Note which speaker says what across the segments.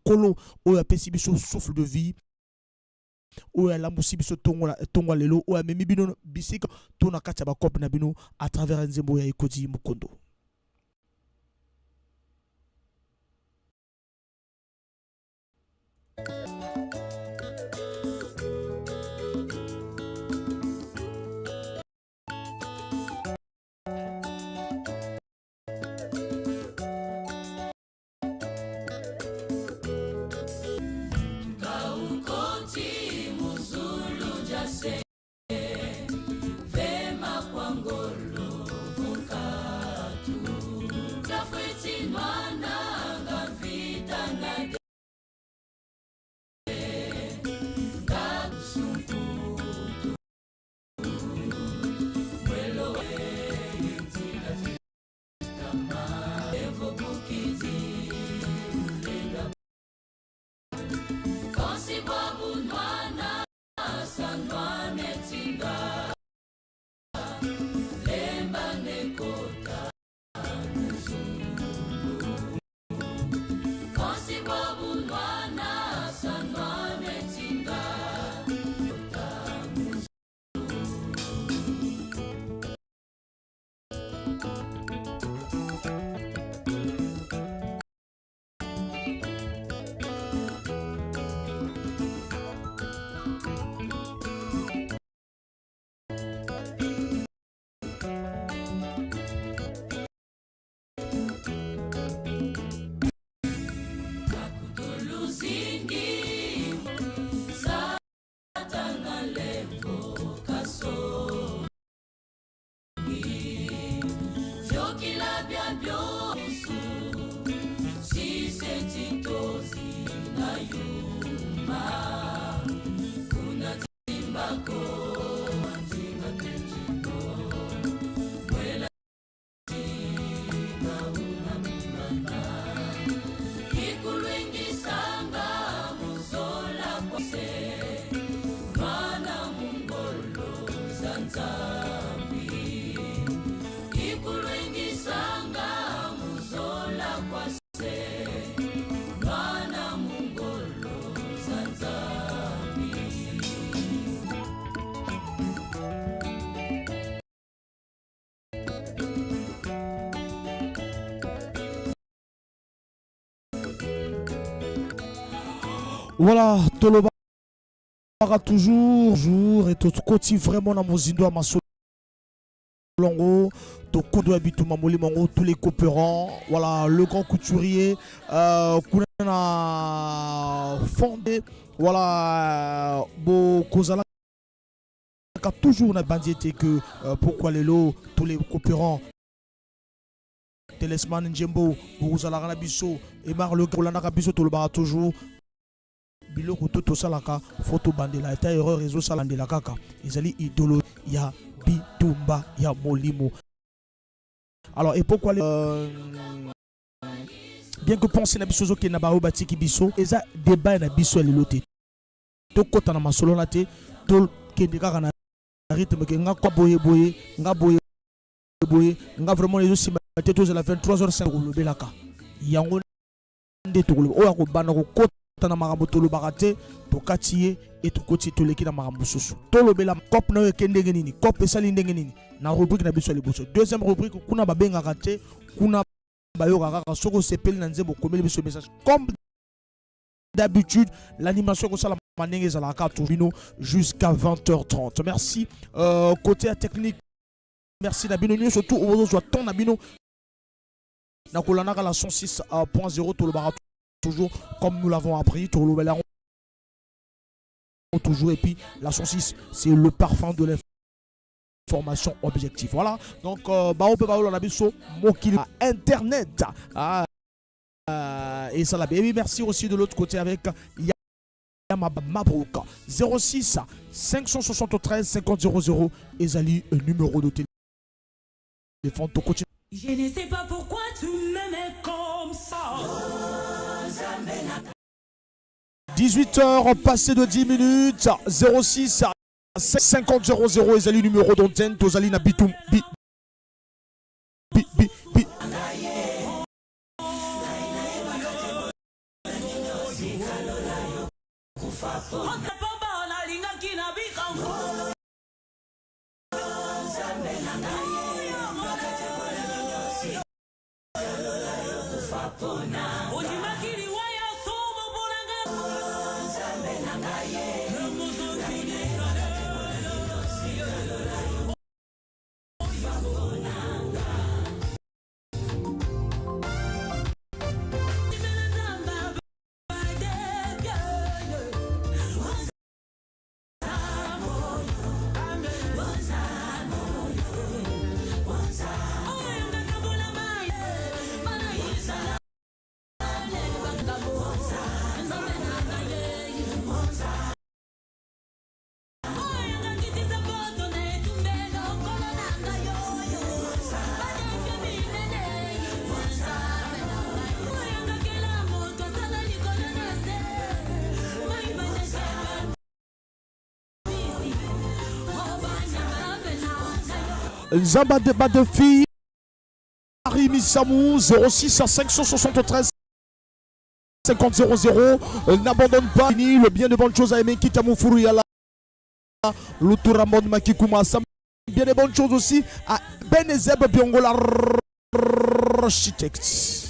Speaker 1: Kolo oya pesi biso souffle de vie oya lambusi biso tongo lelo oya memi bino bisika tona kati ya bakope na bino à travers nzembo ya Ekodi Mukondo. Voilà, Toloba toujours et tout côté vraiment dans mon zindo à ma solongo, to kodo habitu mamoli mango tous les coopérants, voilà le grand couturier, kuna fondé, voilà bo kozala toujours na bandiete que pourquoi les lots tous les coopérants. Telesman Njembo, Bouzala Ranabiso, et Mar le Golana Rabiso, Toloba toujours. Biloko toto salaka photo bandela eta erreur réseau salandela kaka ezali idolo ya bitumba ya molimo. Alors et pourquoi bien que penser na biso ke na ba obati ki biso eza débat na biso lelote to kota na masolo na te to kende kaka na rythme ke nga kwa boye nga nga vraiment les aussi te to la 23h05 lobelaka yango nde to o ya ko bana ko na makambo tolobaka te tokati et tokoti toleki na makambo susu tolobela cop na ekendenge nini cop esali ndenge nini na rubrique na biso liboso. Deuxième rubrique kuna babengaka te kuna bayokaka kaka soko sepeli na nzembo komeli biso message comme d'habitude. L'animation ko sala manenge za la carte bino jusqu'à 20h30. Merci côté technique, merci Nabino surtout au soit ton Nabino na kolana la 106.0 tolobaka toujours comme nous l'avons appris, toujours, et puis la 106 c'est le parfum de l'information objective. Voilà, donc on peut parler de internet et ça la bien. Merci aussi de l'autre côté avec Yama Mabrouk 06 573 50 00 et Zali numéro de téléphone.
Speaker 2: Je ne sais pas pourquoi tu m'aimais comme ça.
Speaker 1: 18h passé de 10 minutes 06 50 00 et Zali numéro d'antenne Tozali na bitum bi Zamba débat de filles. Arimi Samou 06 à 573 50 00. N'abandonne pas. Le bien de bonnes choses à aimer. Kitamu Furuyala. Luturamon Makikuma. Bien de bonnes choses aussi à Benezeb Biongola Architects.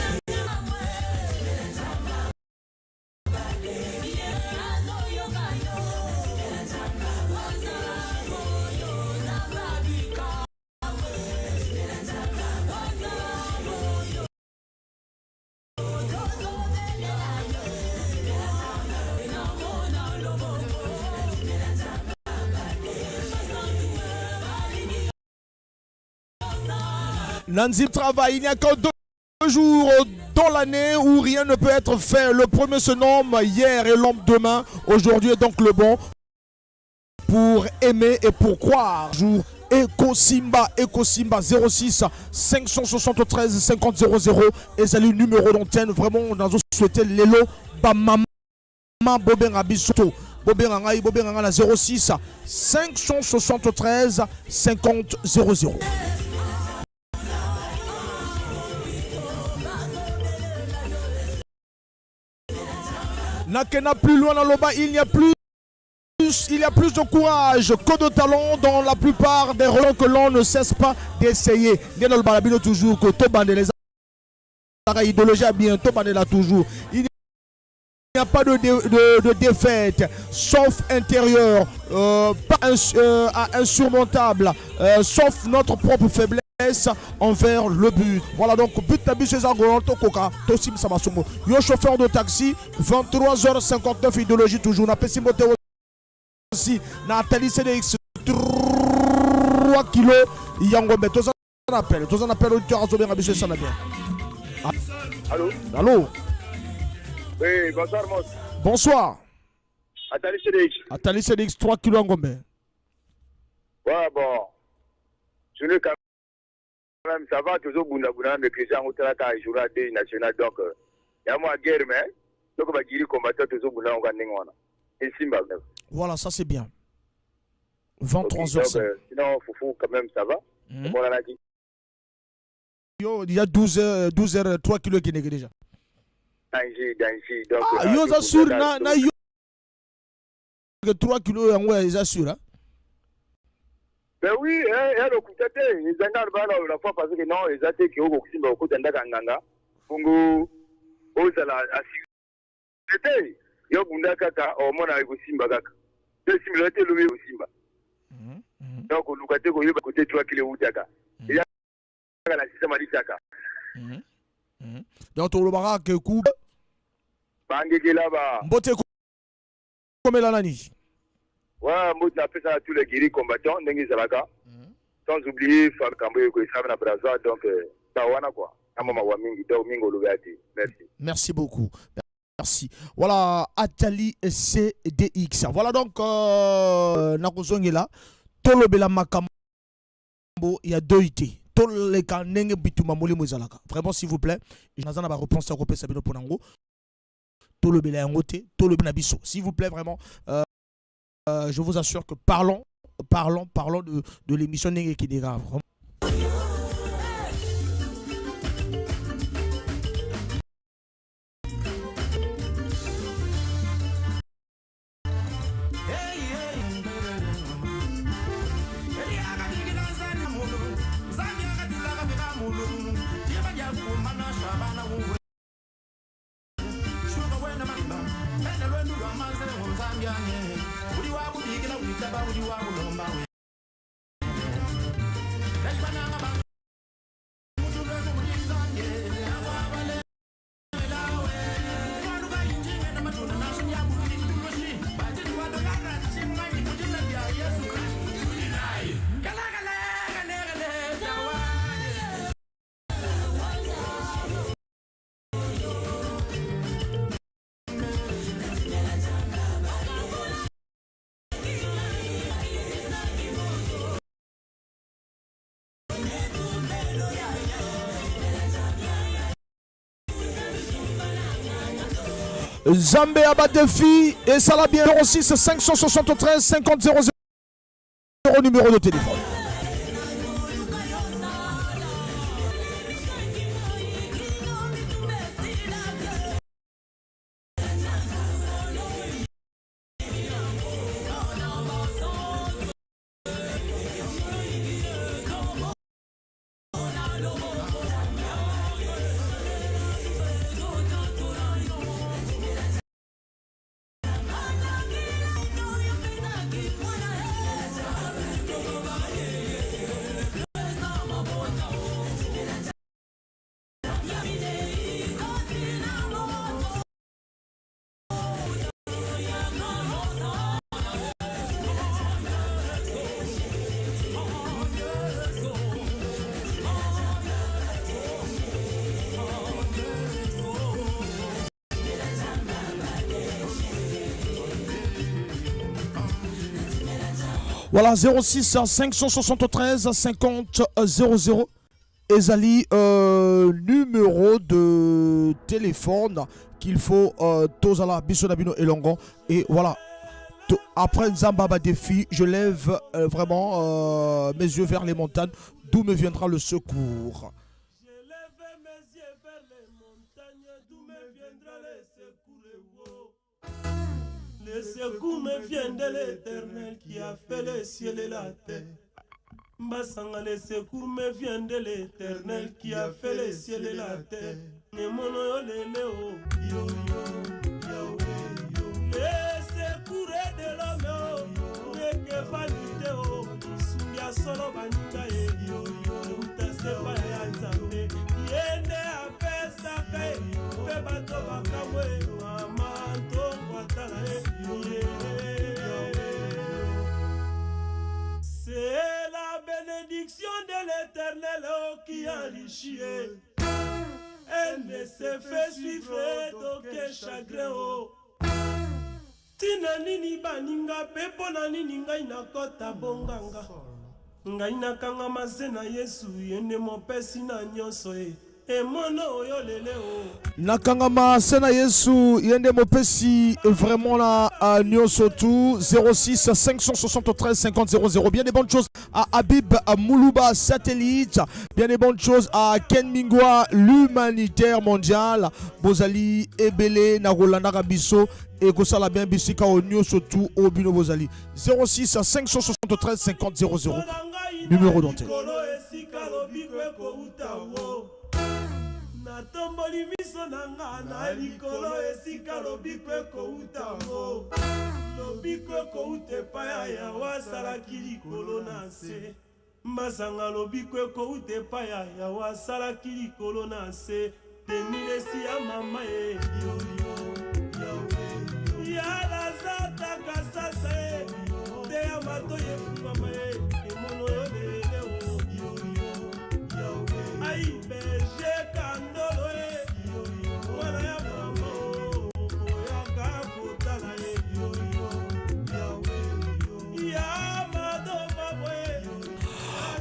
Speaker 1: Nanzim travaille, il n'y a que 2 jours dans l'année où rien ne peut être fait. Le premier se nomme hier et l'homme demain. Aujourd'hui est donc le bon pour aimer et pour croire. Jour Eko Simba 06 573 50 00 et c'est le numéro d'antenne. Vraiment, on a souhaité l'élo Bamama Bobenga Bisoto. Bobenga 06 573 50 00. Nakena plus loin dans le bas, il y a plus de courage que de talent dans la plupart des relents que l'on ne cesse pas d'essayer. Bien dans le balabino toujours que Tobane les idéologie à bien, Tobane là toujours. Il n'y a pas de défaite, sauf intérieure, pas insurmontable, sauf notre propre faiblesse envers le but. Voilà donc but à but c'est Zangolan Tokoka Tosim Samasomo. Yo chauffeur de taxi 23h59 idéologie toujours. Na Pesimote aussi Nathalie CDX 3 kilos Yangombe. Tous en appel auditeur à Zobé Rabissé Sanabien.
Speaker 3: Allô?
Speaker 1: Allô?
Speaker 3: Oui, bonsoir Mos.
Speaker 1: Bonsoir.
Speaker 3: Atali CDX.
Speaker 1: Atali CDX 3 kilos Yangombe.
Speaker 3: Ouais bon. Je ne quand même ça va toujours Bunda mais que j'ai un autre journal national donc il y a moi guerre mais donc va guérir combattant toujours Bunda on gagne et Simba.
Speaker 1: Voilà, ça c'est bien. 23h.
Speaker 3: Sinon Foufou quand même ça va. Voilà dit.
Speaker 1: Yo, il y a 12h 3 kilos qui n'est déjà.
Speaker 3: Danger donc
Speaker 1: yo ça sûr na yo 3 kilos en ouais ça sûr hein.
Speaker 3: Ben oui, le coup de tête, ils ont la fois parce que non, ils ont été qui ont aussi beaucoup de ndakanga. Fungu, osala c'était yo bunda kaka au mona ko simba kaka. C'est similaire le au simba. Donc le côté ko yo côté 3 kilos utaka. Il y a la système alitaka.
Speaker 1: Donc le barak que coup
Speaker 3: bangeke là-bas.
Speaker 1: Mbote comme la nani.
Speaker 3: Ouais, moi j'ai fait ça à tous les guéris combattants, n'engi zalaka. Sans oublier Fab Kamboye ko isaba na Brazza donc tawana quoi. Amama wa mingi do mingo lugati. Merci.
Speaker 1: Merci beaucoup. Merci. Voilà Atali CDX. Voilà donc nakozongi là tolobela makambo il y a 2 IT. Toleka nenge bituma moli mozalaka. Vraiment s'il vous plaît, j'nazana ba réponse à kopé sabino ponango. Tolobela yangote, tolobena biso. S'il vous plaît vraiment je vous assure que parlons de l'émission Nenge Kidera. Zambé Abadefi et ça l'a bien 06 573 50 00 numéro de téléphone. Voilà, 06 573 50 00. Ezali, numéro de téléphone qu'il faut Tozala Bisonabino et Longon. Et voilà, après Nzambaba défi, je lève vraiment mes yeux vers les montagnes, d'où me viendra le secours.
Speaker 4: Je lève mes yeux vers les montagnes, d'où me viendra le secours. Le secours me vient de l'Éternel qui a fait le ciel et la terre. Mbasanga, le secours me vient de l'Éternel qui a fait le ciel et la terre. Nemono yo lele o, yo yo, Yahweh yo. Le secours est de l'homme o, neke vanité o. Isumbia solo baninga e, yo yo. Uta sepa ya nzambe, yende apesaka e. Pe bato bakamwe, mama to kwatala e, c'est la bénédiction de l'Éternel qui enrichit. Elle ne se fait suivre d'aucun chagrin. Tina nini baninga pepo na nini ngai nakota bonganga. Ngai nakanga mazena Yesu yende mopesi na nyonso e.
Speaker 1: Nakangama Sena Yesu yende mopesi vraiment la nyonso tout 06 573 50 00. Bien des bonnes choses à Habib à Moulouba Satellite. Bien des bonnes choses à Ken Mingwa l'humanitaire mondial. Bozali Ebele na Rolanda Rabiso et Kosala bien bisika au nyonso tout au bino Bozali 06 573 50 00. Numéro d'antenne.
Speaker 4: Natomboli miso nanga na likolo esika lobiko ekouta ngo lobiko ekoute paya ya wasalaki likolo na se mbasanga lobiko ekoute paya ya wasalaki likolo na se temilesi ya mama e yo ya lazata kasasa e te ya mato ye mama e emono yo lele o ai berge kandolo e wana ya mama ya kakotala e ya madoma boye.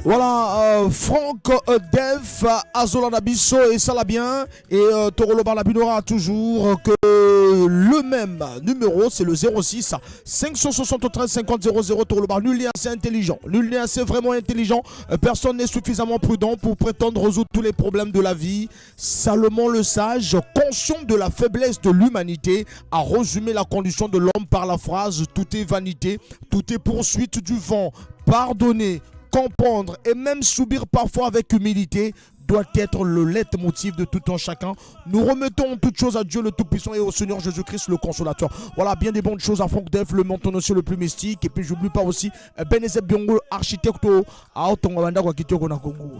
Speaker 1: Voilà, Franck Def, Azolanda Bisso et ça l'a bien. Et Torolo Barnabinora toujours que le même numéro, c'est le 06 573 50 00. Torolo Bar, nul n'est assez intelligent. Nul n'est assez vraiment intelligent. Personne n'est suffisamment prudent pour prétendre résoudre tous les problèmes de la vie. Salomon le sage, conscient de la faiblesse de l'humanité, a résumé la condition de l'homme par la phrase « Tout est vanité, tout est poursuite du vent. Pardonner, comprendre et même subir parfois avec humilité doit être le leitmotiv de tout un chacun. Nous remettons toutes choses à Dieu le Tout-Puissant et au Seigneur Jésus-Christ le Consolateur. Voilà, bien des bonnes choses à Franck Def, le montonnoncier le plus mystique. Et puis j'oublie pas aussi Benezet Biongo, architecte à Otongabanda kwa Kitoko na Congo.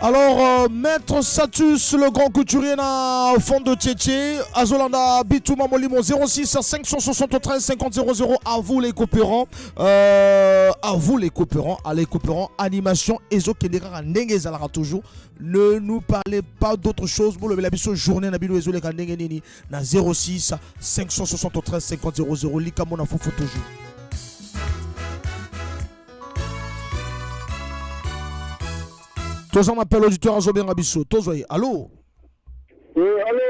Speaker 1: Alors, Maître Satus, le grand couturier au fond de Tchétché, Azolanda, Bitouma Molimo, 06 573 50 00, à vous les coopérants, allez coopérants, animation, Ezo Kendera, Nengezalara toujours, ne nous parlez pas d'autre chose, vous le biso journée, Nabilo Ezo les Kandengenini, na 06 573 50 00, Likamona Fofo toujours. Tous on m'appelle auditeur à Zobé Rabisso. Tous allô?
Speaker 3: Allô,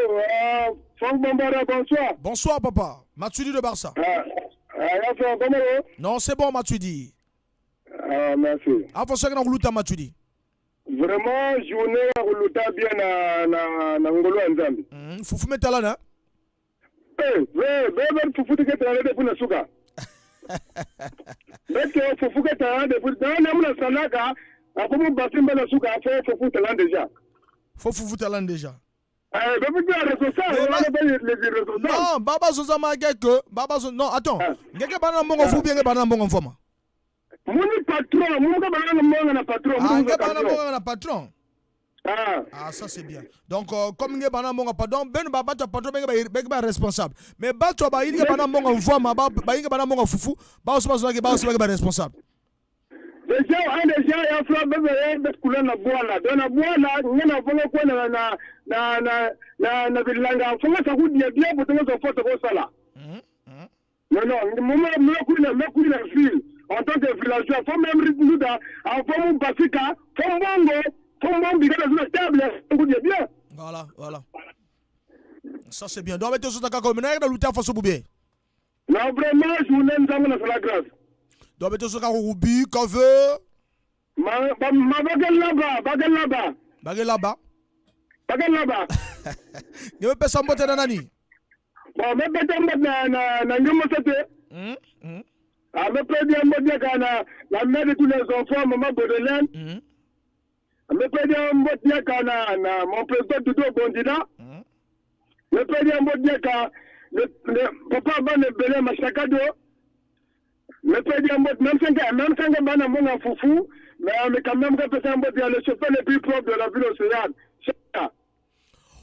Speaker 3: Franck Bambara, bonsoir.
Speaker 1: Bonsoir, papa. Matuidi de Barça. Non, c'est bon, Matuidi.
Speaker 3: Ah, merci.
Speaker 1: Ah, faut que nous luttons, Matuidi.
Speaker 3: Vraiment, journée, on lutte bien na Ngolo Nzambi.
Speaker 1: Foufou metala, hein?
Speaker 3: Foufou te ketala de Puna Suka. Foufou ketala de Puna Sanaka. Après, Bassimba la Suka a fait Foufou Talan déjà.
Speaker 1: Foufou Talan déjà.
Speaker 3: Non,
Speaker 1: Baba Zozama Geke, Baba Zozama. Non, attends. Geke Banan Mongo Fou bien Banan Mongo Foma.
Speaker 3: Mon patron, mon Banan patron.
Speaker 1: Ah, Banan Mongo patron. Ah, ça c'est bien. Donc, comme il y a Banan Mongo patron, Ben Baba patron, Ben responsable. Mais Bato Ba, il y a Banan Mongo Foma, il y a Banan Mongo Foufou, Ba Osma responsable.
Speaker 3: Déjà, il y a un frère de couleur na boala. Dans la boala, il y a un peu na vilanga. Faut que ça coûte bien pour que ça fasse comme ça là. Non, moi, je ville. En tant que villageois, faut même nous da, faut mon basika, faut mon biga dans la table, ça coûte bien.
Speaker 1: Voilà. Ça c'est bien. Donc, mettez sur ta comme une lutte à face au boubé.
Speaker 3: Non, vraiment, je vous aime dans la grâce.
Speaker 1: Donc, mettez sur ta roubi, cave.
Speaker 3: Ma baguette là-bas.
Speaker 1: Ne me passe en botte à Nani.
Speaker 3: Bon, me passe en botte na Ngomosete. Me passe en botte la mère de tous les enfants, maman Baudelaine. Me passe en botte na mon président Doudou Bondina. Me passe en botte le papa Van Belé Machakado. Me passe en botte même 5 bana mon foufou. Mais quand même, le chauffeur le plus propre de la ville océane.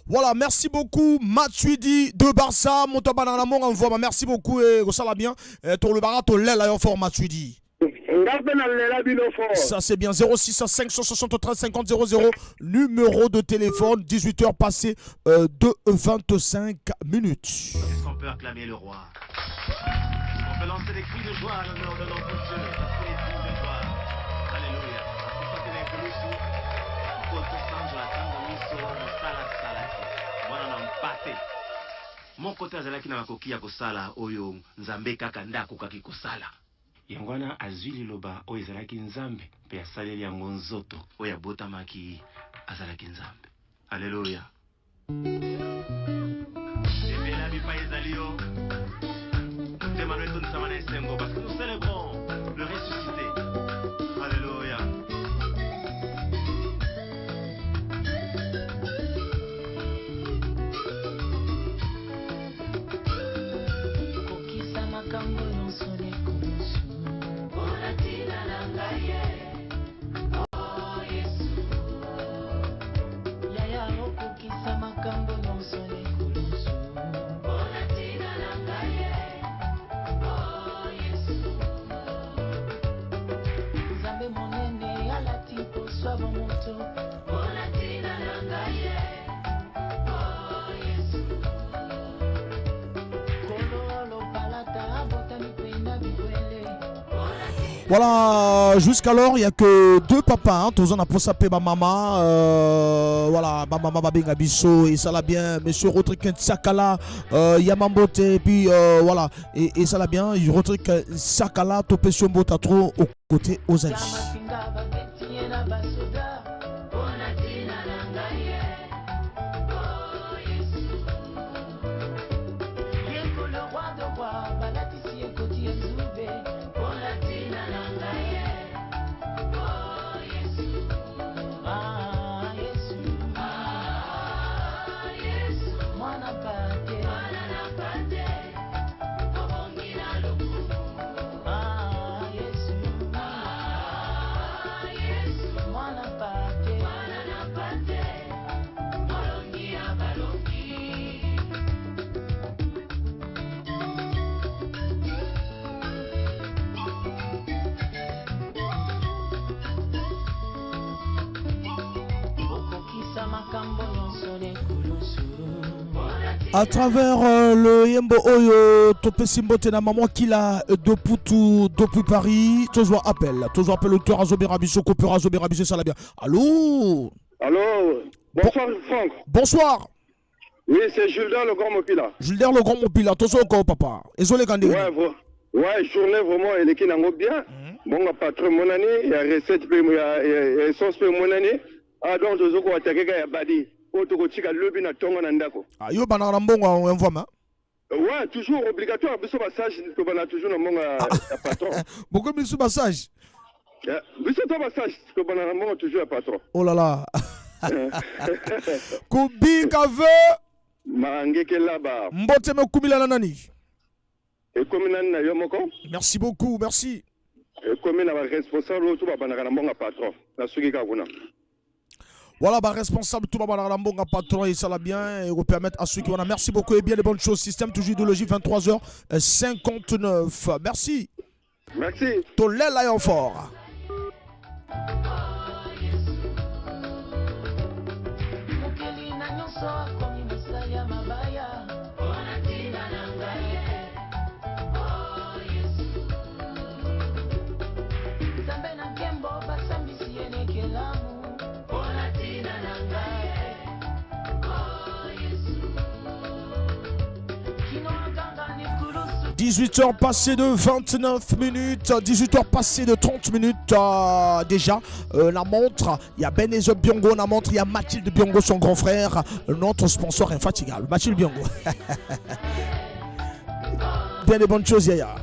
Speaker 1: Voilà, merci beaucoup Matuidi de Barça, Montabanamon en voix. Merci beaucoup et ça va bien. Pour le barato l'aile à fort Matuidi. Ça c'est bien. 06 573 50 00, numéro de téléphone, 18h passées de 25 minutes.
Speaker 5: Est-ce qu'on peut acclamer le roi? On peut lancer des cris de joie à l'honneur de notre Dieu, parce qu'il est digne de gloire. Alléluia. Parce que c'est l'inclusu, koto sanzo atanga miso mosala salaki. Mwana na mpate. Mon kote azalaki na makoki ya kosala oyo nzambe kaka nde akokaki kosala. Yango wana azwi liloba oyo ezalaki nzambe mpe asaleli yango nzoto oyo abotamaki azalaki nzambe. Alléluia. Parce que nous célébrons le ressuscité. Alléluia.
Speaker 1: Voilà, jusqu'alors il n'y a que deux papas, hein. Tous on a pour saper ma maman, voilà, ma maman Babinga Bisso, et ça l'a bien, monsieur Rodrigue Sakala, Yamambote, et puis voilà, et ça l'a bien, Rodrigue Sakala, Topé Siombo Tatro, au côté aux amis. À travers le Yembo Oyo, Topé Simbote na maman qui l'a depuis Paris, toujours appel l'auteur Azobé Rabisso, Copeur Azobé Rabisso, ça l'a bien. Allô?
Speaker 3: Allô? Bonsoir Franck.
Speaker 1: Bonsoir.
Speaker 3: Oui, c'est Gilder le Grand Mopila.
Speaker 1: Gilder le Grand Mopila, toujours encore papa. Désolé quand
Speaker 3: ouais, journée vraiment, elle est qui n'a bien. Bon, patron mon année, il y a recette, il y a sauce mon année. Ah, donc, je vais attaquer à Badi.
Speaker 1: Ah, yo banana mbongo en voix.
Speaker 3: Ouais, toujours obligatoire. Biso massage, tu vas toujours dans mon patron.
Speaker 1: Pourquoi biso massage?
Speaker 3: Biso massage, tu vas dans toujours à patron.
Speaker 1: Oh là là. Kubi kave.
Speaker 3: Mangeke là-bas.
Speaker 1: Mbote me kumila nanani.
Speaker 3: Et comme na yomoko.
Speaker 1: Merci beaucoup, merci.
Speaker 3: Et comme na responsable tout va banana mbongo patron. Na suki kavuna.
Speaker 1: Voilà, bah, responsable tout le monde, patron, et ça l'a bien, et vous permettre à ceux qui en ont. Merci beaucoup et bien les bonnes choses. Système toujours idéologie 23h59. Merci.
Speaker 3: Merci.
Speaker 1: Tolé Lion fort. « 18h passées de 29 minutes, 18h passées de 30 minutes déjà. La montre, il y a Benezio Biongo, la montre, il y a Mathilde Biongo, son grand frère, notre sponsor infatigable, Mathilde Biongo. Bien des bonnes choses, Yaya.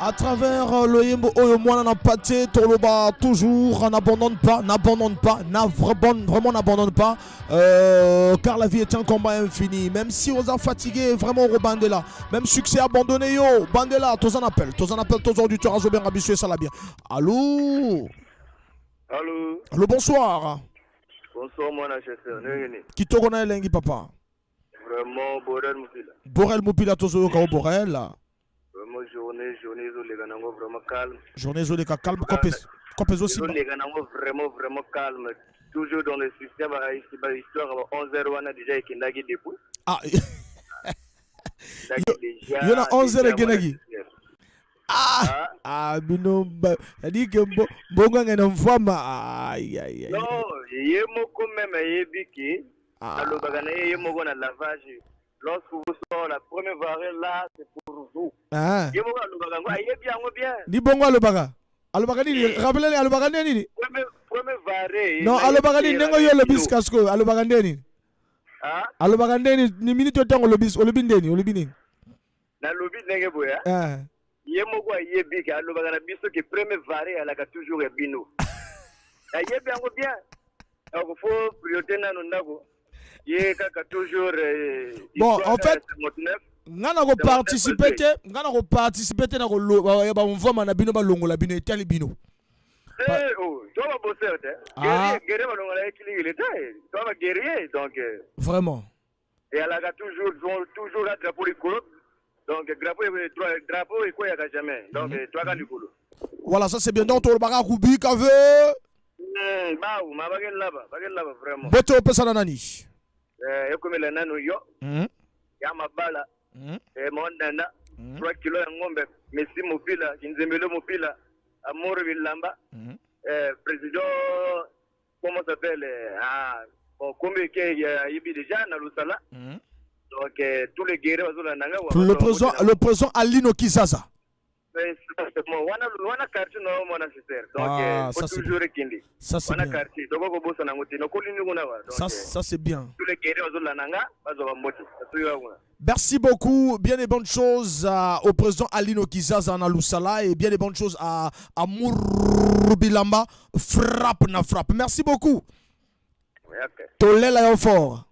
Speaker 1: À travers le Yembo Oyo Mwana na Paté, Toloba, toujours, n'abandonne pas, vraiment n'abandonne pas, car la vie est un combat infini. Même si on a fatigué, vraiment au Bandela, même succès abandonné, yo, Bandela, tous en appel, tous auditeurs, Azobien, Rabissou et Salabien. Allô? Allô, bonsoir.
Speaker 3: Bonsoir, mon achèteur.
Speaker 1: Qui te connaît, Lengi, papa?
Speaker 3: Vraiment, Borel Moupila.
Speaker 1: Borel Moupila, Tozo, Kao Borel.
Speaker 3: Vraiment, journée, les gars, vraiment calme.
Speaker 1: Journée, calme. Copes aussi.
Speaker 3: Les gars, vraiment calme. Toujours dans le système, histoire, 11h, on a déjà Kindagi depuis.
Speaker 1: Ah, il y en a 11h Kindagi. Bino, c'est-à-dire que Bonga est une femme. Aïe.
Speaker 3: Non, il y a beaucoup même à Yébiki. Alors, il y a beaucoup de lavage. Lorsque vous sortez la première varelle là, c'est pour vous. Il y a beaucoup bien.
Speaker 1: Ni Bongo Alobaga. Alobaga ni, rappelez-le, Alobaga ni.
Speaker 3: Première varelle.
Speaker 1: Non, Alobaga ni, n'engo yo le bis casco, Alobaga ni. Alobaga ni minute au temps, le bis, au lebindeni.
Speaker 3: Na lobi n'engo boya. Yemoko yebika alobaka na biso ke premier varé alaka toujours bino. Ayebi yango bien. Donc faut priorité nanu ndako. Ye kaka toujours
Speaker 1: bon en fait ngana ko participer na ko ba mvoma na bino ba longola bino etali bino.
Speaker 3: Oh, toi va bosser guerrier ba longola ekili il était. Toi va guerrier donc
Speaker 1: vraiment.
Speaker 3: Et alaka toujours à drapeau likolo. Donc, drapeau et quoi, il n'y a jamais. Donc, toi, quand tu coules.
Speaker 1: Voilà, ça c'est bien. Donc, tu vas Rubi, Kave.
Speaker 3: Vraiment.
Speaker 1: Bote au Pesa Nanani.
Speaker 3: Comme le nano yo. Yamabala. Et mon nana. 3 kilos en ngombe. Messi Mopila. Kinzemelo Mopila. Amour Villamba. Président. Comment ça s'appelle? Comme il y a déjà dans le salon. Donc, tous les guerriers
Speaker 1: le président Alino Kizaza. Ça c'est bien. Merci beaucoup. Bien des bonnes choses au président Alino Kizaza na Lusala et bien des bonnes choses à Mouroubilamba. Frappe. Merci beaucoup. Tolela fort.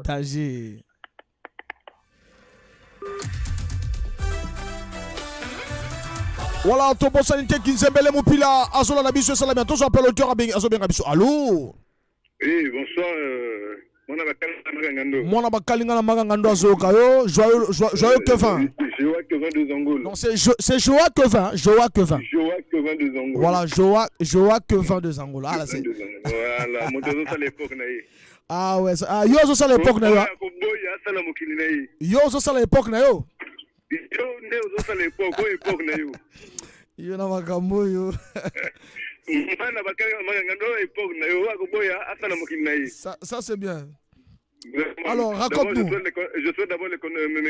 Speaker 1: Danger. Voilà, Tobo Sanité Kinzembele Moupila, Azola Nabiso Salamia, tous appellent l'auteur Azobien Rabiso. Allô?
Speaker 3: Oui, bonsoir.
Speaker 1: Mona Bakalinga Magangando Azoka, joyeux Kevin.
Speaker 3: Joa Kevin de Zangoul.
Speaker 1: Non, c'est Joa Kevin.
Speaker 3: Joa Kevin de Zangoul.
Speaker 1: Voilà, Joa Kevin de Zangoul.
Speaker 3: Voilà, mon deux à l'époque.
Speaker 1: Ah ouais, yo zo à l'époque na yo. Yo zo à l'époque na yo. Yo na makambo yo. Ça c'est bien. Alors raconte-nous.
Speaker 3: Je souhaite d'abord mes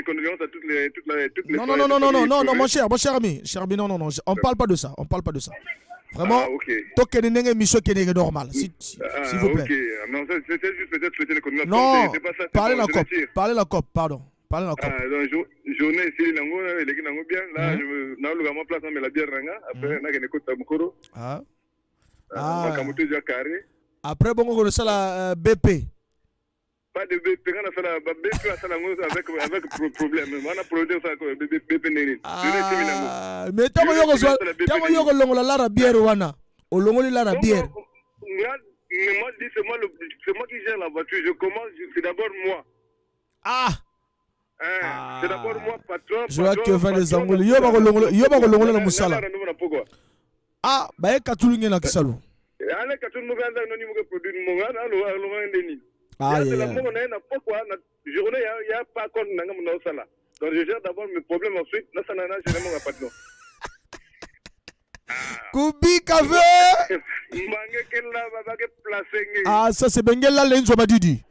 Speaker 3: condoléances à toutes les
Speaker 1: Non, mon cher ami, non, on parle pas de ça, Vraiment, toquez des nègres mission qui est normal, s'il vous plaît.
Speaker 3: Non, c'était juste peut-être souhaiter les condoléances.
Speaker 1: Non, parlez la COP, pardon. Parlez la COP.
Speaker 3: Journée ici, les gens bien. Là, je vais place mais la bière ranga. Après, on a une côte à Mukoro.
Speaker 1: Après, bon, on a la BP.
Speaker 3: Pas de BP, on a fait la BP avec problème. On a problème avec BP Nérin.
Speaker 1: Mais tant que yo longola la bière wana, o longoli la bière.
Speaker 3: Moi je dis c'est moi qui gère la voiture, je commence, c'est d'abord moi. C'est d'abord moi patron.
Speaker 1: Je vois que va les angles. Yo ba ko longola na musala. Ba katulunge na kisalo.
Speaker 3: Ale katulu mo ganda no ni mo produit mo ngana lo ndeni. Journée, il n'y a pas compte dans ça. Donc, je gère d'abord mes problèmes, ensuite, là, ça n'a pas de mon patron.
Speaker 1: Kubi Kave! Ça, c'est Bengela Lenzo Badidi.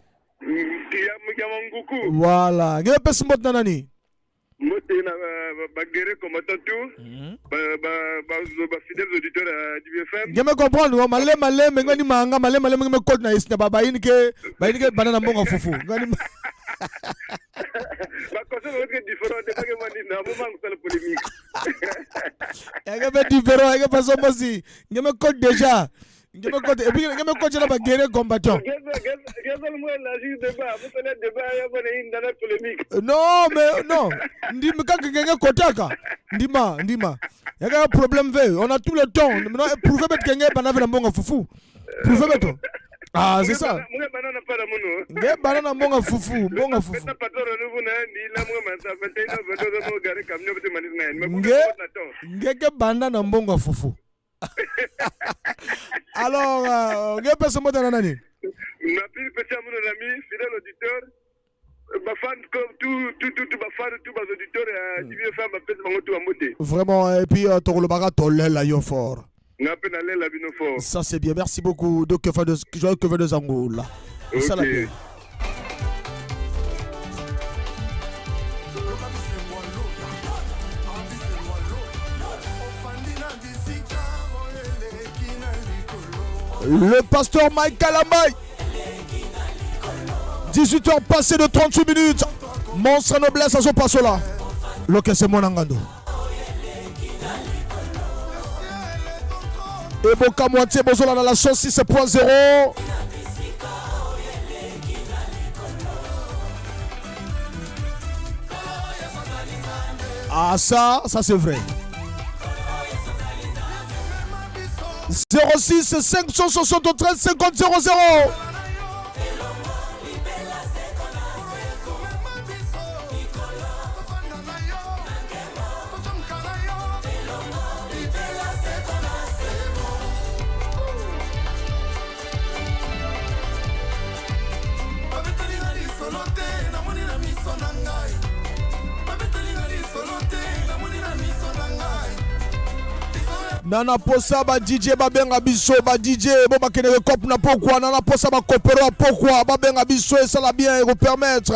Speaker 1: Voilà. Il y a pas de nanani.
Speaker 3: Fidèles auditeurs du BFM.
Speaker 1: Je me comprends, malé, me code na isna baba inike banana mbonga fufu.
Speaker 3: bakosa bakosa différent de que moi ni na moment que ça la polémique
Speaker 1: ega be différent ega pas mosi ngeme code déjà ngeme code et puis ngeme code là ba guerrier combattant
Speaker 3: Gazal moi la juste débat vous allez débat ya bone in dans la polémique
Speaker 1: non mais non ndima kaka ngenge kotaka ndima ega problème ve on a tout le temps maintenant prouver bet ngenge bana vena mbonga fufu prouver beto ah c'est ça
Speaker 3: munga banana para muno
Speaker 1: nge banana mbonga fufu
Speaker 3: na patoro nuvu na ndi la munga mansa fete na vedo no gare kamnyo bete manina mais
Speaker 1: ngeke banana mbonga fufu alors nge pesa mota na nani
Speaker 3: ma pile pesa muno l'ami fidèle auditeur ba fan comme tout ba fan tout ba auditeur du vieux femme pesa bango tout amote
Speaker 1: vraiment et puis tokolo baka tolela yo fort.
Speaker 3: Ça
Speaker 1: c'est bien, merci beaucoup. Donc que fait de Zangola. Ça la bien. Le pasteur Mike Kalamay. 18h passé de 38 minutes. Monstre noblesse à son passo là. Loke c'est mon angando. Et Boka moitié Bozola dans la sauce 6.0. Ah ça c'est vrai. 06 573 50 00. Nana posa ba DJ ba benga biso ba DJ bo ba kene cop na pourquoi nana posa ba kopero pourquoi ba benga biso et ça la bien et permettre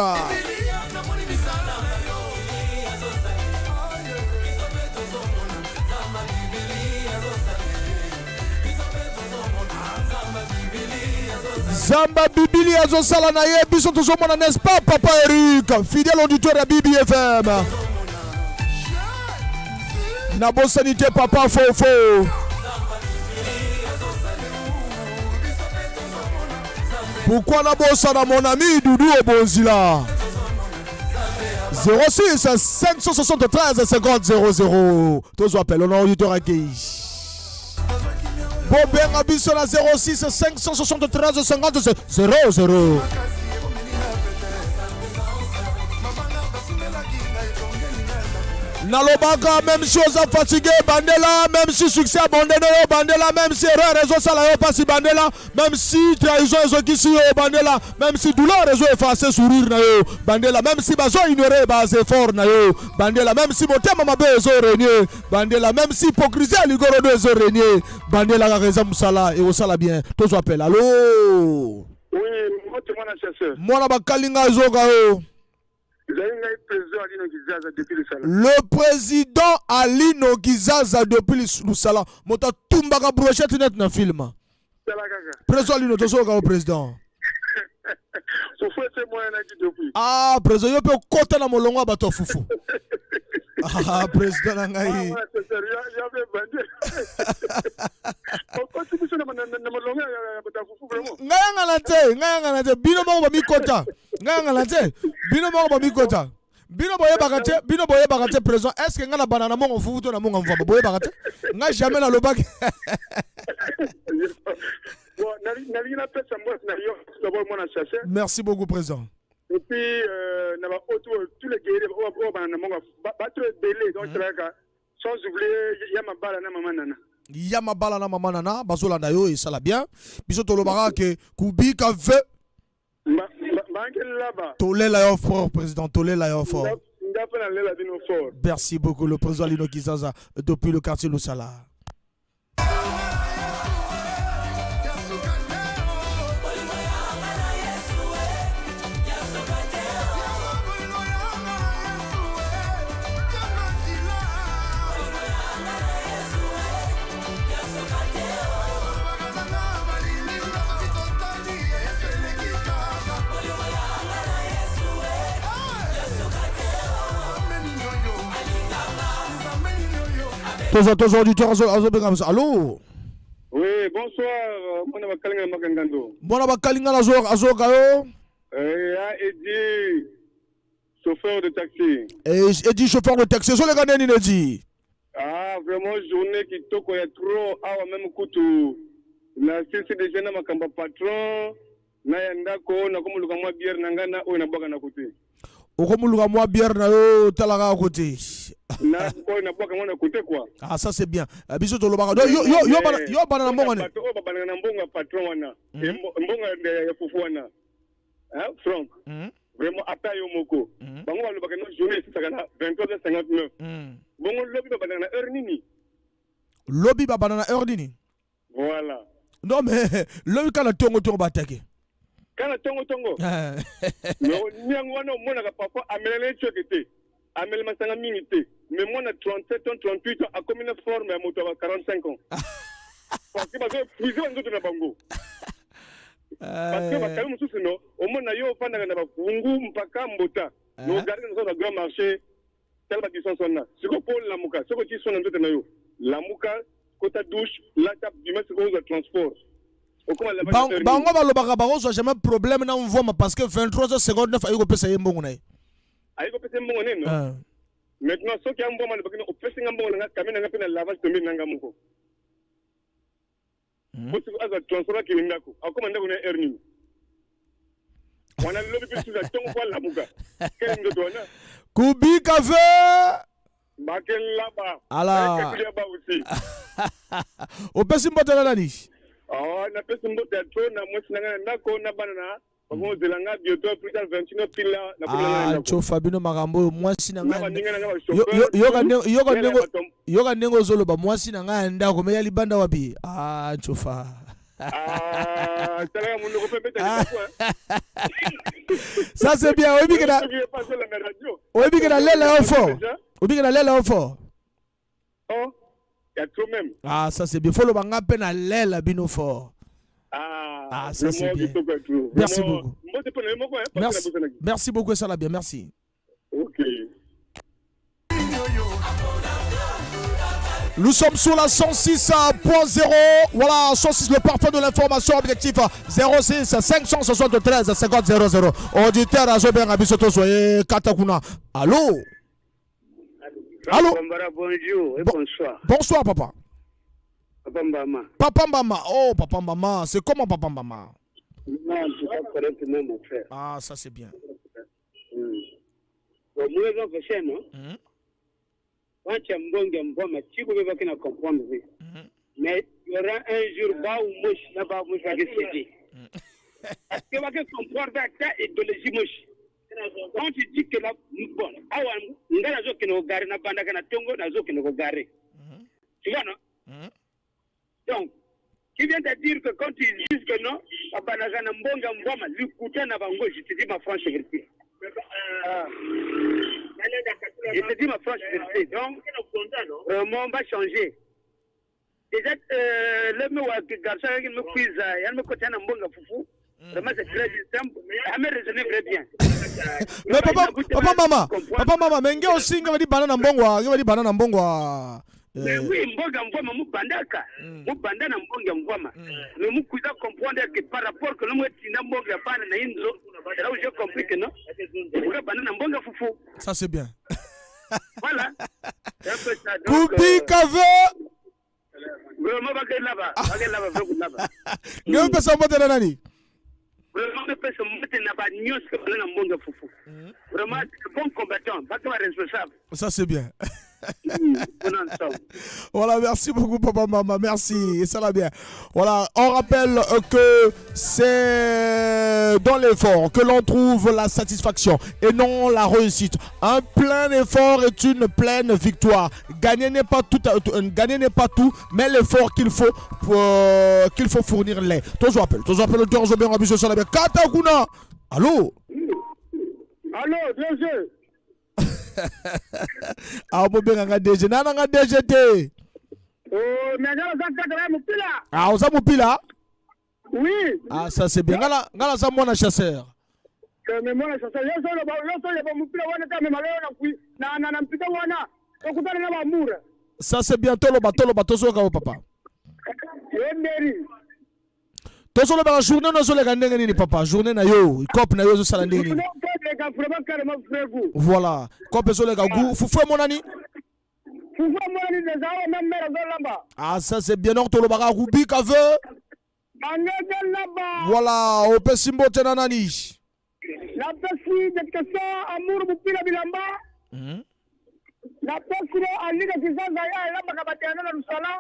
Speaker 1: Zamba Bibili azo sala na ye biso toujours mona n'est-ce pas papa Eric fidèle auditeur de BBFM na bonne sanité papa Fofo. Pourquoi na bossa na mon ami Doudou Obonzila 06 573 50 00. Tous appellent on auditeur accueilli. Bon bien abisso na 06 573 50 00. Nalobaka même chose à fatigué Bandela même si succès abondé Bandela même si erreur réseau salaire pas si Bandela même si trahison ezokisi Bandela même si douleur réseau effacer sourire na yo Bandela même si bazo ignorer bas effort na yo Bandela même si motema mabe ezo régner Bandela même si hypocrisie ligoro do ezo régner Bandela ka raison musala et osala bien tous appel allô
Speaker 3: oui moi te mona chasseur
Speaker 1: moi ba kalinga ezoka yo. Le président Alino Gizaza depuis le salon. Mota tumbaka brochette net na film. Président Alino tosoka au président. Ah président yo pe kota na molongo bato fufu. Ah président ngai. Ngaya ngalate bino mo ba mi kota. Ngaya ngalate bino mo ba mi kota. Bino boye bakate président est-ce que ngana banana mo fufu to na mo ngamba boye bakate nga jamais na lobaki. Merci beaucoup président.
Speaker 3: Et puis tous les guerriers battre belé donc sans oublier
Speaker 1: Yamabala na mama nana bazola na yo et ça la bien biso to lobaka ke kubika ve tolela yo fort président tolela yo fort. Merci beaucoup le président Lino Gizaza depuis le quartier Lusala. Tous auditeurs allô.
Speaker 3: Oui, bonsoir. Mon nom est Kalinga Makangando.
Speaker 1: Bon Kalinga Azokayo.
Speaker 3: Eddie, chauffeur de taxi.
Speaker 1: Eddie, chauffeur de taxi. Sur les Ghanais, Eddie.
Speaker 3: Ah, vraiment, journée qui toque, il y a trop. Ah, même couteau. Na sisi de jena makamba patron. Na yandako, na kumuluka mwa bière nangana, o na boga na kote.
Speaker 1: Okomuluka mwa bière na yo talaka kote.
Speaker 3: Na ko na boga na kote quoi.
Speaker 1: Ah, ça c'est bien. Biso to lobaka. Yo bana mbonga ne.
Speaker 3: O ba bana mbonga patron wana. Mbonga ya fufu wana. Hein, Franck. Vraiment après yo moko. Bango ba lobaka no journée c'est ça 23h59. Bongo lobby ba bana na heure nini?
Speaker 1: Lobby ba bana na heure nini?
Speaker 3: Voilà.
Speaker 1: Non mais lobby kana tongo batake.
Speaker 3: Kana tongo. No nyango wana mona ka papa amelele chokete. Amel masanga minute. Mais moi na 37 ans 38 ans a comme une forme à moto à 45 ans. Parce que parce que fusion nzoto na bango. Parce que bakali mususu no omona yo fanda na bakungu mpaka mbota. No garde na zo grand marché tel ba kisonsona. Siko Paul Lamuka, siko ti sona nzoto na yo. Lamuka kota douche la table du mettre au transport.
Speaker 1: Bango balobaka bakozwa jamais problème na mvoma parce que 23h59 ayiko pesa yembongo na ye.
Speaker 3: Ayiko pesa mbongo neno. Maintenant ce qui a mbongo na bakino opesa mbongo na kamena ngapena lavage tombi nanga moko. Parce que aza transport ki ndako. Akoma ndako na erni. Wana lobi pisu za tongo kwa Lamuka. Kele ndo tona.
Speaker 1: Kubi café.
Speaker 3: Bakel laba.
Speaker 1: Ala.
Speaker 3: Ba aussi.
Speaker 1: Opesi mbotela nani?
Speaker 3: Oh, na pesa mbotela na mwesi nanga ndako na banana. Bango zelanga bientôt plus tard 29 pila na
Speaker 1: kuna na cho Fabino Magambo mwasi nanga. Yoga nengo zolo ba mwasi nanga ndako me yali banda wapi? Ah, chofa.
Speaker 3: Ah, tala mundo ko pepeta quoi.
Speaker 1: Ça c'est bien. Obi kena lela ofo. Obi kena lela ofo.
Speaker 3: Oh, il y a trop même.
Speaker 1: Ah, ça c'est bien. Faut le banga pena lela bino fort.
Speaker 3: Ah,
Speaker 1: ça c'est bien. Merci beaucoup. Merci beaucoup, ça l'a bien. Merci.
Speaker 3: Ok.
Speaker 1: Nous sommes sur la 106.0. Voilà, 106, le parfum de l'information objectif 06 573 50 00. Auditeur à Zobé Rabisoto, soyez Katakuna. Allô? Allô?
Speaker 3: Bonjour et bonsoir.
Speaker 1: Bonsoir, papa.
Speaker 3: Papa Mbama.
Speaker 1: Papa Mbama. Oh, Papa Mbama. C'est comment, Papa Mbama?
Speaker 3: Non, je ne sais pas correctement, mon frère.
Speaker 1: Ah, ça c'est bien.
Speaker 3: Bon, moi, je vais non? Quand tu as un bon, tu peux comprendre. Mais il y aura un jour où moi, je ne vais pas céder. Parce que tu vas comprendre ta idéologie moche. Quand tu dis que la bon, tu vois, non? Donc, qui vient de dire que quand tu dis que non, je te dis ma franche vérité. Je te dis ma franche vérité. Donc, on va changer. Déjà, le garçon qui me quiz, il me côté un bon foufou. Vraiment, c'est très simple. Elle me raisonne très bien.
Speaker 1: Mais papa, maman, mais aussi, il va dire banana mbongwa, il va dire banana mbongwa.
Speaker 3: Mais oui, mbonga mvoma mubandaka. Mubandana mbonga mvoma. Mais mukuza comprendre que par rapport que nous tina mbonga pana na inzo, c'est là où j'ai compris que non. Mukuza banana mbonga foufou.
Speaker 1: Ça c'est bien.
Speaker 3: Voilà.
Speaker 1: Poupi kave.
Speaker 3: Vraiment bagay là-bas, vraiment là-bas.
Speaker 1: Ngeu pesa mbote na nani?
Speaker 3: Vraiment pesa mbote na ba nyos que banana mbonga foufou. Vraiment bon combattant, pas toi responsable.
Speaker 1: Ça c'est bien. Voilà, merci beaucoup papa maman, merci, et ça va bien. Voilà, on rappelle que c'est dans l'effort que l'on trouve la satisfaction et non la réussite. Un plein effort est une pleine victoire. Gagner n'est pas tout, mais l'effort qu'il faut fournir l'est. Toujours appel le cœur Zobé Rabiso ça va bien. Katakuna. Allô?
Speaker 3: Allô, DG.
Speaker 1: Ah, mon bien, on a DG. Nana, on a DGT.
Speaker 3: Oh, mais on
Speaker 1: ah, on a mon pila?
Speaker 3: Oui.
Speaker 1: Ah, ça c'est bien. Ngala, ça, mon chasseur.
Speaker 3: Mais moi, chasseur, je suis mon pila, on a quand même allé, on a pris. Na, pita, on a. On a un amour.
Speaker 1: Ça c'est bien. Toloba, tozoka o papa. Tozoloba la journée na zolega ndenge nini papa? Journée na yo, cop na yo zo sala ndenge nini? Voilà. Cop zolega gu, fufu mon ani. Ah ça c'est bien. Donc toloba ka rubi ka veut. Voilà, au pesimbo tena nani.
Speaker 3: La pesi de question amour bupila bilamba. La pesi alika kizaza ya lamba kabatana na rusala.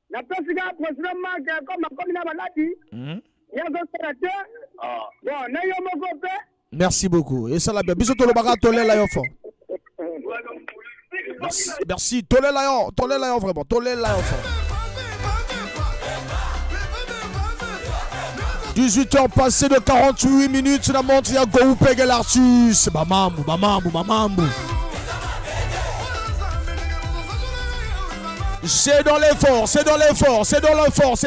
Speaker 3: La pesi ga president marque comme na baladi. Ya zo serate. Bon, na yo moko pe.
Speaker 1: Merci beaucoup. Et ça la bien. Biso tolobaka tolela yo fort. Merci. Tolela yo vraiment. Tolela yo fort. 18h passé de 48 minutes, la montre ya Go Pegel l'artiste. Bamambu. C'est dans l'effort, c'est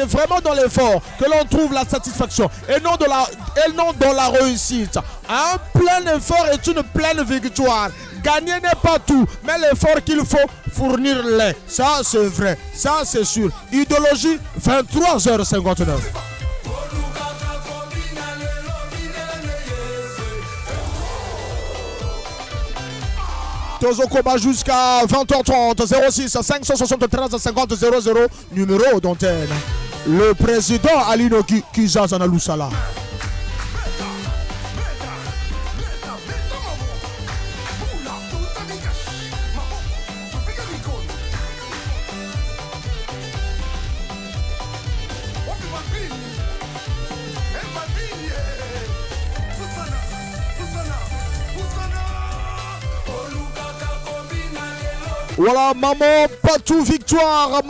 Speaker 1: vraiment dans l'effort que l'on trouve la satisfaction et non dans la réussite. Un plein effort est une pleine victoire. Gagner n'est pas tout, mais l'effort qu'il faut fournir l'est. Ça c'est vrai, ça c'est sûr. Idéologie 23h59. Tozokoba jusqu'à 20h30, 06 573 50 00, numéro d'antenne. Le président Alino Kizazana Lusala. Voilà, maman Patou victoire,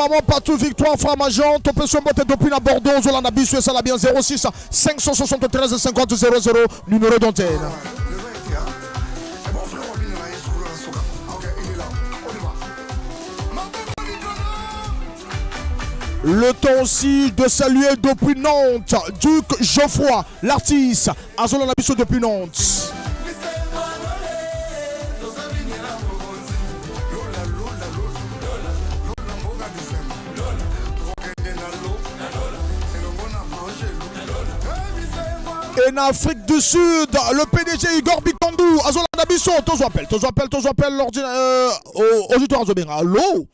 Speaker 1: Framageant, on peut se monter depuis la Bordeaux, Zolanda Bissou et ça la bien 06 573 50 00, numéro d'antenne. Le temps aussi de saluer depuis Nantes, Duc Geoffroy, l'artiste, à Zolanda Bissou depuis Nantes. Et en Afrique du Sud, le PDG Igor Bikandou, Azola Dabisso, tous appelle l'ordinateur, auditoire Azobin. Allô?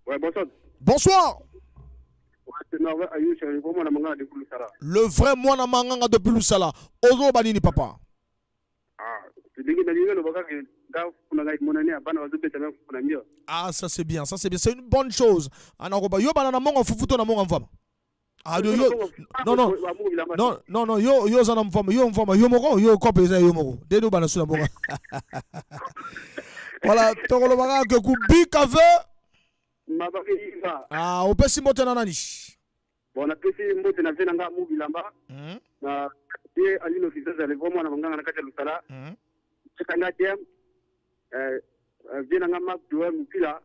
Speaker 3: Ouais, bonsoir.
Speaker 1: Bonsoir.
Speaker 3: Le
Speaker 1: vrai Mwana Manganga de Pilusala. Ozo Banini papa. Ah, ça c'est bien, c'est une bonne chose. Yo banana monga fufuto na monga mvama. Ah, non, yo zana mvama, yo moko, yo kopeza yo moko. Dedo bana suna monga. Voilà, tokolo baka ke kubi kave. Ah, o pesi mote na nani?
Speaker 3: Bon, na pesi mote na vena nga mu bilamba. Na ye Alino Kizaza le gomo na manganga na kati ya Lusala. Chakanga dem vena nga mak doa mupila.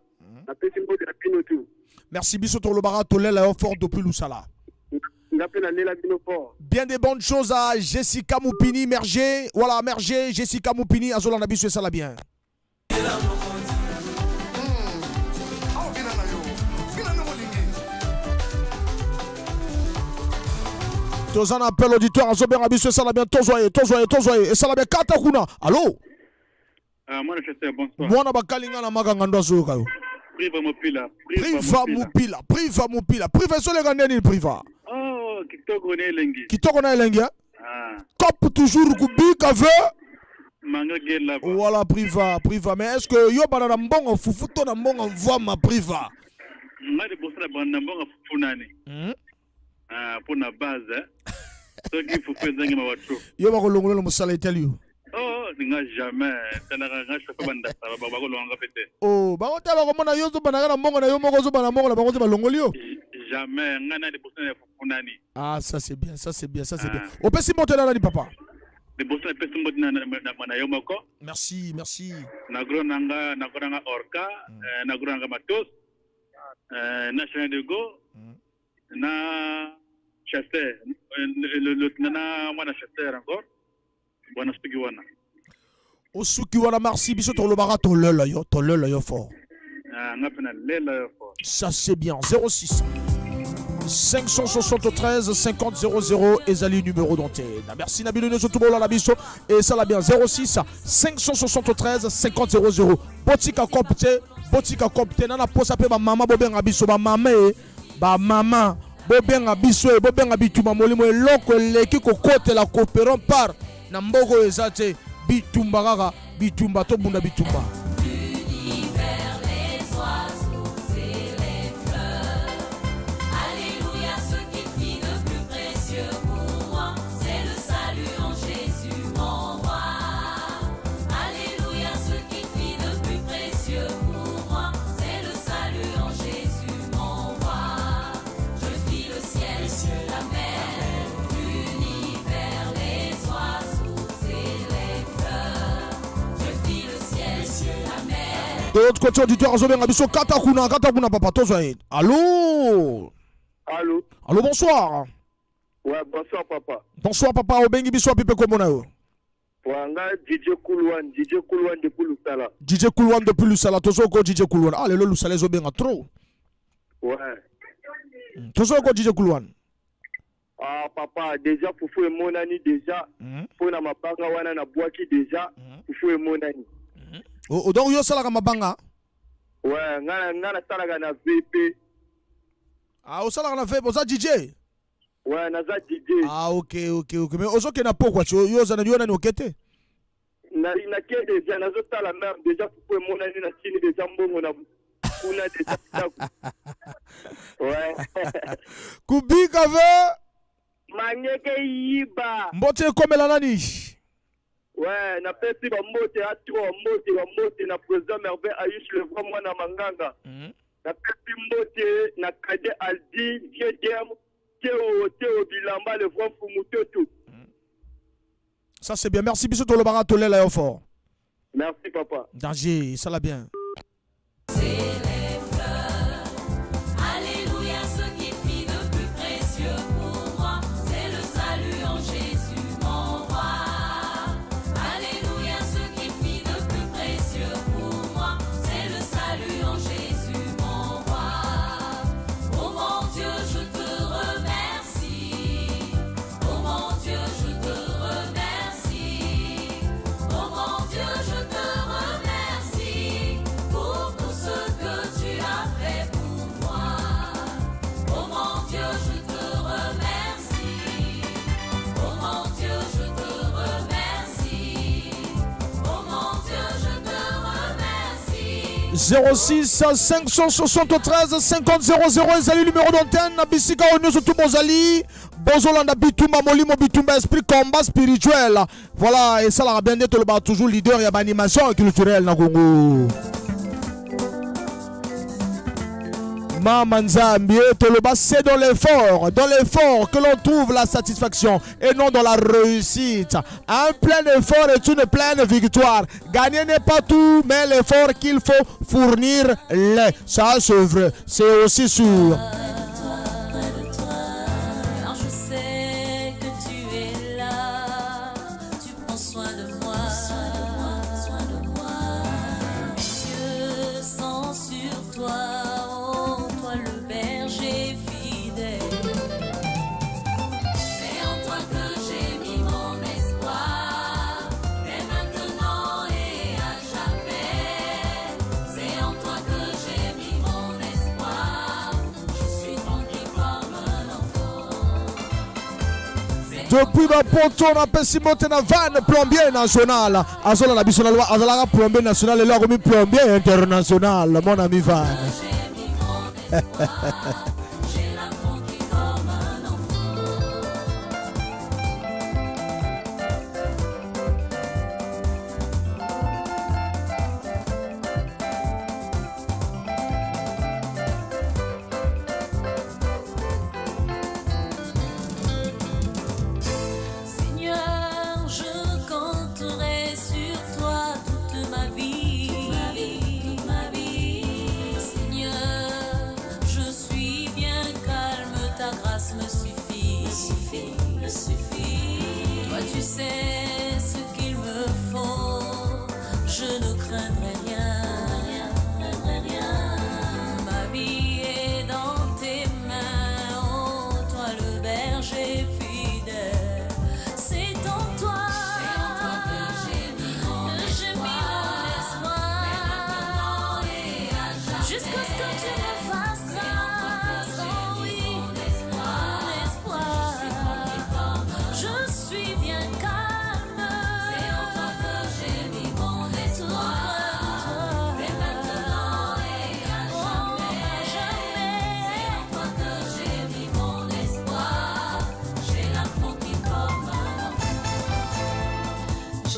Speaker 3: Na pesi mote na pino tu.
Speaker 1: Merci biso tokolo baka tolela yo fort depuis Lusala. Bien des bonnes choses à Jessica Moupini, Merger. Voilà, Merger, Jessica Moupini, Azola Nabisu et ça la bien. Tous un appel auditoire, Azola Nabisu et ça la bien. Tozoye. Et ça la bien. Katakuna. Allô?
Speaker 3: Moi, je sais, bonsoir.
Speaker 1: Moi, na bakalinga na magangando azoka.
Speaker 3: Priva Moupila.
Speaker 1: Priva sur les gandeni priva.
Speaker 3: Oh,
Speaker 1: Kitoko na elengi. Cop toujours kubi kave.
Speaker 3: Manga gela.
Speaker 1: Voilà priva. Mais est-ce que yo banana mbongo fufuto na mbongo vama priva?
Speaker 3: Ngade bosala bana mbongo fufunani. Pour na base. Ce qu'il faut faire zangi mawatro.
Speaker 1: Yo ba kolongola musala itali.
Speaker 3: Oh, ninga jamais. Tanaka ngasho kabanda ba kolonga pete.
Speaker 1: Oh, ba kota ba komona yo zo banaka na mbongo na yo moko zo bana mbongo la ba kota ba longoli yo.
Speaker 3: Jamais ngana de bosala fufunani.
Speaker 1: Ah, ça c'est bien. Au pesi monter là ni papa.
Speaker 3: De bosala pesi monter na yo moko.
Speaker 1: Merci.
Speaker 3: Nagro nanga orca, nagro nanga matos. National de go. Na chasseur, le nana mwana chasseur encore. Bona Spigiwana.
Speaker 1: Osukiwana merci biso to lobara to lelo yo fort. Ça c'est bien. 06 573 50 00 ezali numéro d'antenne. Merci Nabilou Nezo tout la biso et ça la bien 06 573 50 00. Botika compte nana posa pe ba mama bobenga biso ba mama bobenga biso e bobenga bituma molimo eloko leki ko kote la coopérant par na mbogo ezate bitumba kaka bitumba to bunda bitumba. De l'autre côté, auditeur, Katakuna, papa, allô? Allô, bonsoir.
Speaker 3: Ouais, bonsoir, papa.
Speaker 1: Bonsoir, papa, Obengi Biso, Pipe Komonao.
Speaker 3: DJ Koulouane depuis Lusala.
Speaker 1: DJ Koulouane depuis Lusala, Tozoko, DJ Koulouane. Ah, le Lusala, ils ont bien trop.
Speaker 3: Ouais.
Speaker 1: Tozoko, DJ Koulouane.
Speaker 3: Ah, papa, déjà, Foufou et Monani, déjà. Pour na mapanga, wana na boaki, déjà. Foufou et Monani.
Speaker 1: Donc, yo salaka mabanga.
Speaker 3: Ouais, ngana salaka na VP.
Speaker 1: Ah, o salaka na VP, oza DJ.
Speaker 3: Ouais, naza DJ.
Speaker 1: Ah, ok. Mais ozo ke na pokwa, yo zana yo nani okete.
Speaker 3: Na ke déjà nazo tala même déjà pour mon ani na chini déjà mbongo na kuna déjà. Ouais.
Speaker 1: Kubika ve.
Speaker 3: Manyeke yiba.
Speaker 1: Mbote komela nani?
Speaker 3: Ouais, na pesi ba mbote atro mbote na président Merveille Ayush le vrai moi na manganga. Na pesi mbote na Kade Aldi Viedem Théo Bilamba le vrai Fumutoto.
Speaker 1: Ça c'est bien. Merci biso to le bara to le la fort.
Speaker 3: Merci papa.
Speaker 1: Danger, ça la bien. « 06 573 50 00 ezali numéro d'antenne na bisika oyo nyonso tu bozali bozolanda bitumba molimo bitumba esprit combat spirituel voilà esalaka bien nde tolobaka toujours leader ya baanimation culturelle na Congo. Mama Nzambi, c'est dans l'effort que l'on trouve la satisfaction et non dans la réussite. Un plein effort est une pleine victoire. Gagner n'est pas tout, mais l'effort qu'il faut fournir l'est. Ça c'est vrai, c'est aussi sûr. Depuis ma poto on appelle Simon Tenavan plombier national. Azola la biso na loi azala plombier national et là comme plombier international mon ami Van.
Speaker 6: Je ne craindrai rien, rien.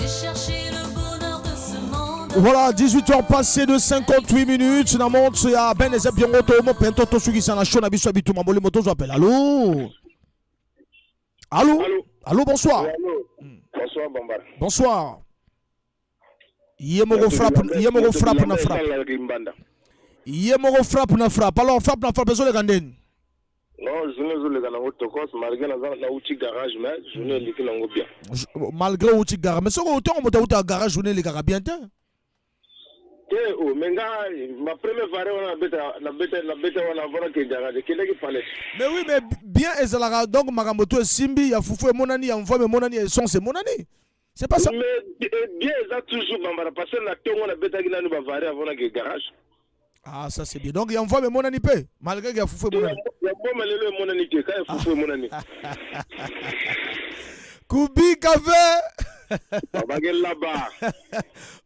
Speaker 6: J'ai cherché le bonheur de ce monde.
Speaker 1: Voilà, 18h passées de 58 minutes. Na montre ya ben ezep yango to mo pento to sugi sana show na biso abitu mambole moto zo appelle. Allô? Allô? Allô, bonsoir.
Speaker 3: Bonsoir, Bambara.
Speaker 1: Bonsoir. Yemoro frappe na frappe. Yemoro frappe na frappe. Alors frappe na frappe zo le ganden.
Speaker 3: Non, je ne veux pas le tokos malgré la outil garage mais je ne le kango bien.
Speaker 1: Malgré outil garage mais so autant mo ta garage je ne le garage bien.
Speaker 3: Oh, menga ma première varé on a la bête on a voir que garage qu'il est fallait.
Speaker 1: Mais oui mais bien ezalaka donc makamboto simbi ya fufu e monani ya mvome monani e son c'est monani. C'est pas ça.
Speaker 3: Mais bien ça toujours Bambara parce que la tongo la bête qui n'a pas varé avant que garage.
Speaker 1: Ah ça c'est bien. Donc il y a mvome monani pe malgré qu'il y a fufu e monani.
Speaker 3: Il y a bon malele monani que quand fufu e monani.
Speaker 1: Kubi café.
Speaker 3: Bagel là-bas.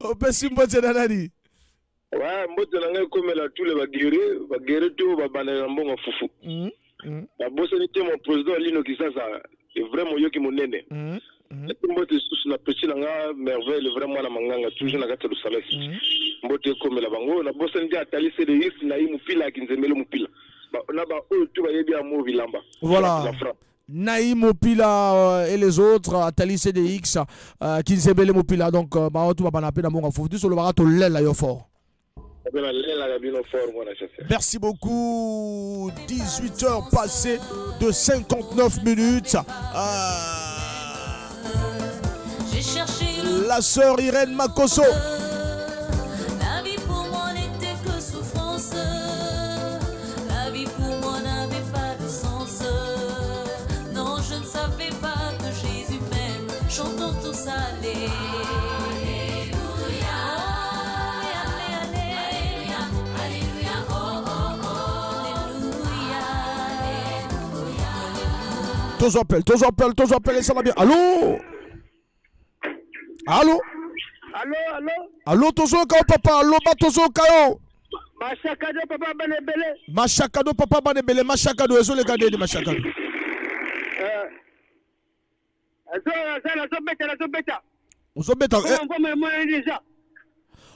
Speaker 1: O pe simbo tena nani.
Speaker 3: Ouais, mbote na ngai comme la tous les bagere tout ba banana mbongo fufu. La bosse ni mon président Lino Kisasa est vraiment yo ki monene. Mbote sous la petite nga merveille vraiment na manganga toujours na kata du salaire. Mbote comme la bango la bosse ni atali CDX na imu pila kinzemelo mupila. Na ba o tout ba yebi amour vilamba.
Speaker 1: Voilà. Naïm Mopila et les autres, Atali CDX, qui s'ébellent Mopila, donc, tout va pas dans mon affaire. Sur le barato, l'aile là, fort. Merci beaucoup. 18h passées de 59 minutes.
Speaker 6: J'ai cherché
Speaker 1: la sœur Irène Makosso.
Speaker 6: La vie pour moi n'était que souffrance. La vie pour moi n'avait pas de sens. Non, je ne savais pas que Jésus m'aime. Chantons tous allez.
Speaker 1: Tous appellent, et ça va bien. Allô? Allô? Allô, Tozo Kao papa, allô, Tozo Kao.
Speaker 3: Machakado papa banebele.
Speaker 1: Machakado papa banebele, Machakado, ezo le gade de Machakado. Ozobeta.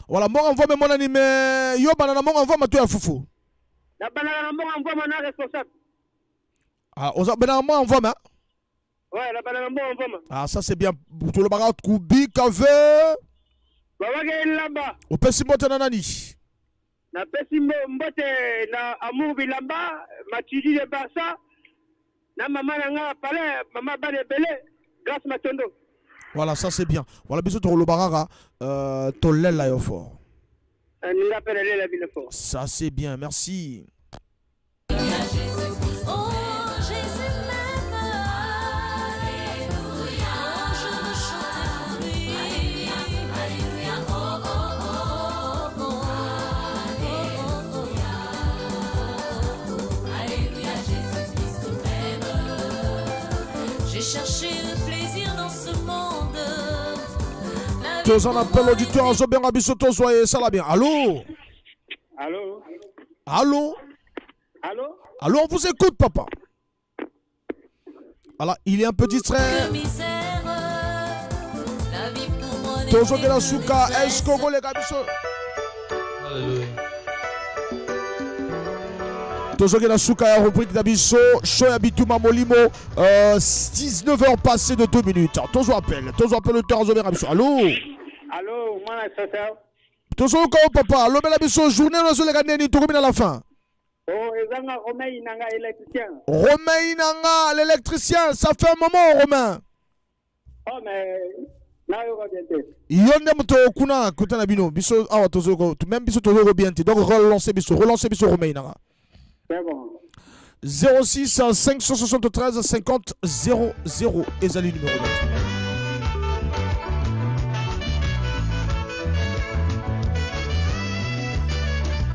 Speaker 1: Voilà, moi envoie mon anime, yo banana moi envoie ma toi foufou.
Speaker 3: La banana moi envoie mon responsable.
Speaker 1: Ah, banana moi envoie ma.
Speaker 3: Ouais, la banana moi envoie.
Speaker 1: Ah, ça c'est bien. Tout le bagarre Kubi Kave.
Speaker 3: Bawaga là-bas.
Speaker 1: Au Pessimo Tananani.
Speaker 3: Na Pessimo Mbote na Amour Bilamba, Matidi de Barça. Na maman nga palais, maman banebele, grâce Matondo.
Speaker 1: Voilà, ça c'est bien. Voilà, bisous pour le barara. Tolel là au fort. Ça c'est bien, merci.
Speaker 6: J'ai cherché le plaisir dans ce monde.
Speaker 1: Tous en appel auditeur à Zobien Abisoto, soyez ça là bien. Allô?
Speaker 3: Allô?
Speaker 1: Allô?
Speaker 3: Allô?
Speaker 1: Allô, on vous écoute, papa. Alors, il est un peu distrait. Tozo de la souka, est-ce qu'on voit les gabiso? Tozo de la souka, a repris d'Abiso, Shoya Bituma Molimo, 19h passées de 2 minutes. Tozo appelle le Tozo de Abiso. Allô?
Speaker 3: Allô, moi, c'est ça.
Speaker 1: Tozo kao papa, allô, mais Abiso, journée, on a les gagner, ni tout à la fin.
Speaker 3: Oh, et Zanga Romain Inanga, électricien.
Speaker 1: Romain Inanga, l'électricien, ça fait un moment, Romain.
Speaker 3: Oh, mais.
Speaker 1: Yonde moto kuna kutana bino biso awa tozoko même biso tozoko bien donc relancer biso Romain Inanga.
Speaker 3: C'est bon.
Speaker 1: 06 573 50 00 ezali numéro 2.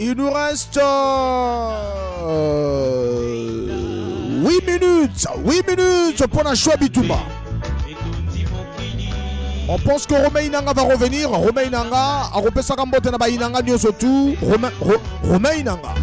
Speaker 1: Il nous reste 8 minutes pour la choix Bitouma. On pense que Romain Inanga va revenir. Romain Inanga a repéré sa gambote na ba Inanga nyo surtout Romain Inanga.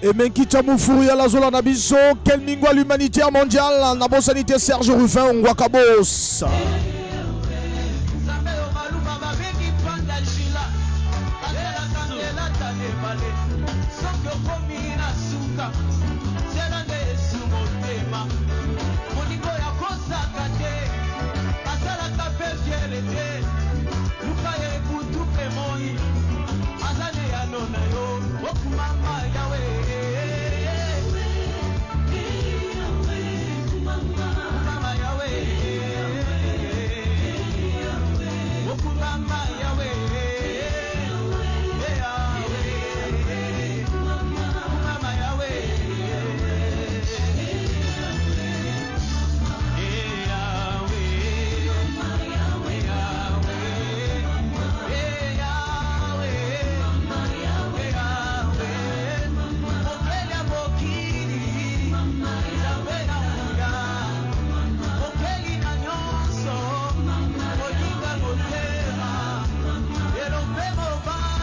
Speaker 1: Et Menkicha Moufouri à la Zola Nabiso, quel mingwa l'humanitaire mondial, Nabo Sanité Serge Ruffin, Ngwakabos.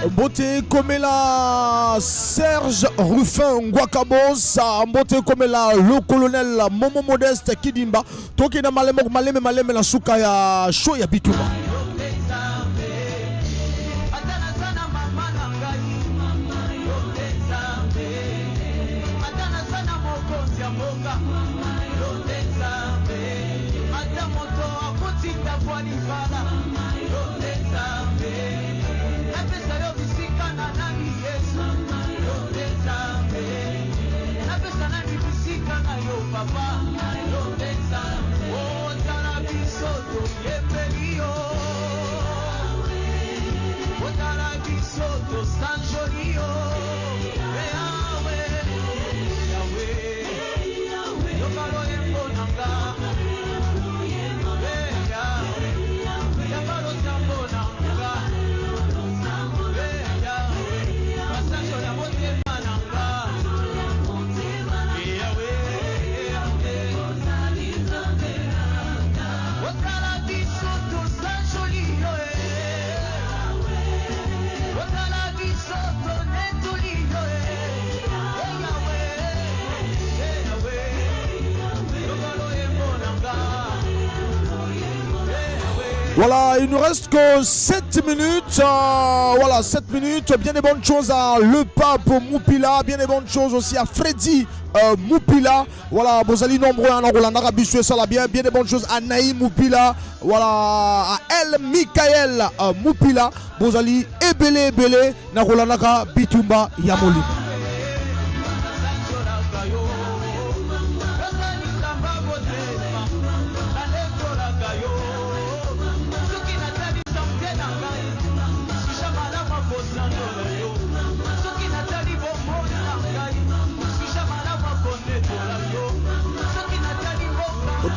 Speaker 1: Mbote Komela Serge Ruffin Ngwakabos, Mbote Komela le colonel Momo Modeste Kidimba, toki na maleme na suka ya show ya Bituma. Voilà, il nous reste que 7 minutes. Voilà, 7 minutes. Bien des bonnes choses à Le Pape Moupila. Bien des bonnes choses aussi à Freddy Moupila. Voilà, Bozali nombreux en Angola, Rabissue, ça l'a bien. Bien des bonnes choses à Naïm Moupila. Voilà, à El Michael Moupila. Bozali Ebele, Nagolanaka, Bitumba, Yamoli.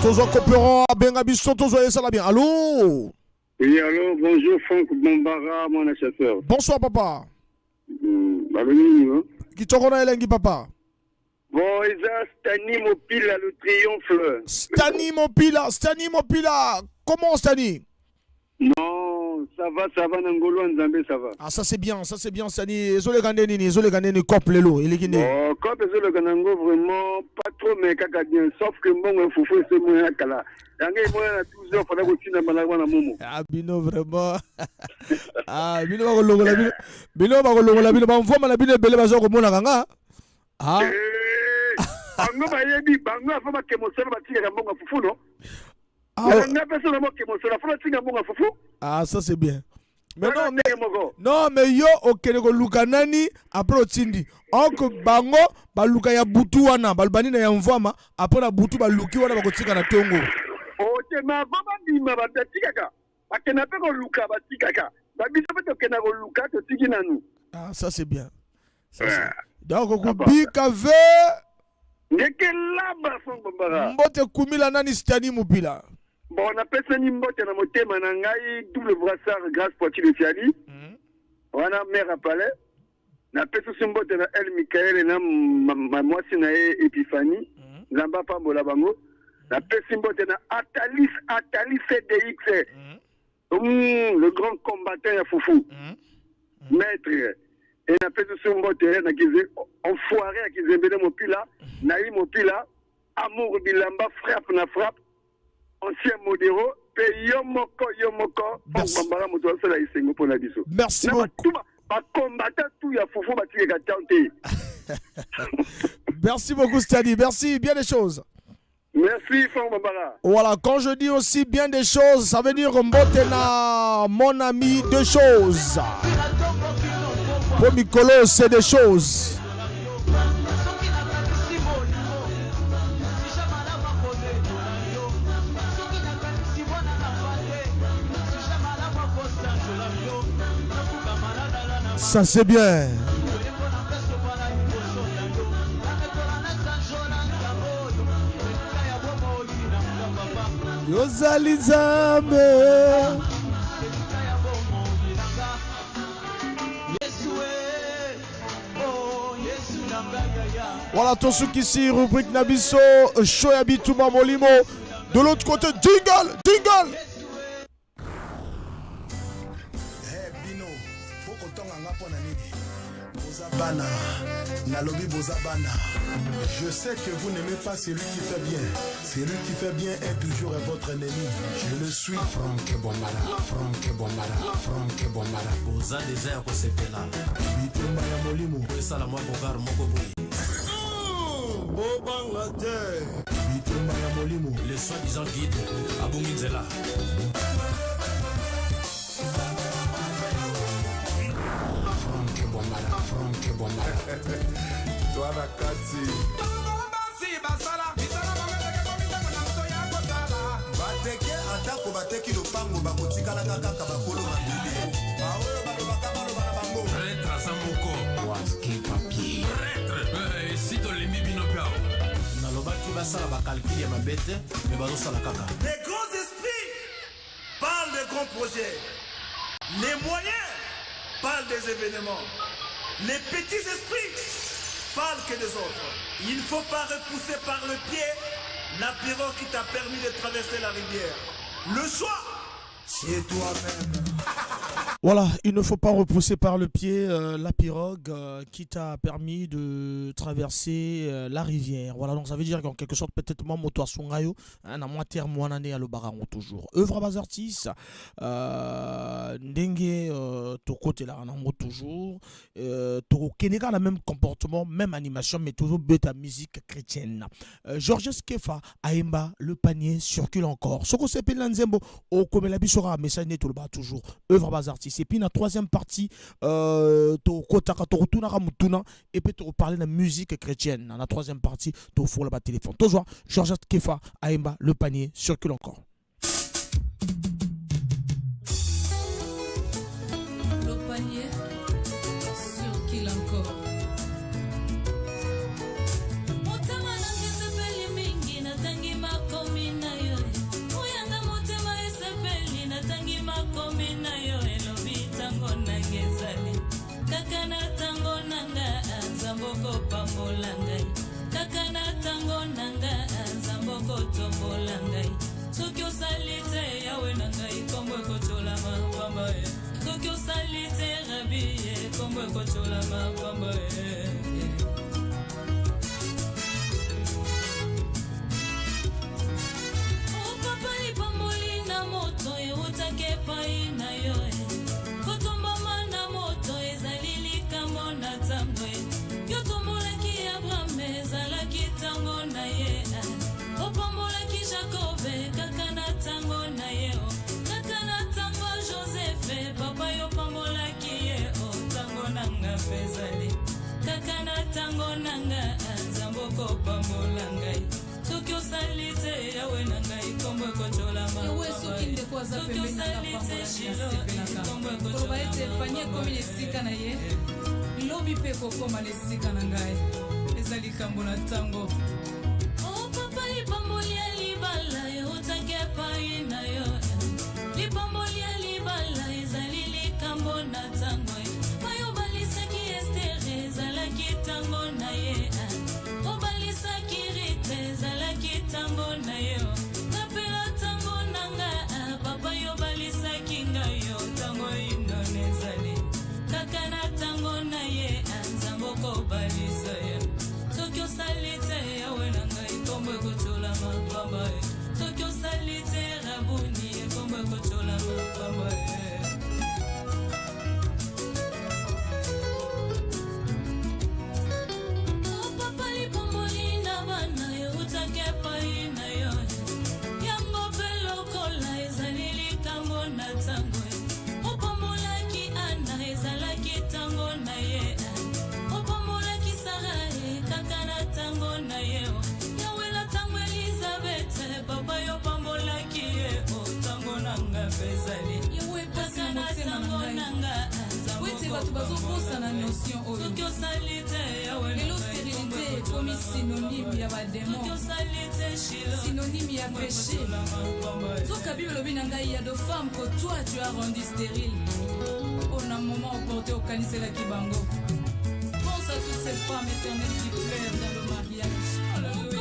Speaker 1: Tozo Copéran, Bengabisso, Tozo et ça va bien. Allô?
Speaker 3: Oui, allô, bonjour Franck Bombara, mon chasseur.
Speaker 1: Bonsoir papa.
Speaker 3: Bienvenue.
Speaker 1: Qui te connaît Elengi papa?
Speaker 3: Bon, ils ont Stani Mopila, le triomphe.
Speaker 1: Stani Mopila. Comment Stani?
Speaker 3: Non, ça va, Nangolo, Nzambe, ça va.
Speaker 1: Ah, ça c'est bien, Stani. Zole Gandeni, Cop Lelo, il est guiné.
Speaker 3: Oh, Cop et Zole Ganango, vraiment, pas trop, mais caca bien. Sauf que bon, Foufou, c'est moi, Kala. Yangé, moi, à 12 heures, il fallait que tu n'aies pas la Momo.
Speaker 1: Ah, Bino, vraiment. Ah, Bino, va Bino, va Bino, Bele, Bazo, Mona Ganga. Ah.
Speaker 3: Bango, Bayebi, Bango, a fait que mon seul bâti est un bon Foufou, non?
Speaker 1: Ah, ça c'est bien. Mais non, mais yo, ok, Luka nani, après Otindi. Onko bango, baluka ya butu wana, balbani na ya mvama, après la butu baluki wana bakotika na tongo.
Speaker 3: Ok, ma baba bima batikaka. Bakena pe ko luka batikaka. Babisa pe to kena ko luka to tiki nanu.
Speaker 1: Ah, ça c'est bien. Donc ko bika ve
Speaker 3: Ndeke lamba son bombara.
Speaker 1: Mbote kumila nani Stani Mopila.
Speaker 3: Bon, on appelle ça Nimbote na motema na ngai double brassard grâce Poitiers de Fiali. On a mère à palais. Na peso Simbote na El Michael na moi na Epiphanie. Namba pambola bango. Na peso Simbote na Atalis CDX. Le grand combattant à Foufou. Maître. Et na fait sur mon terrain na kize enfoiré à kizembele mopila na yi mopila amour bilamba frappe na frappe ancien modéro pe yomoko bambara moto sala isengo pona biso.
Speaker 1: Merci beaucoup.
Speaker 3: Ba combattant tout ya fofo ba tiye ka tante.
Speaker 1: Merci beaucoup Stadi, merci, bien des choses.
Speaker 3: Merci Franck Bambara.
Speaker 1: Voilà, quand je dis aussi bien des choses, ça veut dire Mbotena, mon ami, deux choses. Pour Mikolo, c'est des choses. Ça c'est bien. Yozali Nzambe. Voilà tout ce qui ici, rubrique Nabiso, Shoyabi Touma Molimo. De l'autre côté, jingle, jingle.
Speaker 7: Bana, Nalobi Bozabana. Je sais que vous n'aimez pas celui qui fait bien. Celui qui fait bien est toujours votre ennemi. Je le suis.
Speaker 8: Franck Bombara, Franck Bombara, Franck Bombara. Boza désert au Sepela.
Speaker 7: Bitumba ya Molimo.
Speaker 8: Esala moi bogar mokoboui.
Speaker 7: Bobangate. Bitumba ya Molimo.
Speaker 8: Le soi-disant guide Abunginzela. Franck Bombara, Franck Bombara.
Speaker 7: Toi la Katsi. Bateke atako bateki lopango bakotikala kaka bakolo mabili. Aoyo balobaka balobana bango.
Speaker 8: Prêtre à Samoko. Waski papier. Prêtre. Si to limi bino piao. Nalobaki basala bakalkili ya mabete, mais bazosala kaka.
Speaker 4: Les grands esprits parlent des grands projets. Les moyens parlent des événements. Les petits esprits parlent que des autres. Il ne faut pas repousser par le pied la pirogue qui t'a permis de traverser la rivière. Le choix, c'est toi-même.
Speaker 1: Voilà, il ne faut pas repousser par le pied la pirogue qui t'a permis de traverser la rivière. Voilà, donc ça veut dire qu'en quelque sorte, peut-être moi, moto asungayo, na moi terme moi année à le barango toujours. Œuvre bas artiste, dengue to côté là, on toujours. To Kenega le même comportement, même animation, mais toujours bêta musique chrétienne. Georges Kefa, Aimba, le panier circule encore. Ce qu'on s'appelle l'anzembo, au comme la bisora, message net tout le bas toujours. Œuvre bas artiste. Et puis, la troisième partie, to kotaka to retourna ramutuna et puis to parler de la musique chrétienne. Dans la troisième partie, to faut le téléphone. Toujours, Georges Kefa, Aimba, le panier circule encore.
Speaker 6: Le panier circule encore. Kakana tango nanga nzamboko pambola ngai. Kakana tango nanga nzamboko tombola ngai. Soki osalite yawe na ngai kombo ekotola mapamba ye. Soki osalite rabi ye kombo ekotola mapamba ye. O papa lipamboli na moto ye utake pai na yo e. Kotombama na moto ezalili kambo na tamwe. Yo tombolaki Abraham ezalaki tango na ye. Opambolaki Jacobe kaka na tango na ye. Kaka na tango Joseph papa yo pambolaki ye. O tango nanga pezali. Kaka na tango nanga nzamboko pambola ngai. Soki osalite yawe na ngai kombo ekotola mapamba.
Speaker 9: Soki ndeko aza pembeni na pambola nasepelaka. Koloba ete panie komi lesika na ye. Lobi pe kokoma lesika na ngai. Ezali kambo na tango.
Speaker 6: Oh papa lipamboli ya libala yo utange pai na yo. Lipamboli ya libala ezali likambo na tango. Mayo balisaki Esther ezalaki tango na ye. Obalisaki Rite ezalaki tango na yo. Kapela tango nanga papa yo balisaki ngai yo tango ino nezali. Kaka na tango na ye.
Speaker 9: notion oyo lelo stérilité ekomi synonyme ya badémon, synonyme ya péché. Zoka Bible lobi na ngai ya de femmes que toi tu as rendu stérile. On a un moment opportun au kaniselaki bango. Pense à toutes ces femmes éternelles qui pleurent dans le mariage. Alléluia.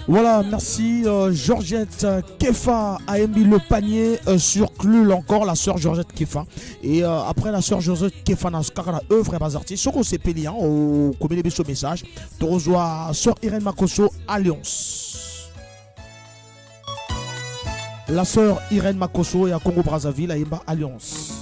Speaker 1: Voilà, merci Georgette Kefa a émis le panier sur Clul encore, la sœur Georgette Kefa. Et après la sœur Georgette Kefa, dans ce cas, la œuvre est bazartie. Ce qu'on s'est payé, au communiqué ce message, tu reçois sœur Irène Makosso, Alliance. La sœur Irène Makosso et à Congo Brazzaville, à Yemba Alliance.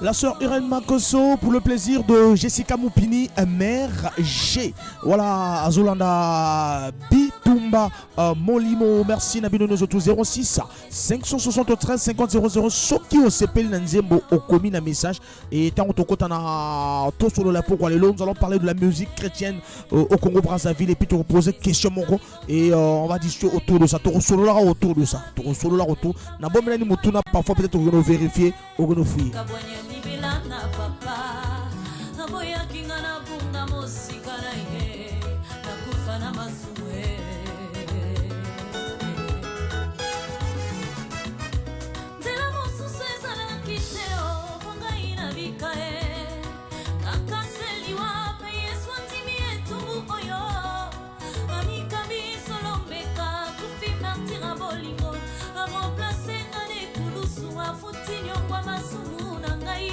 Speaker 1: La sœur Irène Makosso pour le plaisir de Jessica Moupini, mère G. Voilà, Azolanda Bitumba Molimo, merci Nabino Nozoto 06 573 50 00. Soki au CPL Nanzembo au commis un message. Et tant que tu as tout sur le pourquoi nous allons parler de la musique chrétienne au Congo Brazzaville et puis te reposer question Moko. Et on va discuter autour de ça. Tu solo là autour de ça. Tu solo là autour. Na bon melani mutuna parfois peut-être on va vérifier, on va fouiller.
Speaker 6: Na papa aboya kinga na bunga mosika na ye na kufa na masue zela mosusu ezalaki te bonga ina bikae kakaseliwa pe yesu antimi etumbu oyo amikabi solombeka kufi martira bolingo amomplace nga ne kulusu afutinyo kwa masumu na ngai.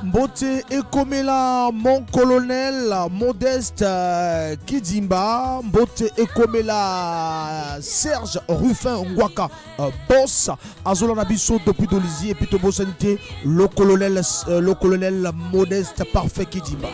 Speaker 1: Mbote Ekomela, mon colonel Modeste Kidimba. Mbote Ekomela, Serge Ruffin Ngwaka, boss. Azolana Bisso depuis Dolisie et puis Tobosanité, le colonel Modeste Parfait Kidimba.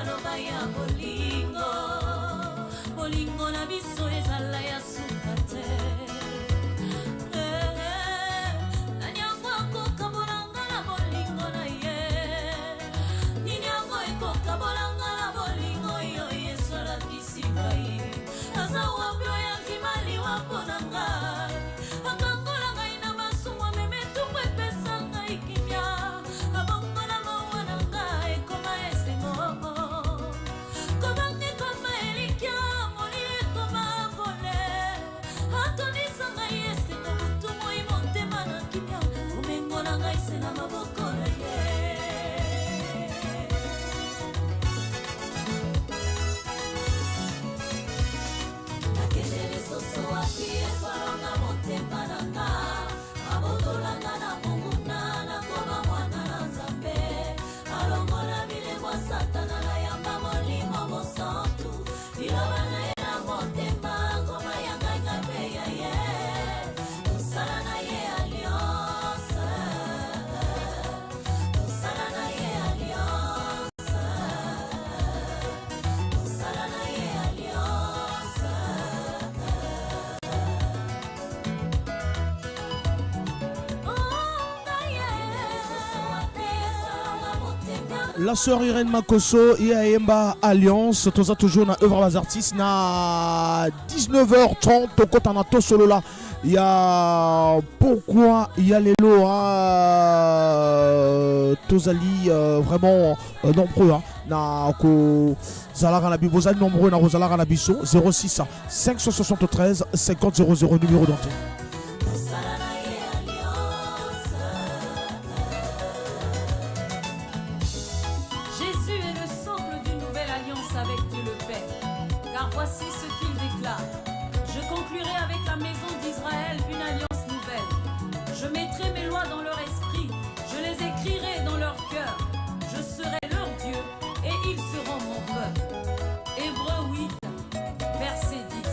Speaker 6: maloba ya bolingo bolingo na biso ezala ya suka te nani yango akokabolanga na bolingo na ye nini yango ekokabolanga na bolingo yo yesu alakisi ngai aza wapi oyo andimali wapo na ngai akangola ngai na masumu ameme tupu epesa ngai kimia abongola mawa na ngai ekoma esengo kobangi koma elikya molili ekoma pole atonisa ngai esengo butu moi motema na kimia omengola ngai se na maboko na ye nakendele soso wapi esolonga motema na nga abotolanga na monguna na ngoma mwana na nzambe alongola bilemwa satana na yamba molimo mosantu liloba na ye na motema ngoma ya ngai ngai mpe ya ye tosala na ye alliance tosala na ye alliance tosala na ye alliance
Speaker 1: La sœur Irène Makoso et Aemba Alliance, tout ça toujours dans œuvre des artistes na 19h30 au côté de solo là. Il y a pourquoi il y a les lots Tozali vraiment nombreux na ko Zalara na Bibozali nombreux na Rosalara na Bisso 06 573 50 00 numéro d'antenne.
Speaker 9: Jésus est le socle d'une nouvelle alliance avec Dieu le Père. Car voici ce qu'il déclare. Je conclurai avec la maison d'Israël une alliance nouvelle. Je mettrai mes lois dans leur esprit. Je les écrirai dans leur cœur. Je serai leur Dieu et ils seront mon peuple. Hébreux 8, verset 10.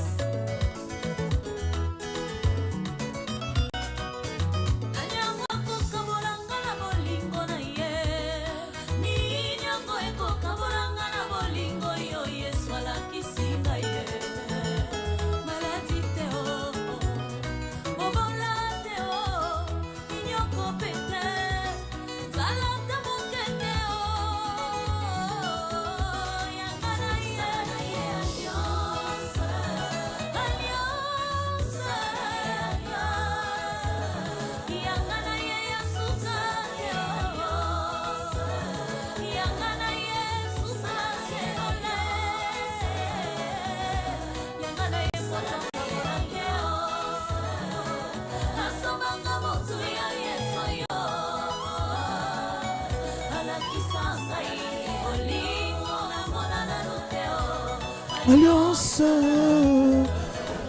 Speaker 1: Alliance.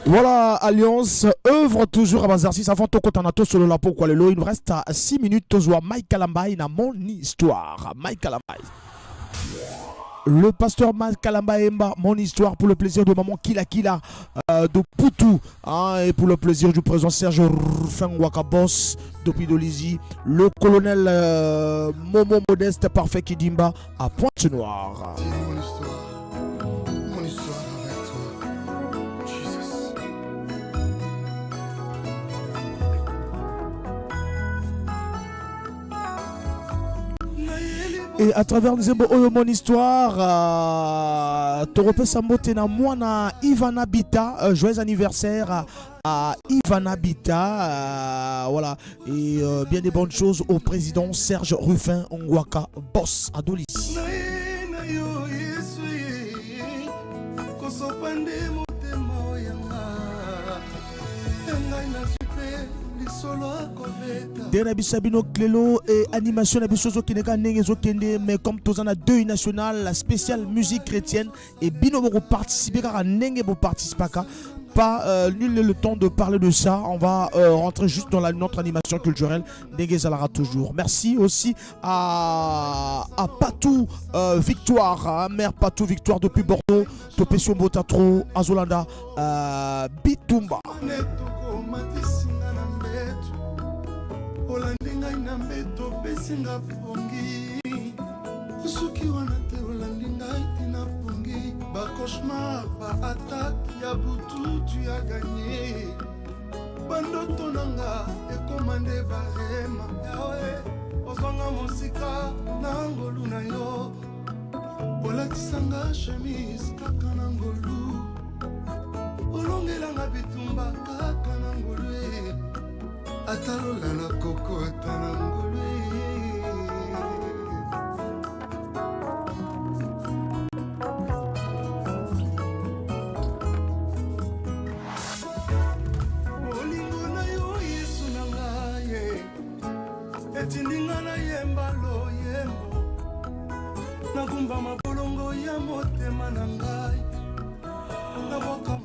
Speaker 1: Voilà, Alliance œuvre toujours à Bazarcis avant tout quand sur le la pourquoi le lot. Il nous reste à 6 minutes. Toujours Mike Kalambay dans mon histoire. Mike Kalambay. Le pasteur Mike Kalambay, mon histoire pour le plaisir de maman Kila Kila de Poutou et pour le plaisir du président Serge Rufin Wakabos depuis Dolizy, le colonel Momo Modeste Parfait Kidimba à Pointe-Noire. Et à travers mon histoire, Torope Sambote na mwana Ivana Bita, joyeux anniversaire à Ivana Bita, voilà, et bien des bonnes choses au président Serge Rufin Ngwaka, boss à Dolizy. Dena Bisabino Clélo et animation Nabisozo Kineka Nengezo Kende, mais comme tous en a deux nationales, la spéciale musique chrétienne et Bino pour participer car Nenge pour participer pas nul le temps de parler de ça. On va rentrer juste dans notre animation culturelle. Nenge Zalara toujours. Merci aussi à Patou Victoire, mère Patou Victoire depuis Bordeaux, Topesio Botatro, Azolanda, Bitumba.
Speaker 7: Olandinga ina mbeto pesinga pongi Usuki wana te olandinga cauchemar, pas attaque, y'a butu, tu as gagné. Bandoto nanga, et commandé barema. Yahweh, ozonga mosika, nangolu na yo. Olatisanga chemise, kaka nangolu. Olongelanga bitumba, kaka nangolu. Atalola na koko, atanangolu.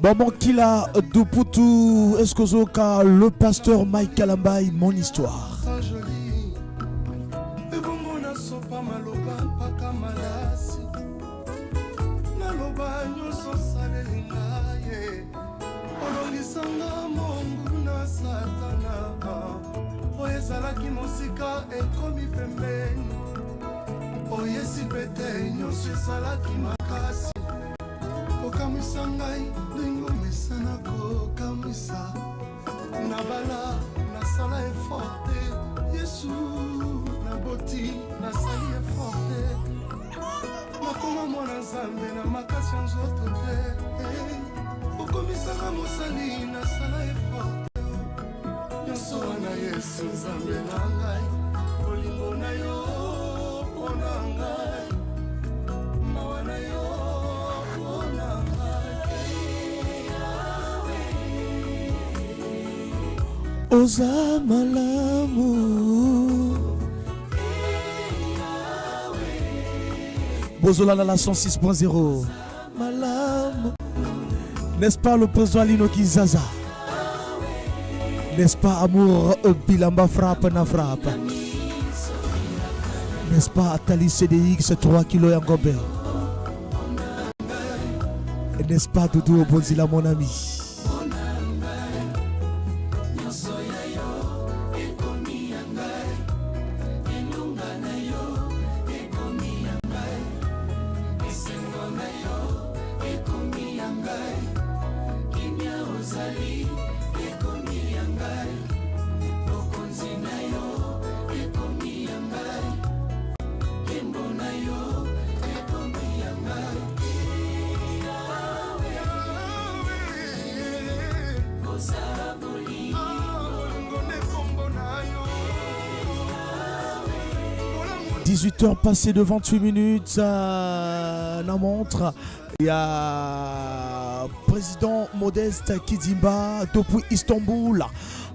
Speaker 1: Maman Kila Duputu Escozoka, le pasteur Mike Kalambai, mon histoire.
Speaker 7: Ezalaki mosika ekomi pembeni oyesi pete nyonso ezalaki makasi okamwisa ngai ndenge omesana kokamwisa nabala nasala eforte yesu naboti nasali eforte nakoma mwana nzambe na makasi ya nzoto te okomisaka mosali nasala eforte nyonso wana yesu nzambe na ngai olingo na yo mpona ngai mawa na yo mpona ngai
Speaker 1: oza malamu Bozolala la 106.0 malamu. N'est-ce pas le président Lino Kizaza? N'est-ce pas amour Bilamba frappe na frappe? N'est-ce pas Atali CDX 3 kilos Yangobe? N'est-ce pas Doudou Obonzila mon ami? Heures passées de 28 minutes à la montre. Il y a président Modeste Kidimba depuis Istanbul.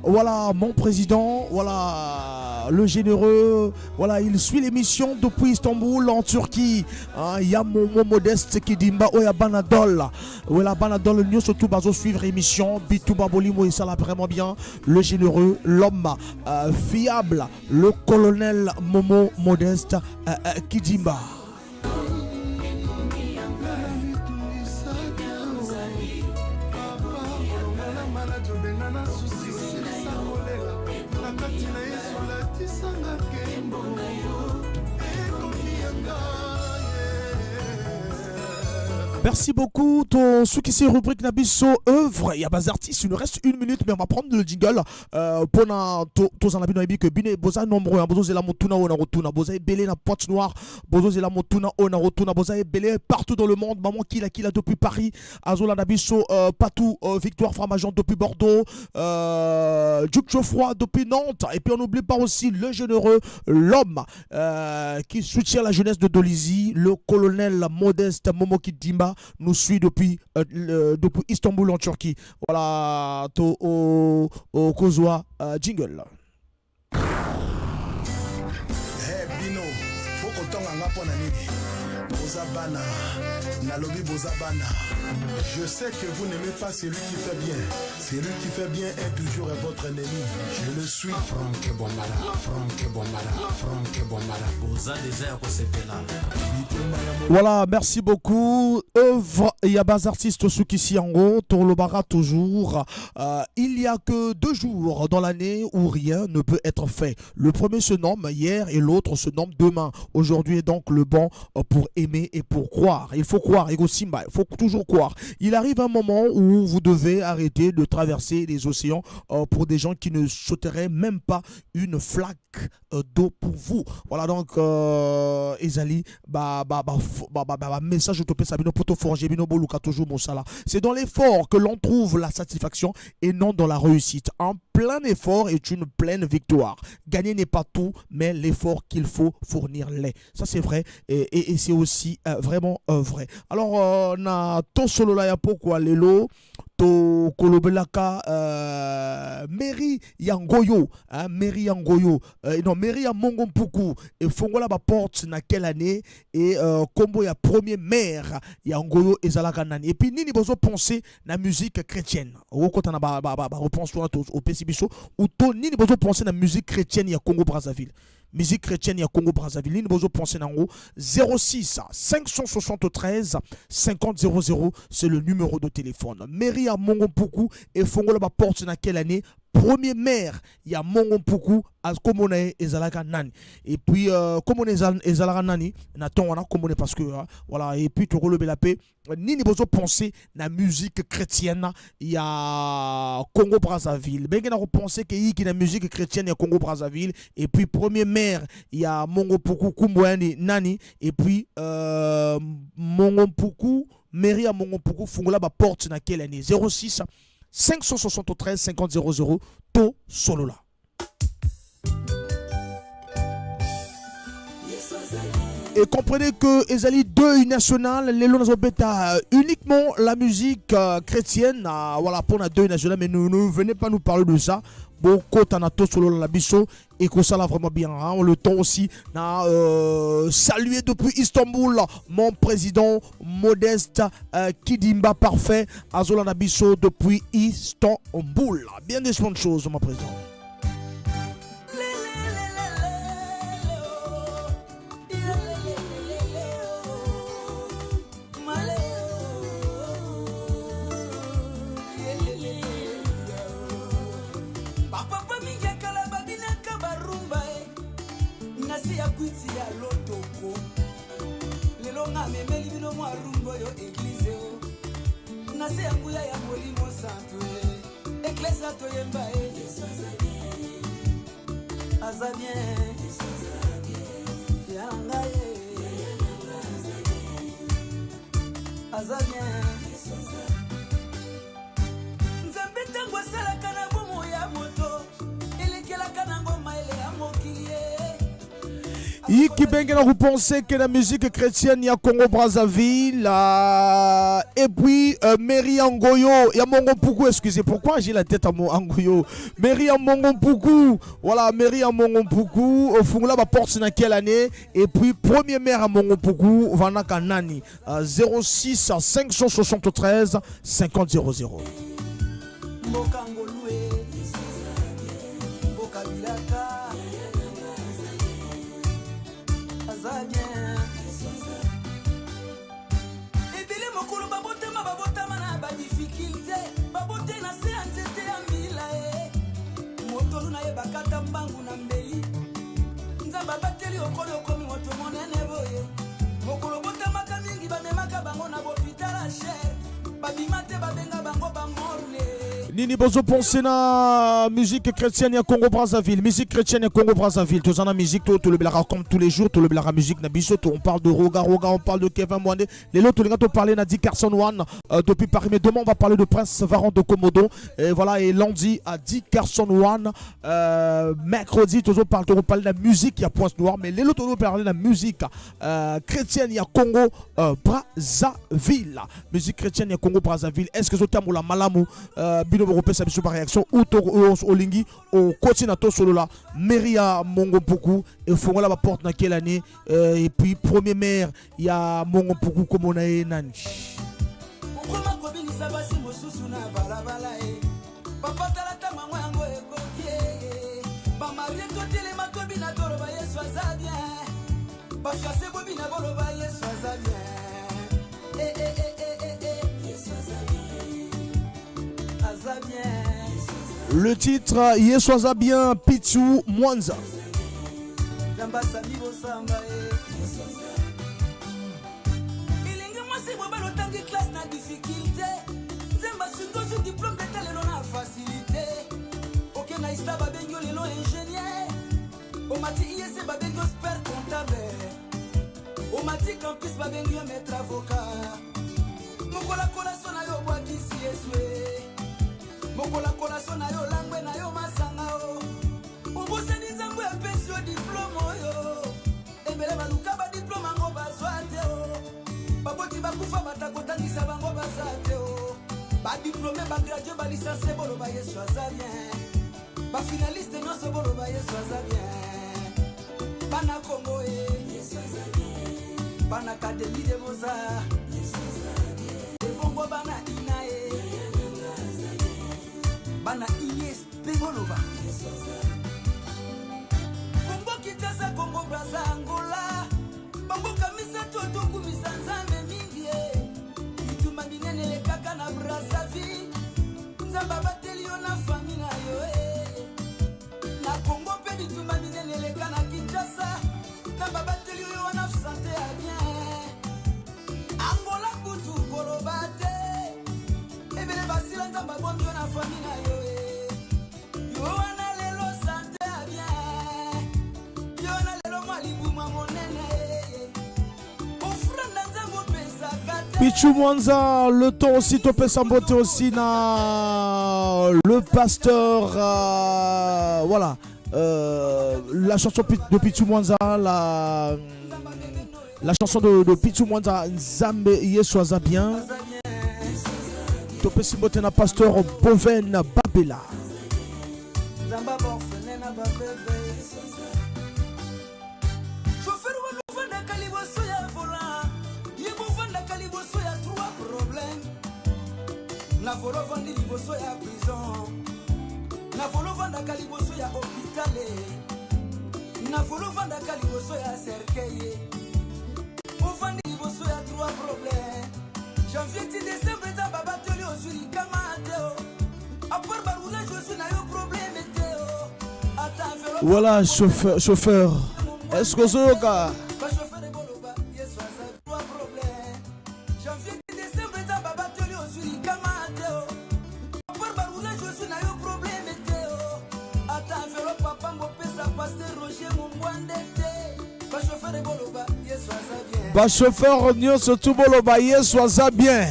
Speaker 1: Voilà mon président, voilà le généreux, voilà il suit l'émission depuis Istanbul en Turquie. Il y a mon Modeste Kidimba, il y a Banadol, voilà Banadol, nous surtout bazo suivre l'émission. Bitouba Bolimo et ça là vraiment bien. Le généreux, l'homme fiable, le colonel Momo Modeste Kidimba. Merci beaucoup. Ceux qui s'est rubrique Nabiso œuvre, il y a des artistes. Il nous reste 1 minute, mais on va prendre le jingle. Pour tous en habit que bine boza nombreux. Bozo zela motuna ona rotuna. Boza belé na Pointe Noire. Bozo zela motuna ona rotuna. Boza belé partout dans le monde. Maman Kila depuis Paris. Azola Nabiso Patou Victoire Framageon depuis Bordeaux. Duc Geoffroy depuis Nantes. Et puis on n'oublie pas aussi le généreux, l'homme qui soutient la jeunesse de Dolisie, le colonel Modeste Momo Kidimba. Nous suit depuis Istanbul en Turquie. Voilà, au Kozwa jingle.
Speaker 7: Hey Bino, faut autant en apprendre. Bozabana, Nalobi Bozabana. Je sais que vous n'aimez pas celui qui fait bien. Celui qui fait bien est toujours votre ennemi. Je le suis.
Speaker 8: Franck Bombala, Franck Bombala, Franck Bombala. Boza désert pour cette là.
Speaker 1: Voilà, merci beaucoup. Œuvre, il y a des artistes Sukisiango, Torlobara toujours. Il y a que 2 jours dans l'année où rien ne peut être fait. Le premier se nomme hier et l'autre se nomme demain. Aujourd'hui est donc le bon pour pour aimer et pour croire. Il faut croire, Ego Simba, il faut toujours croire. Il arrive un moment où vous devez arrêter de traverser les océans pour des gens qui ne sauteraient même pas une flaque d'eau pour vous. Voilà donc Ezali message utopé sabino poto forger bino boluka toujours mosala. C'est dans l'effort que l'on trouve la satisfaction et non dans la réussite. Un plein effort est une pleine victoire. Gagner n'est pas tout, mais l'effort qu'il faut fournir l'est. Ça c'est vrai et c'est aussi vraiment vrai. Alors na to solo la ya pourquoi lelo to kolobelaka mairie yangoyo mairie yangoyo non mairie ya Mongo Mpuku et fongola ba porte na quelle année et combo ya premier maire yangoyo ezalaka nani et puis nini bozo penser na musique chrétienne okota na ba repense au pesibiso ou to nini bozo penser na musique chrétienne ya Congo Brazzaville. Musique chrétienne ya Congo Brazzaville. Ni bozo penser nango 06 573 50 00, c'est le numéro de téléphone. Mairie à Mongo Mpuku et fongola ba porte na quelle année? Premier maire, il y a Mongo Mpuku, comme on est ezalaka nani. Et puis, comme on est ezalaka nani, on a comme on est parce que, voilà, et puis, tu roules la paix. Nini bozo penser na musique chrétienne, il y a Congo Brazzaville. Ben, on a pensé qu'il y a la musique chrétienne, il y a Congo Brazzaville. Et puis, premier maire, il y a Mongo Mpuku, Kumbouani, Nani. Et puis, Mongo Mpuku, mairie à Mongo Mpuku, fongola ba porte na quelle année? 06 573 50 00 to solola. Et comprenez que Ezali deuil national, les lois uniquement la musique chrétienne, voilà pour la deuil national, mais ne venez pas nous parler de ça. Beaucoup tanato solo la biso et que ça là vraiment bien. Hein. Le temps aussi n'a salué depuis Istanbul mon président Modeste Kidimba parfait Azola Nabiso depuis Istanbul. Bien des bonnes choses mon président.
Speaker 10: Kwiti ya lotoko lelo nga memeli bino mwa rumbo yo église o nase ya kuya ya molimo santo église to yemba aza bien ya nga aza bien nzambe tango asalaka na bomo ya moto elekelaka na ngoma ele ya mokili.
Speaker 1: Qui bengena vous pensez que la musique chrétienne y a Congo Brazzaville et puis mairie Angoyo y a Mongo Mpuku, excusez pourquoi j'ai la tête à mon Angoyo, mairie à Mongo Mpuku, voilà mairie à Mongo Mpuku au fond là ba porte na quelle année et puis premier maire à Mongo Mpuku vanaka nani 06 573 50 00.
Speaker 10: Bakata mbangu na mbeli nzamba bateli okolo okomi moto monene boye mokolo botamaka mingi bamemaka bango na bopitala cher babimate babenga bango bamorle.
Speaker 1: Nini bozo penser na musique chrétienne ya Congo Brazzaville, musique chrétienne ya Congo Brazzaville, tous en la musique tout le blara comme tous les jours, tout le blara musique na biso, on parle de Roga, on parle de Kevin Mwande, les autres les gars on parler na Dick Carson One depuis Paris, mais demain on va parler de Prince Varan de Komodo et voilà et lundi à Dick Carson One, mercredi toujours on parle de la musique, il y a Pointe Noire, mais les autres on parler de la musique chrétienne, il y a Congo Brazzaville, musique chrétienne il y a Congo Brazzaville. Est-ce que vous la malamu bino européen sa biso par réaction ou olingi au continent solo là mairie à Mongo Mpuku et fongola ba porte na quelle année et puis premier maire il y a Mongo Mpuku comme on a nani ukoma kobini sabasi mosusu na balabala papa talata mango yango ekokie ba marie totele makobi na toro ba Yesu azabia parce que c'est bobi na bolo ba Yesu azabia le titre Yesoaza bien Pitou Mwanza.
Speaker 10: mobile otangi classe na difficulté nzemba surtout diplôme d'état lelo na facilité oke na ista babengi yo lelo ingénieur omati IEC babengi yo expert comptable omati campus babengi yo maître avocat mokolakolation na yo bwakisi yesue mokolakolation na yo langwe na yo masanga o obosani nzambo apesi yo diplôme oyo ebele baluka badiplôme yango bazwa te o baboti bakufa batakotangisa bango baza te o badiplôme bagradue balisanse boloba yesu aza bien bafinaliste nyonso boloba yesu aza bien bana kongo bana akademi de moza ebongo bana ina bana ISP boloba kongo kitasa kongo braza angola bango kamisa totokumisa nzambe mingi bituma minene lekaka na brazzaville nzamba bateli yo na fami na yo na kongo mpe bituma minene leka na kinshasa nzamba bateli yo wana sante ya bien angola kutu koloba te ebele basila nzamba bombi yo na fami na yo yo wana lelo sante ya bien yo wana lelo mwalibuma monene ofranda nzambo pesaka te
Speaker 1: Pichu Mwanza, le temps aussi topé sa beauté aussi na le pasteur voilà la chanson de Pichu Mwanza la chanson de Pichu Mwanza Nzambe Yesu aza bien topé si beauté na pasteur Boven Babela
Speaker 10: Zamba borfene na babebe chauffeur wano kaliboso ya volant yebo vanda kaliboso ya trois problèmes na volo vandi liboso ya prison na volo vanda kaliboso ya hôpital na volo vanda kaliboso ya cercueil o vandi liboso ya trois problèmes janvier ti décembre ta baba toli ozuri kama teo après baroulage je suis na yo problème.
Speaker 1: Voilà, chauffeur. Est-ce que c'est le cas? Ba chauffeur nyonso tu boloba Yesu aza bien.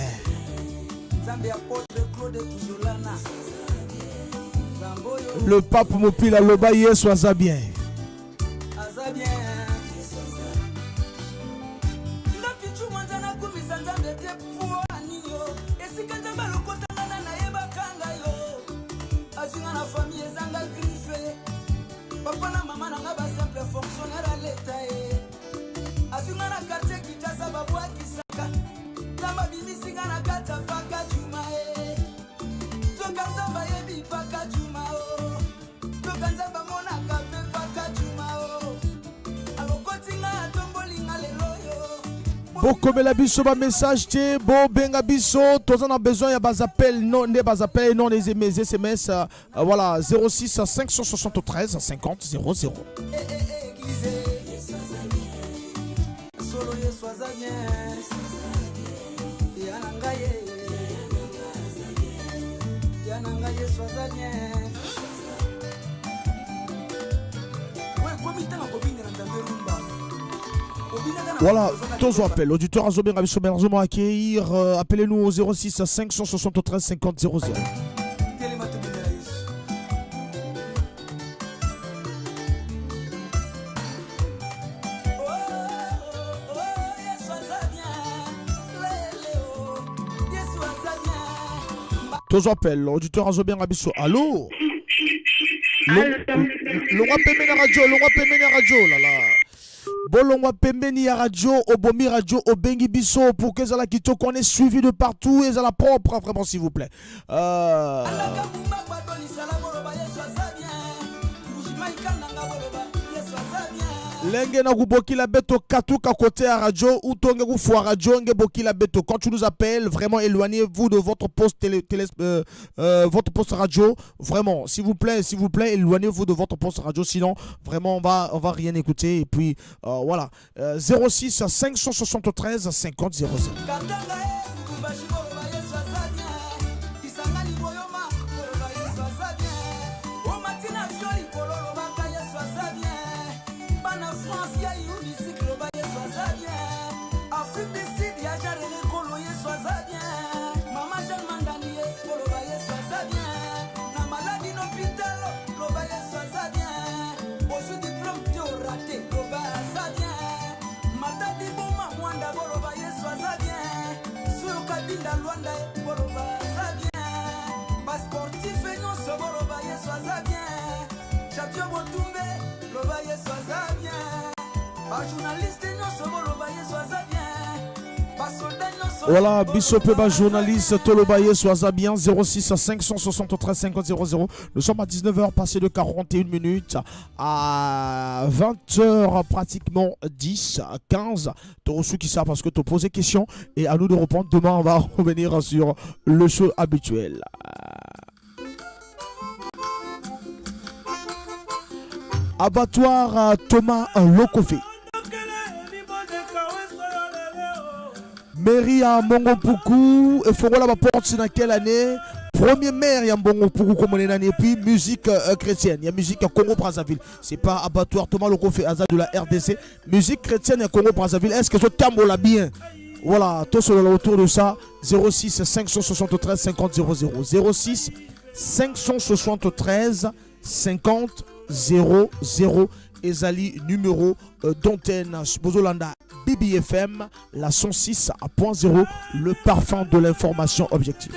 Speaker 1: Le pape Mopila loba Yesu aza bien.
Speaker 10: Papa na mama na ba simple fonctionnaire à l'état azunga na quartier kitasa babwa kisaka na mabimisi na kata paka juma tokata bayebi paka juma tokata bamona kape paka juma alokotinga tombolinga leloyo
Speaker 1: bokomela biso ba message te bo benga biso toza na besoin ya bas appel non ne bas appel non les SMS voilà 06 573 50 00 Voilà, tous appels. Auditeur Azobé Rabiso Berzoma accueillir. Appelez-nous au 06 573 50 00. Tous appels. Auditeur Azobé Rabiso. Allô? L'on pemeni radio là là. Bolongwa pembeni ya radio, obomi radio, obengi biso pour que la kito qu'on est suivi de partout et à la propre vraiment s'il vous plaît. Lenge na kubokila beto katuka côté à radio ou tonge kufwa radio nge bokila beto. Quand tu nous appelles, vraiment éloignez-vous de votre poste votre poste radio. Vraiment, s'il vous plaît, éloignez-vous de votre poste radio. Sinon, vraiment, on va rien écouter. Et puis, voilà. 06 573 50 00. Voilà, Bissopé, journaliste, Tolobaye, sois bien, 06 573 50 00. Nous sommes à 19h, passé de 41 minutes à 20h, pratiquement 10, 15. Tu reçu qui ça parce que tu poses des questions et à nous de répondre. Demain, on va revenir sur le show habituel. Abattoir Thomas Lokofé. Mairie à Mbongo-Puku, et faut la porte dans quelle année? Premier maire à Mbongo-Puku comme on est année, et puis musique chrétienne, il y a musique à Congo-Brazzaville. C'est pas abattoir Thomas Lokofé Azad de la RDC. Musique chrétienne à Congo-Brazzaville. Est-ce que ce tambour là bien? Voilà, tout sur autour de ça. 06 573 50 00. 06 573 50 00. Ezali numéro d'antenne Bozolanda BBFM, la 106.0, le parfum de l'information objective.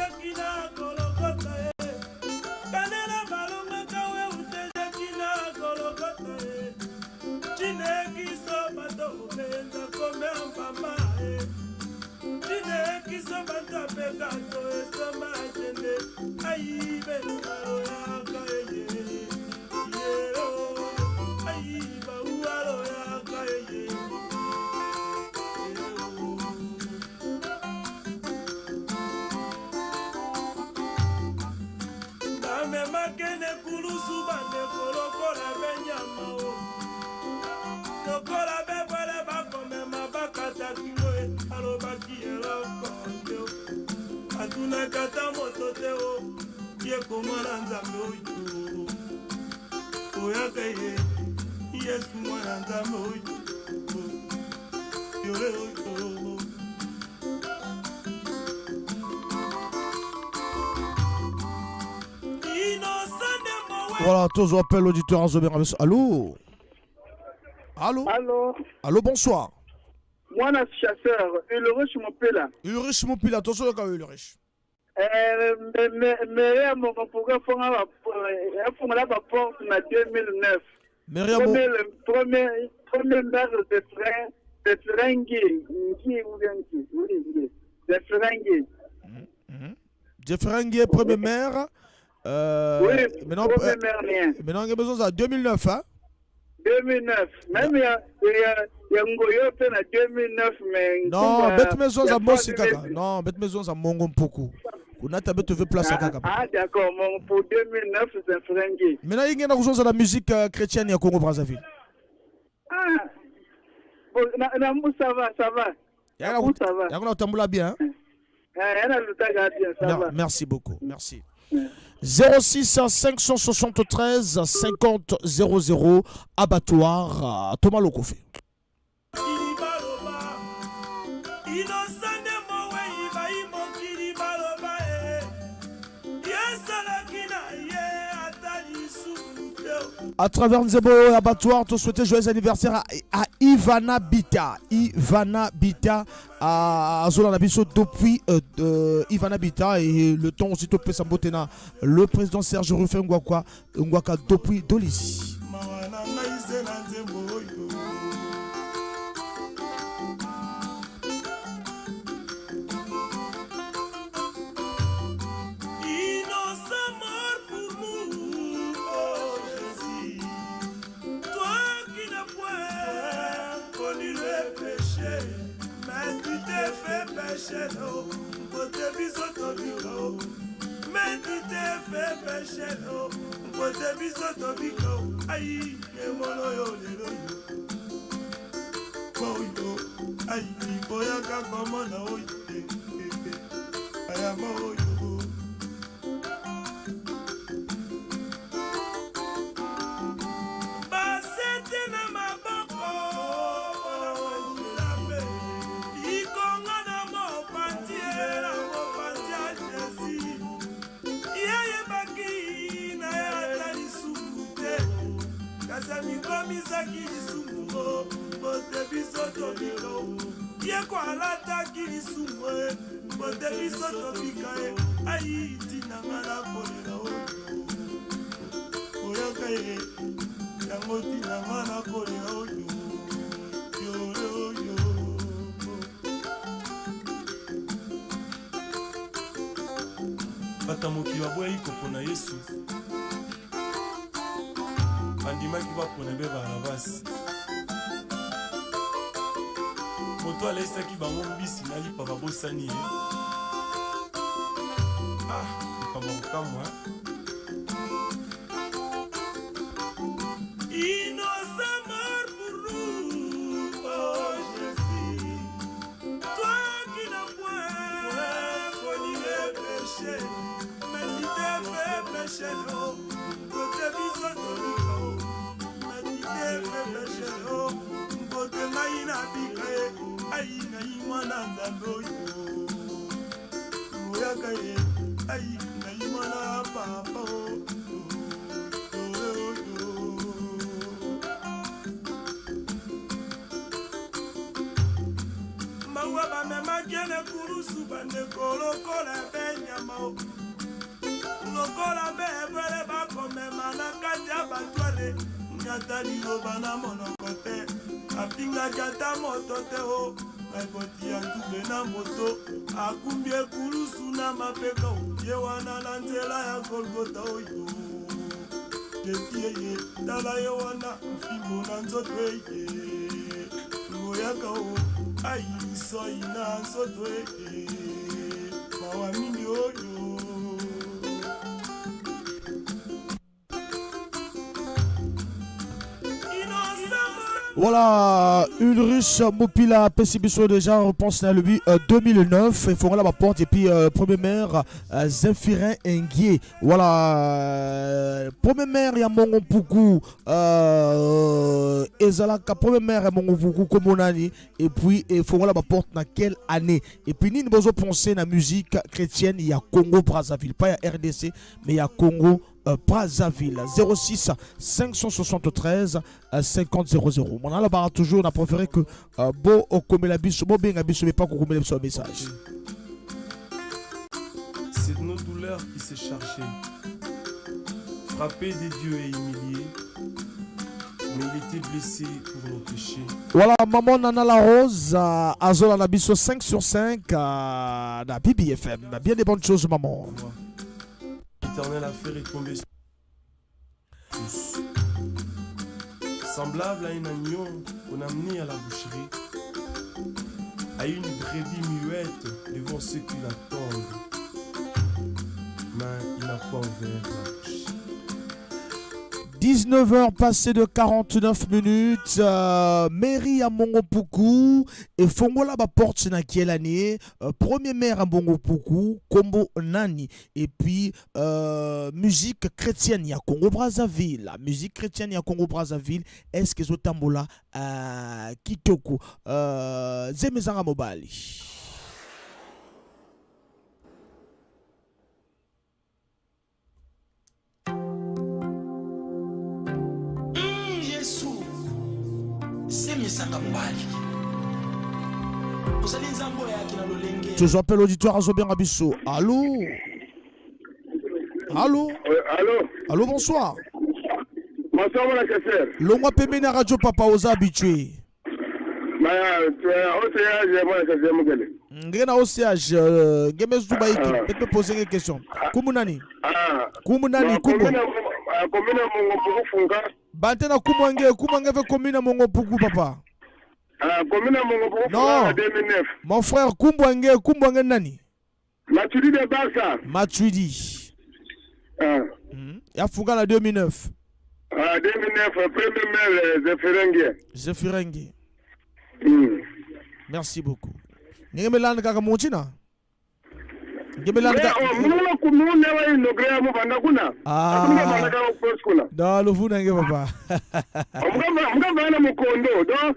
Speaker 1: Voilà, tous appels auditeurs en Zobéra. Allô? Allô?
Speaker 3: Allô?
Speaker 1: Allô, bonsoir.
Speaker 3: Moi, je suis chasseur. Ulrich Mopila.
Speaker 1: Ulrich Mopila, tu sais quoi, Ulrich?
Speaker 3: Mais mon programme a la porte en 2009. Premier maire de Frengue. De Frengue.
Speaker 1: De Frengue, premier maire.
Speaker 3: Oui,
Speaker 1: maintenant, il y a besoin de 2009, hein? 2009.
Speaker 3: Même il y a Ngoyo en 2009, mais...
Speaker 1: Non, bête maison à Mossi Kaka. Non, bête maison à Mongon Poku. On a tabé te fait place à Kaka.
Speaker 3: Ah, d'accord, pour 2009, c'est Frengue.
Speaker 1: Maintenant, il y a une chose à la musique chrétienne à Congo-Brazzaville.
Speaker 3: Ah, ça va, ça va.
Speaker 1: Il y a un tamboula bien. Merci beaucoup, merci. 06 573 50 00 abattoir Thomas Lokofé. À travers Nzebo abattoir, tu souhaites joyeux anniversaire à Ivana Bita. Ivana Bita à Zola Nabiso depuis Ivana Bita et le temps aussi topé Sambotena. Le président Serge Rufin Ngwaka depuis Dolizi.
Speaker 4: péché, mais tu t'es fait péché, non. Côté biso tobika, mais tu t'es fait péché, non. Côté biso tobika, aïe, et mon oyo, oyo, aïe, boyaka comment na oyo, ayama oyo. Misaki lisumo, bote biso tobika. Ye kwa lata ki lisumo, bote biso tobika. Ayi tina ngala kolela oyo. Oyoka ye, yango tina ngala kolela oyo. Yo yo yo. Batamoki babwe ikopo na Yesu. Andimaki bapona be Barabasi. Moto alaisaki bango mbisi na lipa babosani ye. Ah, kamwa. Innocent mort pour nous, oh Jésus. Toi qui n'as point connu le péché, mais tu t'es fait péché, non. Côté biso tobika. Mbote ngai na bika ai ngai mwana nzambe oyo oyaka ye ai ngai mwana papa mawa bamemaki ene kurusu bandeko lokola benyama lokola bebele bakomema na kati ya batwale nyata liloba na monoko te apingaki ata moto te o akoti ya ntube na moto akumbi ekulusu na mapeka ye wana na nzela ya Golgota oyo Jesi yeye tala ye wana mfimbo na nzoto eye ngoyaka o ayiso ina nzoto eye mawa mingi oyo.
Speaker 1: Voilà, Ulrich Mopila Pessibiso déjà, on pense à lui 2009, il faut la porte et puis premier maire Zéphirin Nguye. Voilà, premier maire il y a mon poukou Ezalaka, premier maire il y a mon poukou comme on a dit, et puis il faut la porte dans quelle année. Et puis ni besoin penser la musique chrétienne, il y a Congo Brazzaville, pas il y a RDC, mais il y a Congo Brazzaville 06 573 50 00. Mon ala toujours on a préféré que beau comme la biso beau bien biso mais pas qu'on met le message.
Speaker 4: C'est de nos douleurs qui s'est chargé, frappé des dieux et humilié, mais il était blessé pour nos péchés.
Speaker 1: Voilà, maman Nana la Rose Azola na biso 5 sur 5 na BBFM. Bien des bonnes choses maman.
Speaker 4: L'éternel a fait retomber sur tous. Semblable à un agneau qu'on a amené à la boucherie, à une brebis muette devant ceux qui l'attendent, mais il n'a pas ouvert la bouche.
Speaker 1: 19h passées de 49 minutes. Mairie à Mongopuku et Fongola ba porte na quelle année? Premier maire à Mongopuku, Kombo Nani. Et puis musique chrétienne ya Congo Brazzaville. Musique chrétienne ya Congo Brazzaville. Est-ce que Zotambola Kitoko Zemezanga Mobali. Je appelle l'auditoire à Zobien Abisso. Allô? Allô?
Speaker 3: Allô?
Speaker 1: Allô, bonsoir.
Speaker 3: Bonsoir, mon assesseur.
Speaker 1: L'on peut mener Radio Papa aux habitués. Ngena OCH, Gemes Dubaïki, peut-être poser une question. Kumunani? Kumunani, Kumunani. Bantena Kumange, Kumange fait commune à Mongopuku, papa.
Speaker 3: Commune à Mongobo,
Speaker 1: Non.
Speaker 3: 2009.
Speaker 1: Mon frère Kumbwange nani?
Speaker 3: Matuidi de Barça.
Speaker 1: Matuidi. Ya funga na 2009.
Speaker 3: 2009, premier maire
Speaker 1: Zefirenge. Merci beaucoup. Ngemelanda kaka mochina. Ngemelanda. Da lufuna nge papa.
Speaker 3: Mga bana mukondo do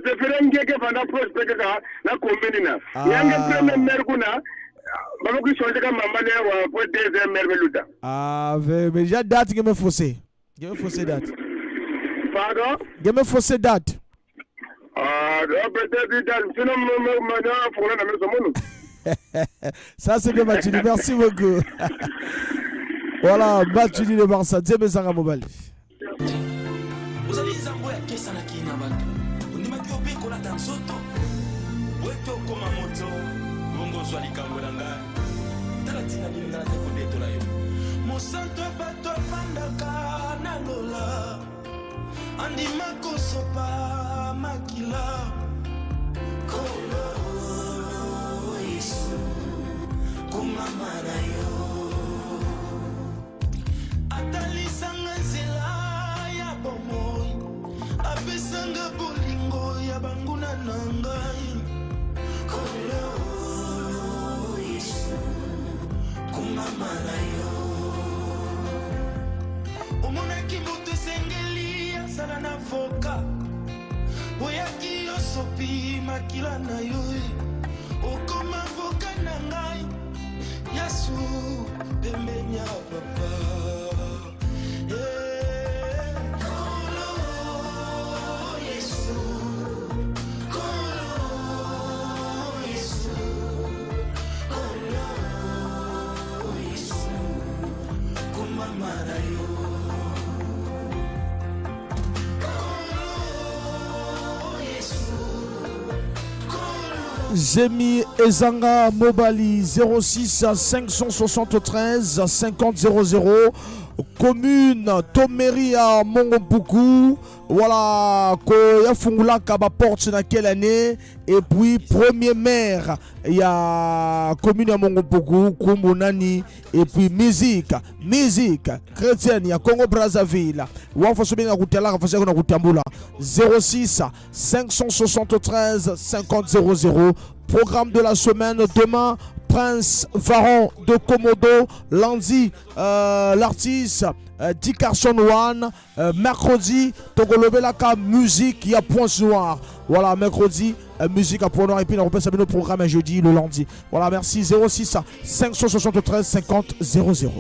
Speaker 3: Zefirenge ke bana prospect ka na kombina. Yange premier maire kuna. Baba ku changer ka mamba ne wa pour deuxième maire beluta.
Speaker 1: Mais déjà date que me faussé. Je me faussé date.
Speaker 3: Pardon?
Speaker 1: Je me faussé date.
Speaker 3: Peut-être date. Sinon maintenant pour la maison.
Speaker 1: Ça c'est de Mathieu. Merci beaucoup. Voilà, Mathieu de Barça. Dieu me sanga mobile.
Speaker 10: Vous allez zambo ya kesa na kina bato. Ndimaki obeko la tansoto. Weto koma moto. Bongo zwali kambola ngai. Tala tina binga te ko deto la yo. Mosanto bato pandaka na lola. Andi makosopa makila. Kolo Yesu. Kumama na yo. Atalisanga nzela ya bomoi. Apesanga bolingo ya banguna na ngai. Kolo Yesu. Kumama na yo. Omonaki moto esengeli asala na voka. Oyaki yosopi makila na yo. Okoma voka na ngai. Yasu pembeni ya papa. Kolo Yesu. Kolo Yesu. Kolo Yesu. Kumama na yo.
Speaker 1: Zemi Ezanga Mobali 06 573 5000. Commune Tomeria Mongompuku. Voilà, Koya Fungula Kaba porte na quelle année? Et puis premier maire, il y a commune à Mongompuku, Kumbunani. Et puis musique chrétienne, il y a Congo Brazzaville. Wafa Sobina Koutela, Rafa Koutambula 06 573 5000. Programme de la semaine demain. Prince Varon de Komodo, lundi l'artiste Dick Carson One, mercredi Togolobelaka musique, il y a point noir. Voilà, mercredi musique à point noir et puis on repère ça nos programmes jeudi le lundi. Voilà, merci 06 573 5000.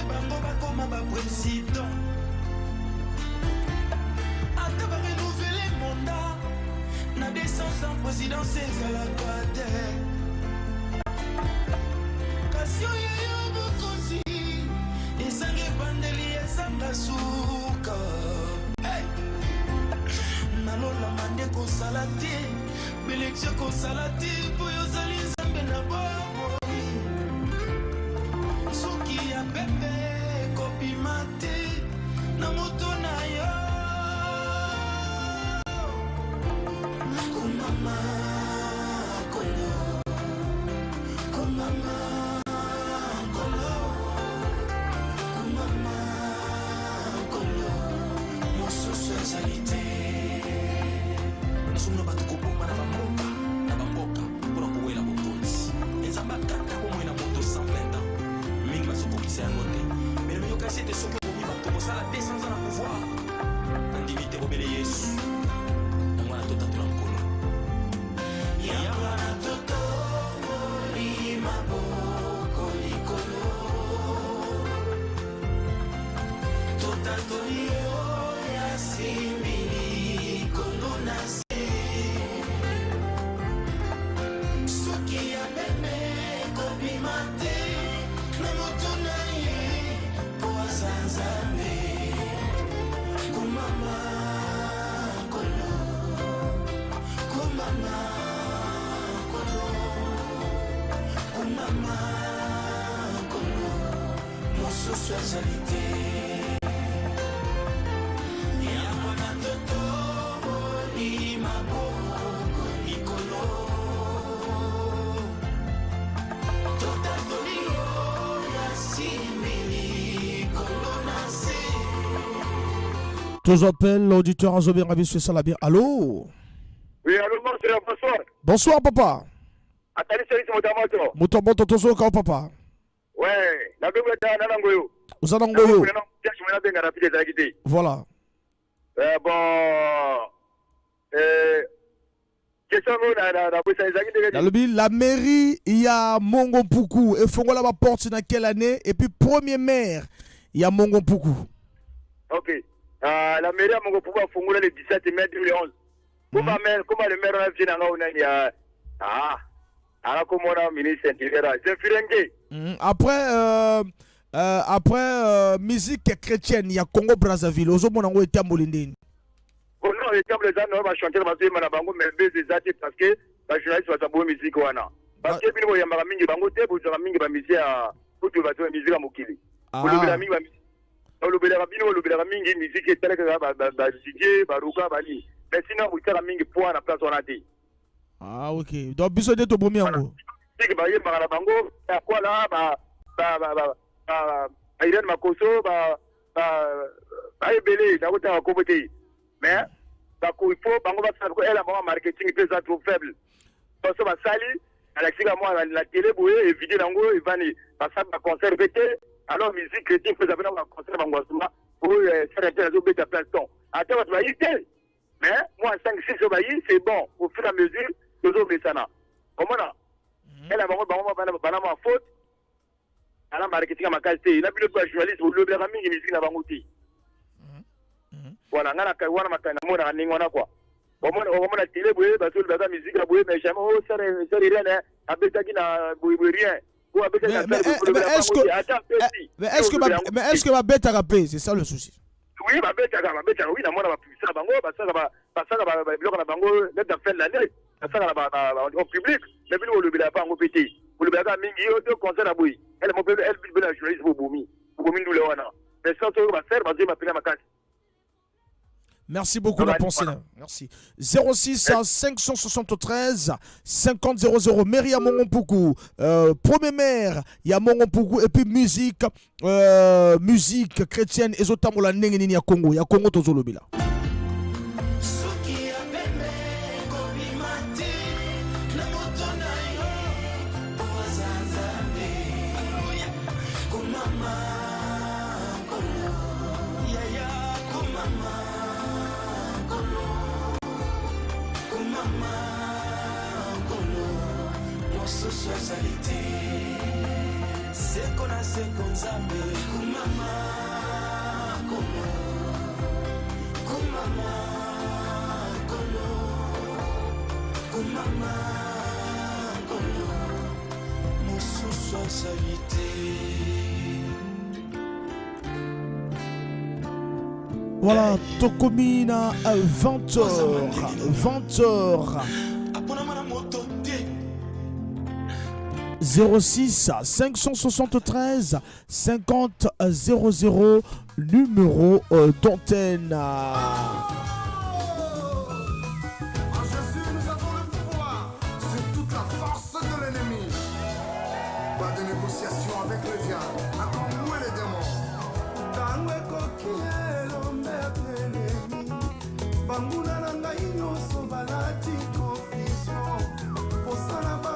Speaker 10: Bango bako coïncidence ezalaka te kasi oyo yo bokonzi ezanga ebandeli ezanga suka nalolama nde kosala te belekio kosala te mpo yozali nzambe na bomoi soki ya pepe kobima te na moto na yo komama kolo komama kolo komama kolo mosusu ezali te nasomona bato koboma na bamboka mpona kowela bokonzi enzambe akata bomoi na moto 120 ans mingi bazokokisa yango te melo yokasi ete soki okomi bato kosala te sanza na pouvoir nandimi te bobele yesu yango wana totatula nkolo yango wana totongoli maboko likolo totatoli oyo asimbi likolo na se soki ya meme kobima te na moto na ye po aza nzambe komama kolo komama kolo komama kolo mosusu ezali te yango na totongoli maboko likolo totatoli oyo asimbi likolo na se.
Speaker 1: Tous appellent l'auditeur Azobé Rabi sur Salabir. Allô?
Speaker 3: Oui, allô, bonsoir.
Speaker 1: Bonsoir, papa.
Speaker 3: Atali Salis Motamoto.
Speaker 1: Motomoto Tozo Kao, papa.
Speaker 3: Ouais, la bébé est à Nangoyo.
Speaker 1: Uzanangoyo. Voilà. La mairie, il y a Mongo Poukou. Et Fongo là-bas porte dans quelle année? Et puis, premier maire, il y a Mongo Poukou.
Speaker 3: Ok. La mairie à Mongo Poukou a Fongo le 17 mai 2011. Comment le maire a venu à comment on a ministre intérieur? C'est Firengue.
Speaker 1: Après, musique chrétienne, il y a Congo Brazzaville. Ozo monango était à Molindine.
Speaker 3: Oh non, les tables les gens va chanter ma fille Manabango, mais des artistes parce que la journaliste va savoir musique wana. Parce que bino ya mingi bango te bo za mingi ba musique à pour tu vas jouer musique à Mokili. Pour le bela mingi ba le bela bino le bela mingi musique est telle que ba DJ ba ruka ba ni. Mais sinon vous tala mingi point na place on a dit.
Speaker 1: Ah OK. Donc biso de to bomi yango.
Speaker 3: Musique ba yeba na bango ya quoi là Irene Makoso ebele na kota kobote mais il faut bango ba elle a un marketing très trop faible parce que ba sali à la siga moi la télé boye et vidéo nango ivani parce que ba concert bete alors musique chrétienne faut avoir un concert bango suma pour faire intérêt beta plein attends tu vas y aller mais moi 5 6 ba y c'est bon au fur et à mesure les autres ça comment là elle a bango bana faute à la marketing à ma qualité. Il a plus de journaliste ou le blâme qui musique na bangouti. Voilà, ngana kawana makana mona ningona quoi. Au la télé boye ba sur la musique la boye mais jamais oh ça rien hein. Abeta qui na boye rien. Ou abeta na
Speaker 1: mais est-ce que ma bête a rappelé, c'est ça le souci.
Speaker 3: Oui, ma bête oui na mona ba publicité bango ba ça ba bloc na bango net de fin de l'année. Ça au public, mais puis le blâme pas en pété. Pour le blâme mingi au concert à boye. Elle m'a elle la journaliste pour Boumi nous le wana mais ça tout va faire vas-y m'appeler ma carte.
Speaker 1: Merci beaucoup la pensée. Merci. 06 573 50 00 mairie à Mongompoukou, premier maire il y a Mongompoukou et puis musique chrétienne et zotamola nengeni ya Congo tozolobila.
Speaker 10: C'est qu'on a c'est qu'on zabe kumama kono kumama kono mama koyo mosusu azali te.
Speaker 1: Voilà, Tokomina 20h. 20h. 06 573 50 00 numéro d'antenne.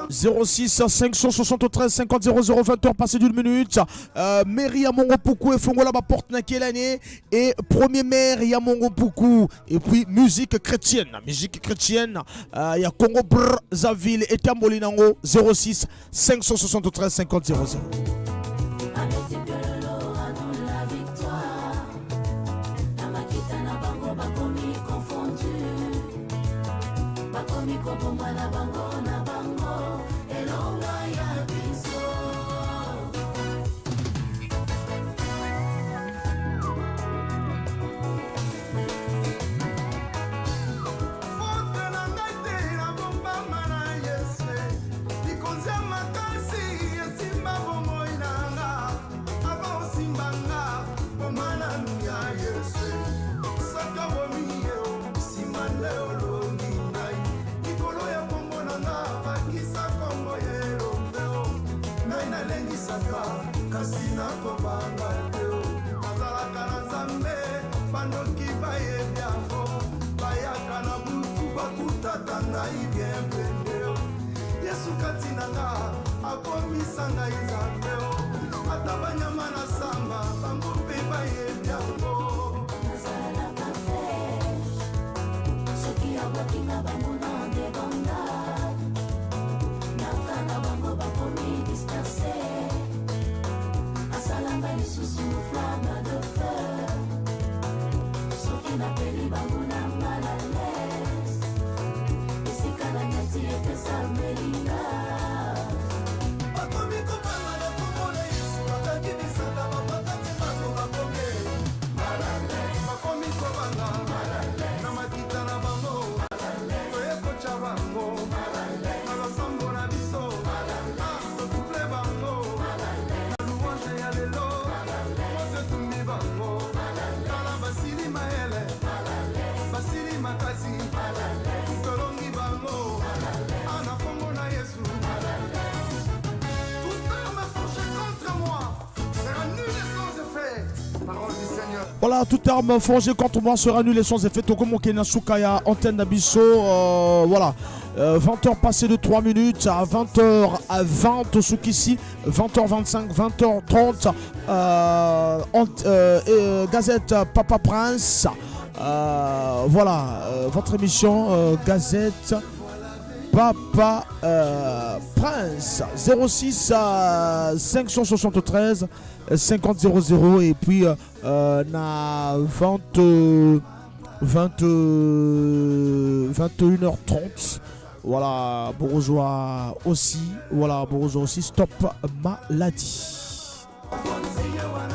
Speaker 1: « 06 573 50 00 20h passé d'une minute. Mairie Yamongo Poukou et Fongola ma porte na quelle année et premier maire Yamongo Poukou et puis musique chrétienne il y a Congo Brazzaville et Tambolinango 06 573 50 00. Voilà, toute arme forgée contre moi sera annulée sans effet. Tokomo Kenasukaya, antenne d'Abisso. Voilà, 20h passé de 3 minutes à 20h à 20 Sukisi, 20h25, 20h30. Gazette Papa Prince. Voilà, votre émission Gazette Papa Prince. 06 573 50 00 et puis na 21h30. Voilà, bourgeois aussi. Voilà, bourgeois aussi. Stop maladie.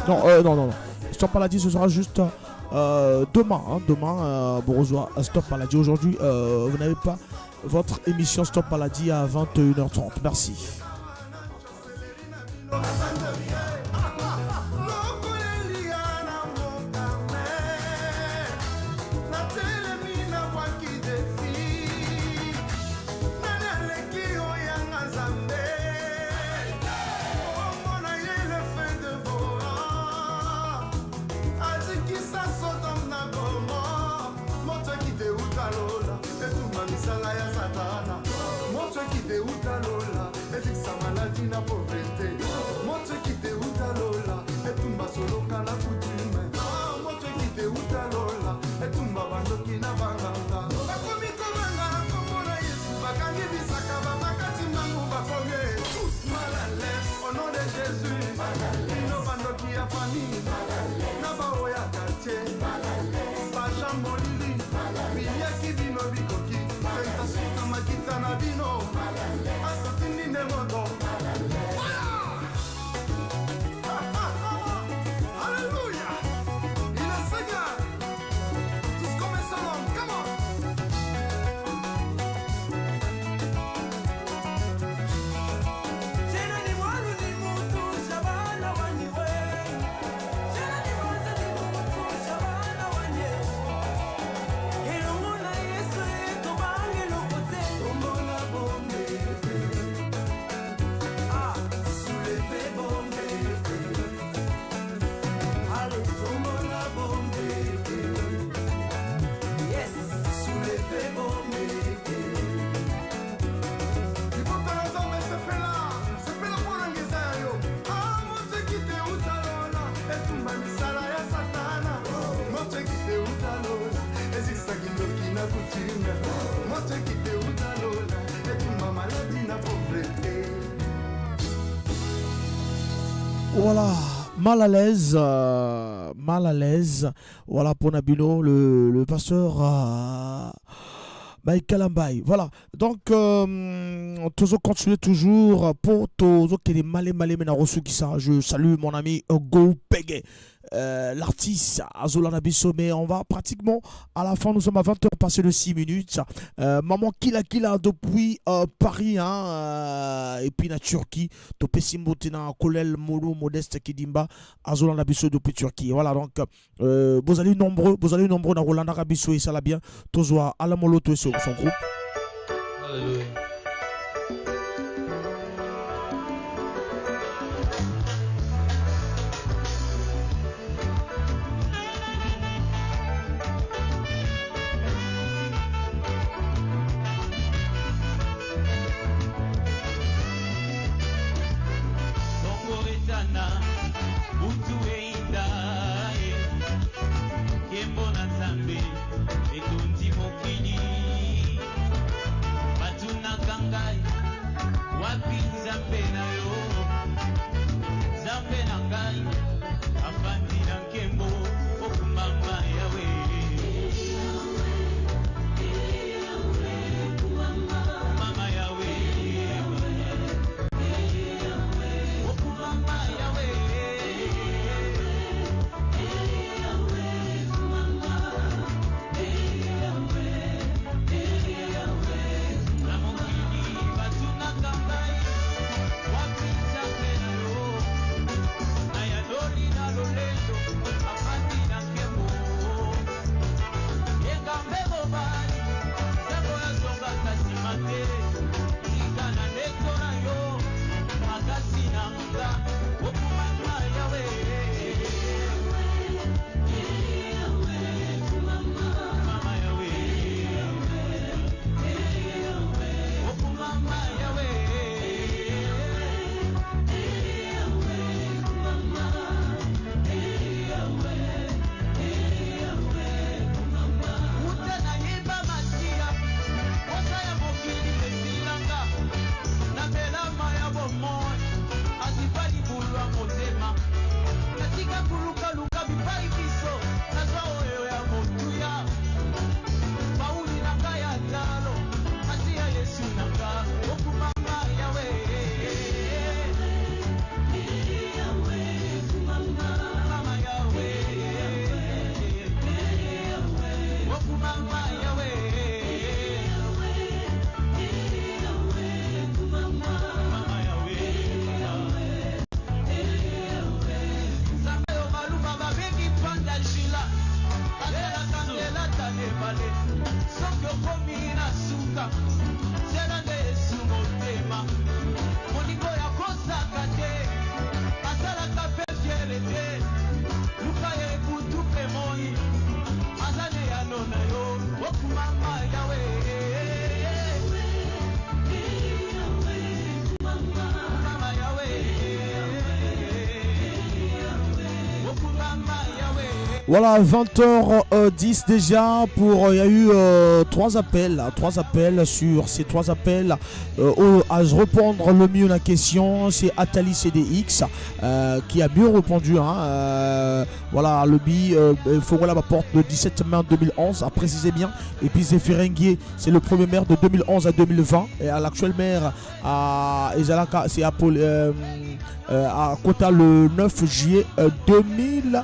Speaker 1: Non. Stop maladie, ce sera juste demain. Demain, bourgeois. Stop maladie. Aujourd'hui, vous n'avez pas votre émission Stop maladie à 21h30. Merci.
Speaker 7: kobomba misala ya satana moto ekite utalola ezisaki ndoki na kutinga moto ekite utalola etumba maladi na pauvreté.
Speaker 1: Voilà, mal à l'aise. Voilà pour Nabino, le pasteur Michael Ambaye. Voilà, donc toujours continuer toujours pour toujours qu'il est malé maintenant reçu qui ça. Je salue mon ami Go Pege. L'artiste Azolana Bisso, mais on va pratiquement à la fin, nous sommes à 20h passé de 6 minutes. Maman Kila depuis Paris et puis la Turquie, Topé Simbotina, Kolel Molo Modeste Kidimba, Azolana Bisso depuis Turquie. Voilà, donc vous allez nombreux dans Rolanda Rabisso et ça l'a bien, toujours à la Molo, tout son groupe.
Speaker 11: Alléluia.
Speaker 1: Voilà, 20h10 déjà pour il y a eu 3 appels sur ces 3 appels à répondre le mieux la question. C'est Atali CDX qui a mieux répondu voilà le bi Fogola ma porte le 17 mai 2011 à préciser bien, et puis Zéphiringuier c'est le premier maire de 2011 à 2020 et à l'actuel maire à Ezalaka c'est à Kota le 9 juillet 2020.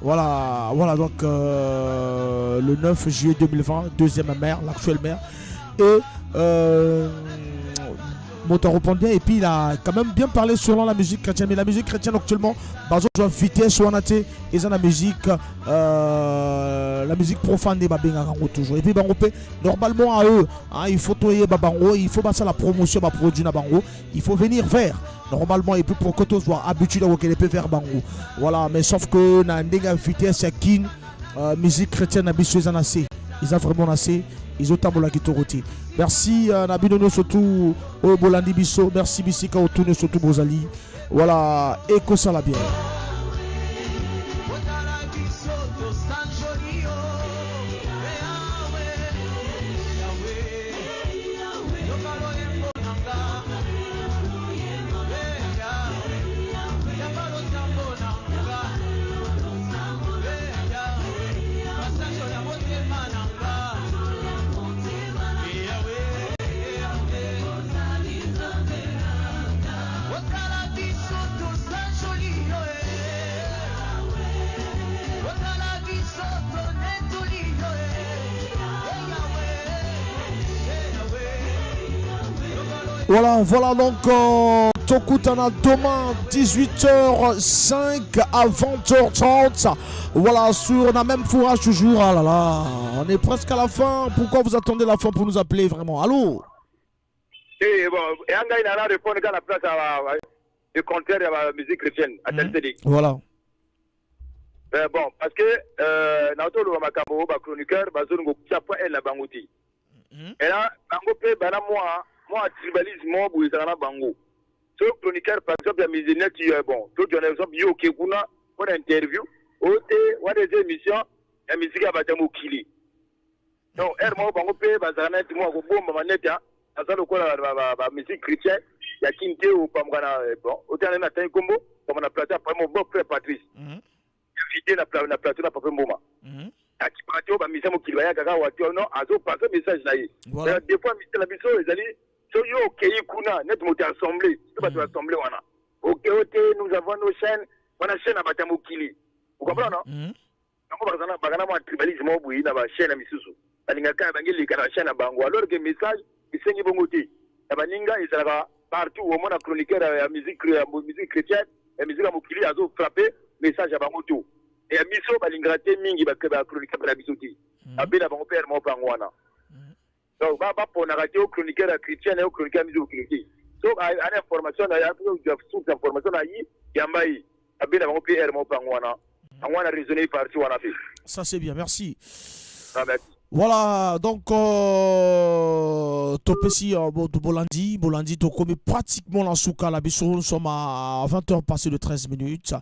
Speaker 1: Voilà donc le 9 juillet 2020, deuxième maire, l'actuel maire, et Moto répondait, et puis il a quand même bien parlé sur la musique chrétienne, mais la musique chrétienne actuellement bazo de vitesse ou anate et ça la musique profane des babinga toujours, et puis bango normalement à eux il faut toyer babango, il faut passer la promotion ba produit na bango, il faut venir vers normalement, et puis pour que tu sois habitué à qu'elle peut faire bango, voilà, mais sauf que na ndega vitesse ya kin musique chrétienne na biso ils en assez, ils ont vraiment assez, ils ont tabola qui toroti. Merci Nabino surtout au Bolandi Bisso, merci Bissika au tourne surtout Bozali. Voilà, et que ça la bien. Voilà donc Tokutana demain 18h05 à 20h30. Voilà, sur on a même fourrage toujours. Ah là là, on est presque à la fin. Pourquoi vous attendez la fin pour nous appeler vraiment? Allô?
Speaker 3: Et bon, et un gars il a répondu à la place du contraire de la musique chrétienne à Telteli.
Speaker 1: Voilà.
Speaker 3: Bon, parce que Nato le Makabo, le chroniqueur, Bazungo, Chapa et la Bangouti. Et là, Bango Pe, Bana moi, tribalisme, Bouizana Bango. Ce chroniqueur, par exemple, la musique, tu es bon. Tout un exemple, Yo Kekuna, pour interview, Ote, ou des émissions, la musique à Batamo Kili. Donc, Hermo, Bango Pe, Bazana, moi, Bomba Maneta, Azan le quoi la musique chrétienne, il y a Kinte ou Pamgana, bon, autant on a un combo, comme on a placé après mon beau frère Patrice. Invité na plateau na papa Mboma. Akipatio ba misamo kilaya kaka watio non azo passer message na yi. Des fois misé na biso ezali so yo kei kuna net mo assemblée, to ba assemblée wana. OK, nous avons nos chaînes, on a chaîne à Batamokili. Vous comprenez non? Nako bazana bagana mo tribalisme mo buyi na ba chaîne na misusu. Balinga ka bangeli kana chaîne na bango alors que message isengi bongoti. Na baninga izalaka partout au monde chroniqueur ya musique chrétienne, la musique mokili azo frapper message à Bangoto. Et à Miso, Balingrate Mingi, chroniqueur de la Bisoti. A Bela Bango Père Mopangwana. Donc, Baba pour narrater au chroniqueur chrétien et au chroniqueur Miso Christi. Donc, à l'information, il y a toute information à y, Yambaï, a Bela Bango Père Mopangwana. On a raisonné partout, on a fait.
Speaker 1: Ça, c'est bien, merci.
Speaker 3: Ah, merci.
Speaker 1: Voilà, donc Topesi Bolandi Tokomi pratiquement la souka la biso, nous sommes à 20h passé de 13 minutes.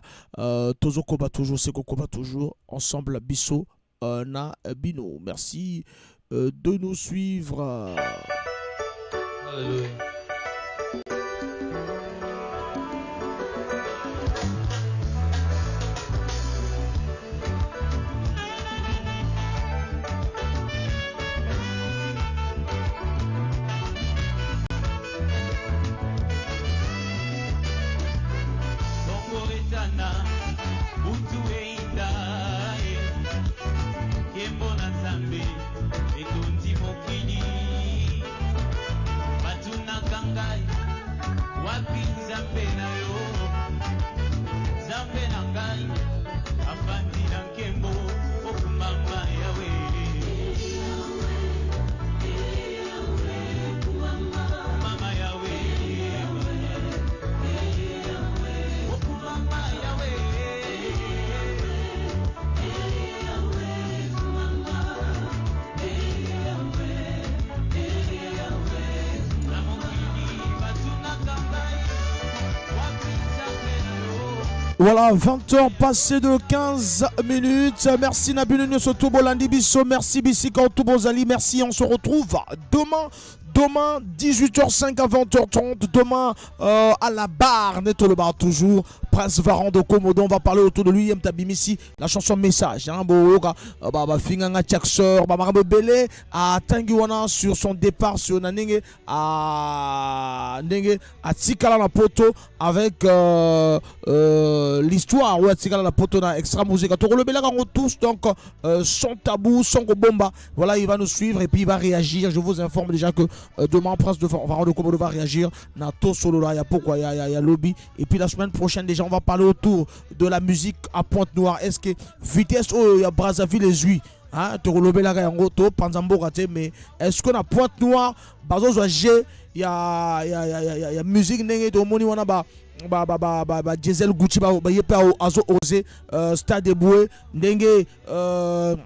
Speaker 1: Tozo Koba toujours, Seko Koba toujours, ensemble biso na bino. Merci de nous suivre.
Speaker 11: Alléluia.
Speaker 1: Voilà, 20h passées de 15 minutes. Merci Nabilunio Soto Bolandi Bisso. Merci Bissika Otubozali. Merci, on se retrouve demain 18h05 à 20h30. Demain à la barre, Neto le bar toujours. Prince Varan de Komodo, on va parler autour de lui. Mtabimisi, la chanson Message. Finganga Tchakseur, Bamarabe Belé, à Tanguana sur son départ sur Nanenge, à Tikala la Poto avec l'histoire. Ouais, Tikala la Poto na extra musique. Toro le Belaga on tous donc son tabou, son bomba. Voilà, il va nous suivre et puis il va réagir. Je vous informe déjà que demain, Prince de Varan de Komodo va réagir. Nato solo là, il y a pourquoi il y a lobby. Et puis la semaine prochaine déjà on va parler autour de la musique à Pointe-Noire. Est-ce que vitesse il y a Brazzaville les Uis, hein, mais est-ce qu'on a Pointe-Noire, il y a musique de Moni Wanaba. Diesel Gucci a osé Stade Boué Ndenge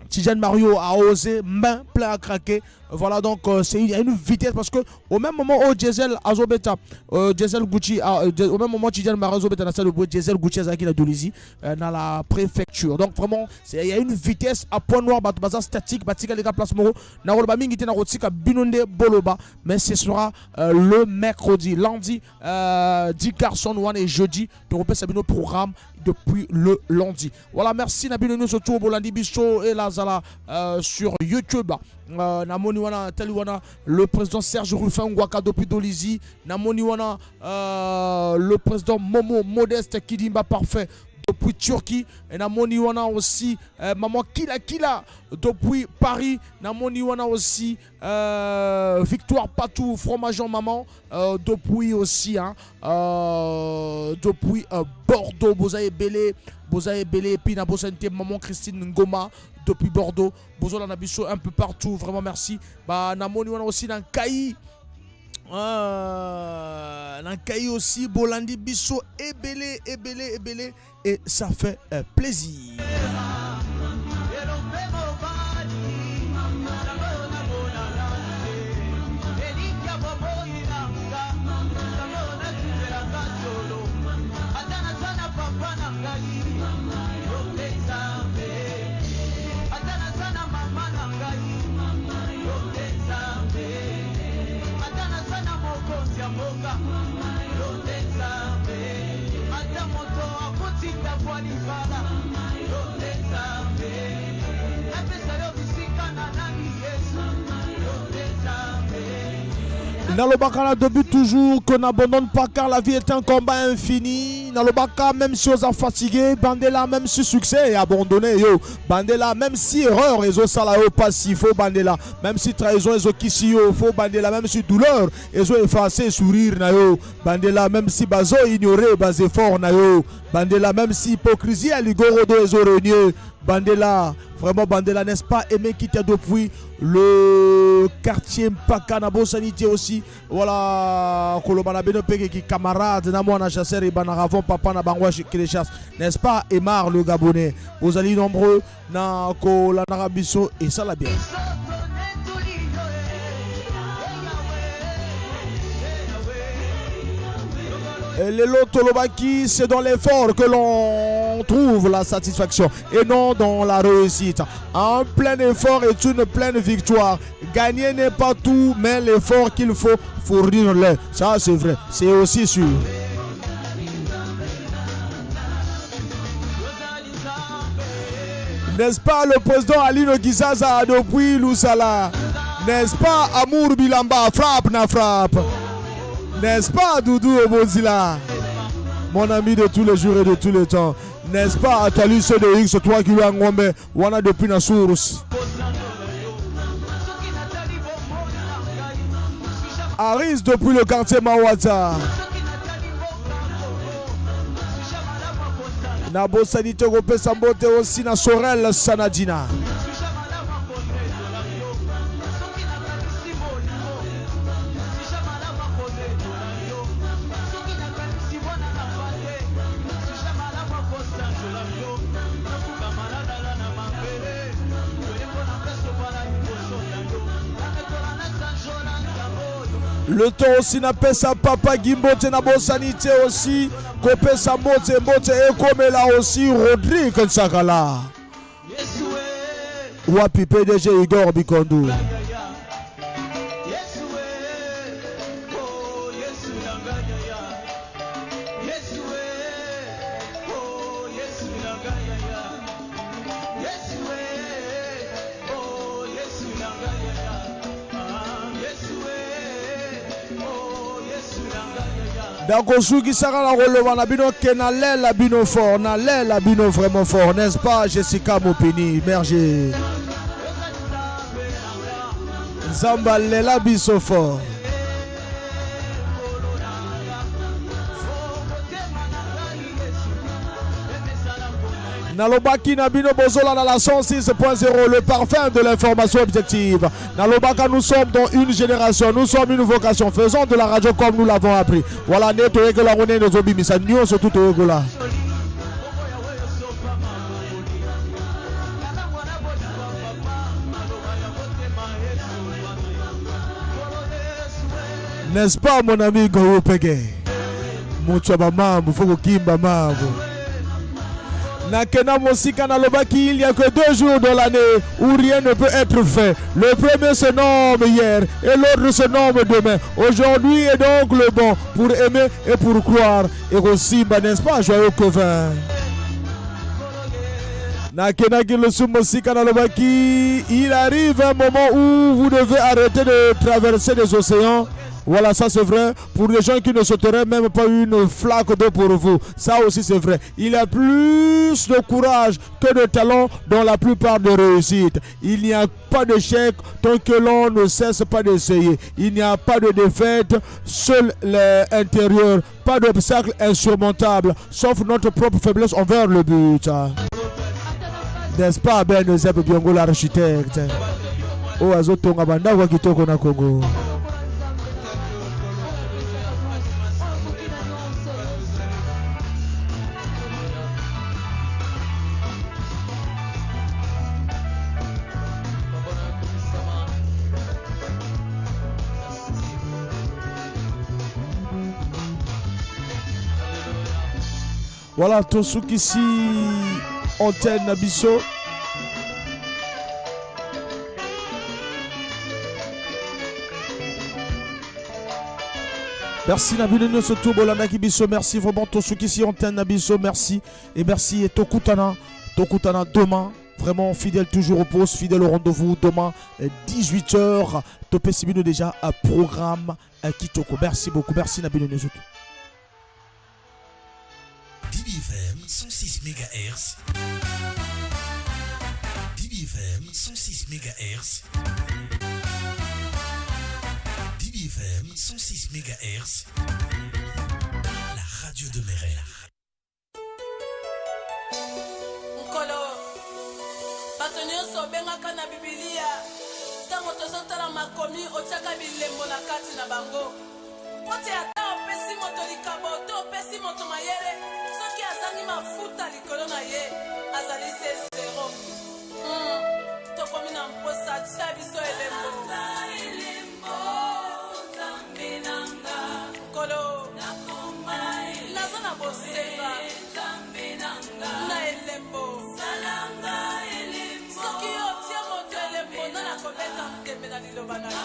Speaker 1: Tijan Mario a osé main plein à craquer. Voilà, donc il y a une vitesse parce que au même moment où Diesel Azobeta Diesel Gucci au même moment Tijan Mario Azobeta na Stade Boué Diesel Gucci Azaki na Dolisie dans la préfecture. Donc vraiment il y a une vitesse à point noir baza statique batika les place moro na rolba mingi na rotika binonde boloba, mais ce sera le mercredi, lundi 10 Carson One et jeudi de repère Sabino programme depuis le lundi. Voilà, merci Nabil Nous autour Bolandi Bisso et Lazala sur YouTube. Namoni wana Taliwana le président Serge Rufin Ngwaka depuis Dolisie. Namoni wana le président Momo Modeste Kidimba parfait depuis Turquie. Et namoni wana aussi maman Kila depuis Paris. Namoni wana aussi Victoire Patou fromageon maman depuis aussi depuis Bordeaux. Bozaye Belé et puis na bosante maman Christine Ngoma depuis Bordeaux. Bozola Nabiso un peu partout, vraiment merci. Bah namoni wana aussi dans Kayi. Nankai aussi Bolandi Bisso ebele et ça fait plaisir. Nalobaka depuis toujours qu'on n'abandonne pas car la vie est un combat infini. Nalobaka même si on est fatigué, Bandela même si succès est abandonné yo. Bandela même si erreur et zo sala yo pas si faux Bandela. Même si trahison et zo kisi yo faux Bandela. Même si douleur et zo effacé sourire na yo. Bandela même si bazo ignoré bas effort na yo. Bandela même si hypocrisie à l'igorodo et zo renier. Bandela, vraiment Bandela, n'est-ce pas, aimé qui t'a depuis le quartier Mpaka Nabo Sanité aussi. Voilà, Kolobana Benopé qui camarade, Namouana chasseur et Banaravon, Papa Nabangwa qui les chasse, n'est-ce pas, Emar le Gabonais. Vous allez nombreux, na Kola Narabiso et ça la bien. Et les Lotolobaki, c'est dans l'effort que l'on trouve la satisfaction et non dans la réussite. Un plein effort est une pleine victoire. Gagner n'est pas tout, mais l'effort qu'il faut fournir-le. Ça, c'est vrai, c'est aussi sûr. N'est-ce pas le président Alino Gizaza depuis Lusala? N'est-ce pas Amour Bilamba, frappe na frappe? N'est-ce pas Doudou Obozila, mon ami de tous les jours et de tous les temps? N'est-ce pas Atali CDX, toi qui l'as ngombe, wana depuis na source? Aris depuis le quartier Mawata. Nabo Sanité Gopé Sambote aussi na Sorel Sanadina. Le temps aussi n'a pas sa papa Gimbote na bonne sanité aussi. Kopé sa mbote et comme là aussi Rodrigue Nsakala. Wapi PDG Igor Bikondo. Donc Sugi Sara la relevé na bino kena la bino fort, na la bino vraiment fort, n'est-ce pas Jessica Mopini, Merger. Zamba lela biso fort. Nalobaki Nabino Bozola dans la 106.0, le parfum de l'information objective. Nalobaka, nous sommes dans une génération, nous sommes une vocation. Faisons de la radio comme nous l'avons appris. Voilà, neto la rone nos obi misa nyo surtout là. N'est-ce pas mon ami Goro Pege? Mouchaba mambo, faut kimba mambo. Nakena Mosika Nalobaki, il n'y a que 2 jours dans l'année où rien ne peut être fait. Le premier se nomme hier et l'autre se nomme demain. Aujourd'hui est donc le bon pour aimer et pour croire. Et aussi, n'est-ce pas, joyeux Covin? Il arrive un moment où vous devez arrêter de traverser les océans. Voilà, ça c'est vrai. Pour les gens qui ne sauteraient même pas une flaque d'eau pour vous. Ça aussi c'est vrai. Il y a plus de courage que de talent dans la plupart des réussites. Il n'y a pas d'échec tant que l'on ne cesse pas d'essayer. Il n'y a pas de défaite, seul l'intérieur. Pas d'obstacle insurmontable, sauf notre propre faiblesse envers le but. N'est-ce pas, Ben Zeb Biongo, l'architecte? Oh, Azotonga Banda, Wakitoko na Congo. Voilà, Tosuki ici, antenne Nabiso. Merci Nabino Soto Bolana Kibiso, merci vraiment Tosuki ici, antenne Nabiso, merci. Et merci et Tokutana demain. Vraiment fidèle toujours au poste, fidèle au rendez-vous. Demain, 18h. Topé Sibino déjà à programme à Kitoko. Merci beaucoup, merci Nabino Soto.
Speaker 12: DBFM 106 MHz. DBFM 106 MHz. DBFM 106 MHz. La radio de mes rêves.
Speaker 10: Nkolo, bato nyonso bengaka na Biblia. Tango tozotala makomi otiaka bilembo na kati na bango. Pote ata opesi moto likabo to opesi moto mayele. Soki azangi mafuta likolo na ye azali se zero. Tokomi na mposa tia biso elembo. Nkolo, naza na bosenga na elembo. Soki otia moto elembo na nakobeta mtembe na liloba na yo.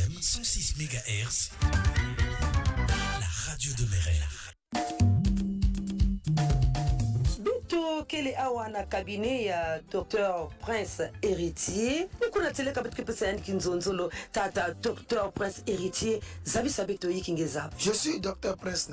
Speaker 12: FM 106 MHz, la radio de Mérère.
Speaker 13: Kele awa na cabinet ya Dr Prince Héritier ukuna tele kabet kepesani kinzonzolo tata Dr Prince Héritier zabi sabeto yikingeza.
Speaker 14: Je suis Dr Prince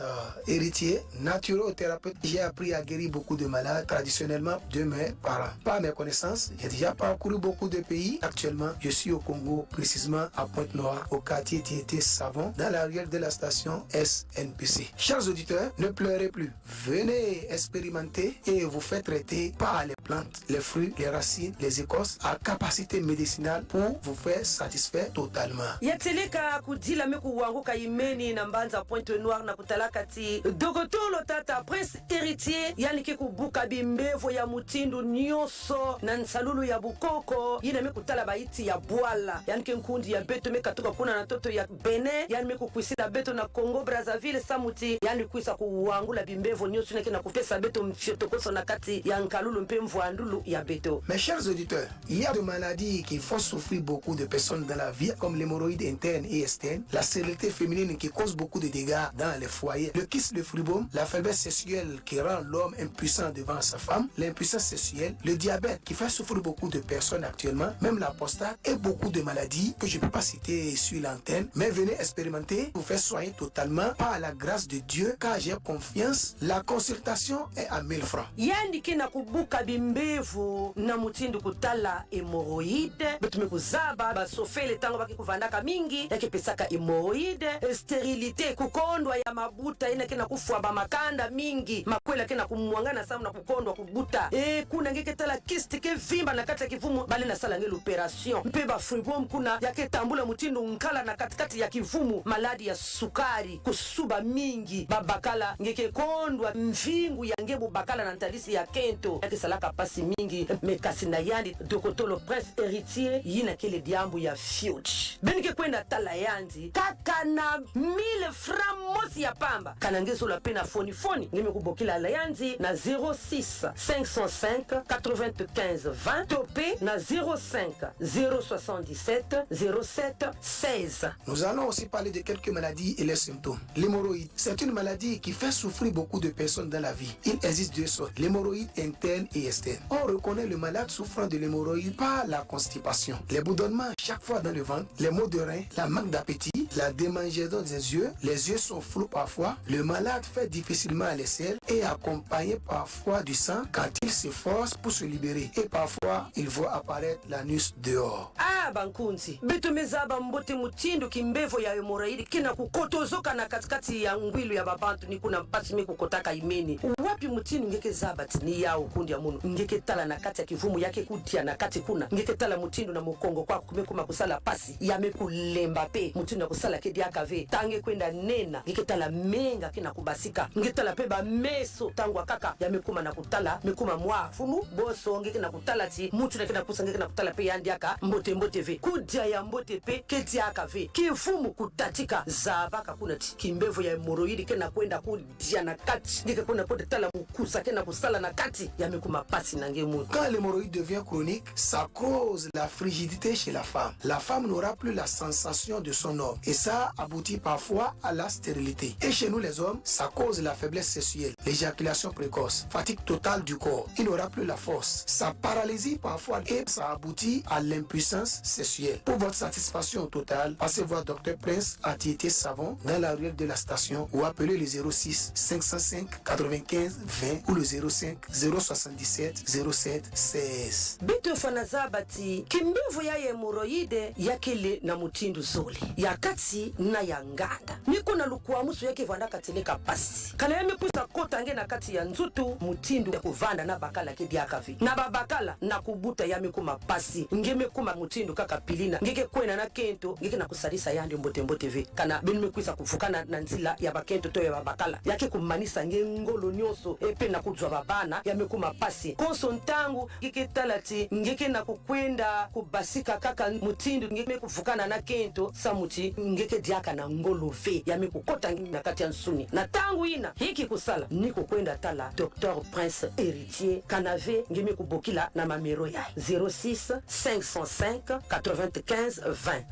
Speaker 14: Héritier, naturothérapeute. J'ai appris à guérir beaucoup de malades traditionnellement de mes parents. Par mes connaissances, j'ai déjà parcouru beaucoup de pays. Actuellement, je suis au Congo, précisément à Pointe-Noire, au quartier Tieté Savon, dans l'arrière de la station SNPC. Chers auditeurs, ne pleurez plus. Venez expérimenter et vous faites traiter par les plantes, les fruits, les racines, les écorces à capacité médicinale pour vous faire satisfaire totalement.
Speaker 13: Yateleka kudila meku wangu kaimeni na mbanza Pointe-Noire na kutalakati Dogotolo tata Prince Héritier yani kubuka bimbevo ya mutindu nyoso na nsalulu ya bukoko yine mekutala baiti ya bwala yani nkundi ya beto mekatoka kuna na toto ya Benin yani mekukwisida beto na Congo Brazzaville samuti yani kuisa kuwangula bimbevo nyoso na kupesa beto mfyotokoso na kati ya nkalulu mpemvu andulu ya beto.
Speaker 14: Mes chers auditeurs, il y a des maladies qui font souffrir beaucoup de personnes dans la vie, comme l'hémorroïde interne et externe, la stérilité féminine qui cause beaucoup de dégâts dans les foyers, le kyste de Fribome, la faiblesse sexuelle qui rend l'homme impuissant devant sa femme, l'impuissance sexuelle, le diabète qui fait souffrir beaucoup de personnes actuellement, même la prostate et beaucoup de maladies que je ne peux pas citer sur l'antenne, mais venez expérimenter, vous faire soigner totalement par la grâce de Dieu, car j'ai confiance, la consultation est à 1000 francs.
Speaker 13: Yani kina kubuka bimbevu na mutindu kutala hemorrhoide betume kuzaba basofele tango baki kuvandaka mingi yake pesaka hemorrhoide sterilite kukondwa ya mabuta ina kina kufwa ba makanda mingi makwela kina kumwangana samu na kukondwa kubuta kuna ngeke tala kyste ke vimba na kati ya kivumu bali na sala ngelo operation mpeba Fribome kuna yake tambula mutindu nkala na katikati ya kivumu maladi ya sukari kusuba mingi babakala ngeke kondwa mvingu ya ngebu bakala na ntalisi ya kento yake salaka pasi mingi mekasi na yandi Dogotolo Prince Héritier yina kele diambu ya fuge benike kwenda tala yandi kaka na 1000 francs mosi ya pamba kanangezo la pena foni ngime kubokila la yandi na 06 505 95 20 topé na 05 077 07 16.
Speaker 14: Nous allons aussi parler de quelques maladies et les symptômes. L'hémorroïde, c'est une maladie qui fait souffrir beaucoup de personnes dans la vie. Il existe deux sortes, l'hémorroïde interne et externe. On reconnaît le malade souffrant de l'hémorroïde par la constipation, les bourdonnements chaque fois dans le ventre, les maux de rein, la manque d'appétit, la démangeaison des yeux, les yeux sont flous parfois, le malade fait difficilement à l'aisselle et accompagné parfois du sang quand il s'efforce pour se libérer et parfois il voit apparaître l'anus dehors.
Speaker 13: Ah bankunzi beto mezaba mbote mutindo kimbevo ya hemorrhoide kina kukotozoka na katikati ya ngwilu ya babantu ni kuna mpasi miku kotaka imeni wapi mutindo ngeke zabati ni yao kundi ya munu ngeke tala na kati ya kivumu yake kutia na kati kuna ngeke tala mutindo na mukongo kwa kumekuma kusala pasi ya meku lemba pe mutindo na kusala kedi akave tange kwenda nena ngeke tala menga kina kubasika ngeke tala peba meso tangwa kaka ya mekuma na kutala mekuma mwa fumu boso ngeke na kutala ti mutu na kina kusa ngeke na kutala pe yandiaka mbote ve kudia ya mbote pe kedi akave kivumu kutatika zabaka kuna ti kimbevo ya hemorrhoide kena kwenda kudia na kati ngeke kuna kote tala mukusa kena kusala na kati ya mekuma pasi na ngemu.
Speaker 14: Quand l'hémorroïde devient chronique, ça cause la frigidité chez la femme. La femme n'aura plus la sensation de son homme et ça aboutit parfois à la stérilité. Et chez nous les hommes, ça cause la faiblesse sexuelle, l'éjaculation précoce, fatigue totale du corps. Il n'aura plus la force. Ça paralysie parfois et ça aboutit à l'impuissance sexuelle. Pour votre satisfaction totale, passez voir Dr Prince à Tieté Savon dans la ruelle de la station ou appelez le 06 505 95 20 ou le 05 077 07 16.
Speaker 13: Bitu fanazabati kimbevu ya hemorrhoide yakele na mutindu zoli ya kati na ya nganda niko na lukuamusu yake vanda kateleka pasi kana yame kusa kota nge na kati ya nzutu mutindu ya kuvanda na bakala kedi akavi na babakala na kubuta yame kuma pasi ngeme kuma mutindu kaka pilina ngeke kwena na kento ngeke na kusalisa yandi mbote ve kana benime kuisa kufukana na nzila ya bakento to ya babakala yake kumanisa nge ngolo nyoso epe na kuzwa babana yame kuma pasi konsontangu ngeke talati ngeke na kukwenda kubasika kaka mutindu ngeke kufukana na kento samuti ngeke diaka na ngolo ve ya mikukota na kati ya nsuni na tangu ina hiki kusala niko kwenda tala Dr Prince Héritier kanave ngimi kubokila na mamero ya 06 505 95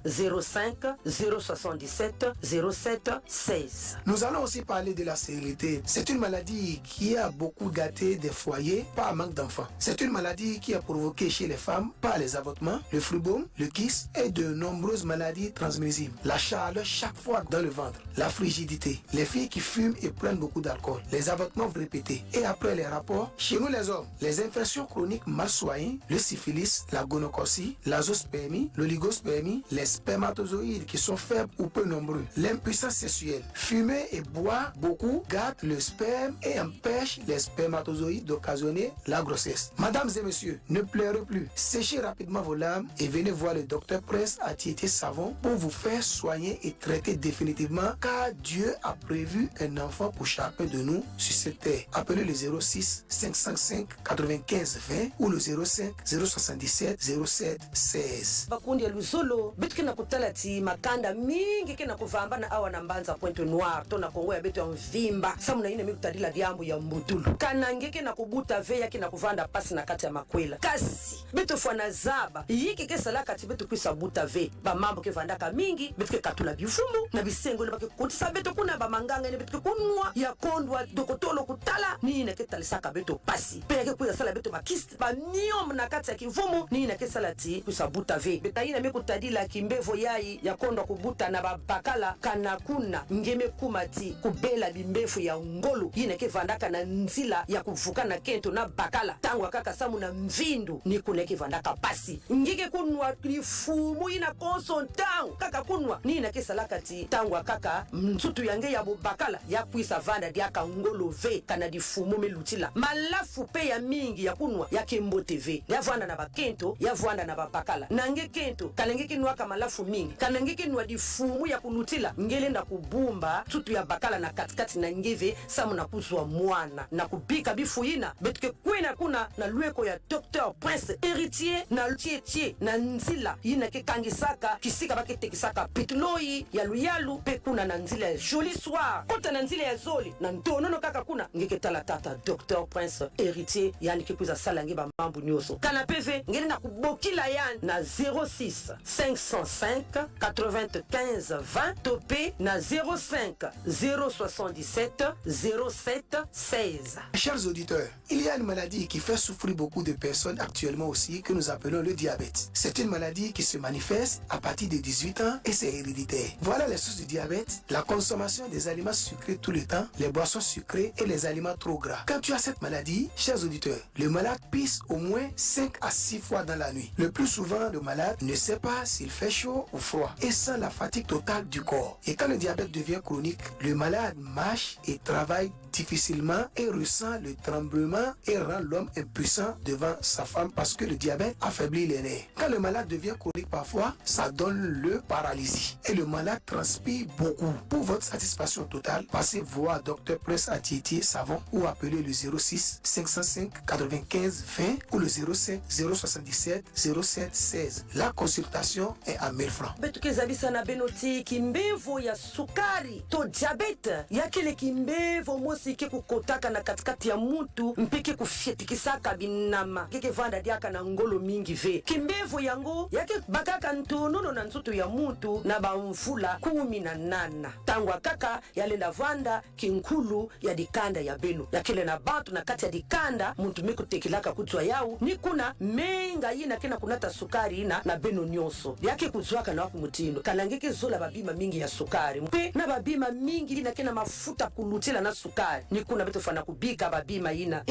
Speaker 13: 20 05 077 07 16.
Speaker 14: Nous allons aussi parler de la stérilité. C'est une maladie qui a beaucoup gâté des foyers par manque d'enfants. C'est une maladie qui a provoqué chez les femmes par les avortements, le fribome, le kyste et de nombreuses maladies transmissibles. La chaleur chaque fois dans le ventre, la frigidité, les filles qui fument et prennent beaucoup d'alcool, les avortements répétés et après les rapports, chez nous les hommes, les infections chroniques mal soignées, le syphilis, la gonococcie, la zoospermie, l'oligospermie, les spermatozoïdes qui sont faibles ou peu nombreux, l'impuissance sexuelle. Fumer et boire beaucoup gâte le sperme et empêche les spermatozoïdes d'occasionner la grossesse. Mesdames et messieurs, ne pleurez plus. Séchez rapidement vos larmes et venez voir le docteur Prince Atiété Savon pour vous faire soigner et traiter définitivement car Dieu a prévu un enfant pour chacun de nous sur cette terre. Appelez le 06 505 95 20 ou le 05 077 07 16.
Speaker 13: Bakundi ya luzolo bitu kina kutala ti makanda mingi kina kuvamba na awa na mbanza Pointe Noire to na Kongo ya betu ya mvimba samu na ine mikutadila diambu ya mbutulu kana ngeke na kubuta veya kina kuvanda pasi na kati ya makwela kasi bitu fwana zaba yiki kesa la kati bitu kwisa buta ve ba mambo ke vandaka mingi bitu ke katula bifumu na bisengo le bake kutisa bitu kuna ba manganga ne bitu ke kunwa ya kondwa dokotolo kutala ni ine ke talisaka bitu pasi pe ke kuya sala bitu bakist ba miom na kati ya kivumu ni ine ke sala ti kwisa buta ve beta ine mikutadila kimbevo yai ya kondwa kubuta na babakala kana kuna ngeme kumati kubela bimbefu ya ngolu ine ke vandaka na nzila ya kuvuka na kento na bakala tangu akaka samu na mvindu ni kuneke vandaka pasi ngike kunwa lifumu ina konsontangu kaka kunwa ni ina kesalaka ti tangu akaka mtutu yange ya bubakala ya kuisa vanda diaka ngolo ve kana difumu melutila malafu pe ya mingi ya kunwa ya kembo TV ya vanda na bakento ya vanda na babakala nange kento kanenge kinwa kama malafu mingi kanenge kinwa difumu ya kulutila ngele na kubumba tutu ya bakala na katikati na ngeve samu na kuzwa mwana na kubika bifuina betke kwena kuna na lueko ya Dr Prince Héritier na tietie na nzila yina ke kangisaka kisika baketekisaka pituloi ya luyalu pe kuna na nzila ya Joli Soir kota na nzila ya Zoli na ntonono kaka kuna ngeke tala tata Dr Prince Héritier yani kikuza salangi ba mambu nyoso kana PV ngene na kubokila yan na 06 505 95 20 topé na 05 077 07 16.
Speaker 14: Chers auditeurs, il y a une maladie qui fait souffrir beaucoup de personnes actuellement aussi que nous appelons le diabète. C'est une maladie qui se manifeste à partir de 18 ans et c'est héréditaire. Voilà les sources du diabète, la consommation des aliments sucrés tout le temps, les boissons sucrées et les aliments trop gras. Quand tu as cette maladie, chers auditeurs, le malade pisse au moins 5 à 6 fois dans la nuit. Le plus souvent, le malade ne sait pas s'il fait chaud ou froid et sent la fatigue totale du corps. Et quand le diabète devient chronique, le malade marche et travaille difficilement et ressent le tremblement et rend l'homme impuissant devant sa femme parce que le diabète affaiblit les nerfs. Quand le malade devient chronique parfois, ça donne le paralysie et le malade transpire beaucoup. Pour votre satisfaction totale, passez voir Dr Prince Atiété Savon ou appelez le 06 505 95 20 ou le 05 077 07 16. La consultation est à 1000 francs.
Speaker 13: Betukezabisa na benoti kimbevo ya sukari to diabete ya kile kimbevo mosike kukotaka na katikati ya mutu mpeke kufyetikisaka binama keke vanda diaka na ngolo mingi ve kimbevo yango yake bakaka ntonono na nzutu ya mutu na bamfula 18 tangwa kaka yalenda vanda kinkulu ya dikanda ya benu yakile na batu na kati ya dikanda muntu miku tekilaka kutwa yau ni kuna menga yina kena kunata sukari ina na benu nyonso yake kuzwaka na waku mutindo kalangeke zola babima mingi ya sukari mpe na babima mingi ina kena mafuta kulutila na sukari ni kuna beto fana kubika babima ina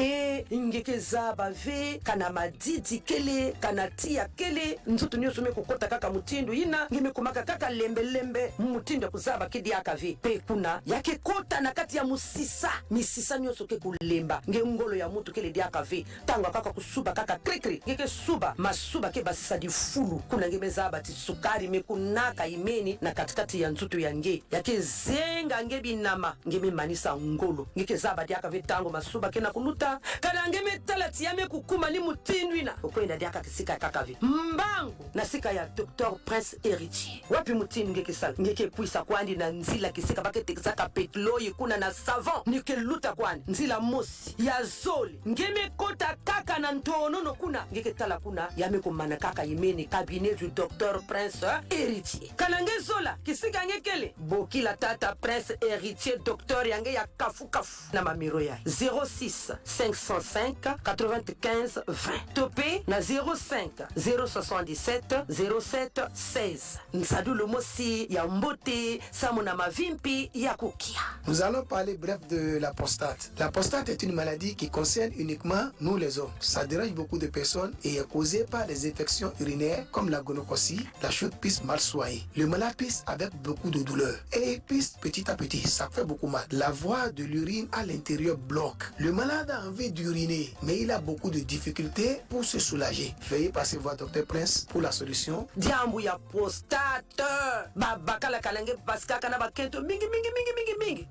Speaker 13: ingeke za bave kana madidi kele kana tia kele nzutu nyonso me kukota kaka mutindo ina ngime kumaka kaka lembe mutindo kuzaba kidi akavi pe kuna yake kota na kati ya misisa nyonso ke kulemba nge ngolo ya mutu kele dia akavi tangwa kaka kusuba kaka krikri ngeke suba masuba ke basisa di fulu kuna ngeme zaba ti sukari me kunaka imeni na katikati ya nzutu ya nge yake zenga ngebi nama ngeme manisa ngolo ngeke zaba diaka vetango masuba kena kuluta kana ngeme tala tiame kukuma ni mutindwina ukwenda diaka kisika kakavi mbangu na sika ya Dr Prince Héritier wapi mutindi ngeke sala ngeke kuisa kwandi na nzila kisika bakete kisaka petroli kuna na savon ngeke luta kwandi nzila mosi ya zoli ngeme kota kaka na ntonono kuna ngeke tala kuna yame kumana kaka yimeni cabinet du Dr Prince Héritier kana ngezola kisika ngekele bokila tata Prince Héritier docteur yange ya kafu na mamiro ya 06 505 95 20 topé na 05 077 07 16 nsadu le mosi ya mbote samuna mavimpi ya kukia.
Speaker 14: Nous allons parler bref de la prostate. La prostate est une maladie qui concerne uniquement nous les hommes. Ça dérange beaucoup de personnes et est causée par des infections urinaires comme la gonococcie. La chute pisse mal soignée. Le malade pisse avec beaucoup de douleur et pisse petit à petit. Ça fait beaucoup mal. La voie de l'urine à l'intérieur bloque. Le malade a envie d'uriner, mais il a beaucoup de difficultés pour se soulager. Veuillez passer voir Dr Prince pour la solution.
Speaker 13: Diambu ya prostate. Babakala kalange paskaka na bakento mingi.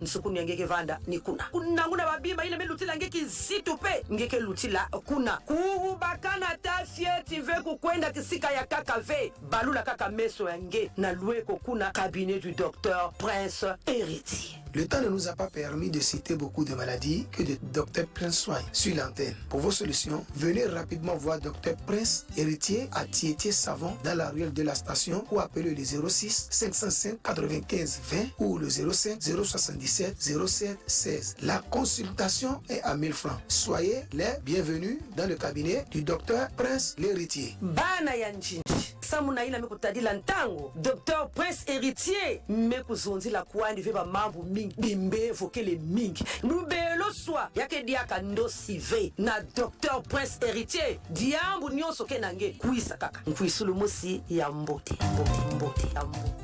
Speaker 13: Nsukuni ngeke vanda nikuna. Kunanguna babimba ile melutila ngeke zitupe. Ngeke lutila kuna. Kuhubakana tafieti veku kwenda kisika ya kakave. Balula kaka meso yange na lueko kuna cabinet du Dr Prince Héritier.
Speaker 14: Le temps ne nous a pas permis de citer beaucoup de maladies que de Dr Prince soigne sur l'antenne. Pour vos solutions, venez rapidement voir Dr Prince Héritier à Tietie Savon dans la ruelle de la station ou appelez le 06 505 95 20 ou le 05 077 07 16. La consultation est à 1000 francs. Soyez les bienvenus dans le cabinet du Dr Prince Héritier.
Speaker 13: Bana yanjinji. Samuna ina mekutadila ntango Dr Prince Héritier mekuzonzila kwandi veba mambo mingi bimbevo kele mingi mbelo swa yake diaka ndosive na Dr Prince Héritier diambu nyonso kenange kuisa kaka nkuisulu musi ya mbote ya mbote.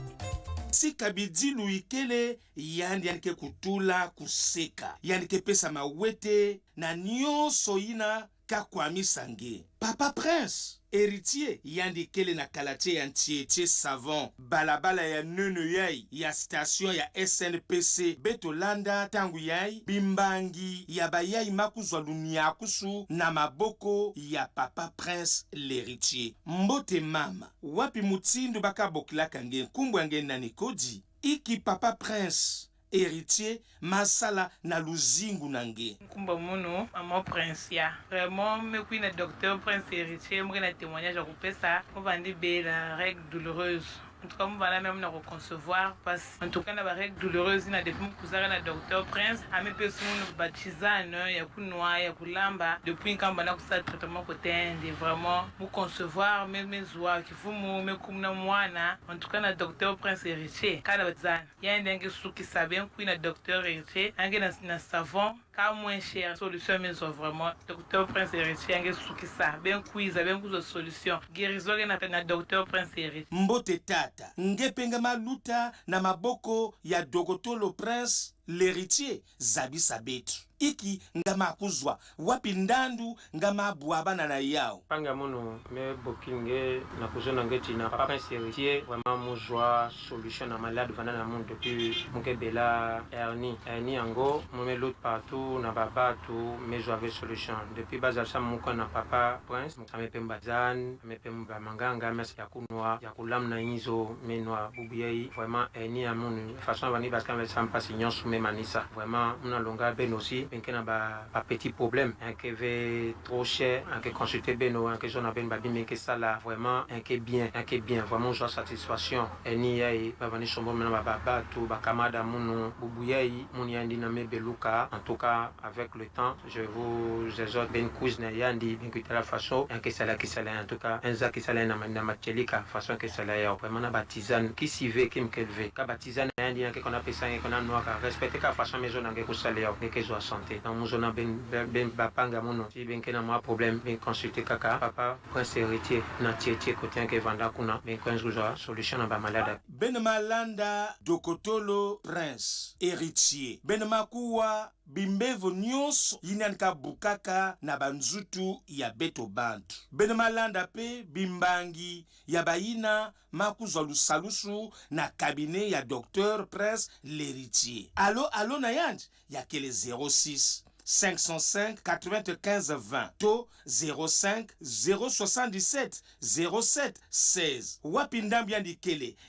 Speaker 15: Sikabidi luikele yandike kutula kuseka yandike pesa mawete na nyonso ina kakwami sange. Papa Prince Héritier yandikele na kalate ya Tietie Savon balabala ya nunu yai ya station ya SNPC Betolanda tangu yai bimbangi ya bayai makuzwa lumiakusu na maboko ya Papa Prince l'Héritier. Mbote mama wapi mutindu bakabokila kange nkumbu yange nanikodi iki Papa Prince Héritier masala na luzingu nange
Speaker 16: nkumba muno mama Prince ya vraiment me kuina Dr Prince Héritier mwana témoignage akupesa mvandi bela règle douloureuse. En tout cas, on va même nous concevoir parce en tout cas, la règle douloureuse, na depuis que na Dr Prince, a mes personnes baptisées, ya kunoa, ya kulamba, depuis quand on a fait traitement côté vraiment nous concevoir mes oies qui font me comme na mwana. En tout cas, na Dr Prince Héritier, quand la zan, y a un dingue sou qui savait que na Dr Héritier, un gars na savon. Car moins cher, solution mais vraiment Dr Prince Héritier un sou qui ça bien quiz bien de solution guérison na Dr Prince Héritier.
Speaker 15: Mbote tata ngepenga maluta na maboko ya Dogotolo Prince l'Héritier zabi sabetu iki ngama kuzwa wapi ndandu ngama buabana na yao
Speaker 17: panga mono me bokinge na kuzona ngeti na Papa Prince Héritier vraiment mujwa solution na malade vanana monde depuis mukebela hernie ango me l'autre partout na babatu mais j'avais solution depuis baza sa muko na Papa Prince amepemba zan amepemba manganga merci ya kunwa ya kulamna inzo menwa bubiyai vraiment hernie amono façon vani parce que ça me passe nyonso manisa vraiment on longa ben aussi ben ba petit problème un que veut trop cher un que consulter beno un que j'en a ben babi mais que ça là vraiment un que bien vraiment joie satisfaction et ni ai ba vani sombo mena ba tout ba kamada munu bubuyai muni andi na mebeluka en tout cas avec le temps je vous exhorte ben quiz na yandi ben que la façon un que ça là en tout cas un za qui ça là na machelika façon que ça là vraiment na baptisane qui s'y veut qui me kelve ka baptisane yandi un que qu'on appelle ça qu'on a noir respecter ka façon maison na que ça là que joie santé dans mon zone ben bapanga mono si ben que na moi problème ben consulter kaka Papa Prince Héritier na Tietie côté que vanda kuna ben quand joie solution na ba malade
Speaker 15: ben malanda Dokotolo Prince Héritier ben makuwa bimbevo nyonso yinyanika bukaka na banzutu ya beto bantu bene malanda pe bimbangi ya bayina makuzwa lusalusu na kabine ya Dr Prince l'héritier. Allo na yanji ya kele 06 505 95 20 to 05 077 07 16. Wapi ndambi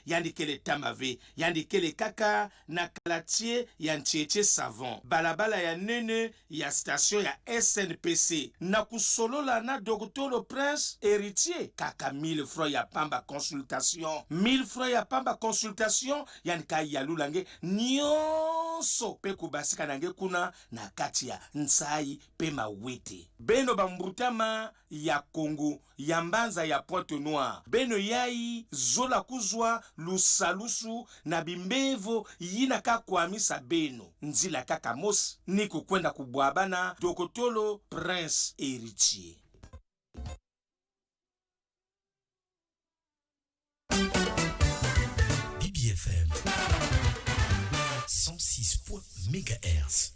Speaker 15: yandikele Tamave, yandikele kaka na Kalatier yancheche savon. Balabala ya nene ya station ya SNPC. Na kusolola na Dr Prince héritier kaka 1000 francs ya pamba consultation. 1000 francs ya pamba consultation yandika yalulange nyonso pe kubasika nange kuna na kati ya Nsai pe mawete. Beno bambutama ya Congo, ya Mbanza ya Pointe Noire. Beno yai zola kuzwa lusalusu na bimbevo yina kakwamisa beno. Nzila kaka mos ni kukwenda kubwabana Dokotolo Prince héritier.
Speaker 12: BBFM 106 MHz.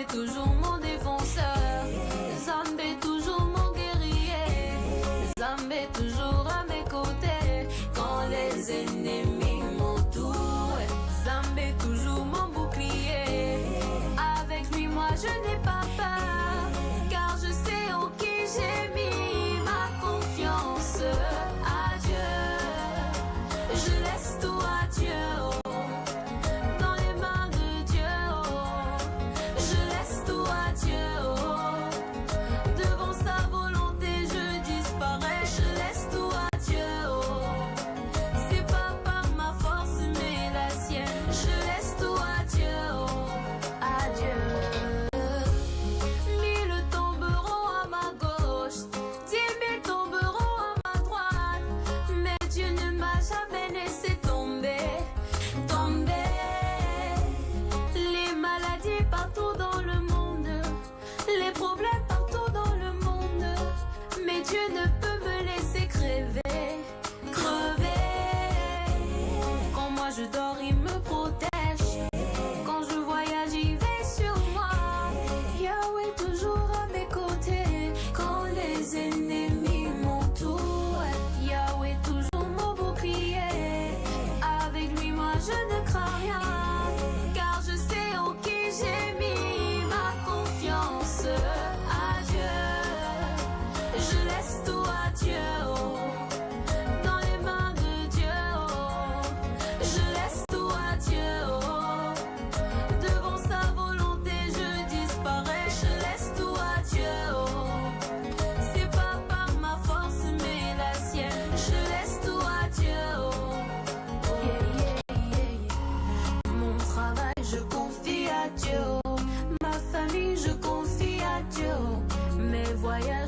Speaker 6: Toujours mon défenseur, Zambé toujours mon guerrier, Zambé toujours à mes côtés quand les ennemis m'entourent, Zambé toujours mon bouclier, avec lui moi je n'ai pas peur, car je sais en qui j'ai mis ma confiance. Adieu, je laisse tout à Dieu.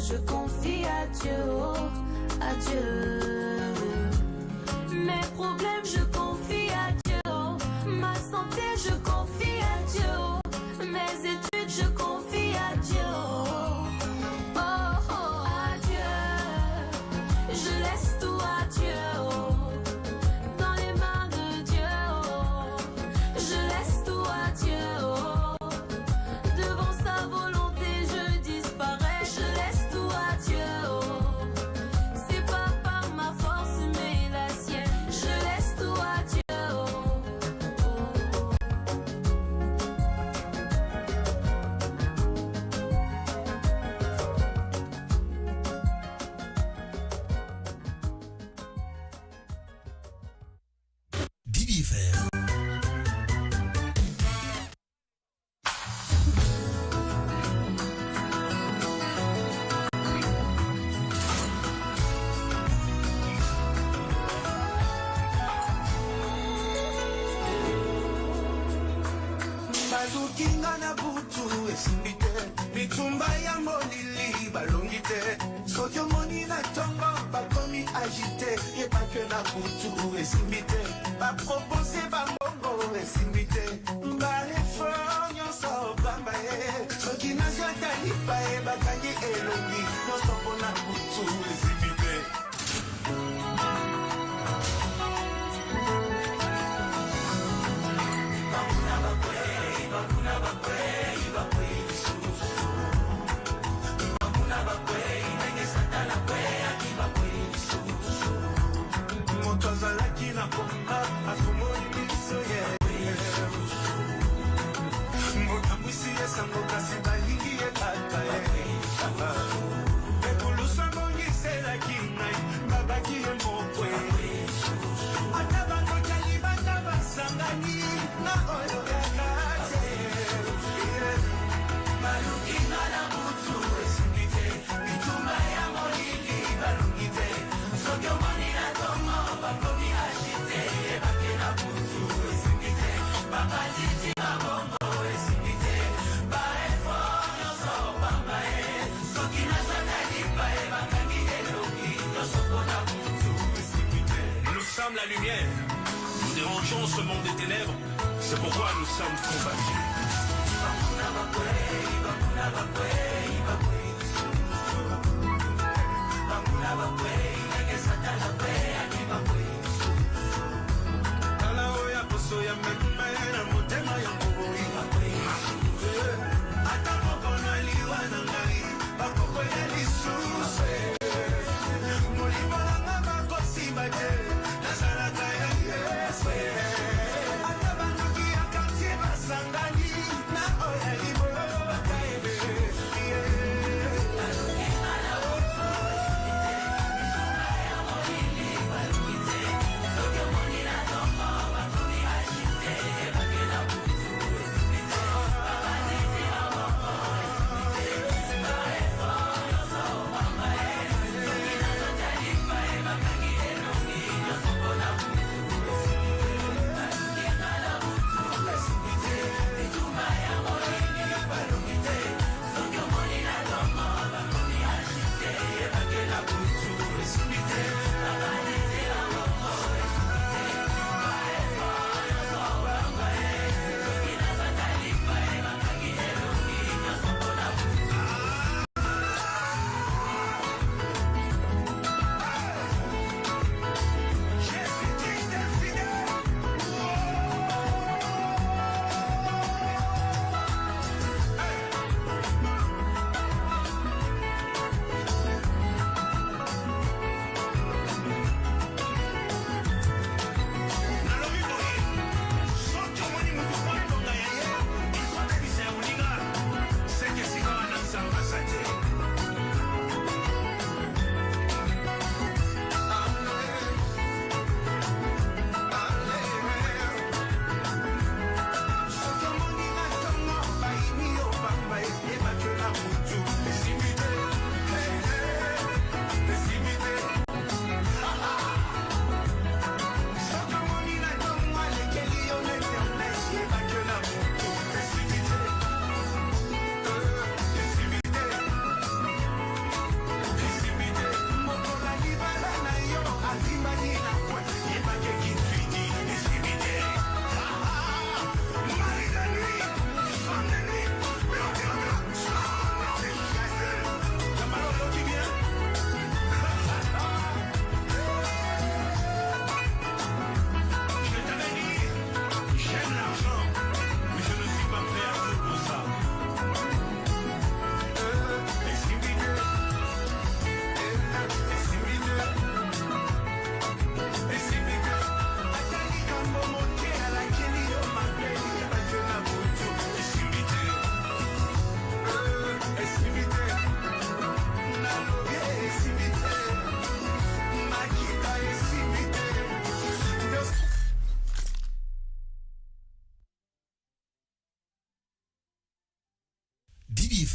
Speaker 6: Je confie à Dieu, à Dieu. Mes problèmes, je confie à Dieu. Ma santé, je confie à Dieu. Mes études, je confie à Dieu. Oh, oh, à Dieu. Je laisse tout à Dieu. Dans les mains de Dieu. Je laisse tout à Dieu. Devant sa volonté, je disparais. Je laisse tout à Dieu. C'est pas par ma force mais la sienne. Je laisse tout à Dieu.
Speaker 12: FM.
Speaker 18: bazukinga na butu esimbi te bitumba ya molili balongi te soki omoni na ntongo bakomi agite yebake na butu esimbi te bapropose bambongo esimbi te baefort nyonso bamba ye soki nazwata lipa ye bakangi elongi nyonso mpona butu esimbi te moto azalaki na komba afumoli miso ye motambwisi esango kasi balingi ekata ye ekulusu abongiselaki ngai babaki ye mokwe ata bandokali banda basangani na oyo yakate balukinga na butu esimbi te bituma ya molili balungi te soki omoni na ntongo bakomi agite yebake na butu esimbi te bakatiti babongo esimbi te baefort nyonso bamba ye soki nazwaka lipa ye bakangi elongi nyonso mpona butu esimbi te.
Speaker 19: Nous sommes la lumière, nous dérangeons ce monde des ténèbres, c'est pourquoi nous sommes combattus.
Speaker 18: Sangani na oya libo bakaebe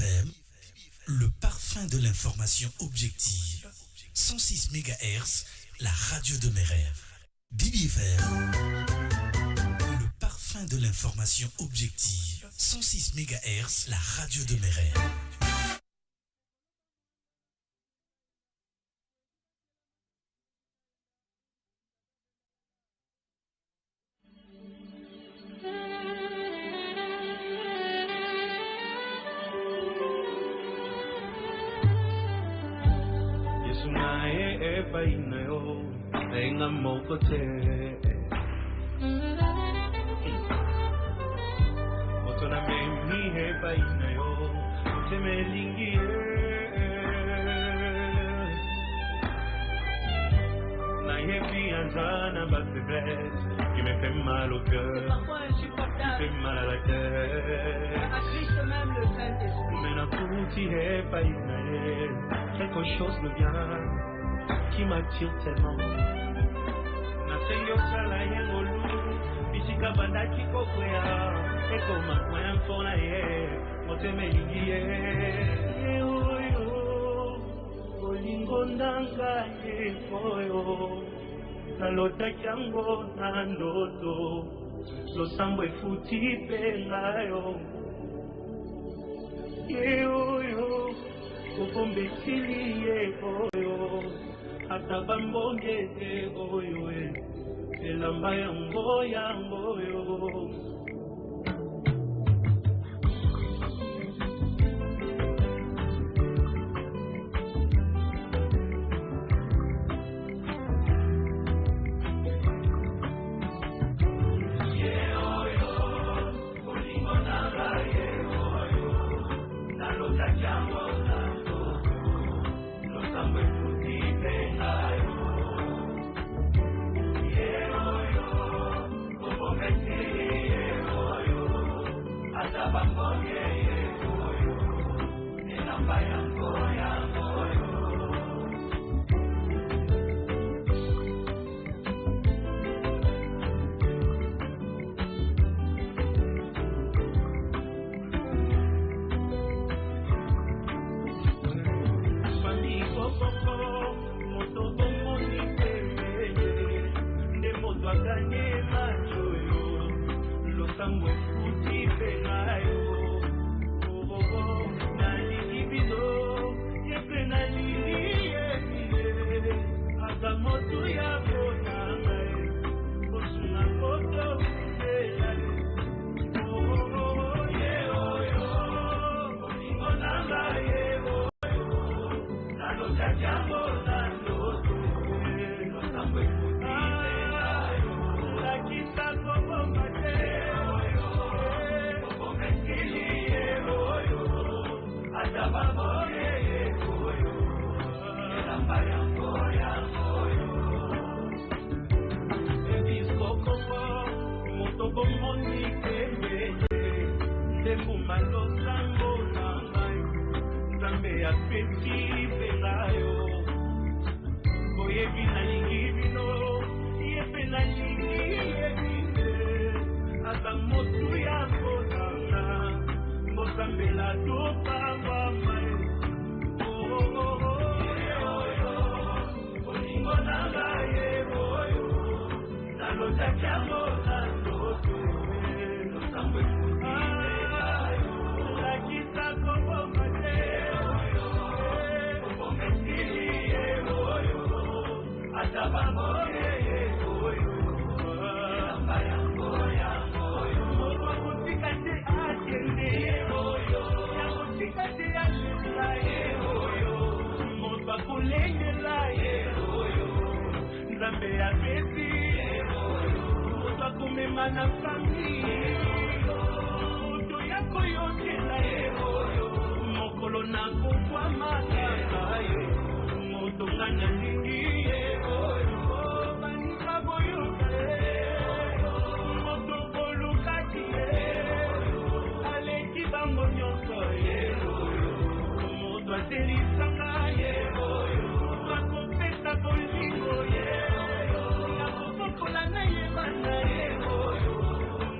Speaker 12: FM, le parfum de l'information objective. 106 MHz, la radio de mes rêves. Bibi FM, le parfum de l'information objective. 106 MHz, la radio de mes rêves.
Speaker 4: Qui me fait mal au cœur, qui fait mal à la tête.
Speaker 20: Même le Saint-Esprit.
Speaker 4: Mais n'a pas quelque chose me vient qui m'attire tellement. Nasenyo sala yengolu, bisika banda kikokwea, eko makwea mpona ye, moteme lingiye. Oyo, olingo ndanga ye oyo. Nalota chango na ndoto losambo efuti pe ngayo ye oyo kokombekili ye oyo ata bambonge te oyo elamba yango oyo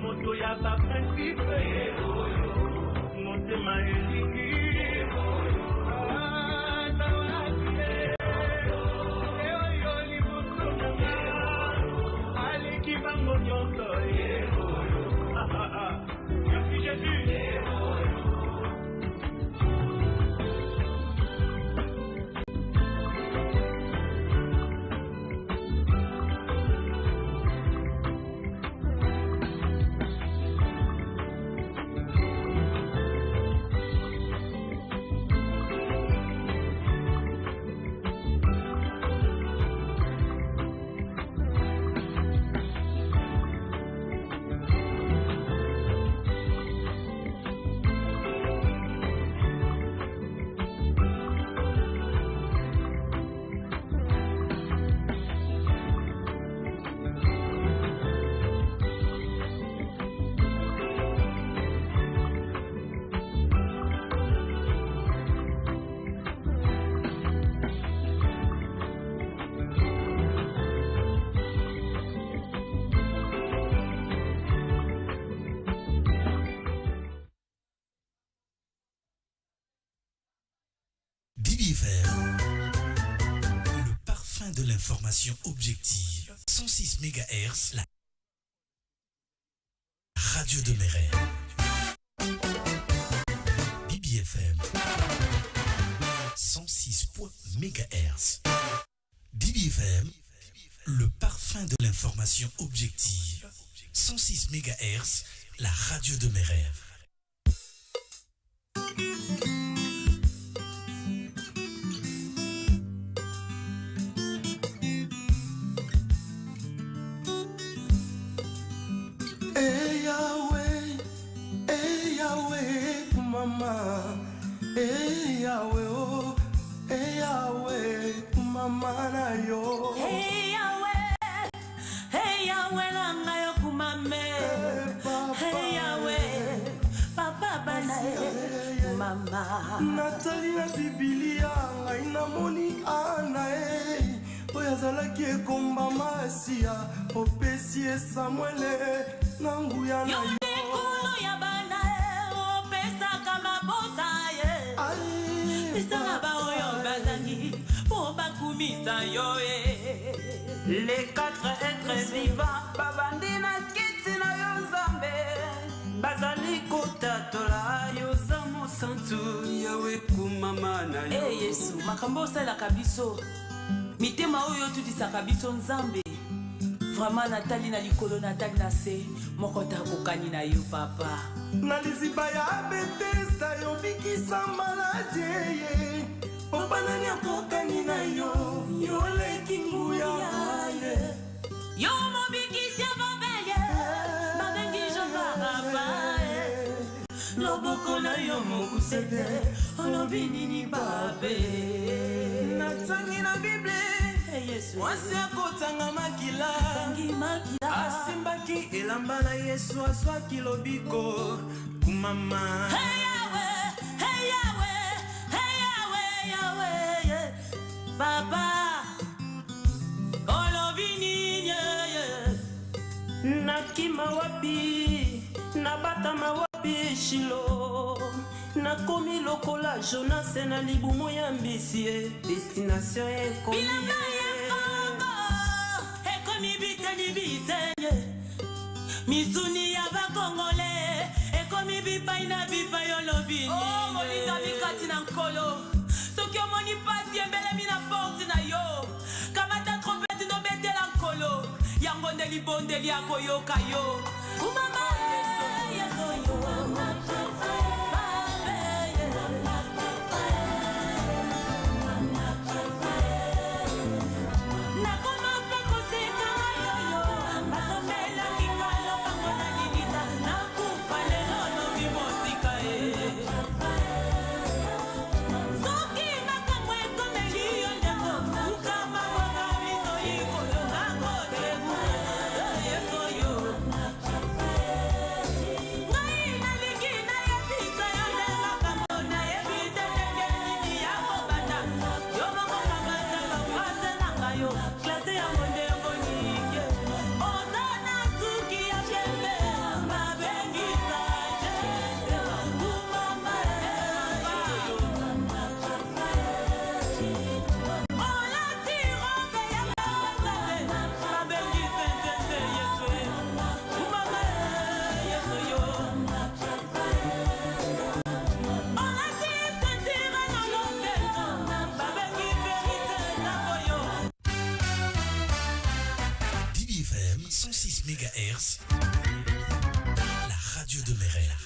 Speaker 4: Moto ya ba principe, motema elingi.
Speaker 12: DBFM, le parfum de l'information objective. 106 MHz, la radio de mes rêves. DBFM, 106 MHz. DBFM, le parfum de l'information objective. 106 MHz, la radio de mes rêves.
Speaker 4: Mama, hey Yahweh, oh, hey Yahweh, mama na yo.
Speaker 2: Hey Yahweh, langa yo kumame. Hey Yahweh, papa bana mama.
Speaker 4: Natali na Biblia, ngai na moni ana oya zalaki ekomba masia, opesi Samuele, nanguya na yo.
Speaker 10: Les quatre êtres vivants babandina kiti na yo nzambe bazali kotatola yo za mosantu yawe kumama na yo.
Speaker 2: Hey Yesu, makambo osalaka biso mitema oyo otutisaka biso nzambe vraiment natali na likolo natali na se moko takokani na yo papa.
Speaker 4: Na liziba ya Bethesda yo bikisa maladi obanani akokani na yo yoleki nguya
Speaker 2: yo mobikisi abobeye babengi jovaba loboko na yo mokusete olobi nini babe
Speaker 4: natangi na Bible mwasi akotanga makila asimbaki elamba na Yesu azwaki lobiko kumama.
Speaker 2: Hey Yahweh, hey Yahweh, hey Yahweh, Yahweh, Baba olobi nini
Speaker 10: nakima wapi nabatama wapi Shilo nakomi lokola Jonas na libumu ya mbisi destination ekomi
Speaker 2: ekomi biteni misuni ya bakongole ekomi bipai na bipai olobi oh molinga bikati na nkolo soki omoni pasi embelemi na porte na yo kamata trompete nobetela nkolo yango nde libondeli ya koyoka yo kumama
Speaker 12: DBFM 106 MHz, la radio de mes rêves.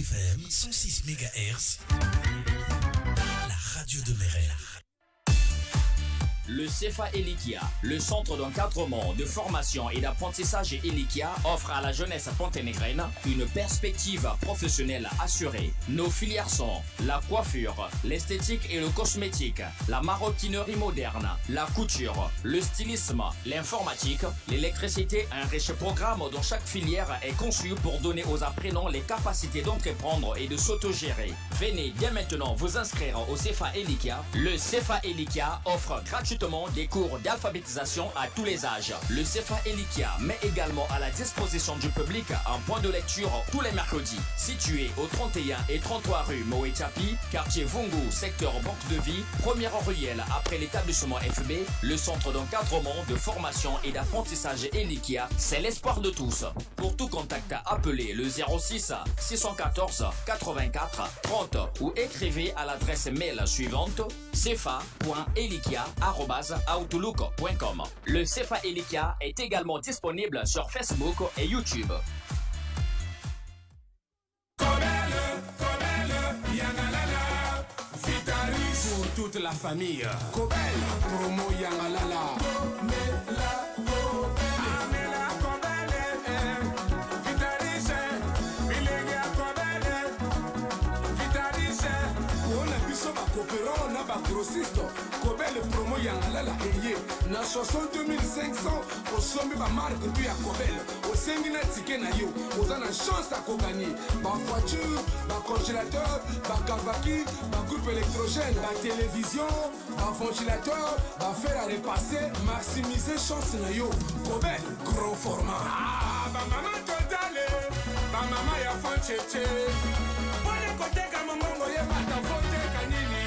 Speaker 12: DBFM 106 MHz, la radio de mes rêves.
Speaker 21: Le CFA Elikia, le centre d'encadrement, de formation et d'apprentissage Elikia, offre à la jeunesse ponténégrine une perspective professionnelle assurée. Nos filières sont la coiffure, l'esthétique et le cosmétique, la maroquinerie moderne, la couture, le stylisme, l'informatique, l'électricité, un riche programme dont chaque filière est conçue pour donner aux apprenants les capacités d'entreprendre et de s'autogérer. Venez dès maintenant vous inscrire au CFA Elikia. Le CFA Elikia offre gratuitement des cours d'alphabétisation à tous les âges. Le CFA Elikia met également à la disposition du public un point de lecture tous les mercredis. Situé au 31 et 33 rue Moé-Chapi, quartier Vungu, secteur Banque de Vie, première ruelle après l'établissement FB, le centre d'encadrement, de formation et d'apprentissage Elikia, c'est l'espoir de tous. Pour tout contact, appelez le 06 614 84 30 ou écrivez à l'adresse mail suivante cefa.elikia@outlook.com. Le CFA Elikia est également disponible sur Facebook et YouTube.
Speaker 8: Pour toute la famille. Kobel, promo Yangalala. Grossiste, Kobel promo Yangalala eye na 62500 osombi ba marque puis ya Kobel osengi na ticket na yo oza na chance à gagner ba voiture, ba congélateur, ba kavaki, ba coupe électrogène, ba télévision, ba ventilateur, ba fer à repasser, maximiser chance na yo. Kobel gros format. Ah ba maman totale, ba maman ya fancheche. Wale koteka mamongo ye bata vote kanini.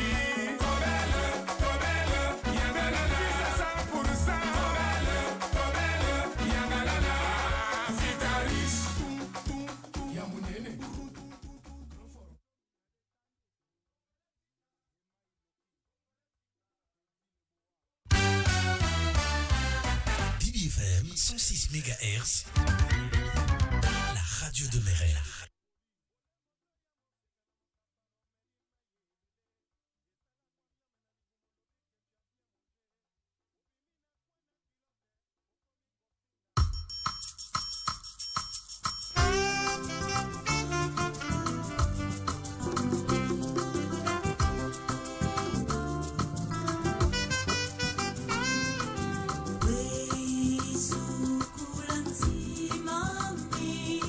Speaker 12: DBFM 106 MHz, la radio de mes rêves.
Speaker 2: Sukulanti mami,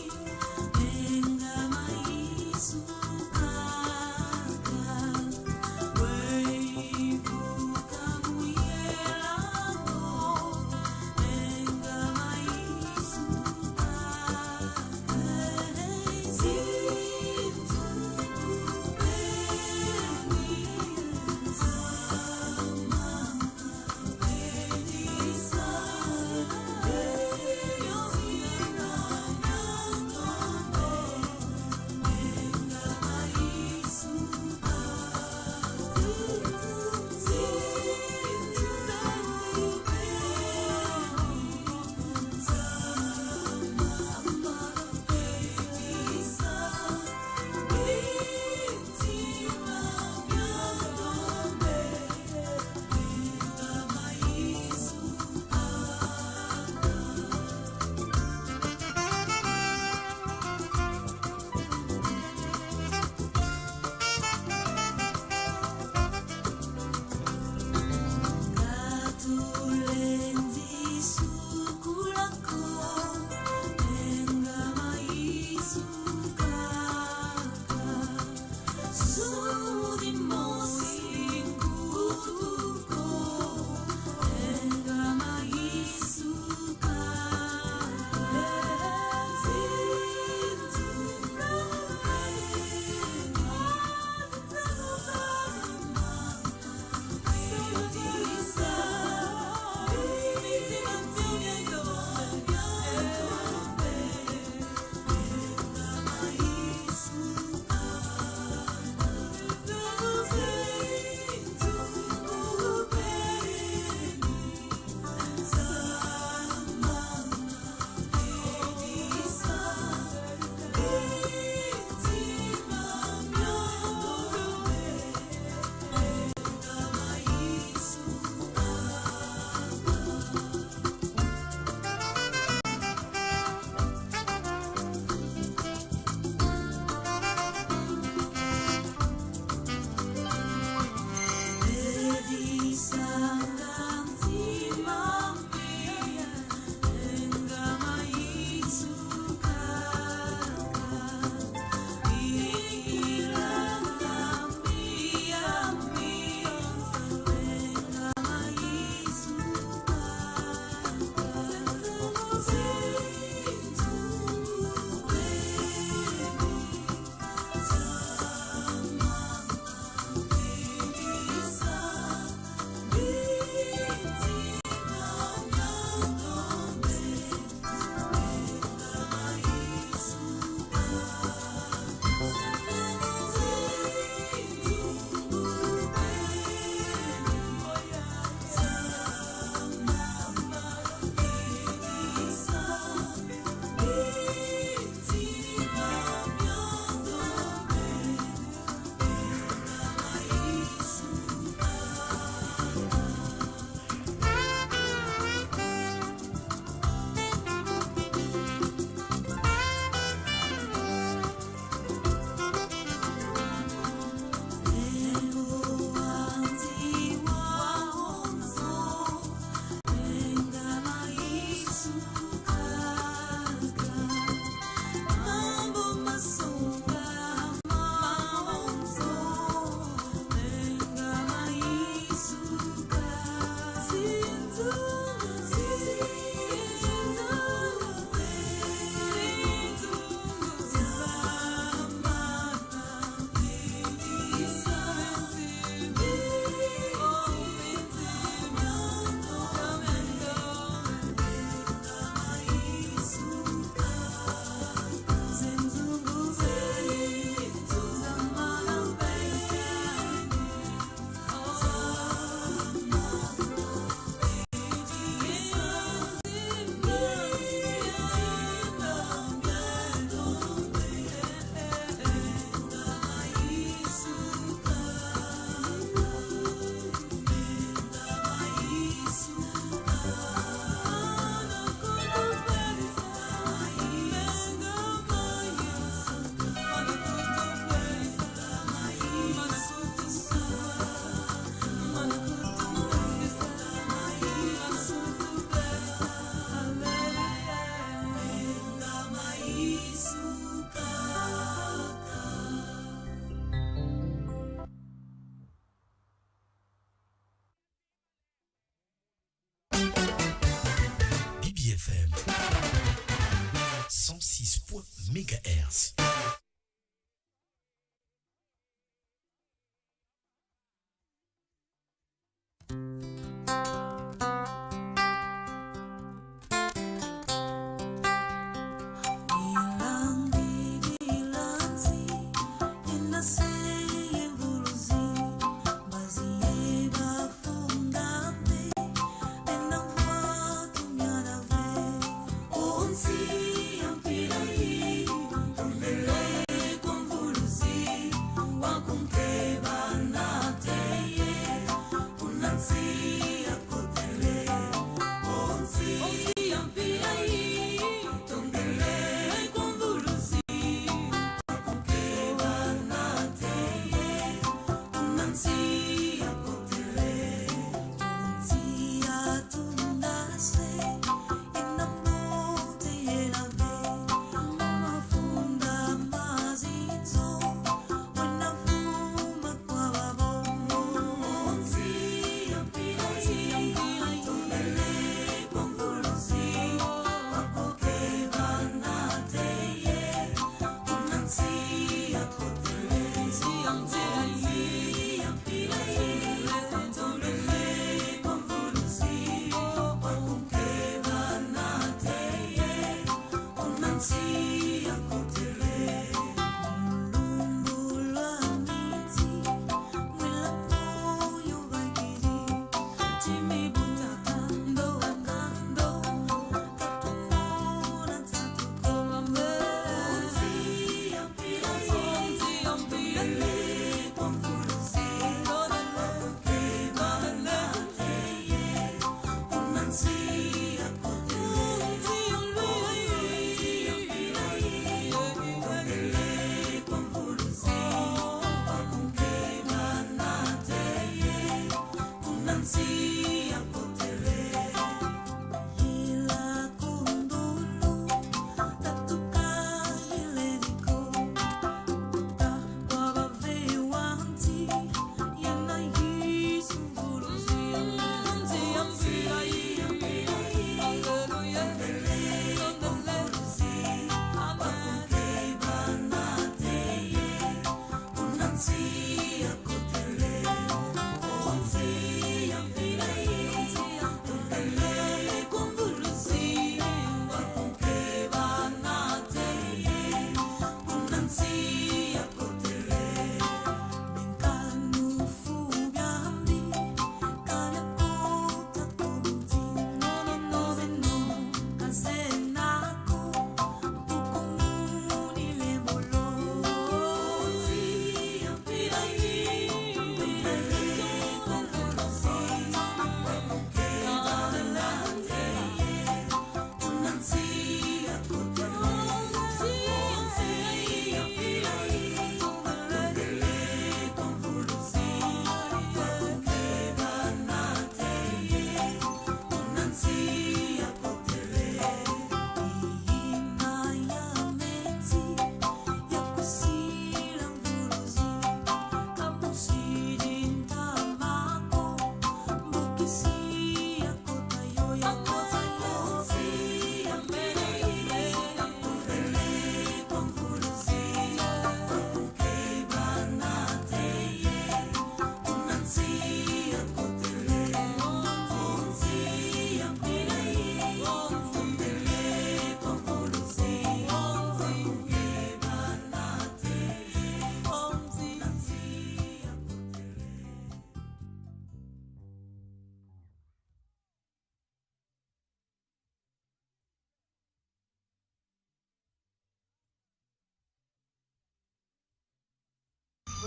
Speaker 12: MHz.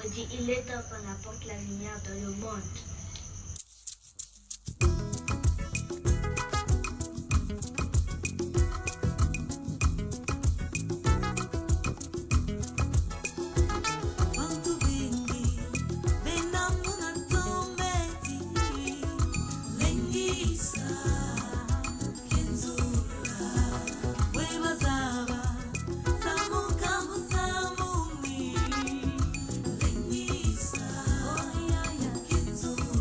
Speaker 5: Redis, il est temps qu'on apporte la lumière dans le monde.
Speaker 22: Lengisa, oh yeah yeah, Kinzu.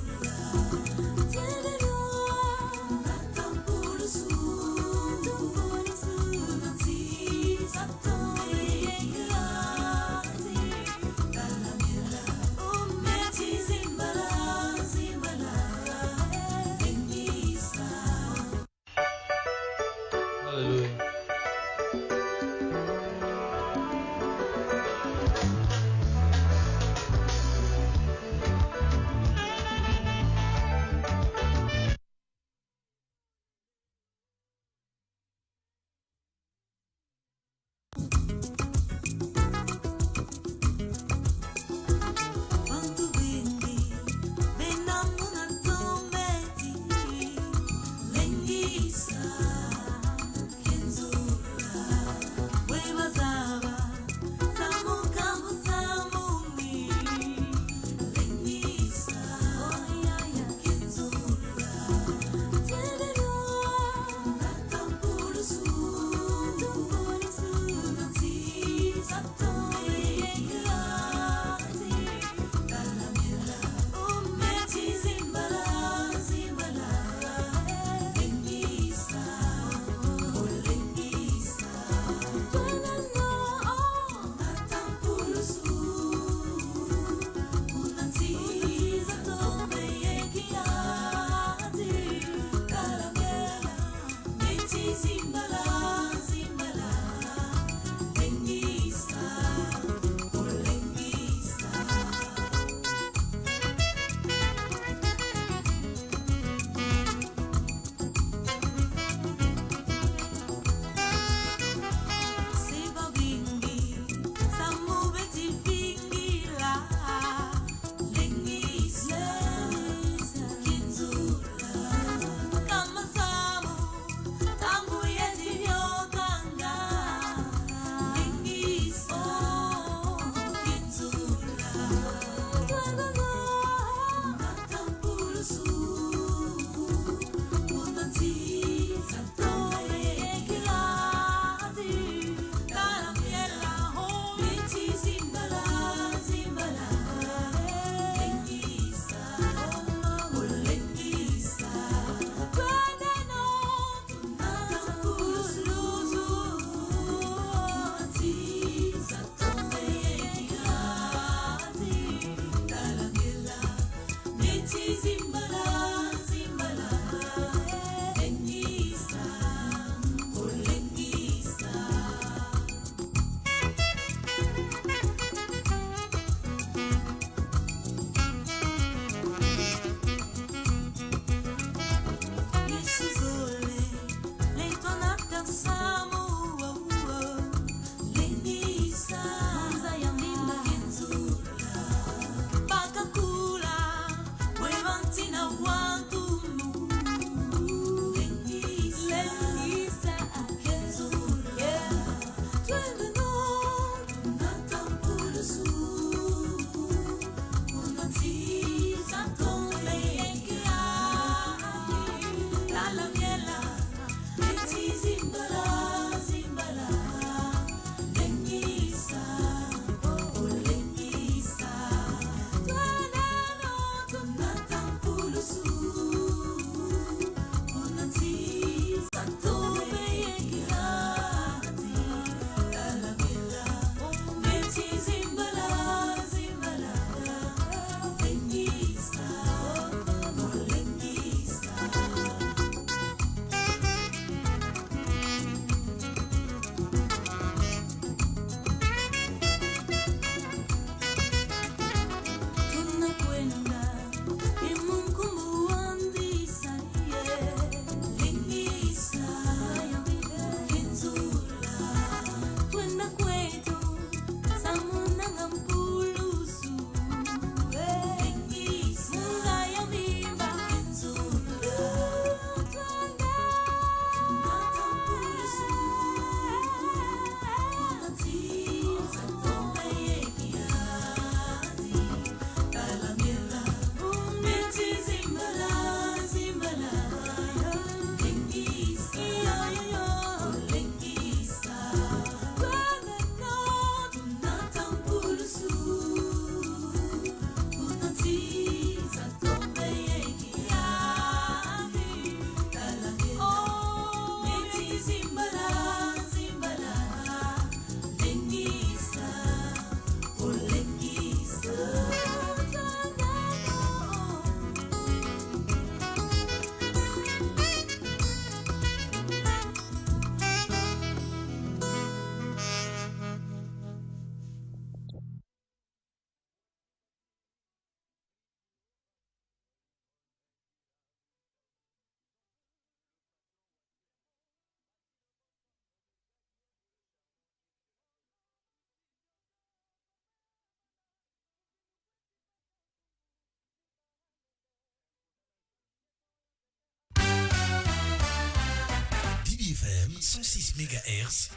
Speaker 12: FM 106 MHz,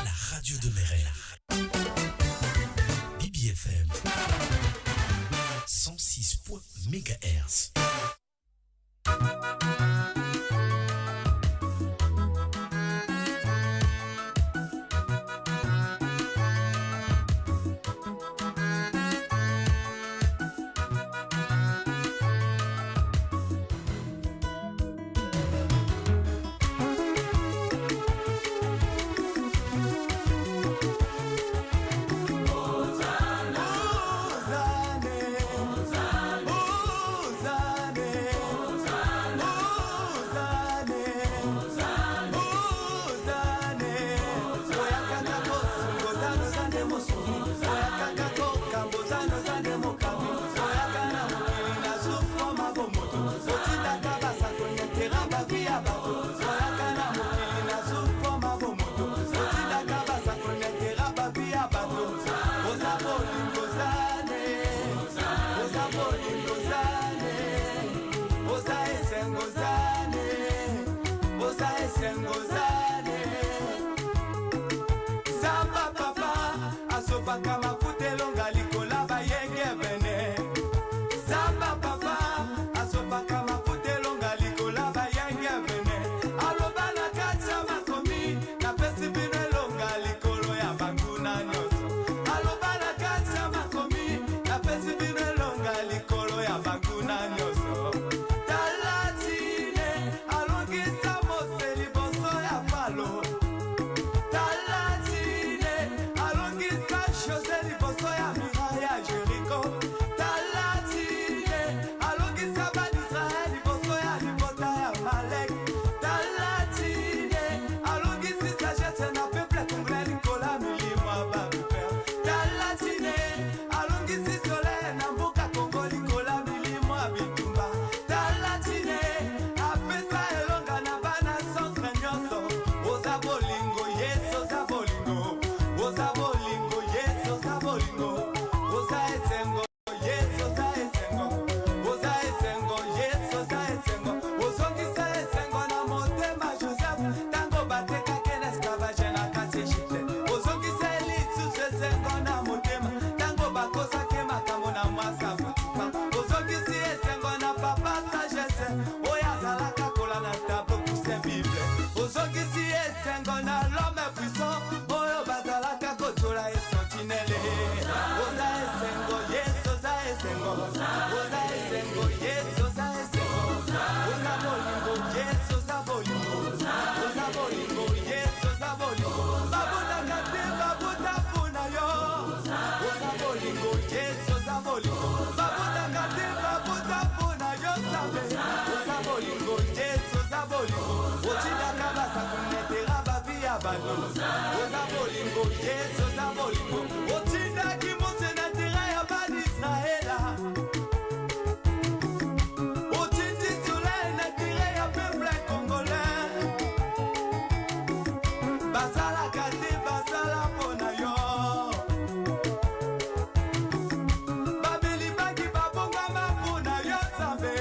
Speaker 12: la radio de mes rêves. Bibi FM 106 MHz.
Speaker 9: José bolingo oza esengo yes oza esengo oza esengo yes oza esengo ozongisa esengo na motema Joseph tango batekaki na esclavage na kati Egypte ozongisa lisusu esengo na motema tango bakosaki makambo na mwasa Potifa ozongisi esengo na papa sagesse oyo azalaka kolanda tableau cousin bible ozongisi esengo na l'homme puissant oyo bazalaka kotola esentinele oza esengo yes oza esengo oza esengo yes oza esengo oza bolingo yes oza bolingo oza bolingo yes oza bolingo babutaka te babuta mpuna yo oza bolingo yes oza bolingo babutaka te babuta mpuna yo sabe oza bolingo yes oza bolingo otindaka basakunetera babi ya bano oza bolingo yes oza bolingo otindaki mosenatera ya bani israela otindi soleil natire ya peuple congolais basalaka te basala mpona yo babelibaki babongama mpona yo nzambe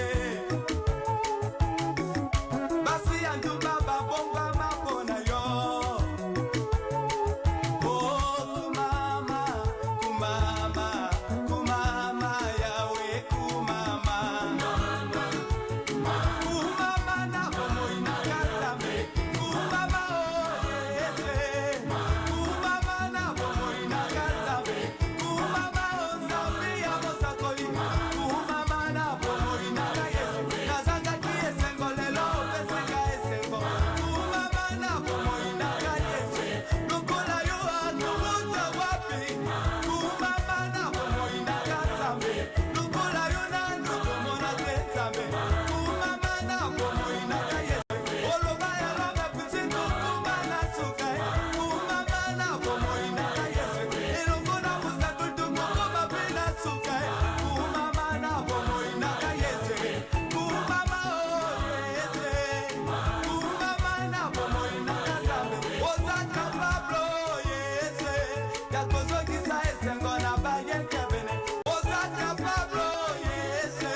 Speaker 9: basi ya ndumba babongama mpona yo kumama kumama kumama yawe kumama kumama na bomoi na kazambe kumama oyese kumama na bomoi na kazambe kumama ozambi ya mosakoli kumama na bomoi na kayese nazangaki esengo lelo opesaka esengo kumama na bomoi na kayese lokola yo akobuta wapi kumama na bomoi na kazambe lokola yo nanu komona te nzambe kumama na bomoi na kayese oloba ya lobe putiko kuma na suka kumama na bomoi na kayese elongo na mosakutu mokoma mpe na suka kumama na bomoi na kayese kumama oyese kumama na bomoi na kazambe oza kapable oyese ya kozongisa esengo na bayekebene oza kapable oyese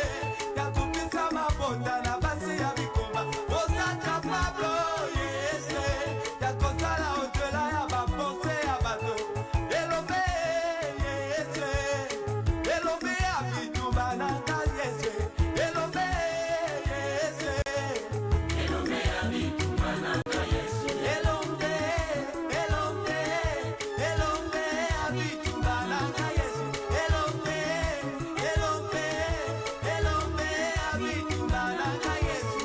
Speaker 9: ya kupisa mabota na basi ya bikomba oza kapable oyese ya kosala otela ya baponse ya bato elobe yese elobe ya bitumba na kayese elobe yese elobe ya bitumba na kayese elombe elombe elombe ya bitumba na kayese elombe elombe elombe ya bitumba na kayese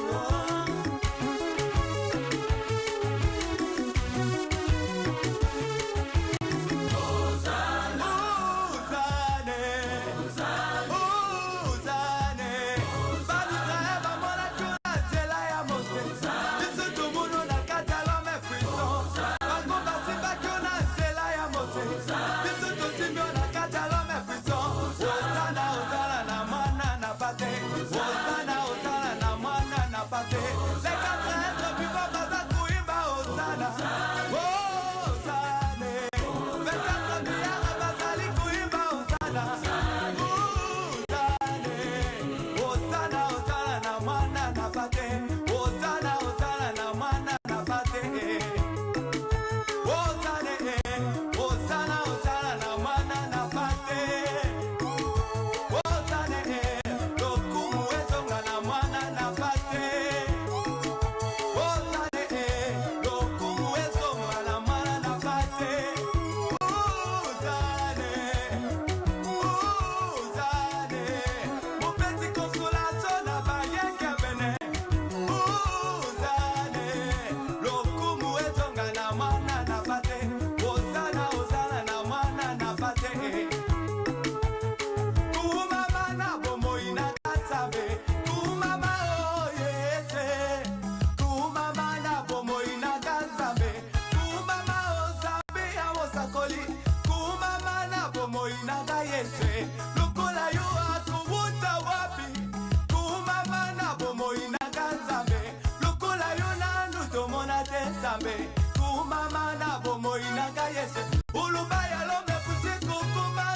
Speaker 9: nzambe kumama na bomoi na ngai ese uluba ya lome pusi kukuma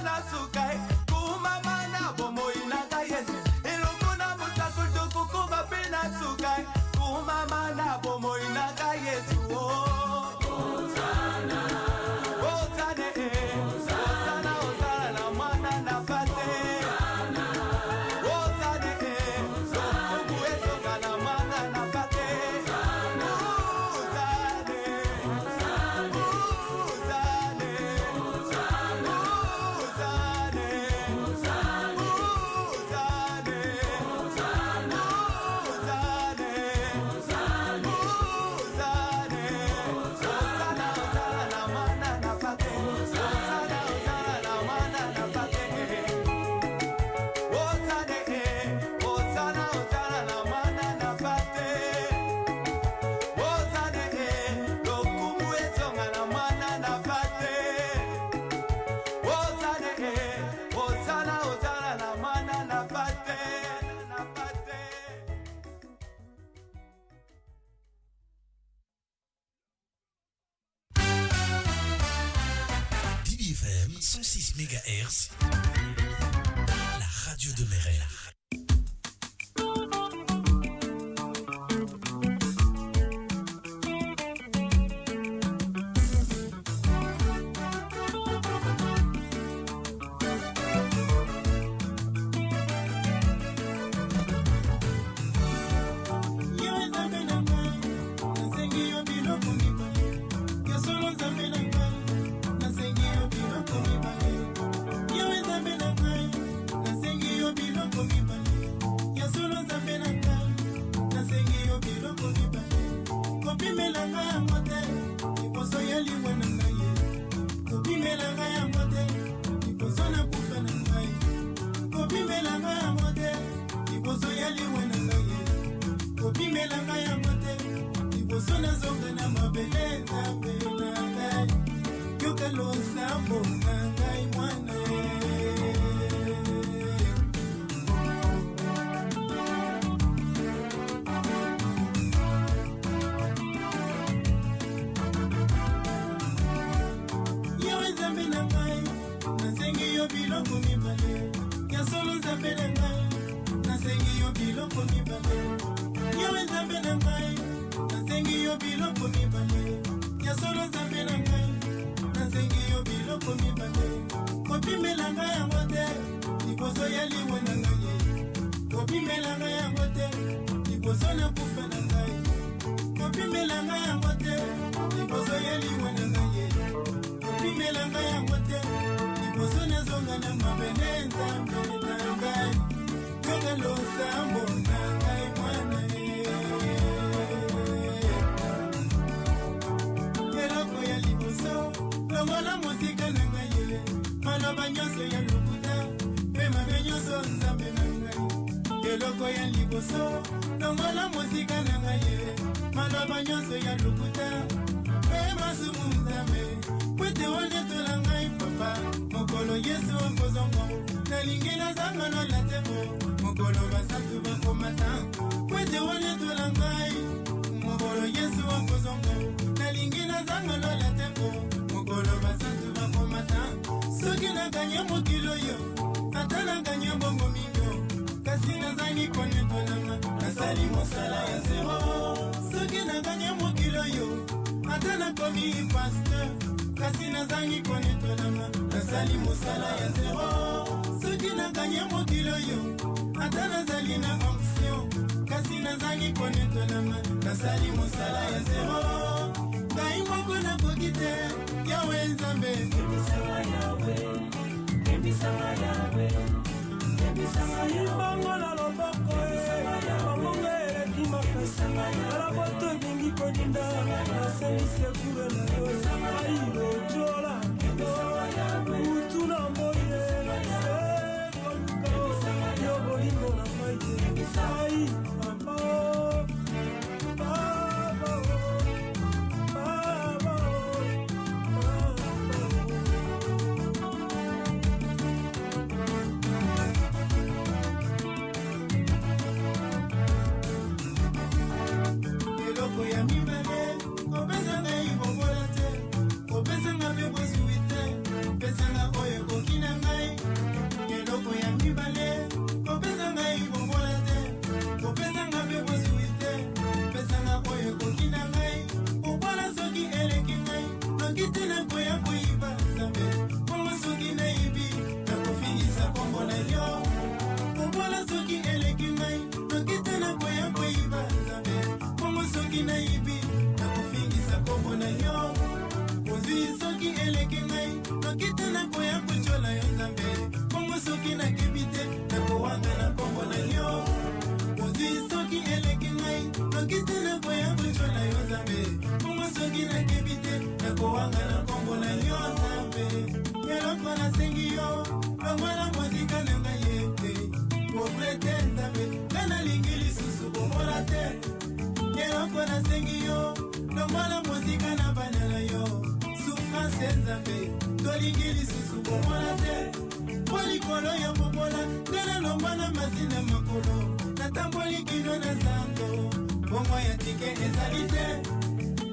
Speaker 12: MHz, la radio de mes rêves.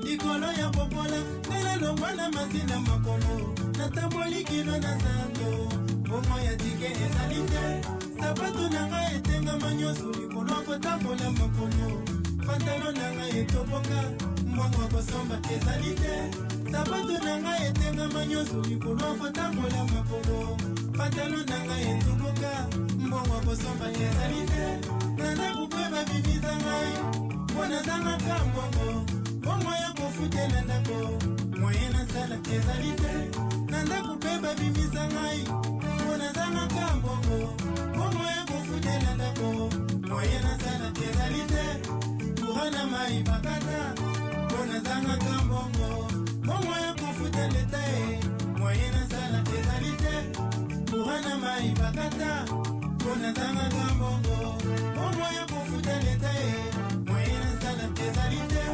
Speaker 4: likolo ya popola ngana longwana masina makolo natamboli kilo na zando bongo ya tike ezali te sapato na ngai etengama nyonso likolo kotambola makolo pantalo na ngai etoboka mbongo kosomba ezali te sapato na ngai etengama nyonso likolo kotambola makolo pantalo na ngai etoboka mbongo kosomba ezali te nanda kupwe babimisa ngai mpo nazangaka mbongo bongo ya kofutela ndako moye nasala ezali te nanda kupwe babimisa ngai mpo nazangaka mbongo bongo ya kofutela ndako moye nasala ezali te kurana mai bakata mpo nazangaka mbongo bongo ya kofutela eta moye nasala ezali te kurana mai bakata mpo nazangaka mbongo bongo ya kofutela eta moye nasala ezali te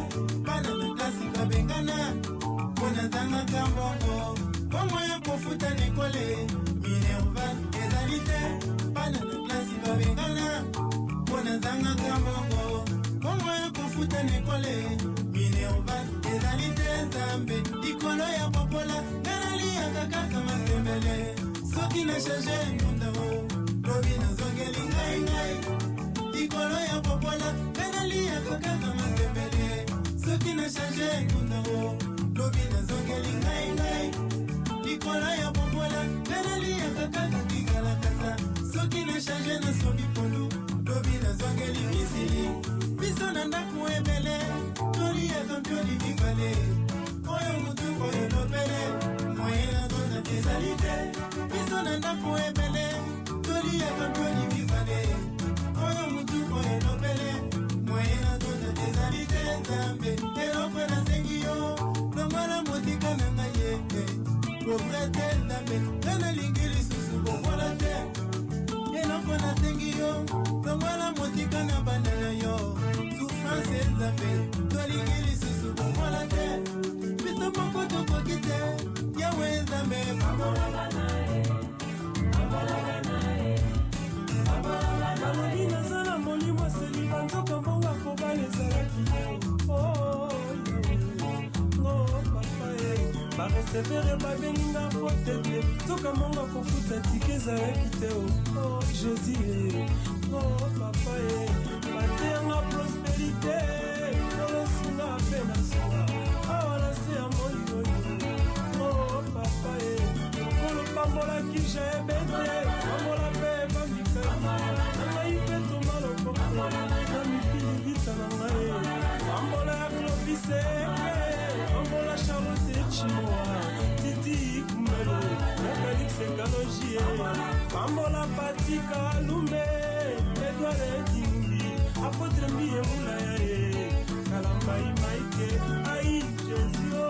Speaker 4: bana na klasi babengana mpo nazangaka mbongo bongo ya kofuta nekole minerval ezali te bana na klasi babengana mpo nazangaka mbongo bongo ya kofuta nekole minerval ezali te nzambe likolo ya popola ngana liyaka kaka masembele soki na change ngundao lobi nazongeli ngai likolo ya popola ngana liyaka kaka masembele soki na change ngundao lobi nazongeli ngai likolo ya popola ngana liyaka kaka kikalakasa soki na change na sobi pondu lobi nazongeli misili biso na ndako ebele toliyaka mpioli mibale oyo mutu oyo lopele moye nazona ezali te biso na ndako ebele toliyaka mpioli mibale oyo mutu oyo lopele moye nazona ezali te nzambe eloko nasengi yo longwana motika na ngai yeke povrete nzambe nga nalingi lisusu bokola te eloko nasengi yo longwana motika na banda na yo souffrance nzambe tolingi lisusu bokola te biso moko tokoki te yawe nzambe pamolanga naye nalobi naza na molimo aseliba nzoka mbongo akobala ezalaki papa baresevere babeninga fote te nzoka mbongo akofuta tike ezalaki te jésus papa bateyanga prosperité olosinga mpe na soa awa na se ya molioyo papa lokolo pambolaki jebete pambola mpe bambika na ngai mpe toma lokoko na mifilibita na ngai pambola ya globiseke pambola charlotte chinoa titi kumelo na felix ekalogie pambola patika lumbe edward edimbi apotre mbiye mulaya ye kalambai maike ai jesio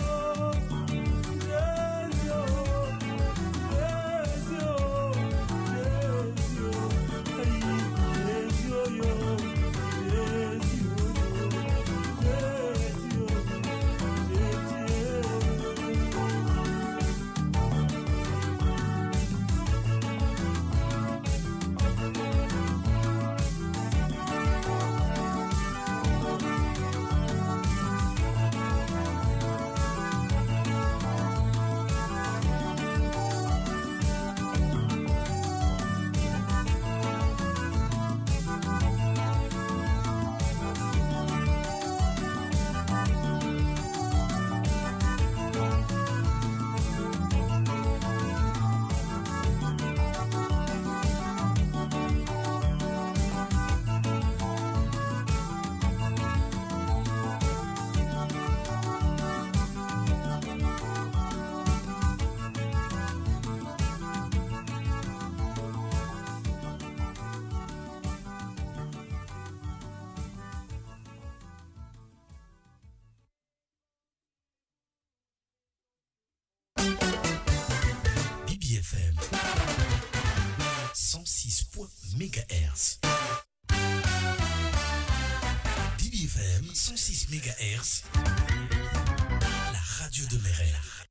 Speaker 12: BBFM 106 MHz. BBFM 106 MHz, la radio de mes rêves.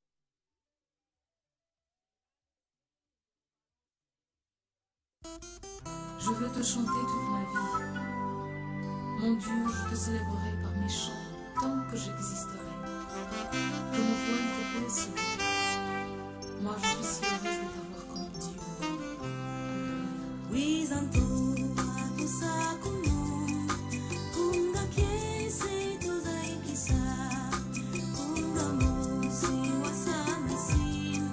Speaker 6: Je veux te chanter toute ma vie. Mon Dieu, je te célébrerai par mes chants tant que j'existerai. Comme au point de blessure. Moi je suis si heureuse de t'avoir comme Dieu.
Speaker 2: Oui, Antoa, tout ça, kunga kiesi tuzaikisa, kunga mosi wasana sin,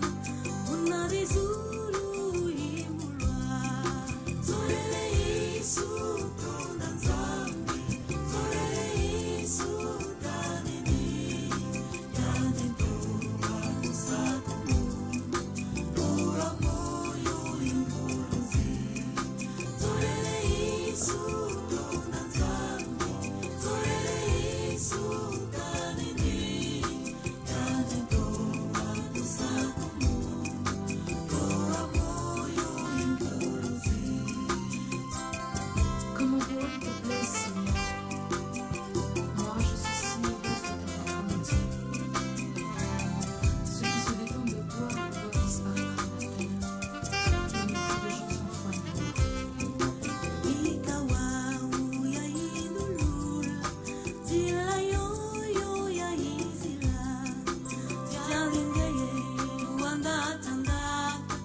Speaker 2: una vizulu imulwa, zorele isu tonda nzambi, zorele isu taneni, yane toa kusako ura moyo imuluzi, zorele isu tonda nzambi, zorele isu taneni, yane toa kusako ura moyo imuluzi.
Speaker 6: Comme au point de blessure. Moi je suis si heureuse de t'avoir comme Dieu. Ceux qui se détournent de toi doivent disparaître de la terre. Qu'il n'y ait plus de gens sans foi ni loi.
Speaker 2: Ikawau ya indulula, zila yoyo ya izila, zalingeye wanda tandaka,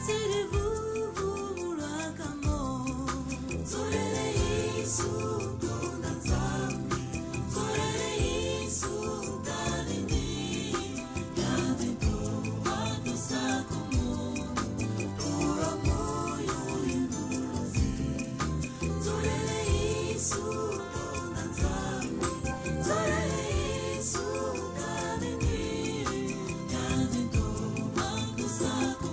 Speaker 2: zili vuvu mulakamo, zorele isu tunda nzambi, zorele isu taneni, yane toa tusako ura moyo imuluzi. Zorele isu tonda nzambi, zorele isu taneni, yane toa tusako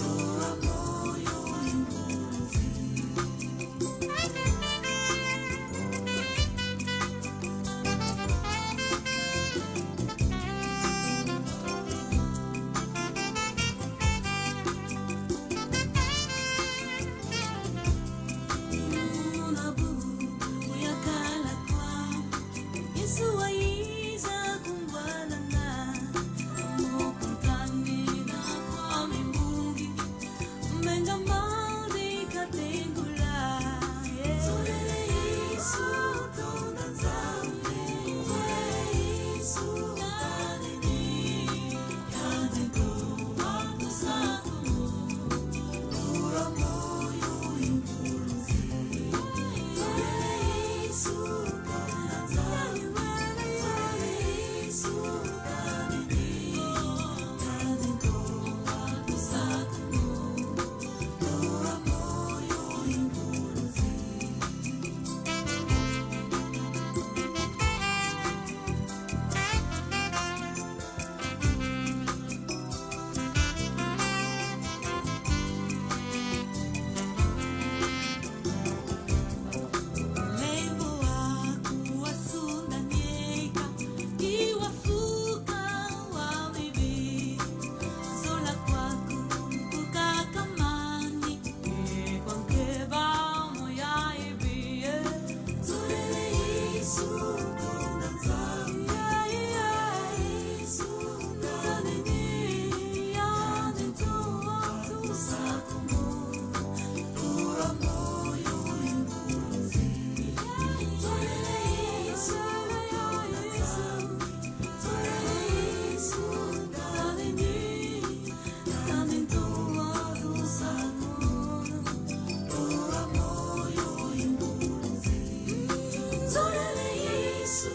Speaker 2: ura moyo imuluzi. Unabu uyakala kwa Yesu waiza kumbalana, mukuntani na kwa mimbungi, menga maudi katengula. Zorele isu tonda nzambi, zorele isu taneni, yane toa tusako ura moyo imuluzi. Zorele isu tonda nzambi, zorele isu taneni, yane toa tusako ura moyo imuluzi. Lembo wako wasunda nyeka, iwafuka wa bibi, sola kwako kukakamani, kwankeba moya ibiye. Zorele isu tonda nzambi, isu taneni, yane toa tusako ura moyo imuluzi. Zorele isu taneni, yane toa tusako ura moyo imuluzi. Zorele isu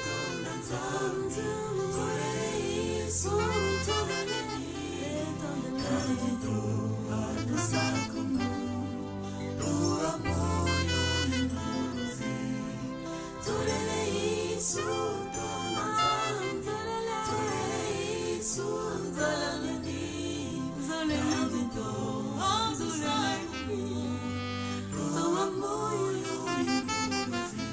Speaker 2: tonda nzambi, zorele isu taneni, yane toa tusako ura moyo imuluzi. Zorele isu tonda nzambi, zorele isu taneni, yane toa tusako ura moyo imuluzi.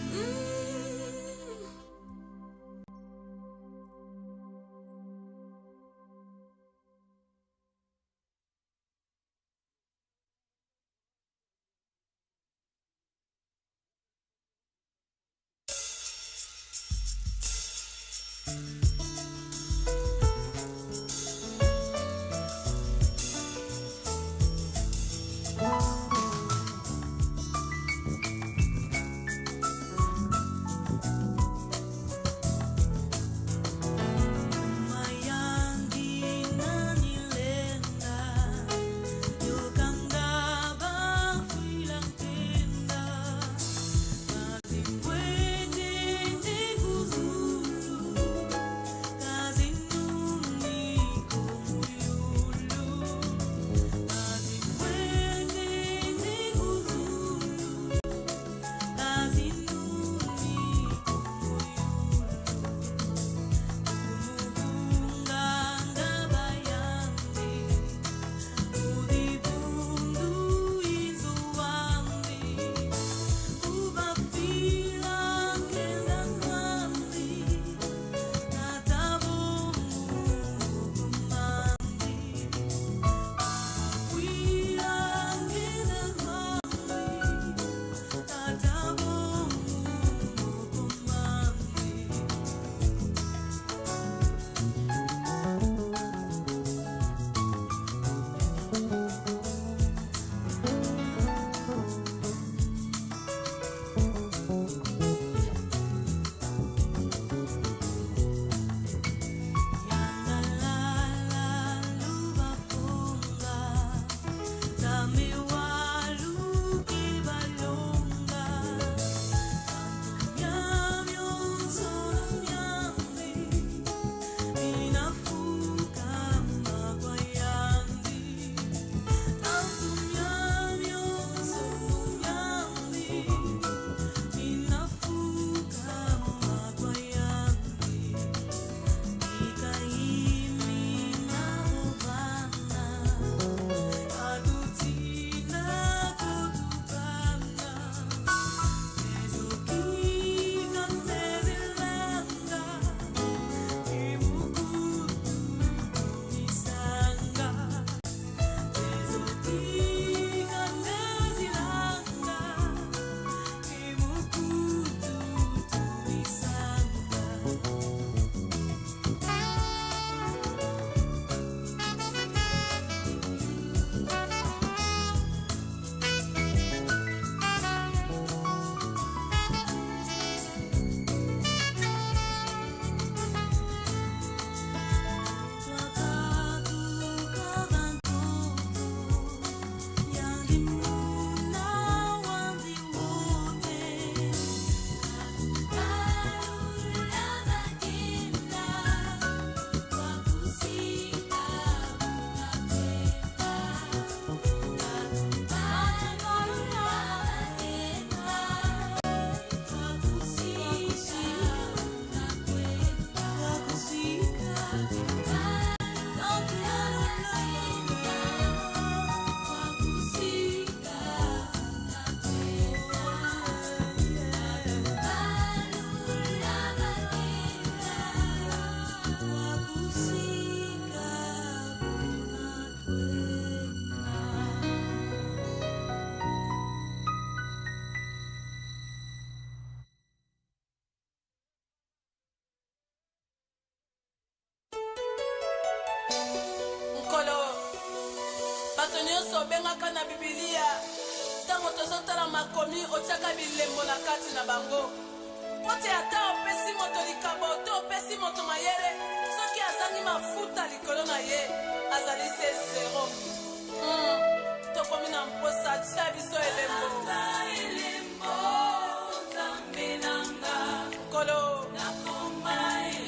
Speaker 2: bato nyonso obengaka na bibilia ntango tozotala makomi otiaka bilembo na kati na bango pote ata opesi moto likabo to opesi moto mayele soki azangi mafuta likolo na ye azali se zero tokomi na mposa tia biso elembo kolo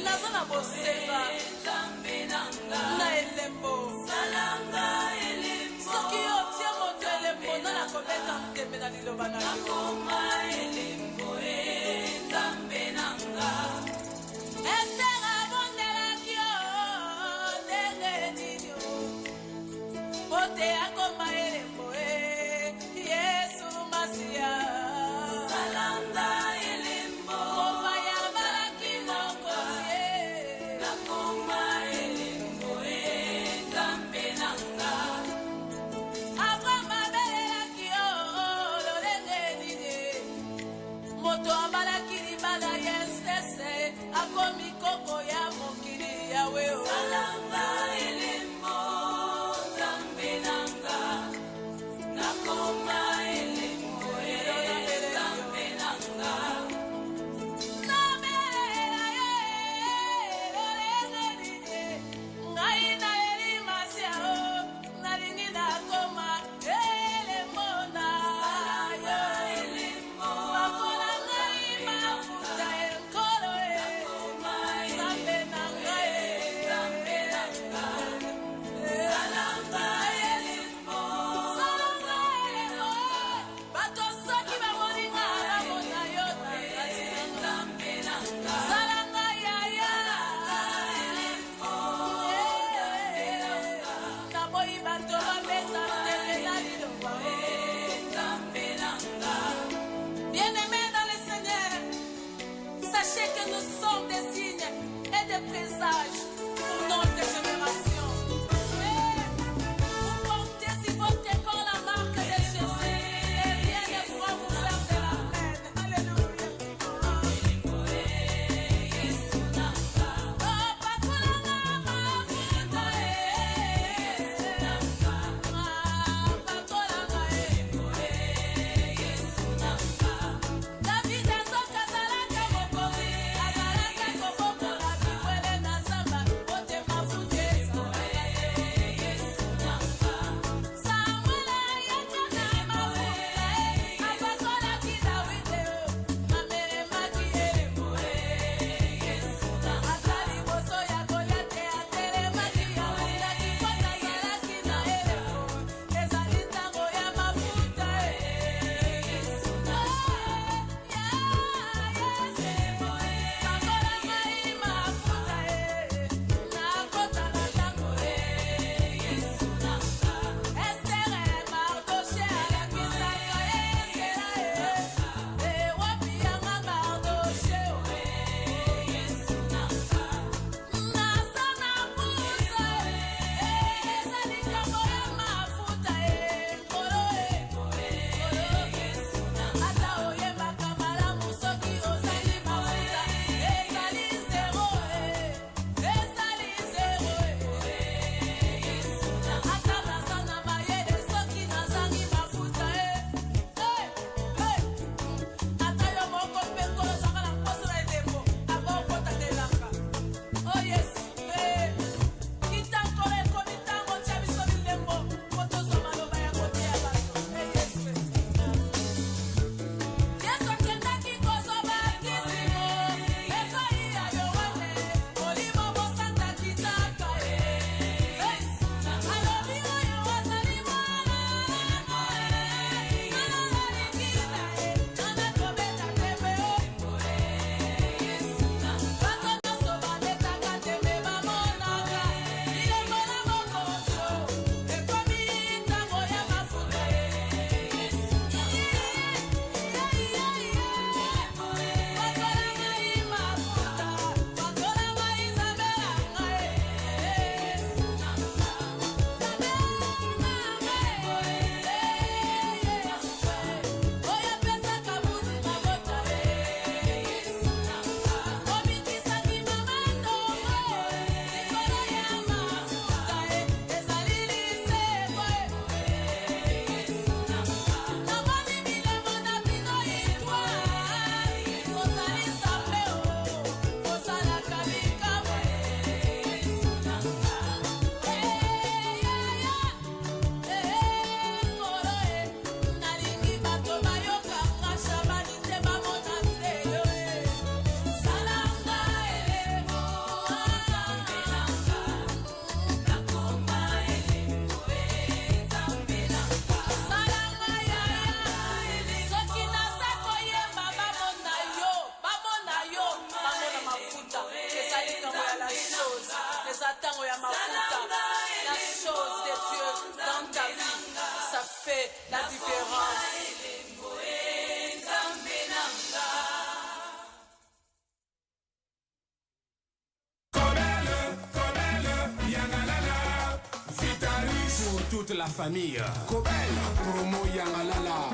Speaker 2: naza na bosenga na elembo soki otie moto elembo na nakobeta mtembe na liloba na yo Esther abondelaki yo ndenge nini yo pote akoma elembo Yesu Masiya salanga elembo kofaya balaki mokozi nakoma elembo nzambe nanga Abraham abelelaki yo lolenge nini
Speaker 8: famille. Kobel, promo Yangalala.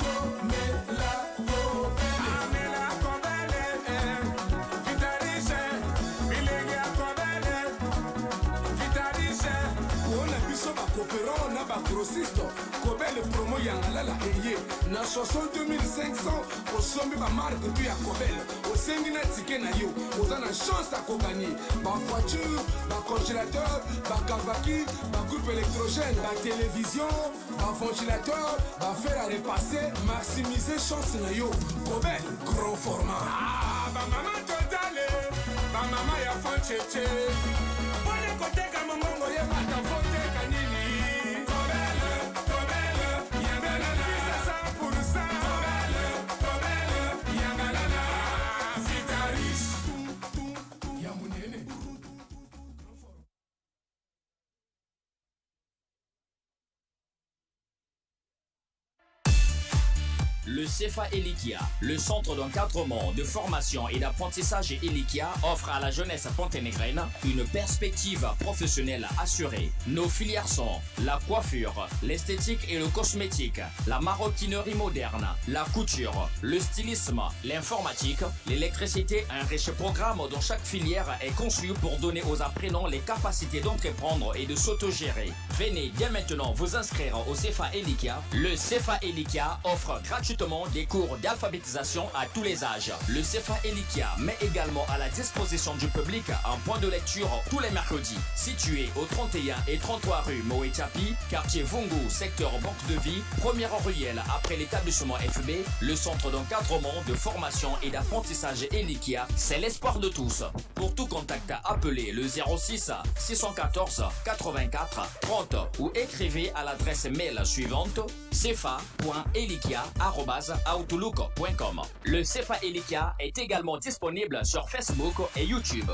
Speaker 8: Coopérant na ba grossiste Kobel promo Yangalala eye na 62500 osombi ba marque tu ya Kobel osengi na ticket na yo oza na chance à gagner ba voiture ba congélateur ba kavaki ba coupe électrogène ba télévision ba ventilateur ba fer à repasser maximiser chance na yo Kobel grand format ba mama totale ba mama ya fancheche pone koteka mongongo ye mata vote kanini
Speaker 21: Le CFA Elikia, le centre d'encadrement, de formation et d'apprentissage Elikia, offre à la jeunesse ponténégraine une perspective professionnelle assurée. Nos filières sont la coiffure, l'esthétique et le cosmétique, la maroquinerie moderne, la couture, le stylisme, l'informatique, l'électricité, un riche programme dont chaque filière est conçue pour donner aux apprenants les capacités d'entreprendre et de s'autogérer. Venez dès maintenant vous inscrire au CFA Elikia. Le CFA Elikia offre gratuitement des cours d'alphabétisation à tous les âges. Le CFA Elikia met également à la disposition du public un point de lecture tous les mercredis. Situé au 31 et 33 rue Moetiapi, quartier Vungu, secteur Banque de Vie, première ruelle après l'établissement FB, le centre d'encadrement, de formation et d'apprentissage Elikia, c'est l'espoir de tous. Pour tout contact, appelez le 06 614 84 30 ou écrivez à l'adresse mail suivante cefa.elikia@outlook.com. Le CFA Elikia est également disponible sur Facebook et YouTube.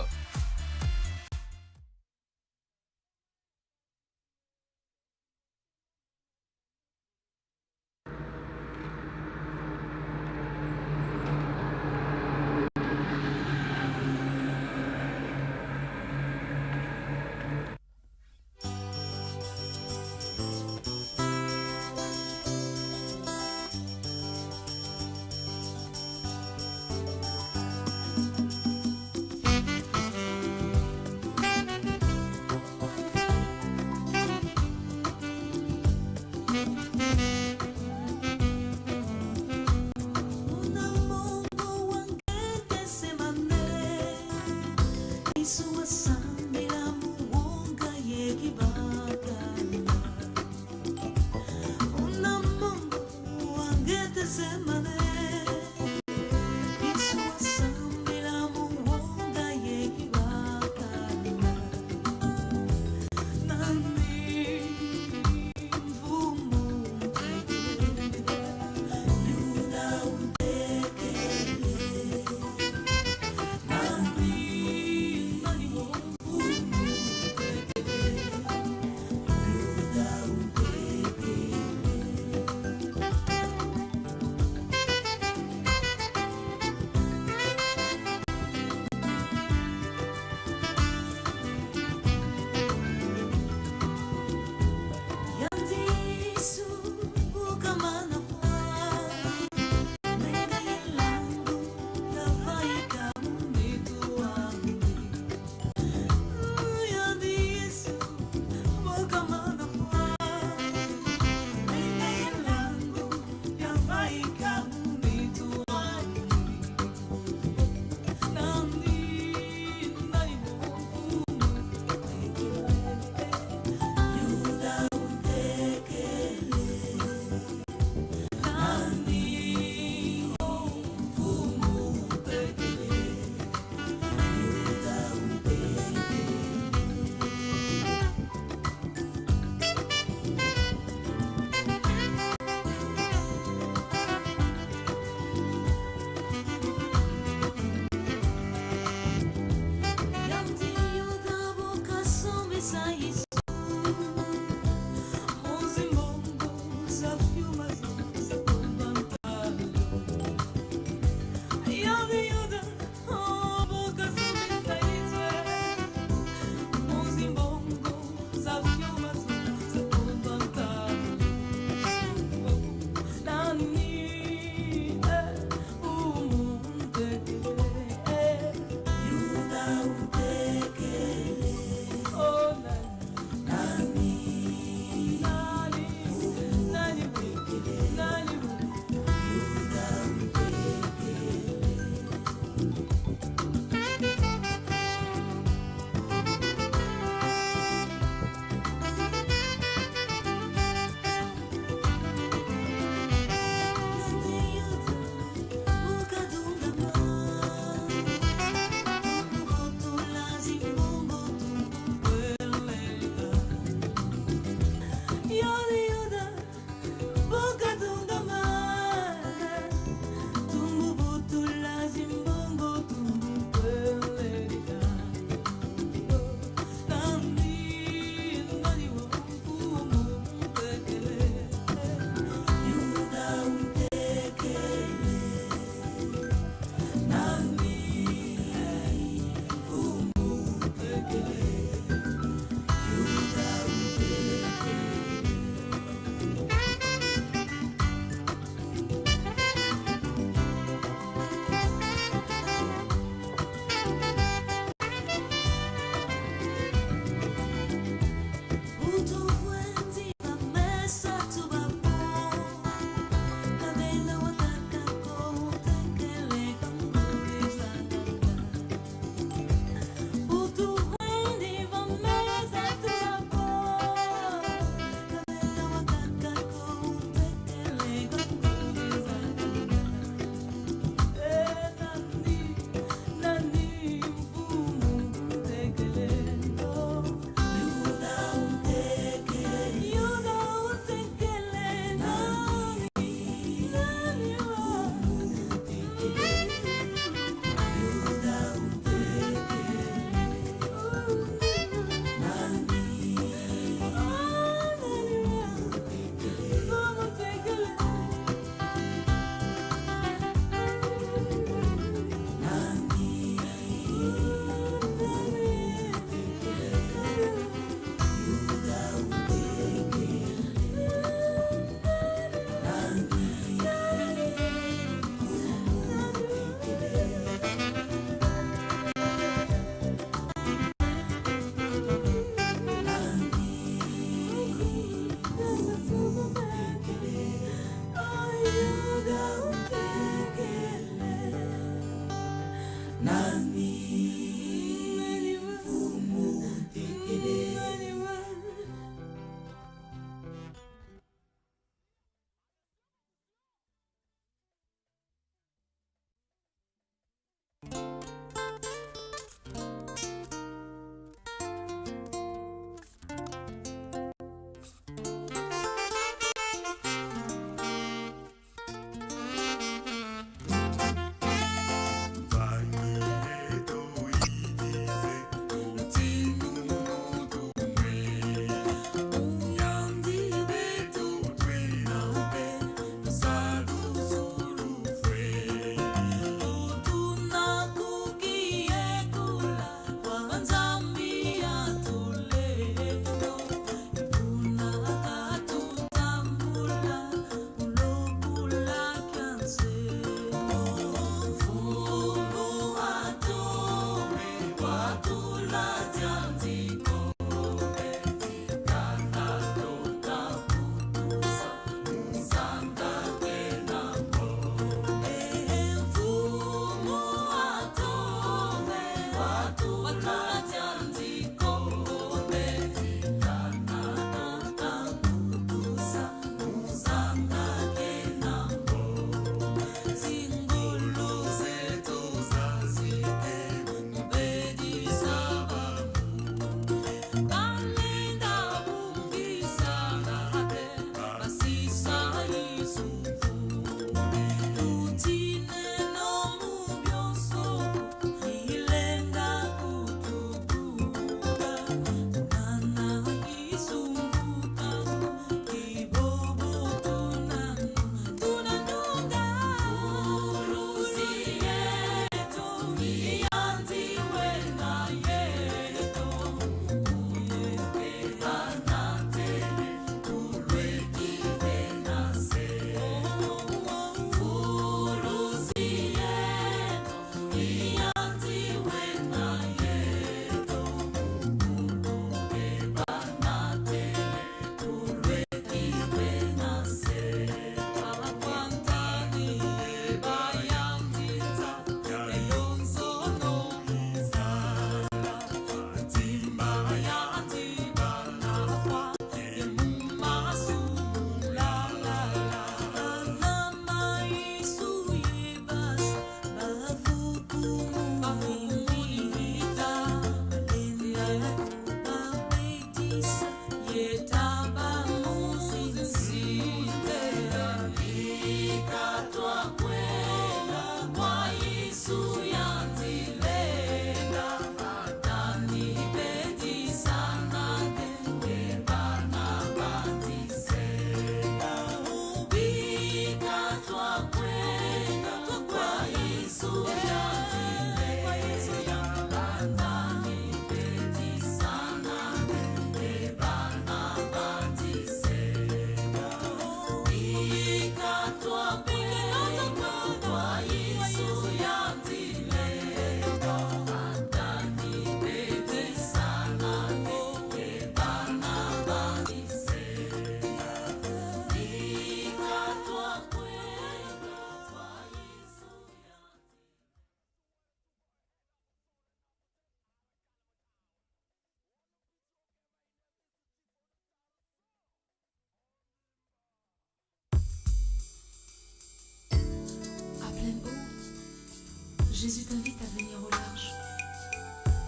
Speaker 6: Jésus t'invite à venir au large,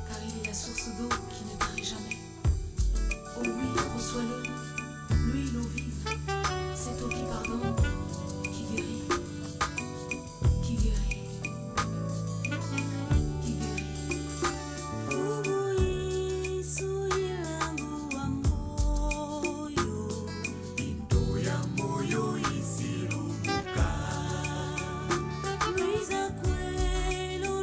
Speaker 6: car il est la source d'eau qui ne tarit jamais. Oh oui, reçois-le, lui l'eau vive, cette eau qui pardonne, qui guérit, qui guérit, qui guérit.
Speaker 2: Luisa Cuelo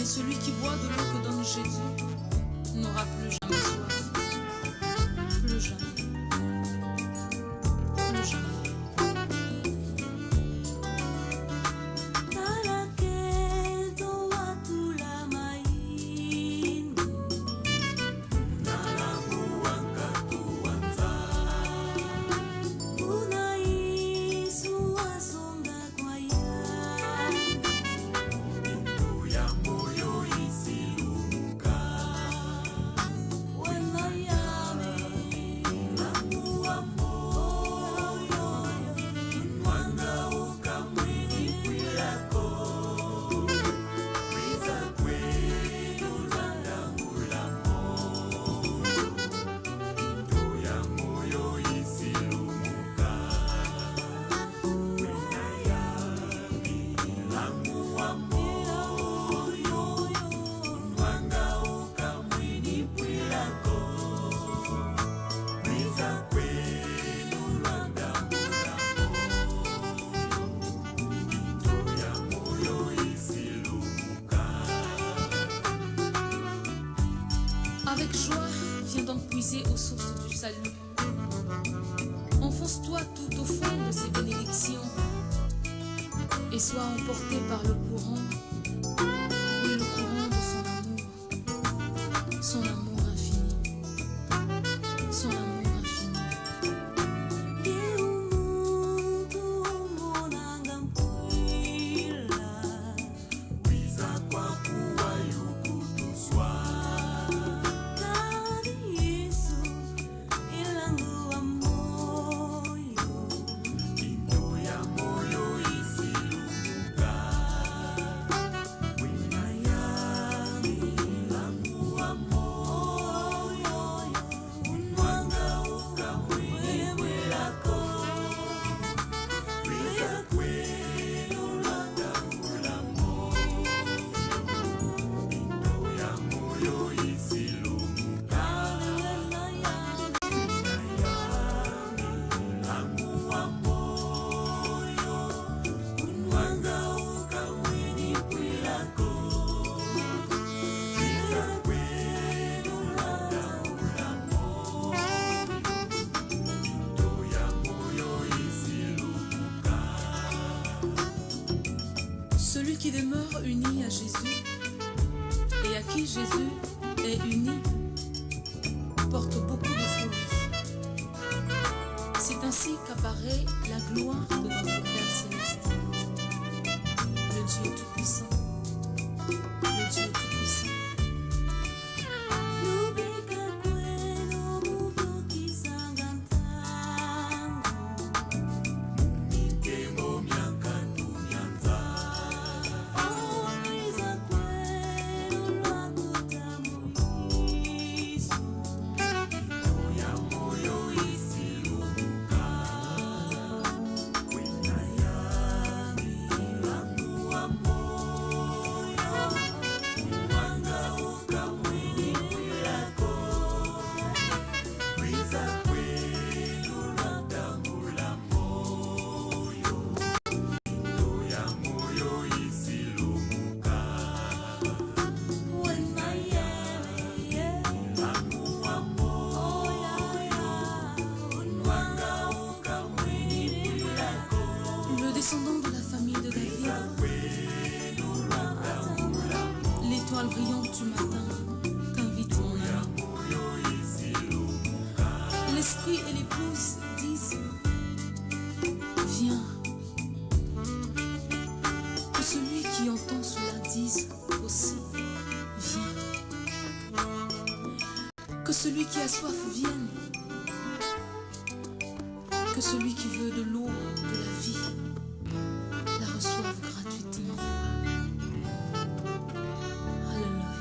Speaker 7: Mais celui qui boit de l'eau que donne Jésus n'aura plus jamais soif. Plus jamais. Plus jamais. Avec joie, viens donc puiser aux sources du salut. Enfonce-toi tout au fond de ces bénédictions et sois emporté par le courant, oui, le courant de son amour infini, son amour infini. Celui qui demeure uni à Jésus et à qui Jésus est uni porte beaucoup de fruits. C'est ainsi qu'apparaît la gloire de notre Père Céleste, le Dieu Tout-Puissant, le Dieu Tout-Puissant. Descendant de la famille de David, l'étoile brillante du matin t'invite mon ami. L'esprit et l'épouse disent viens. Que celui qui entend cela dise aussi viens. Que celui qui a soif vienne. Que celui qui veut de l'eau de la vie la reçoivent gratuitement. Alléluia.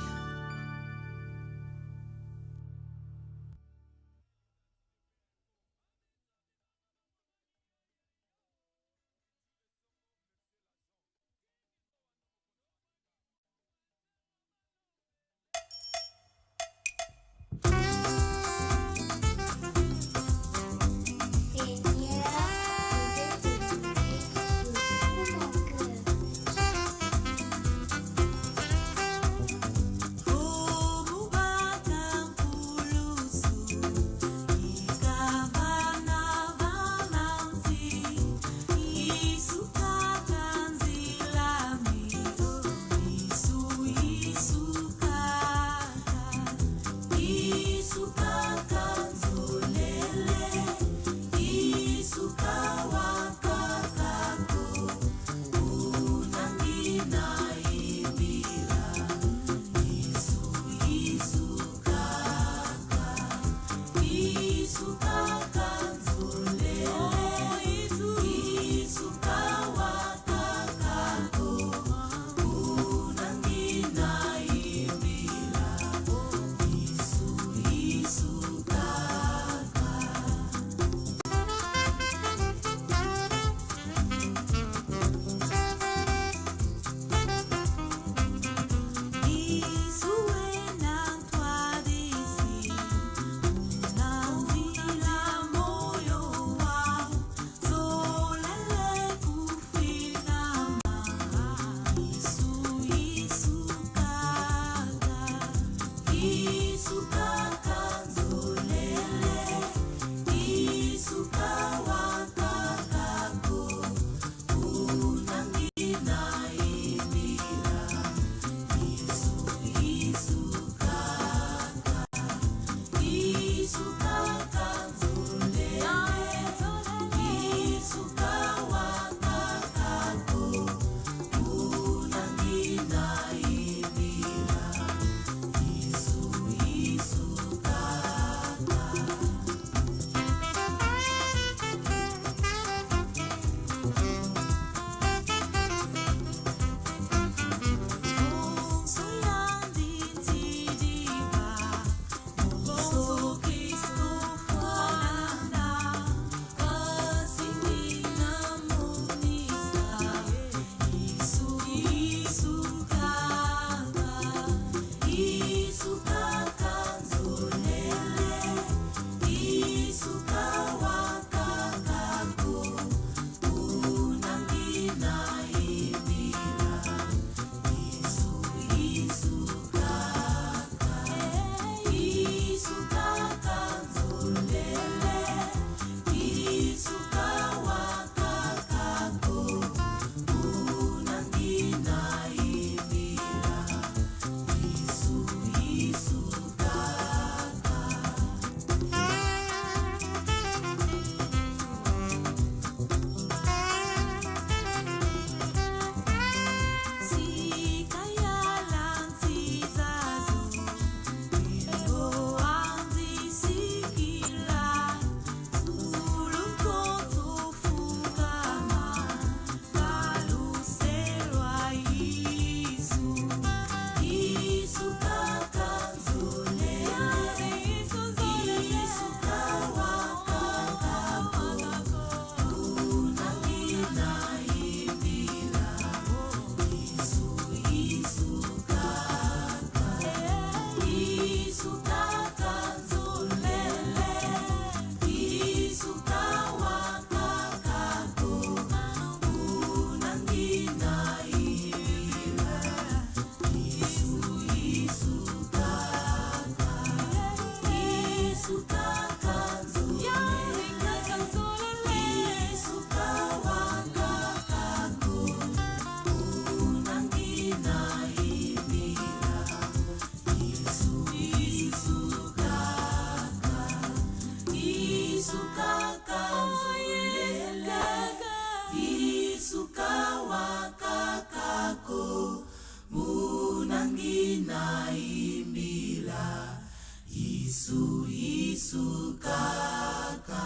Speaker 2: lisusu kaka.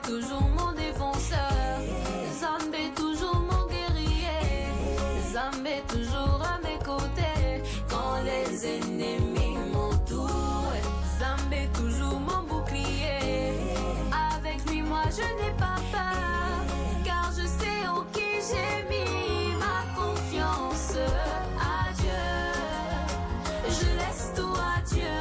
Speaker 6: Toujours mon défenseur, Zambé toujours mon guerrier, Zambé toujours à mes côtés quand les ennemis m'entourent, Zambé toujours mon bouclier, avec lui moi je n'ai pas peur, car je sais en qui j'ai mis ma confiance. Adieu, je laisse tout à Dieu.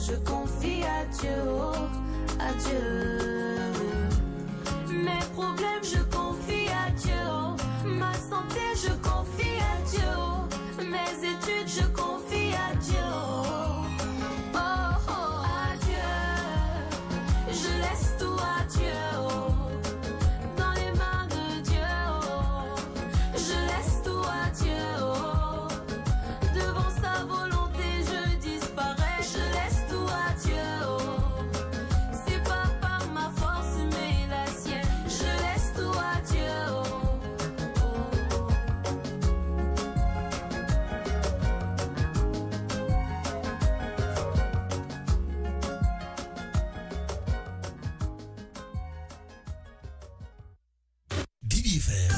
Speaker 6: Je confie à Dieu, à Dieu. Mes problèmes, je confie à Dieu. Ma santé, je confie à Dieu. Mes études, je confie à Dieu. Oh, oh, à Dieu. Je laisse tout à Dieu. Dans les mains de Dieu. Je laisse tout à Dieu. Devant sa volonté, je disparais. Je laisse c'est pas par ma force mais la sienne. Je laisse tout à Dieu.
Speaker 12: Didier Fer.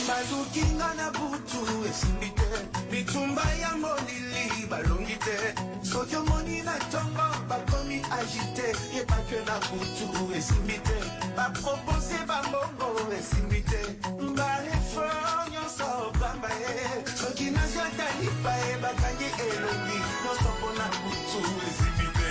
Speaker 9: bazukinga na butu esimbi te bitumba ya molili balongi te soki omoni na ntongo bakomi agite yebake na butu esimbi te bapropose bambongo esimbi te baefort nyonso pamba ye soki nazwata lipa ye bakangi elongi nyonso mpona butu esimbi te.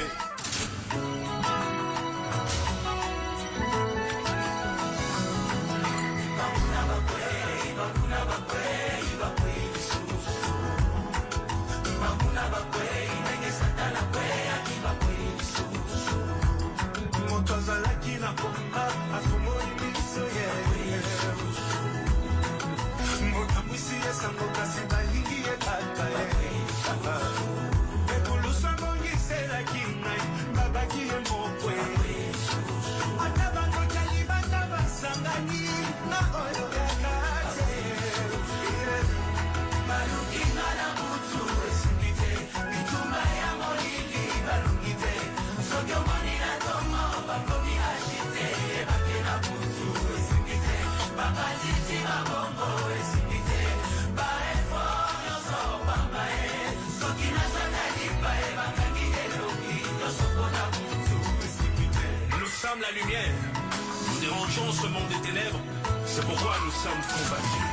Speaker 9: sango kasi balingi ekaka ye ekulusa mongiselaki ngai babaki ye mokwe ata bandokali banda basangani na oyo yaka te balungi nga na butu esingi te bituma ya molili balungi te soki omoni na tomo bakomi agite ebake na butu esingi te bakatiti babongo esingi te baefo nyonso pamba ye soki nazaka lipa ye bakangi elongi nyonso mpona butu esingi te.
Speaker 19: Nous sommes la lumière, nous dérangeons ce monde des ténèbres, c'est pourquoi nous sommes combattus.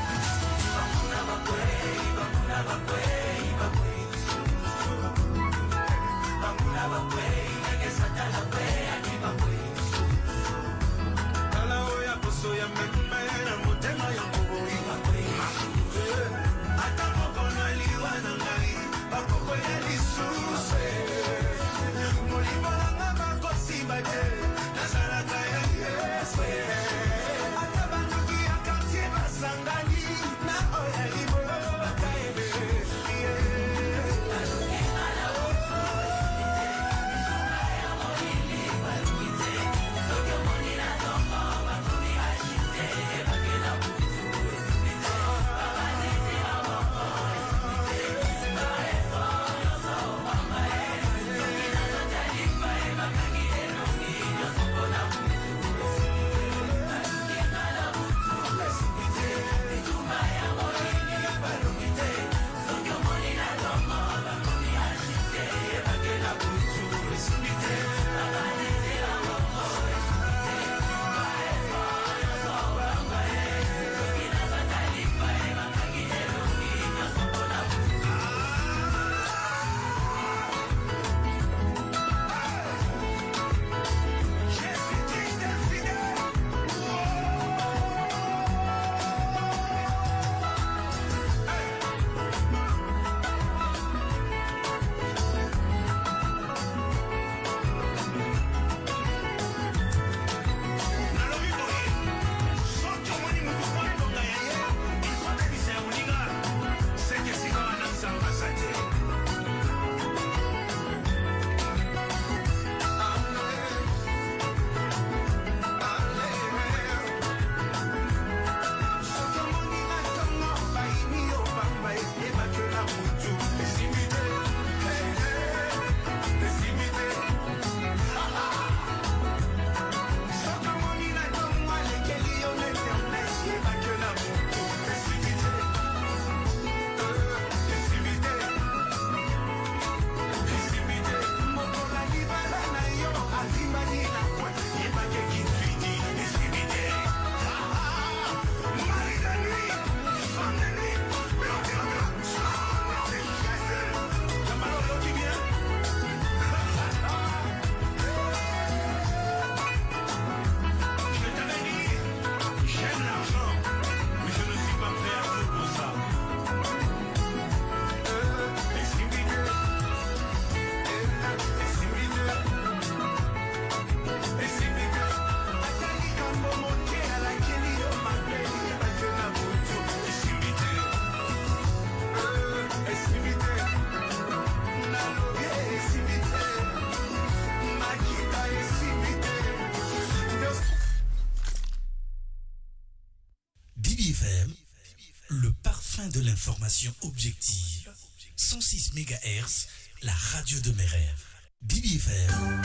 Speaker 12: le parfum de l'information objective. 106 MHz, la radio de mes rêves. DBFM,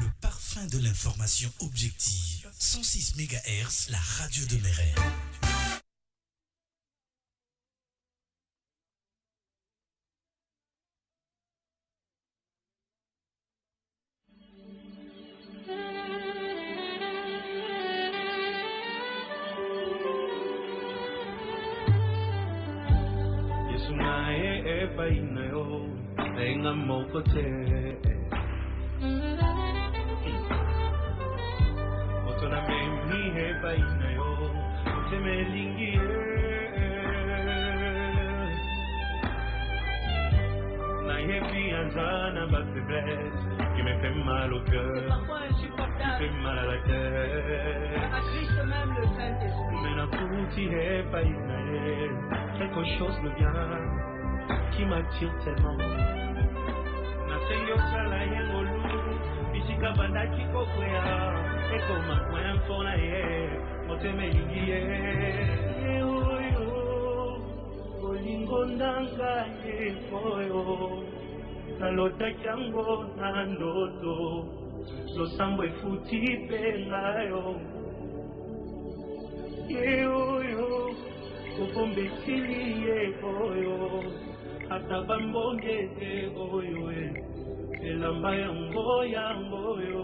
Speaker 12: le parfum de l'information objective. 106 MHz, la radio de mes rêves.
Speaker 4: Tenga mokote Otona memi he baina yo Temelingi Na ye pianzana but the best
Speaker 3: qui me fait mal au cœur,
Speaker 20: parfois
Speaker 3: qui
Speaker 20: insupportable.
Speaker 3: fait mal à la tête.
Speaker 20: Ça attriste même le Saint-Esprit.
Speaker 3: Mais la pouti est pas inné. Quelque chose me vient qui m'attire tellement. Nasengi osala ye ngolu bisika bandaki kokwea ekoma kwaya mpona ye motema elingi ye oyo olingo ndanga ye oyo nalotaki yango na ndoto losambo efuti mpe ngayo ye oyo okombesili ye oyo ata bambonge te oyo elamba yango yangoyo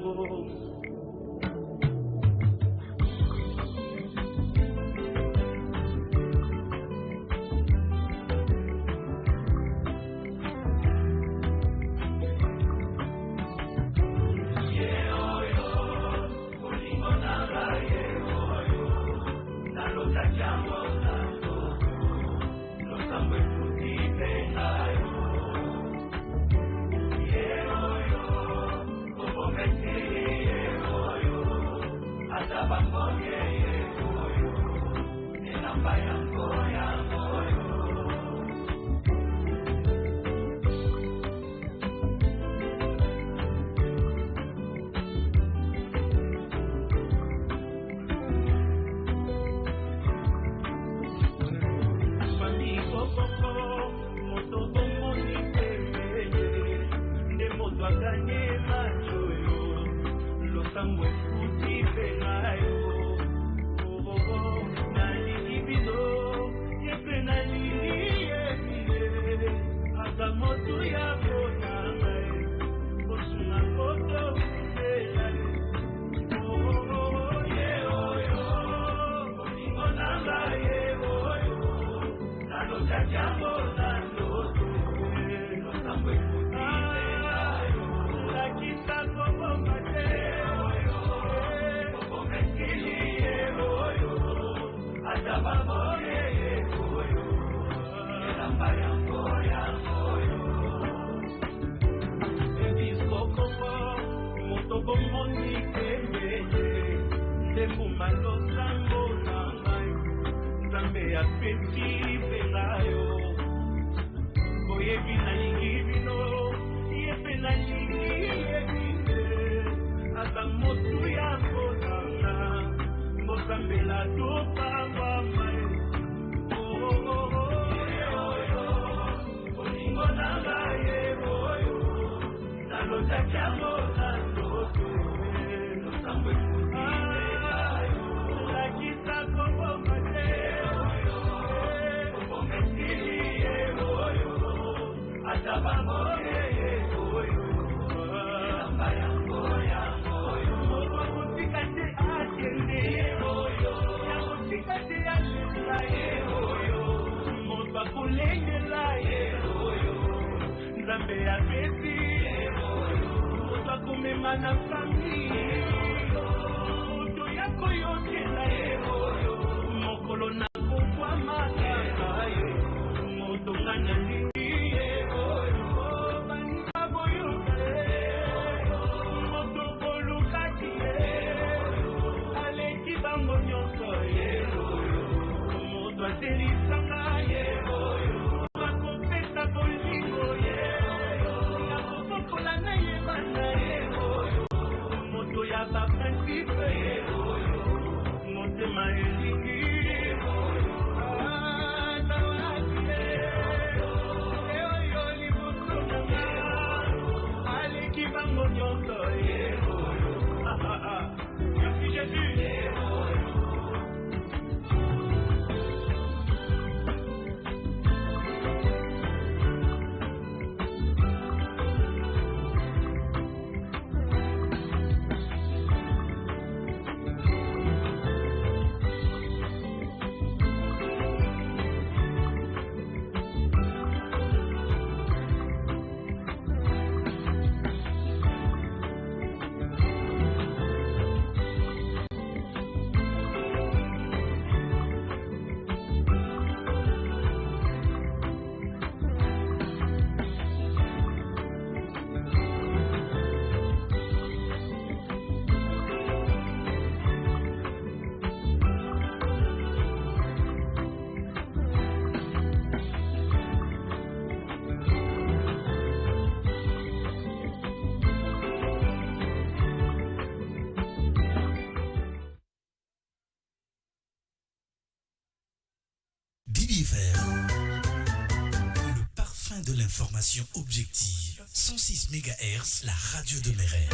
Speaker 12: de l'information objective. 106 MHz, la radio de mes rêves.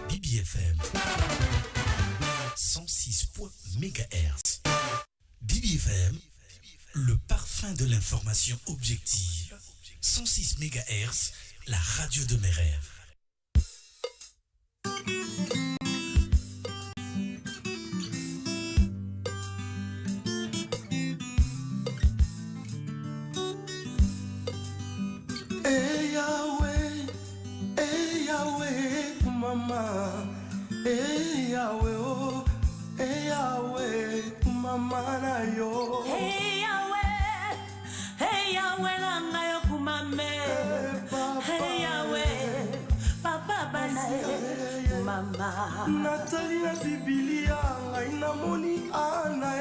Speaker 12: BBFM 106 MHz. BBFM, le parfum de l'information objective. 106 MHz, la radio de mes rêves.
Speaker 4: Mama, Yahweh, oh, Yahweh, mama na yo.
Speaker 2: Hey Yahweh, langa yo kumame. Hey Yahweh, papa bana mama.
Speaker 4: Nathalie na Biblia, ngai na moni ana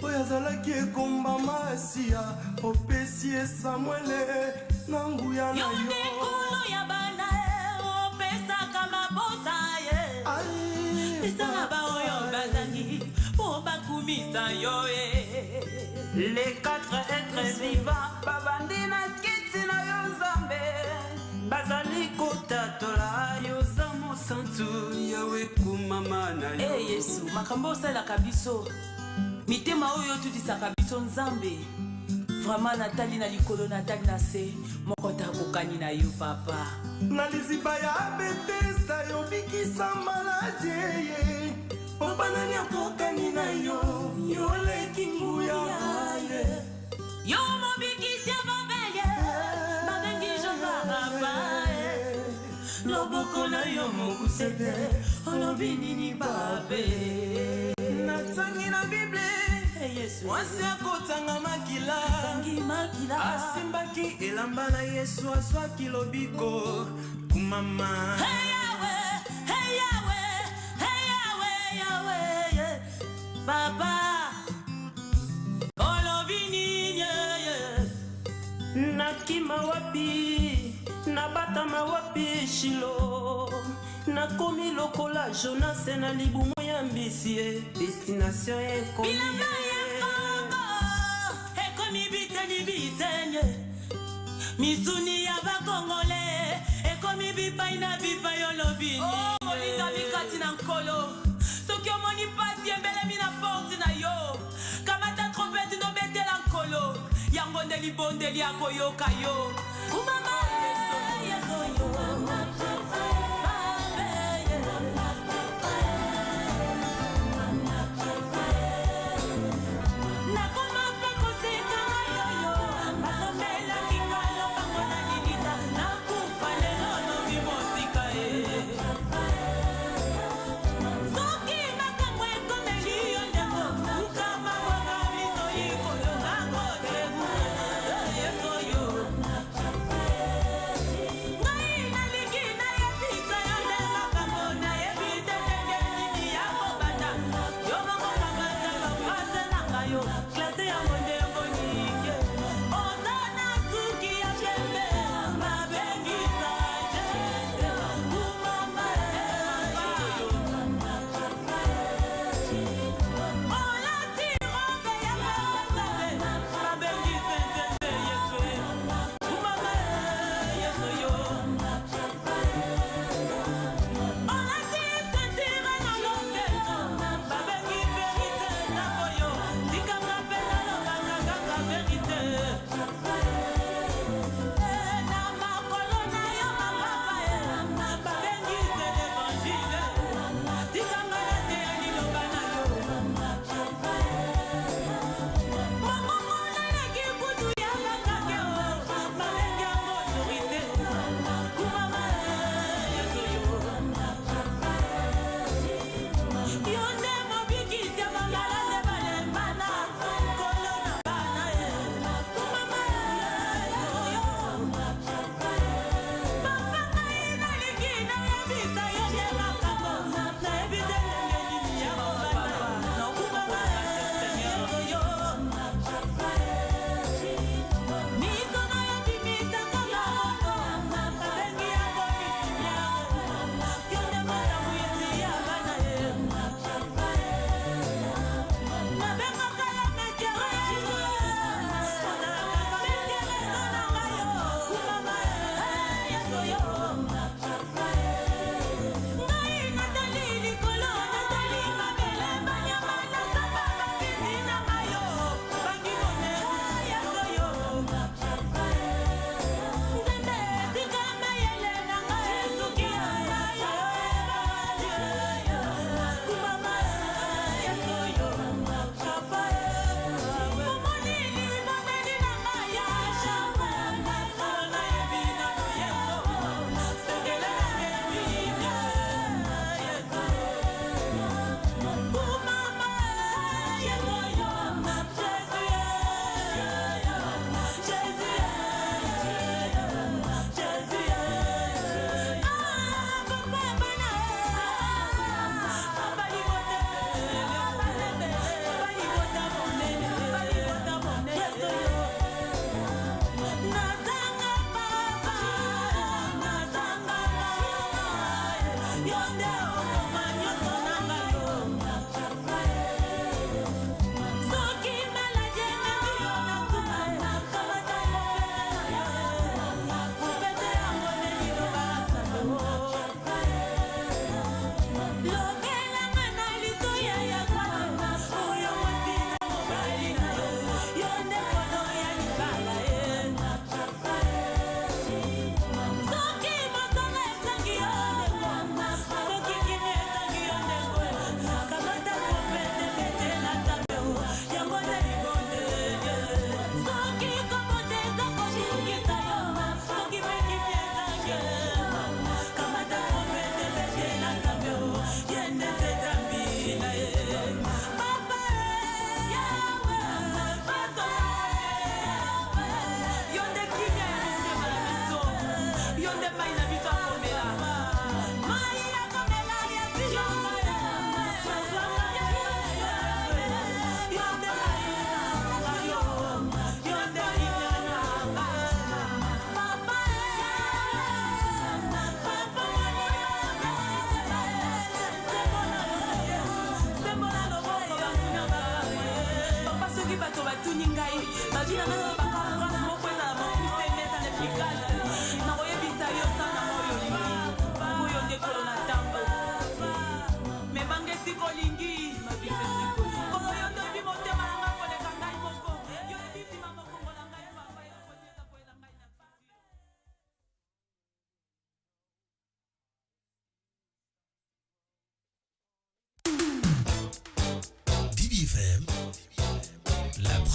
Speaker 4: oyo azalaki ekomba masia, opesi Samuele na nguya na yo.
Speaker 2: Yondekolo ya bana opesaka mabota Isanga ba oyo bazangi po bakumisa yo
Speaker 10: Les quatre êtres vivants babandi na kiti na yo nzambe bazali kotatola yo za mosantu yawe kumama na yo.
Speaker 2: Yesu makambo osalaka biso mitema oyo tutisaka biso nzambe vraiment natali na likolo natali na se moko takokani na yo papa
Speaker 4: na liziba ya Bethesda yo bikisa maladi obanani akokani na yo yoleki nguya
Speaker 2: yo mobikisi ya babeye babengi jovaba loboko na yo mokusete olobi nini babe
Speaker 4: natangi na Bible mwasi akotanga makila asimbaki elamba na Yesu azwaki lobiko kumama.
Speaker 2: Hey Yahweh, hey Yahweh, hey Yahweh, Yahweh, Baba olobi nini
Speaker 10: nakima wapi nabatama wapi Shilo nakomi lokola Jonas na libumu ya mbisi destination ekomi
Speaker 2: misuni ya bakongole ekomi bipai na bipai olobini molinga bikati na nkolo soki omoni pasi embelemi na porte na yo kamata trompete nobetela nkolo yango nde libondeli ya koyoka yo kumama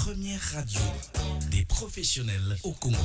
Speaker 12: première radio des professionnels au Congo.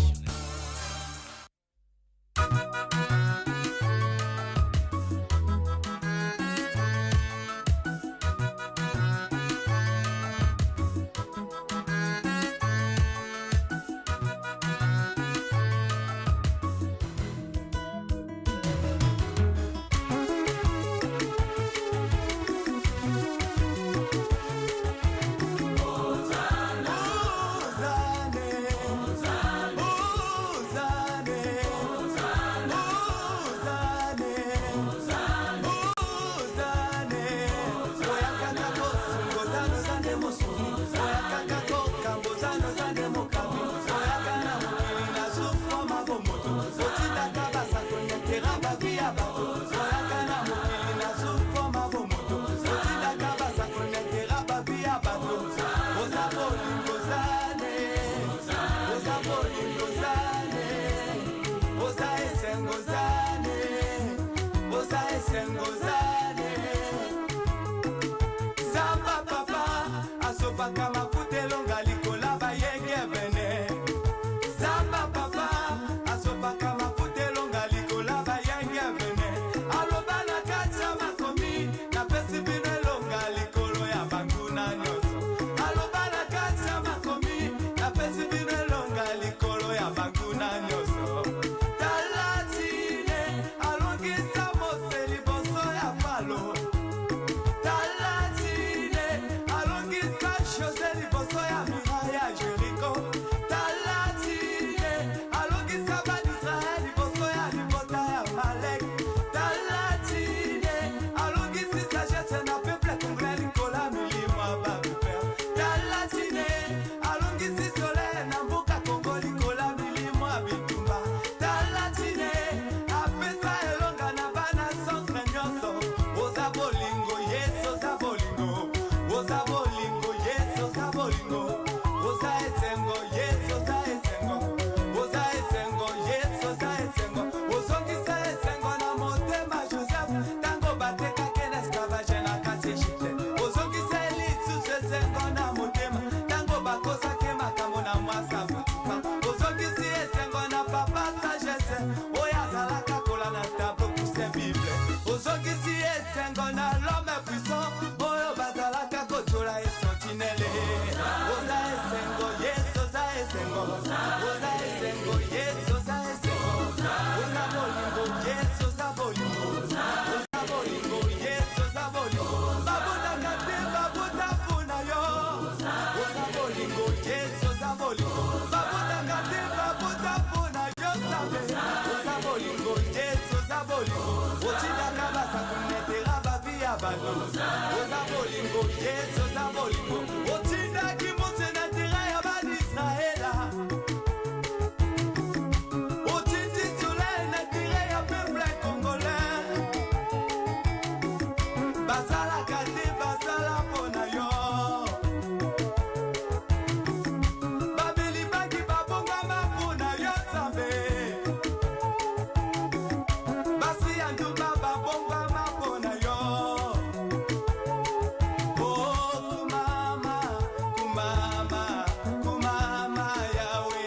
Speaker 9: Kumama, kumama, kumama yawe.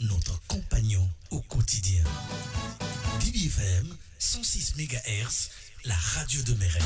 Speaker 12: notre compagnon au quotidien. DBFM 106 MHz, la radio de mes rêves.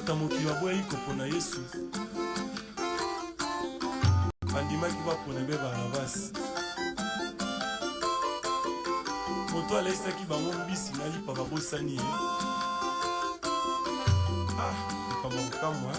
Speaker 4: ata mokili baboyaki kopona yesu bandimaki bapona mpe barabasi moto alaisaki bango mbisi na lipa babosani ye likambo kokamwa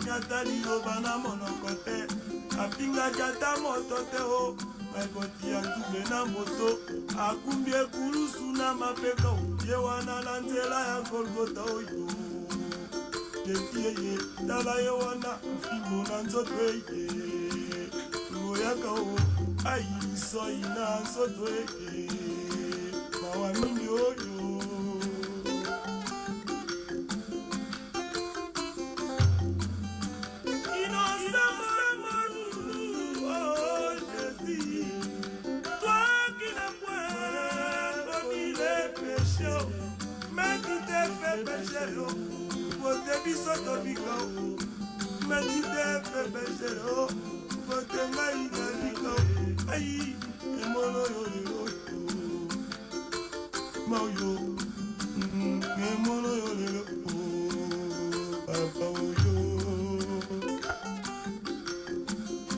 Speaker 4: nyata liloba na monoko te apingaki ata moto te o ekoti ya nzube na moto akumbi ekulusu na mapeka ye wana na nzela ya golgota oyo yefiyeye tala ye wana mfimbo na nzoto eye loyaka o ayilisoi na nzoto eye mawa mingi oyo mais tu t'es fait pécher l'eau, pour te bisoto bikao, mais tu t'es fait pécher l'eau, pour te maïga bikao, aïe, et mono yo Maoyo, et mono yo papa yo.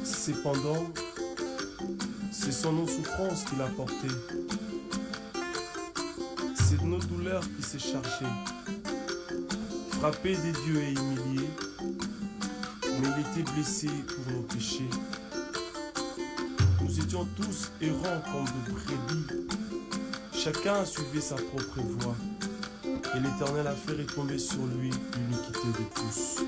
Speaker 11: Cependant, c'est son nos souffrances qu'il a portées. C'est de nos douleurs qui s'est chargé. Frappé des dieux et humilié, mais il était blessé pour nos péchés. Nous étions tous errants comme de brebis. Chacun suivait sa propre voie. Et l'Éternel a fait retomber sur lui l'iniquité de tous.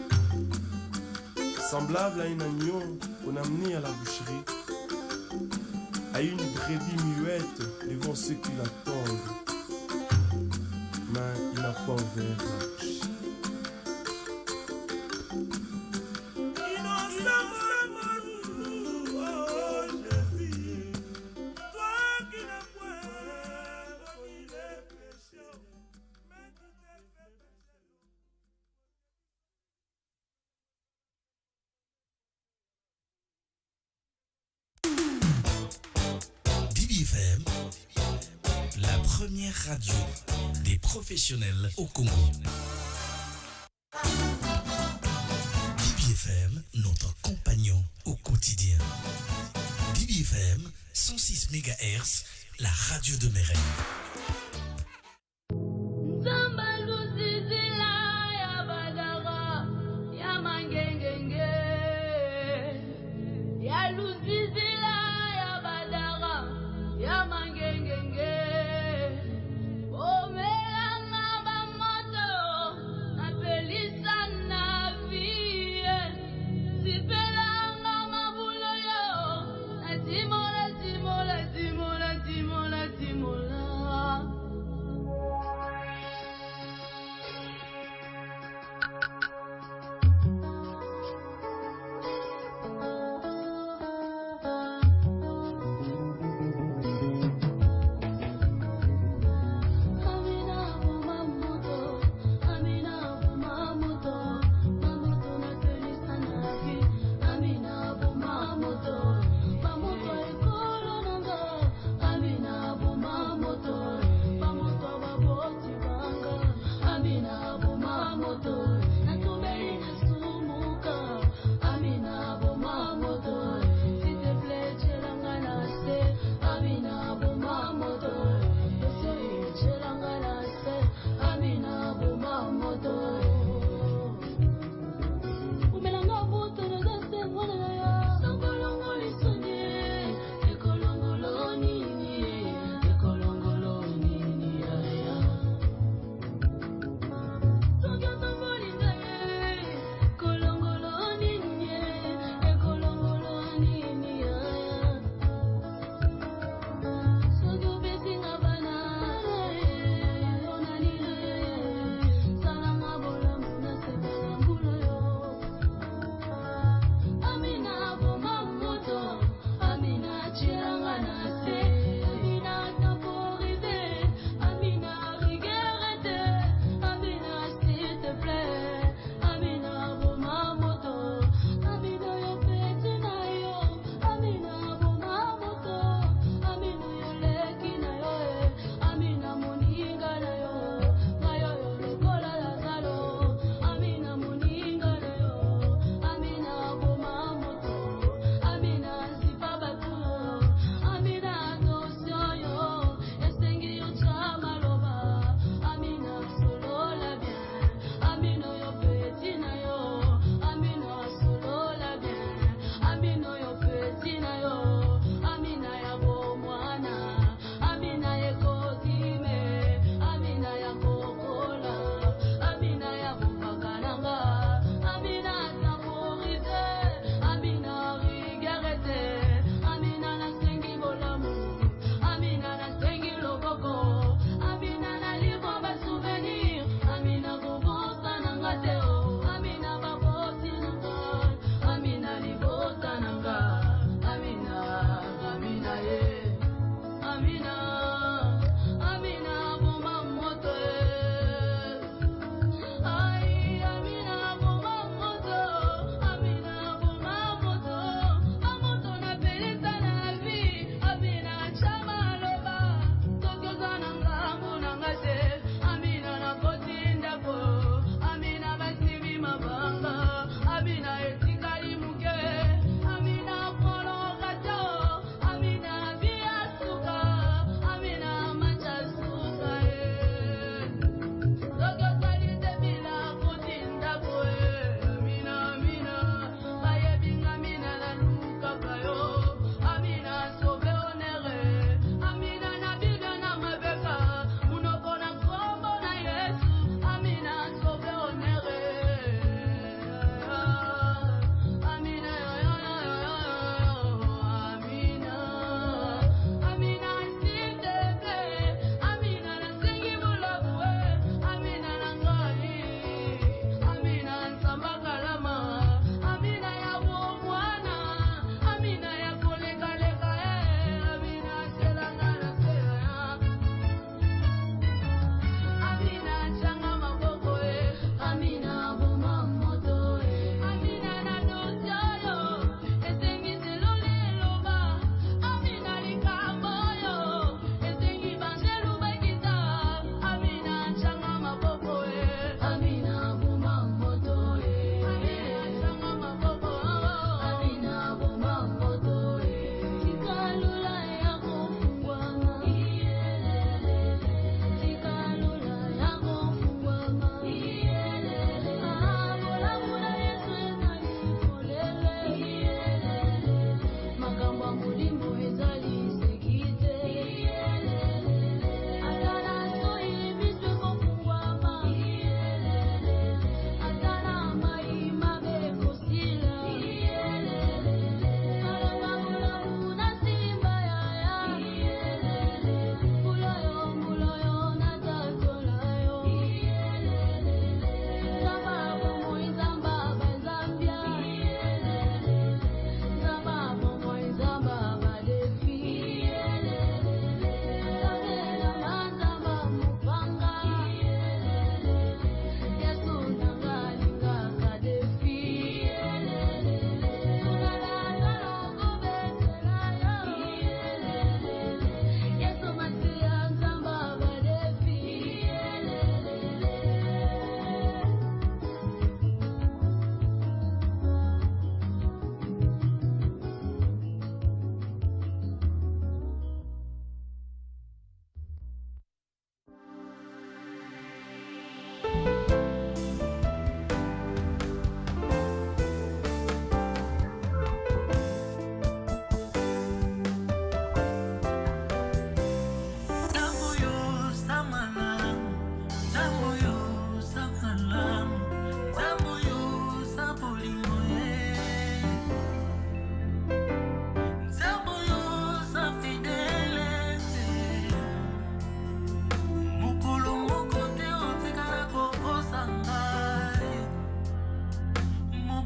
Speaker 11: Semblable à un agneau qu'on a amené à la boucherie, à une brebis muette devant ceux qui l'attendent. Mais il n'a pas ouvert la bouche.
Speaker 12: DBFM, la première radio des professionnels au Congo. DBFM, notre compagnon au quotidien. DBFM, 106 MHz, la radio de mes rêves.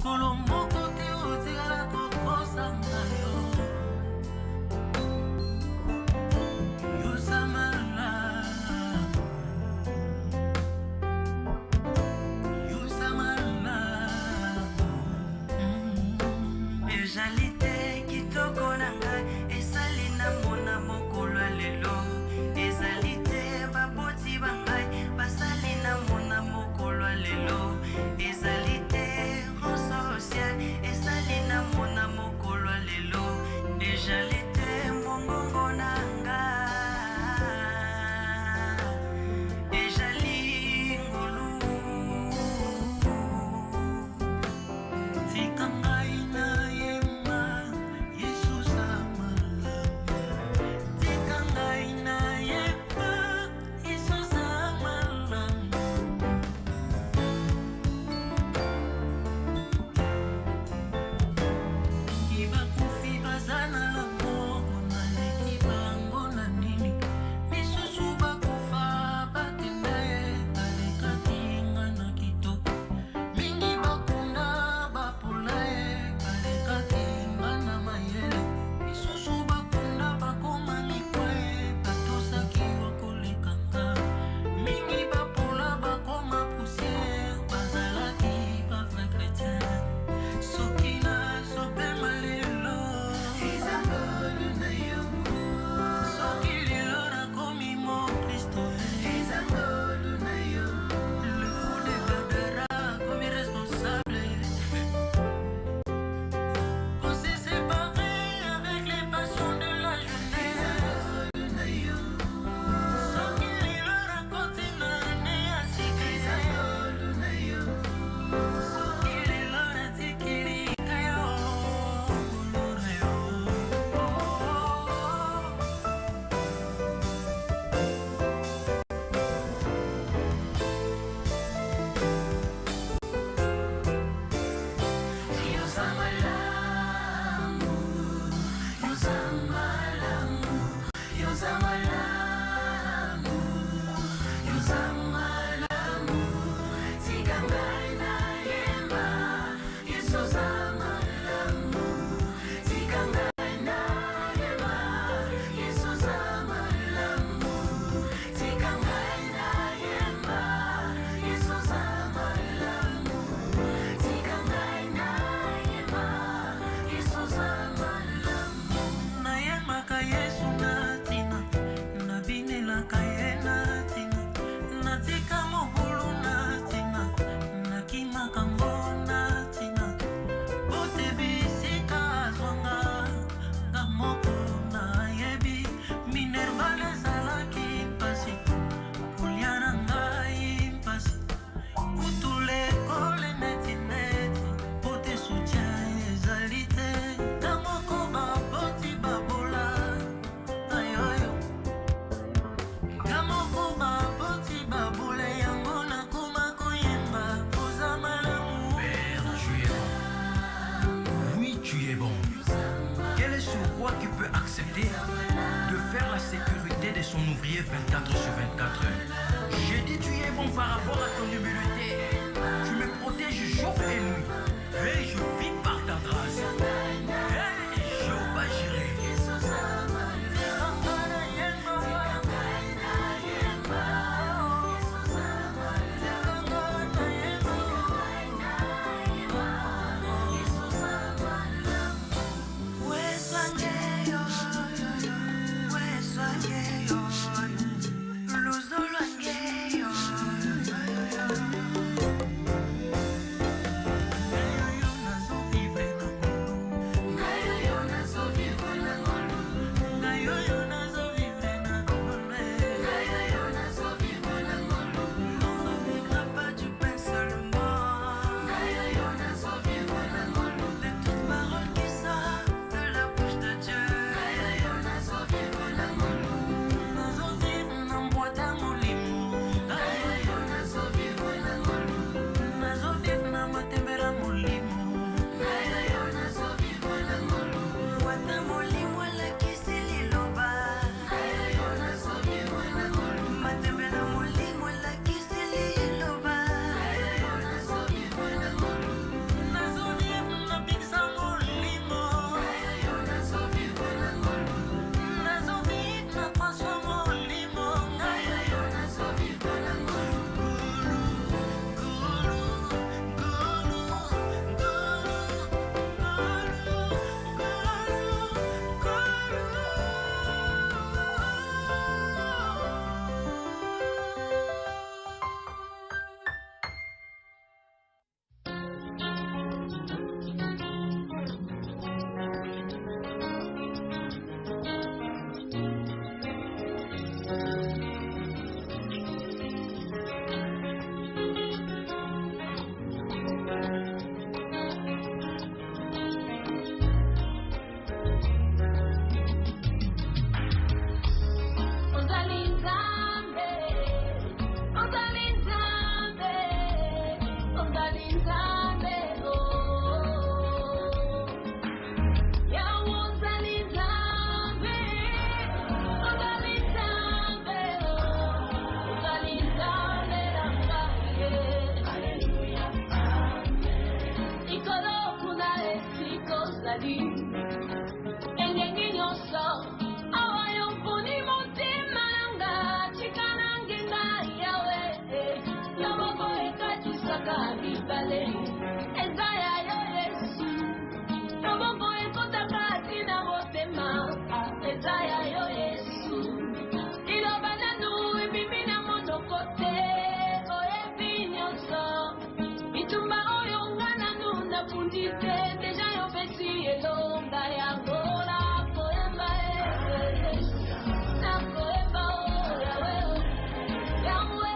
Speaker 18: mokolo moko te otikala kokosanga yo yosamala yosamala ezali te kitoko na ngai esali na mona mokolo ya lelo ezali te baboti bangai basali na mona mokolo ya lelo ezali te ron social esali na mona mokolo ya lelo ezali te mongongo na ngai ezali ngolu tika ngai na yema yesu samala tika ngai na yema yesu samala ibakufi bazana loboko naleki bango na nini misusu bakufa bakende balekaki nga na kitoko mingi bakuna bapula ye balekaki nga na mayele misusu bakunda bakoma mikwa ye batosaki wakolekanga mingi bapula bakoma poussière bazalaki bavrai chrétien soki nazopema lelo ezangolu na yo soki lelo nakomi mokristo ezangolu na yo le fou de Barbara comme responsable on s'est séparé avec les passions de la jeunesse ezangolu na yo soki lelo nakoti na ne ya sika ezangolu na yo soki lelo natikilika yo ngolu na yo Yozamalamu, yozamalamu, yozamalamu, yozamalamu, tika ngai na yema, yezozamalamu, tika ngai na yema, yezozamalamu, tika ngai na yema, yezozamalamu, tika ngai na yema, yezozamalamu. Nayemaka Yesu natina nabinelaka ye natina natika mobulu natina nakimaka ngo natina bote bisika azwanga nga moko nayebi minerval ezalaki mpasi kolia na ngai mpasi kutula ekole netineti bote soutien ezali te nga moko baboti babola ayoyo nga moko baboti babole yango nakoma koyemba koza malamu
Speaker 1: Père, tu es bon. Oui, tu es bon. Quel est ce roi qui peut accepter de faire la sécurité de son ouvrier 24 sur 24 heures? J'ai dit tu es bon par rapport à ton humilité. Tu me protèges jour et nuit. Et je vis par ta grâce. Hey, Jéhovah Jireh.
Speaker 18: Luzolo
Speaker 6: kuna esika ozali engenge nyonso awa yoponi motema nanga tika nangenga yawe loboko ekatisaka mibale eza ya yo yesu loboko ekotaka tina motema eza ya yo yesu liloba nanu ebimi na monoko te oyebi nyonso bitumba oyo nga nanu nafundi te deja yopesi elonga yango nakoyemba nakoyemba yawe yawe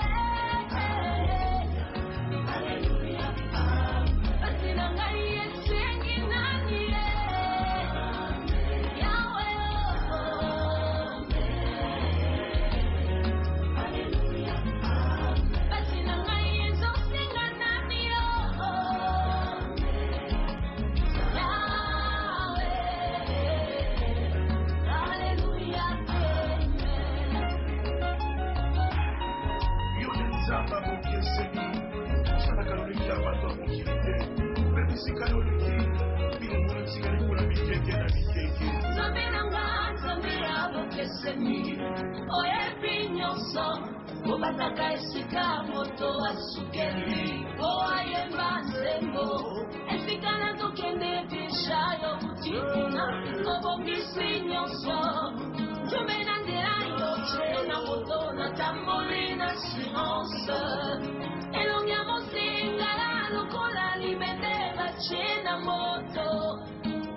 Speaker 6: pasi na ngai esengi nani yawe pasi na ngai ezosenga nani oyebi nyonso obataka esika moto asukeli oayemba nzembo esika nazokende bisha yo butitina obongisi nyonso nzumbe na nzela yo te na moto natamboli na assurance elongi ya mosingala lokola libende batie na moto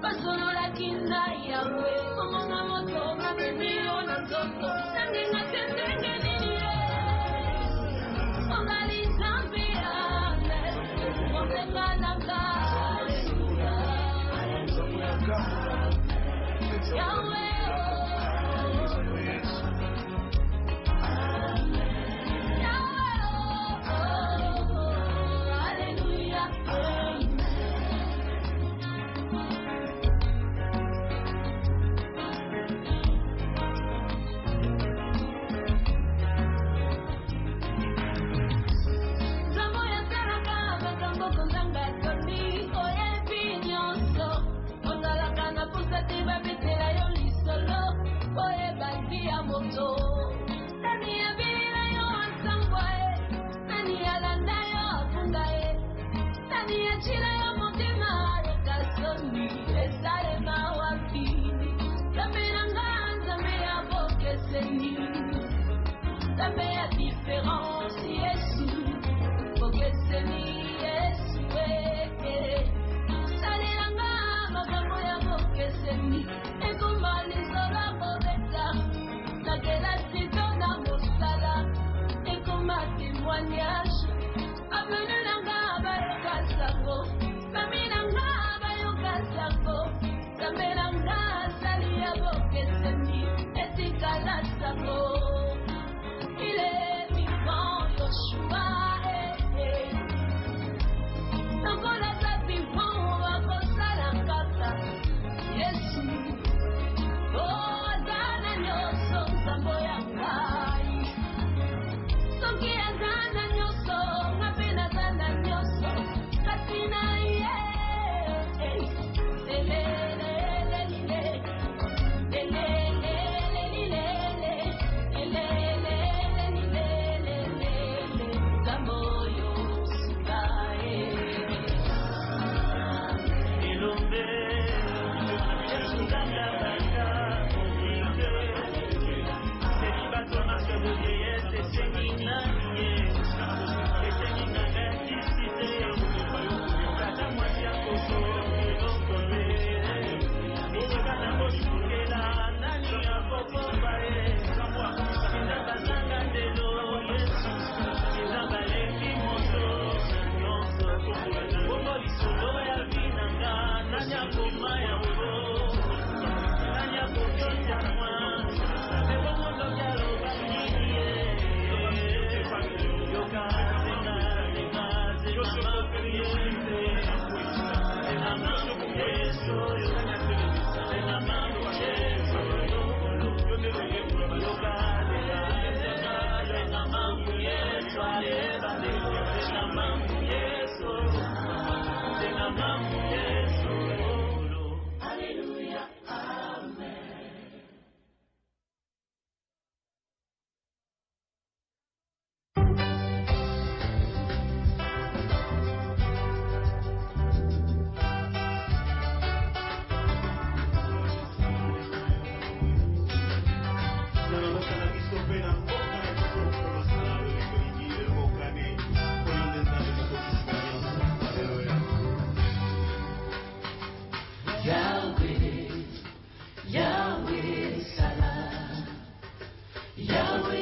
Speaker 6: basololaki na yawe omona moto mabemilo na nzoto nangenga tendenge nini ongali zambi yane motenga nanga yawe
Speaker 3: Yes.
Speaker 18: Yahweh, Yahweh, Yahweh,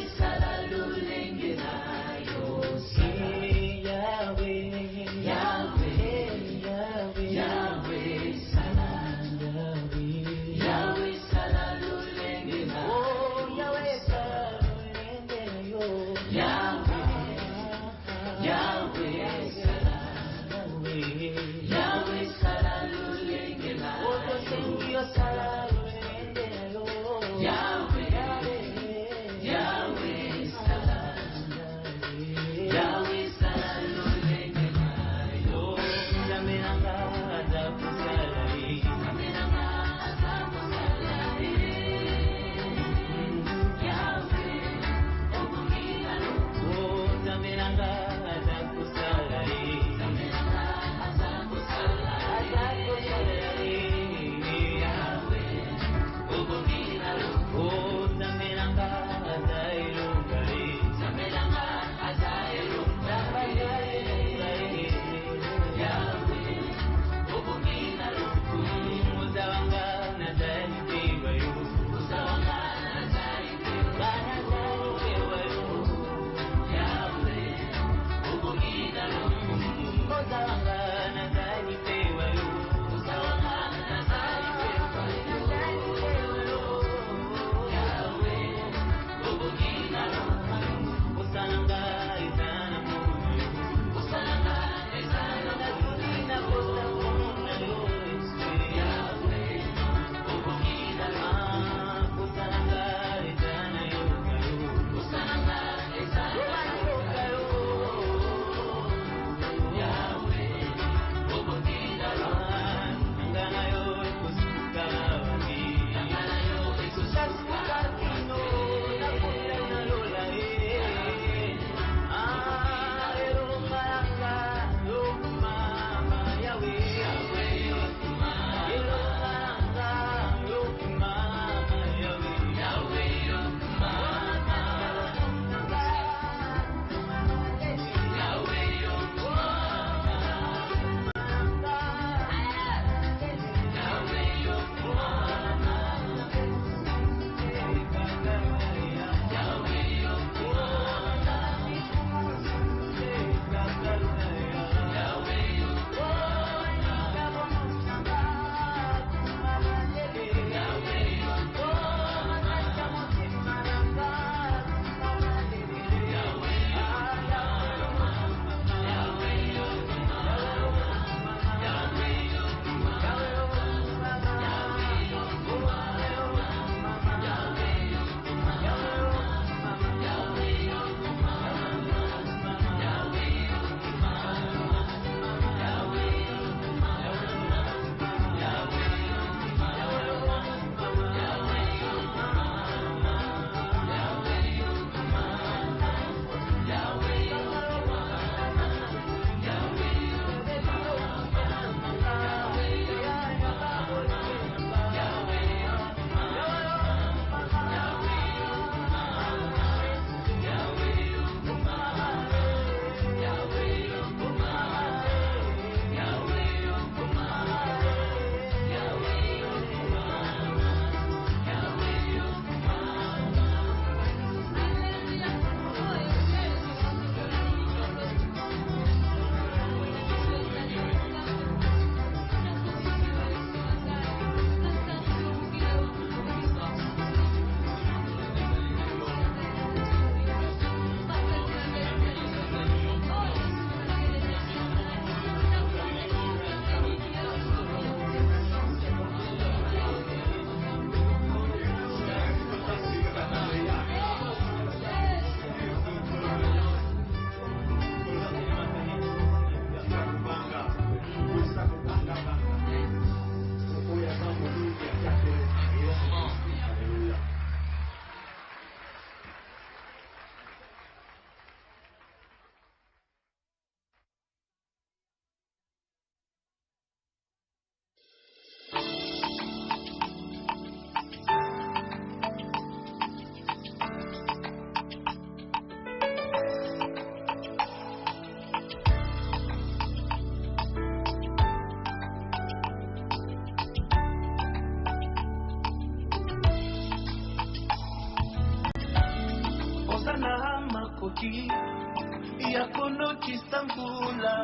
Speaker 3: kopesa mbula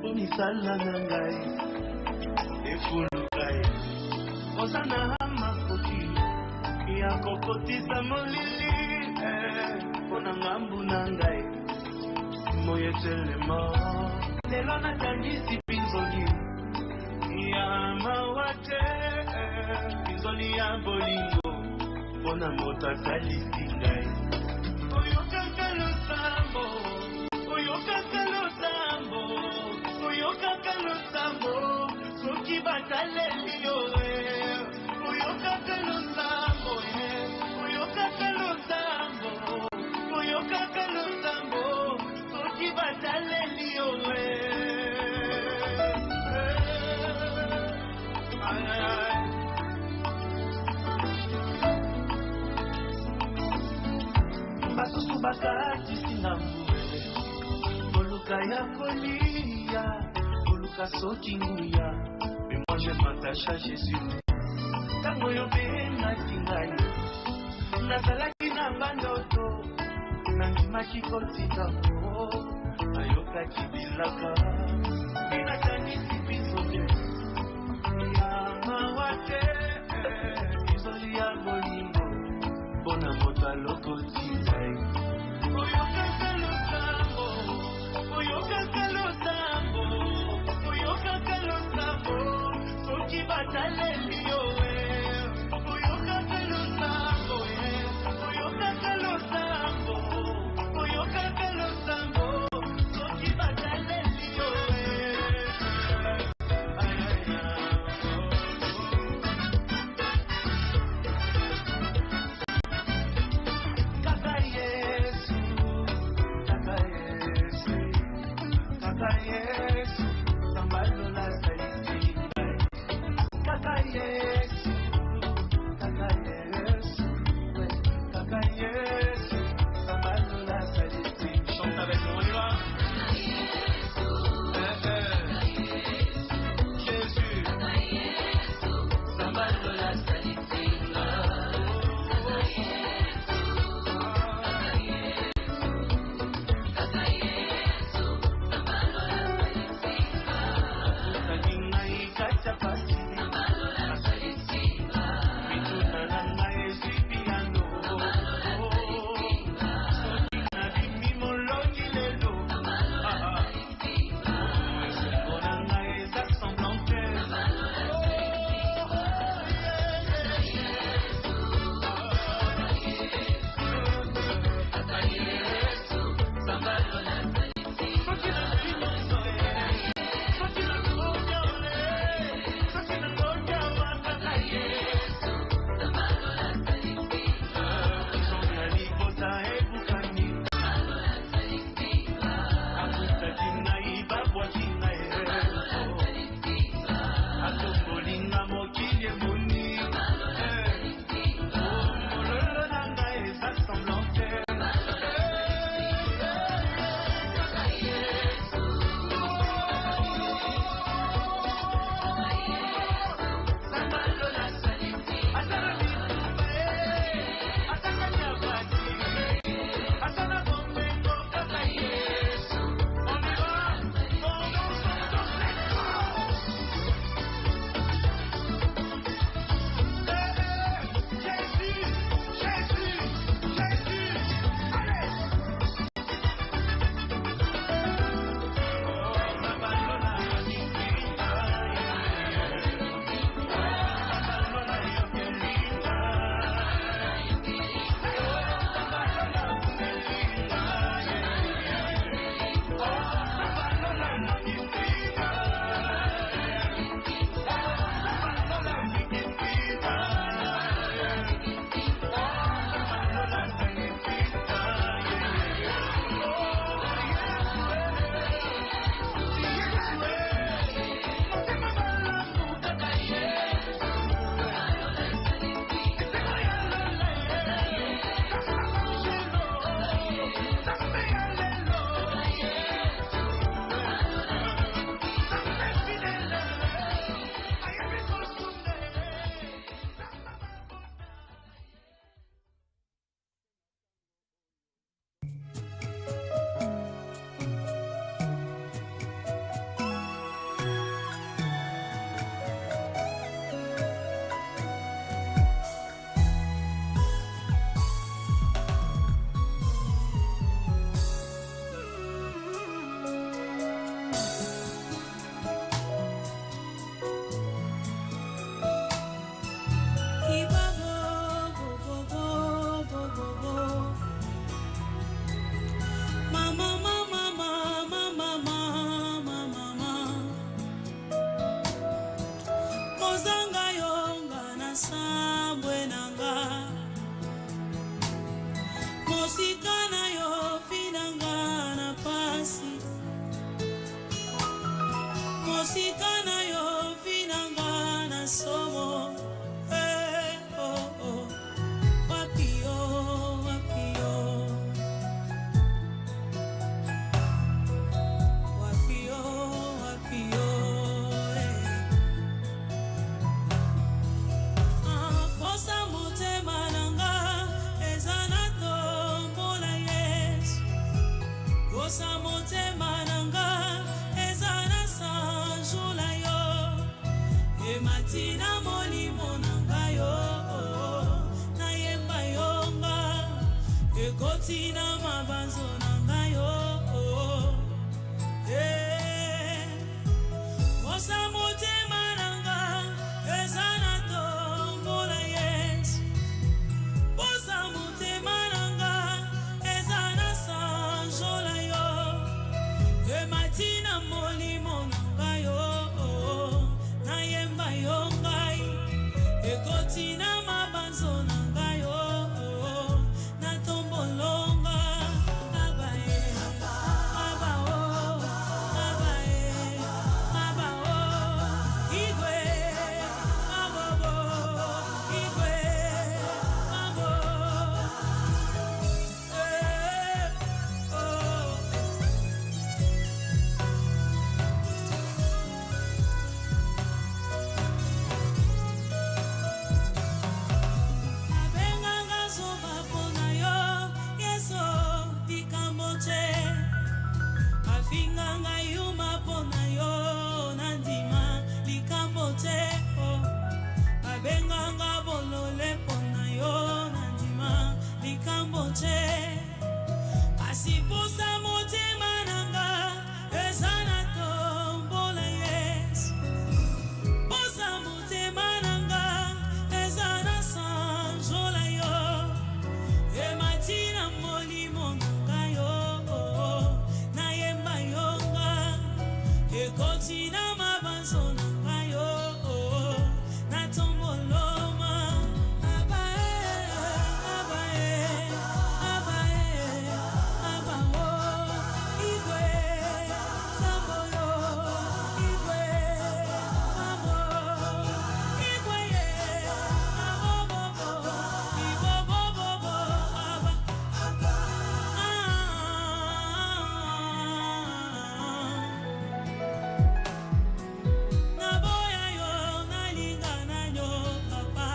Speaker 3: po misala na ngai efuluka ye oza na makoki ya kokotisa molili mpo na ngambu na ngai moyetelema lelo nakangisi pinzoli ya mawa te pinzoli ya bolingo mpo na moto asalisi ngai oyokaka losambo oyokaka losambo oyokaka losambo soki bataleli yo oyokaka losambo oyokaka losambo oyokaka losambo soki bataleli yo basusu bakatisi na mbue koluka ya kolia koluka soki nguya mais moi je m'attache à Jésus ntango yo bengaki ngai nazalaki na bandoto nandimaki kotikango ayokaki bilaka binakanisi biso te ya mawa te bizoli ya bolingo mpona moto alokoti ngai oyokaka losambo oyokaka losambo oyokaka losambo soki bataleli yo oyokaka losambo oyokaka losambo oyokaka losambo soki bataleli yo kaka Yesu kaka Yesu sambalola salisi ngai kaka
Speaker 2: mosika na yo finanga na pasi mosika na yo finanga na somo wapio wapio wapio wapio posa motema nanga eza na tombola yesu posa motema nanga eza na sanjola yo ematina molimo nanga yo nayemba yonga ekotina mabanzo nanga yo posa motema nanga eza na tombola yesu posa motema nanga eza na sanjola yo ematina molimo nanga yo nayemba yo ngai ekotina mabanzo nanga yo natombolonga abaye abao abaye abao igwe abobo igwe abo abenganga zoba pona yo yeso tikamboche afinganga yuma pona yo nandima likamboche abenganga bolole pona yo nandima likamboche asiposa motema nanga eza na tombola yesu posa motema nanga eza na sanjola yo ematina molimo nanga yo nayemba yonga ekotina mabanzo nanga yo natomboloma abae abae abae abao igwe samboyo igwe amo igwe ye abobobo ibobobobo aba naboya yo nalinga nanyo papa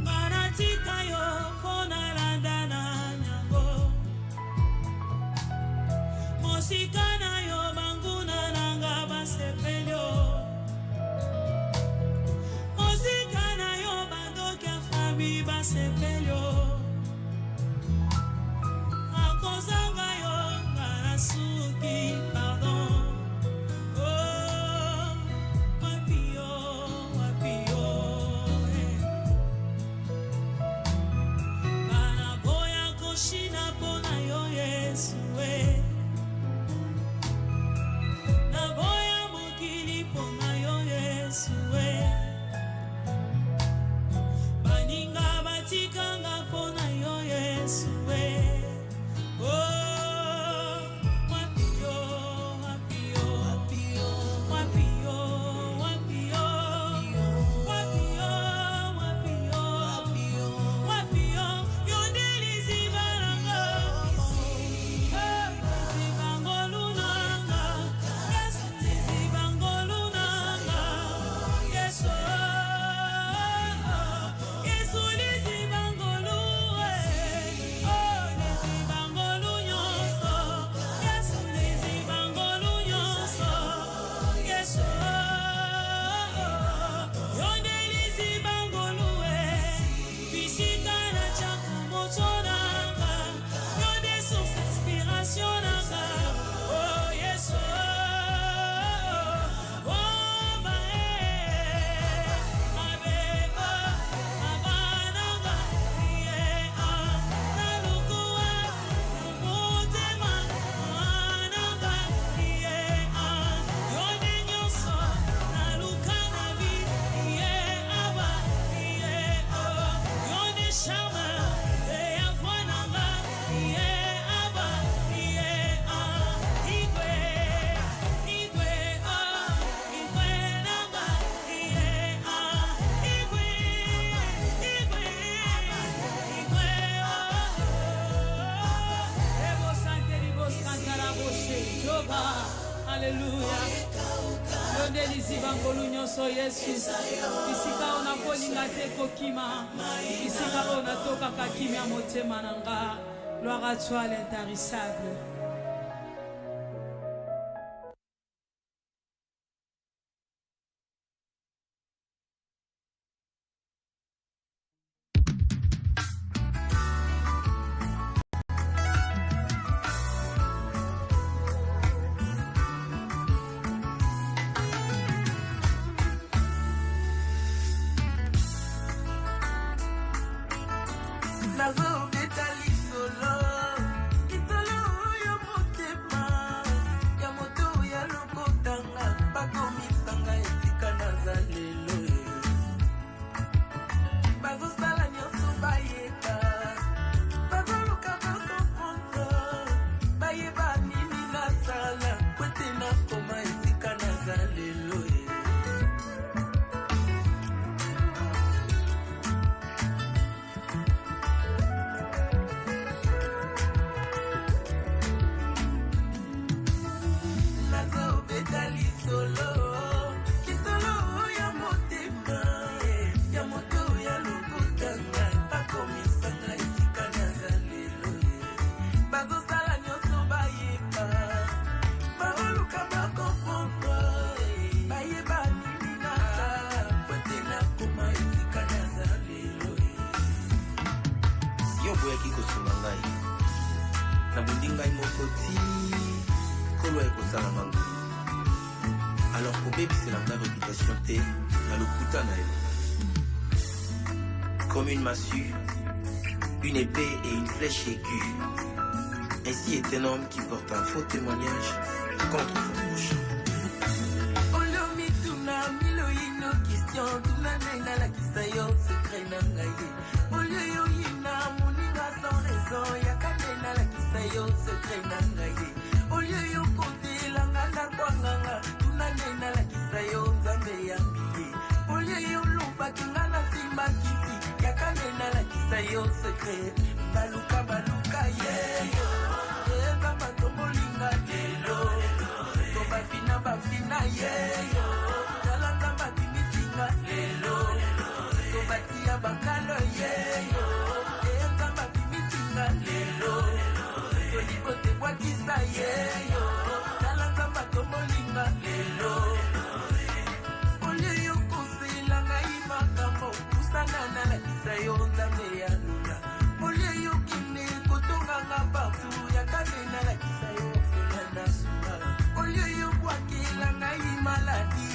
Speaker 2: banatika yo mpona landa na nyango mosika na yo banguna nanga basepelio mosika na yo bandoki ya fami basepelio akozanga yo ngana suki pardon wapio wapio bana boya koshina pona yo yesu naboya mokili pona yo yesu baninga batikanga pona yo yesu wapio wapio wapio wapio wapio wapio wapio wapio yondeli zibaranga zibangolunanga yes zibangolunanga yes
Speaker 7: tondeli zibangolu nyonso yesu bisika oyo nakolinga te kokima bisika oyo natokaka kimia motema na nga. Gloire à toi l'intarissable.
Speaker 14: Alors Kobe c'est la réputation T dans le Koutana. Comme une massue, une épée et une flèche aiguë. Ainsi est un homme qui porte un faux témoignage contre son prochain.
Speaker 9: Baluka baluka yeyo eva batomolinga lelo to bafina bafina yeyo talanga batimisinga lelo to batia bakalo yeyo eva batimisinga lelo to libote bwakisa yeyo talanga batomolinga lelo olio yokoselanga imakambo kusana na la kisayo nzambe ya lula olio yokine kotonganga partout yakane na la kisayo felana suma olio yobwakelanga imaladi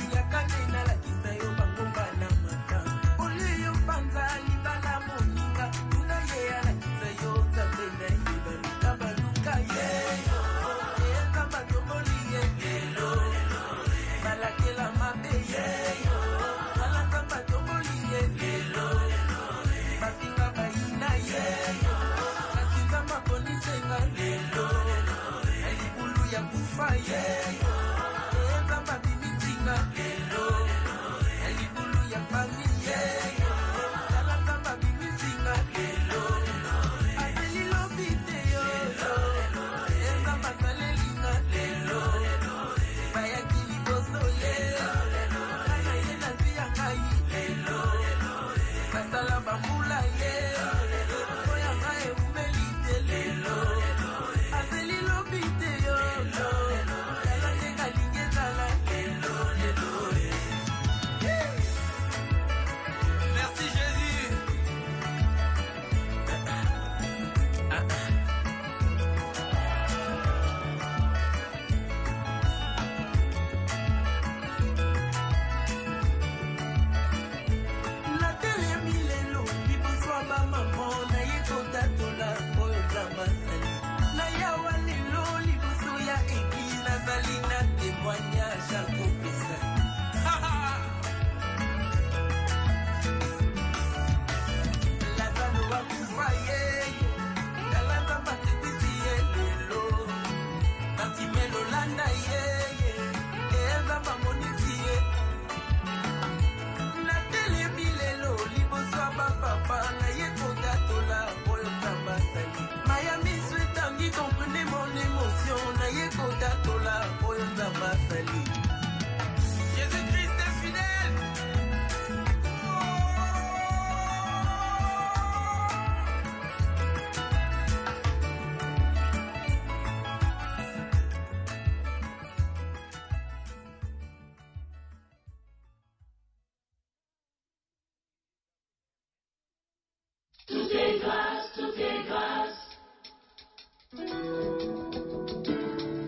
Speaker 18: Tout est grâce, tout est grâce.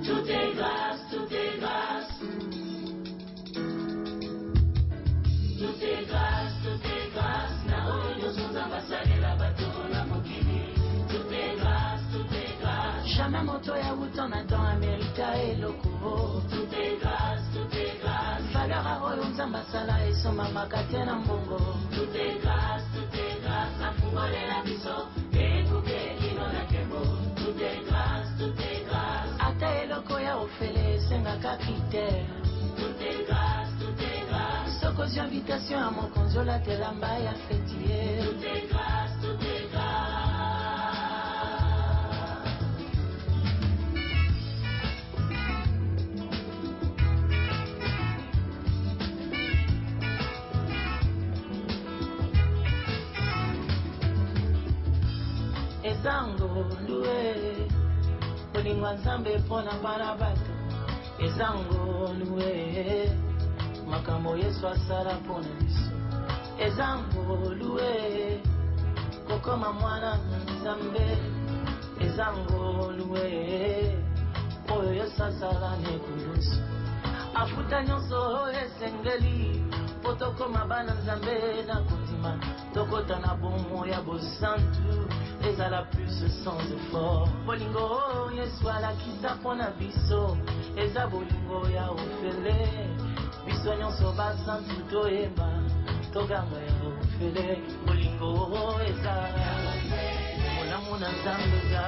Speaker 18: Tout est grâce, tout est grâce. Tout est grâce, tout est grâce. Na oyo sunzamba salela bato na mokili. Tout est grâce, tout est grâce.
Speaker 2: Jamais moto ya wuton Adam Amerika eloko.
Speaker 18: Tout est grâce, tout est grâce.
Speaker 2: Valeur a oyo nzamba sala esoma makate na mbongo.
Speaker 18: Tout est grâce, tout est grâce. Na fungole la biso. Ekuke ino na kembo. Tout est grâce, tout est grâce.
Speaker 2: Ata eloko ya ofele sengaka critère.
Speaker 18: Tout est grâce, tout est grâce.
Speaker 2: Sokozio invitation à mon konzo la telamba ya fetier.
Speaker 18: Tout est grâce, tout est grâce.
Speaker 2: Ezango luwe Olingwa nzambe pona bana bato. Ezango luwe makambo Yesu asala pona biso. Ezango luwe kokoma mwana nzambe. Ezango luwe oyo Yesu asala nekulusu. Afuta nyonso esengeli potokoma bana nzambe na kotima. Tokota na bomo ya bosantu ezala plus sans effort. Bolingo Yesu alakisa pona biso. Eza bolingo ya ofele. Biso nyonso basantu toyemba toganga ya ofele. Bolingo eza molamu na nzambe za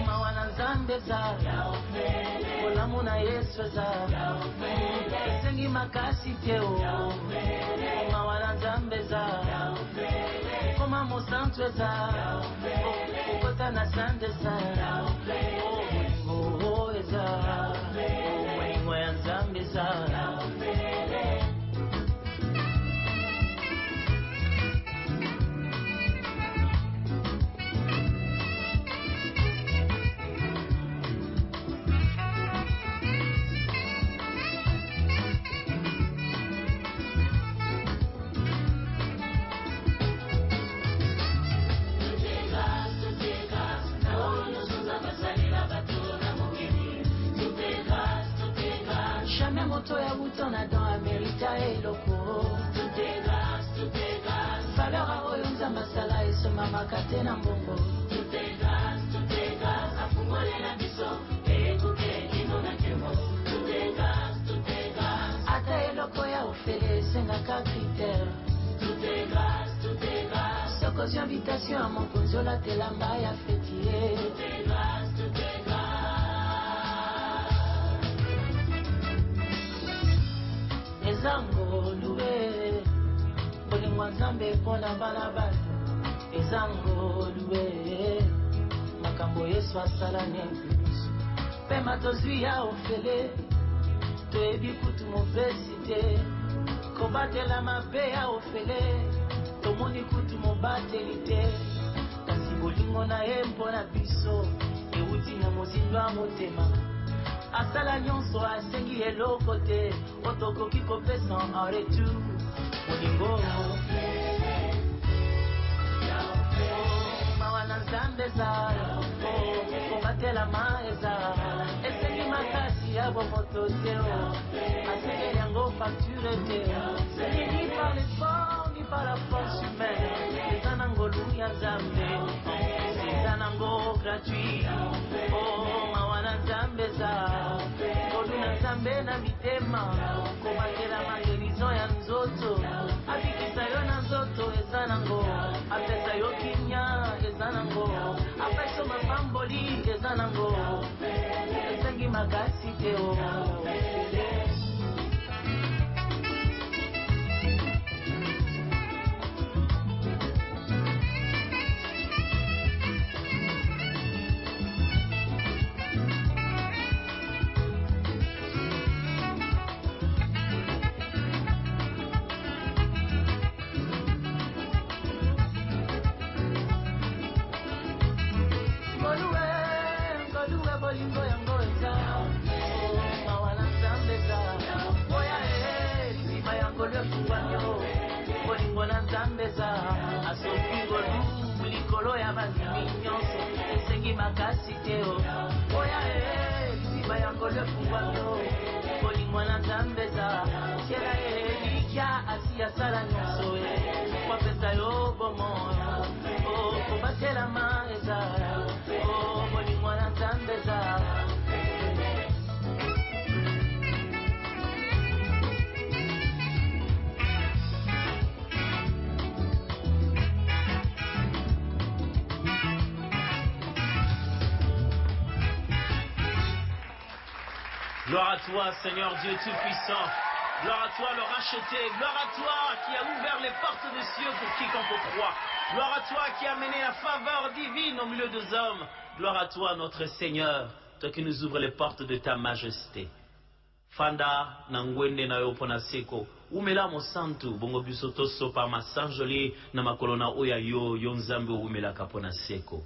Speaker 2: mawa na nzambe za molamu na Yesu eza esengi makasi teo mawa na nzambe za koma mosantu eza okota na sande za bolingo eza bolingo ya nzambe za moto ya wuton Adam Amerika eloko.
Speaker 18: Tout est grâce, tout est grâce.
Speaker 2: Valeur a oyo nzamba sala esoma makate na mbongo.
Speaker 18: Tout est grâce, tout est grâce. Afungole na biso. Ekuke ino na kemo. Tout est grâce, tout est grâce.
Speaker 2: Ata eloko ya ofele esengaka critère.
Speaker 18: Tout est grâce, tout est grâce.
Speaker 2: Sokozio invitation à mon konzo la telamba ya fetier.
Speaker 18: Tout est grâce, tout est grâce.
Speaker 2: Ezango luwe Olingwa nzambe pona bana bato. Ezango luwe makambo Yesu asala nekulusu. Pema tozwi ya ofele toyebi kutu mopesite. Kobatela mabe ya ofele tomoni kutu mobateli te. Kasi bolingo na ye mpona biso euti na mozindo ya motema. Asala nyonso asengi eloko te otokoki kopesa en retour. Bolingo mawa na nzambe eza kobatela ma eza esengi makasi ya bomoto te. Asengeli yango facture te. Ni par l'effort ni par la force humaine. Eza na ngolu ya nzambe eza nango gratuit. Mawa na nzambe eza ngolu na nzambe na mitema. Kobatela magenizo ya nzoto. Abikisa yo na nzoto eza nango. Apesa yo kinya eza nango. Apeso mapamboli eza nango. Esengi makasi te o. Bolingo na nzambe za asoki makasi te o oya liziba yango lefungwano bolingo na nzambe eza siela elikya asi asala nyonso kwapesa yo bomoyo kobatelama eza bolingo na nzambe eza.
Speaker 13: Gloire à toi, Seigneur Dieu Tout-Puissant. Gloire à toi, le racheté. Gloire à toi qui a ouvert les portes des cieux pour quiconque croit. Gloire à toi qui a mené la faveur divine au milieu des hommes. Gloire à toi, notre Seigneur, toi qui nous ouvres les portes de ta majesté. Fanda nangwende na yo pona seko. Umela mo santu bongo biso toso pa masanjoli na makolona oya yo nzambe umela kapona seko.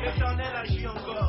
Speaker 3: L'éternel agit encore.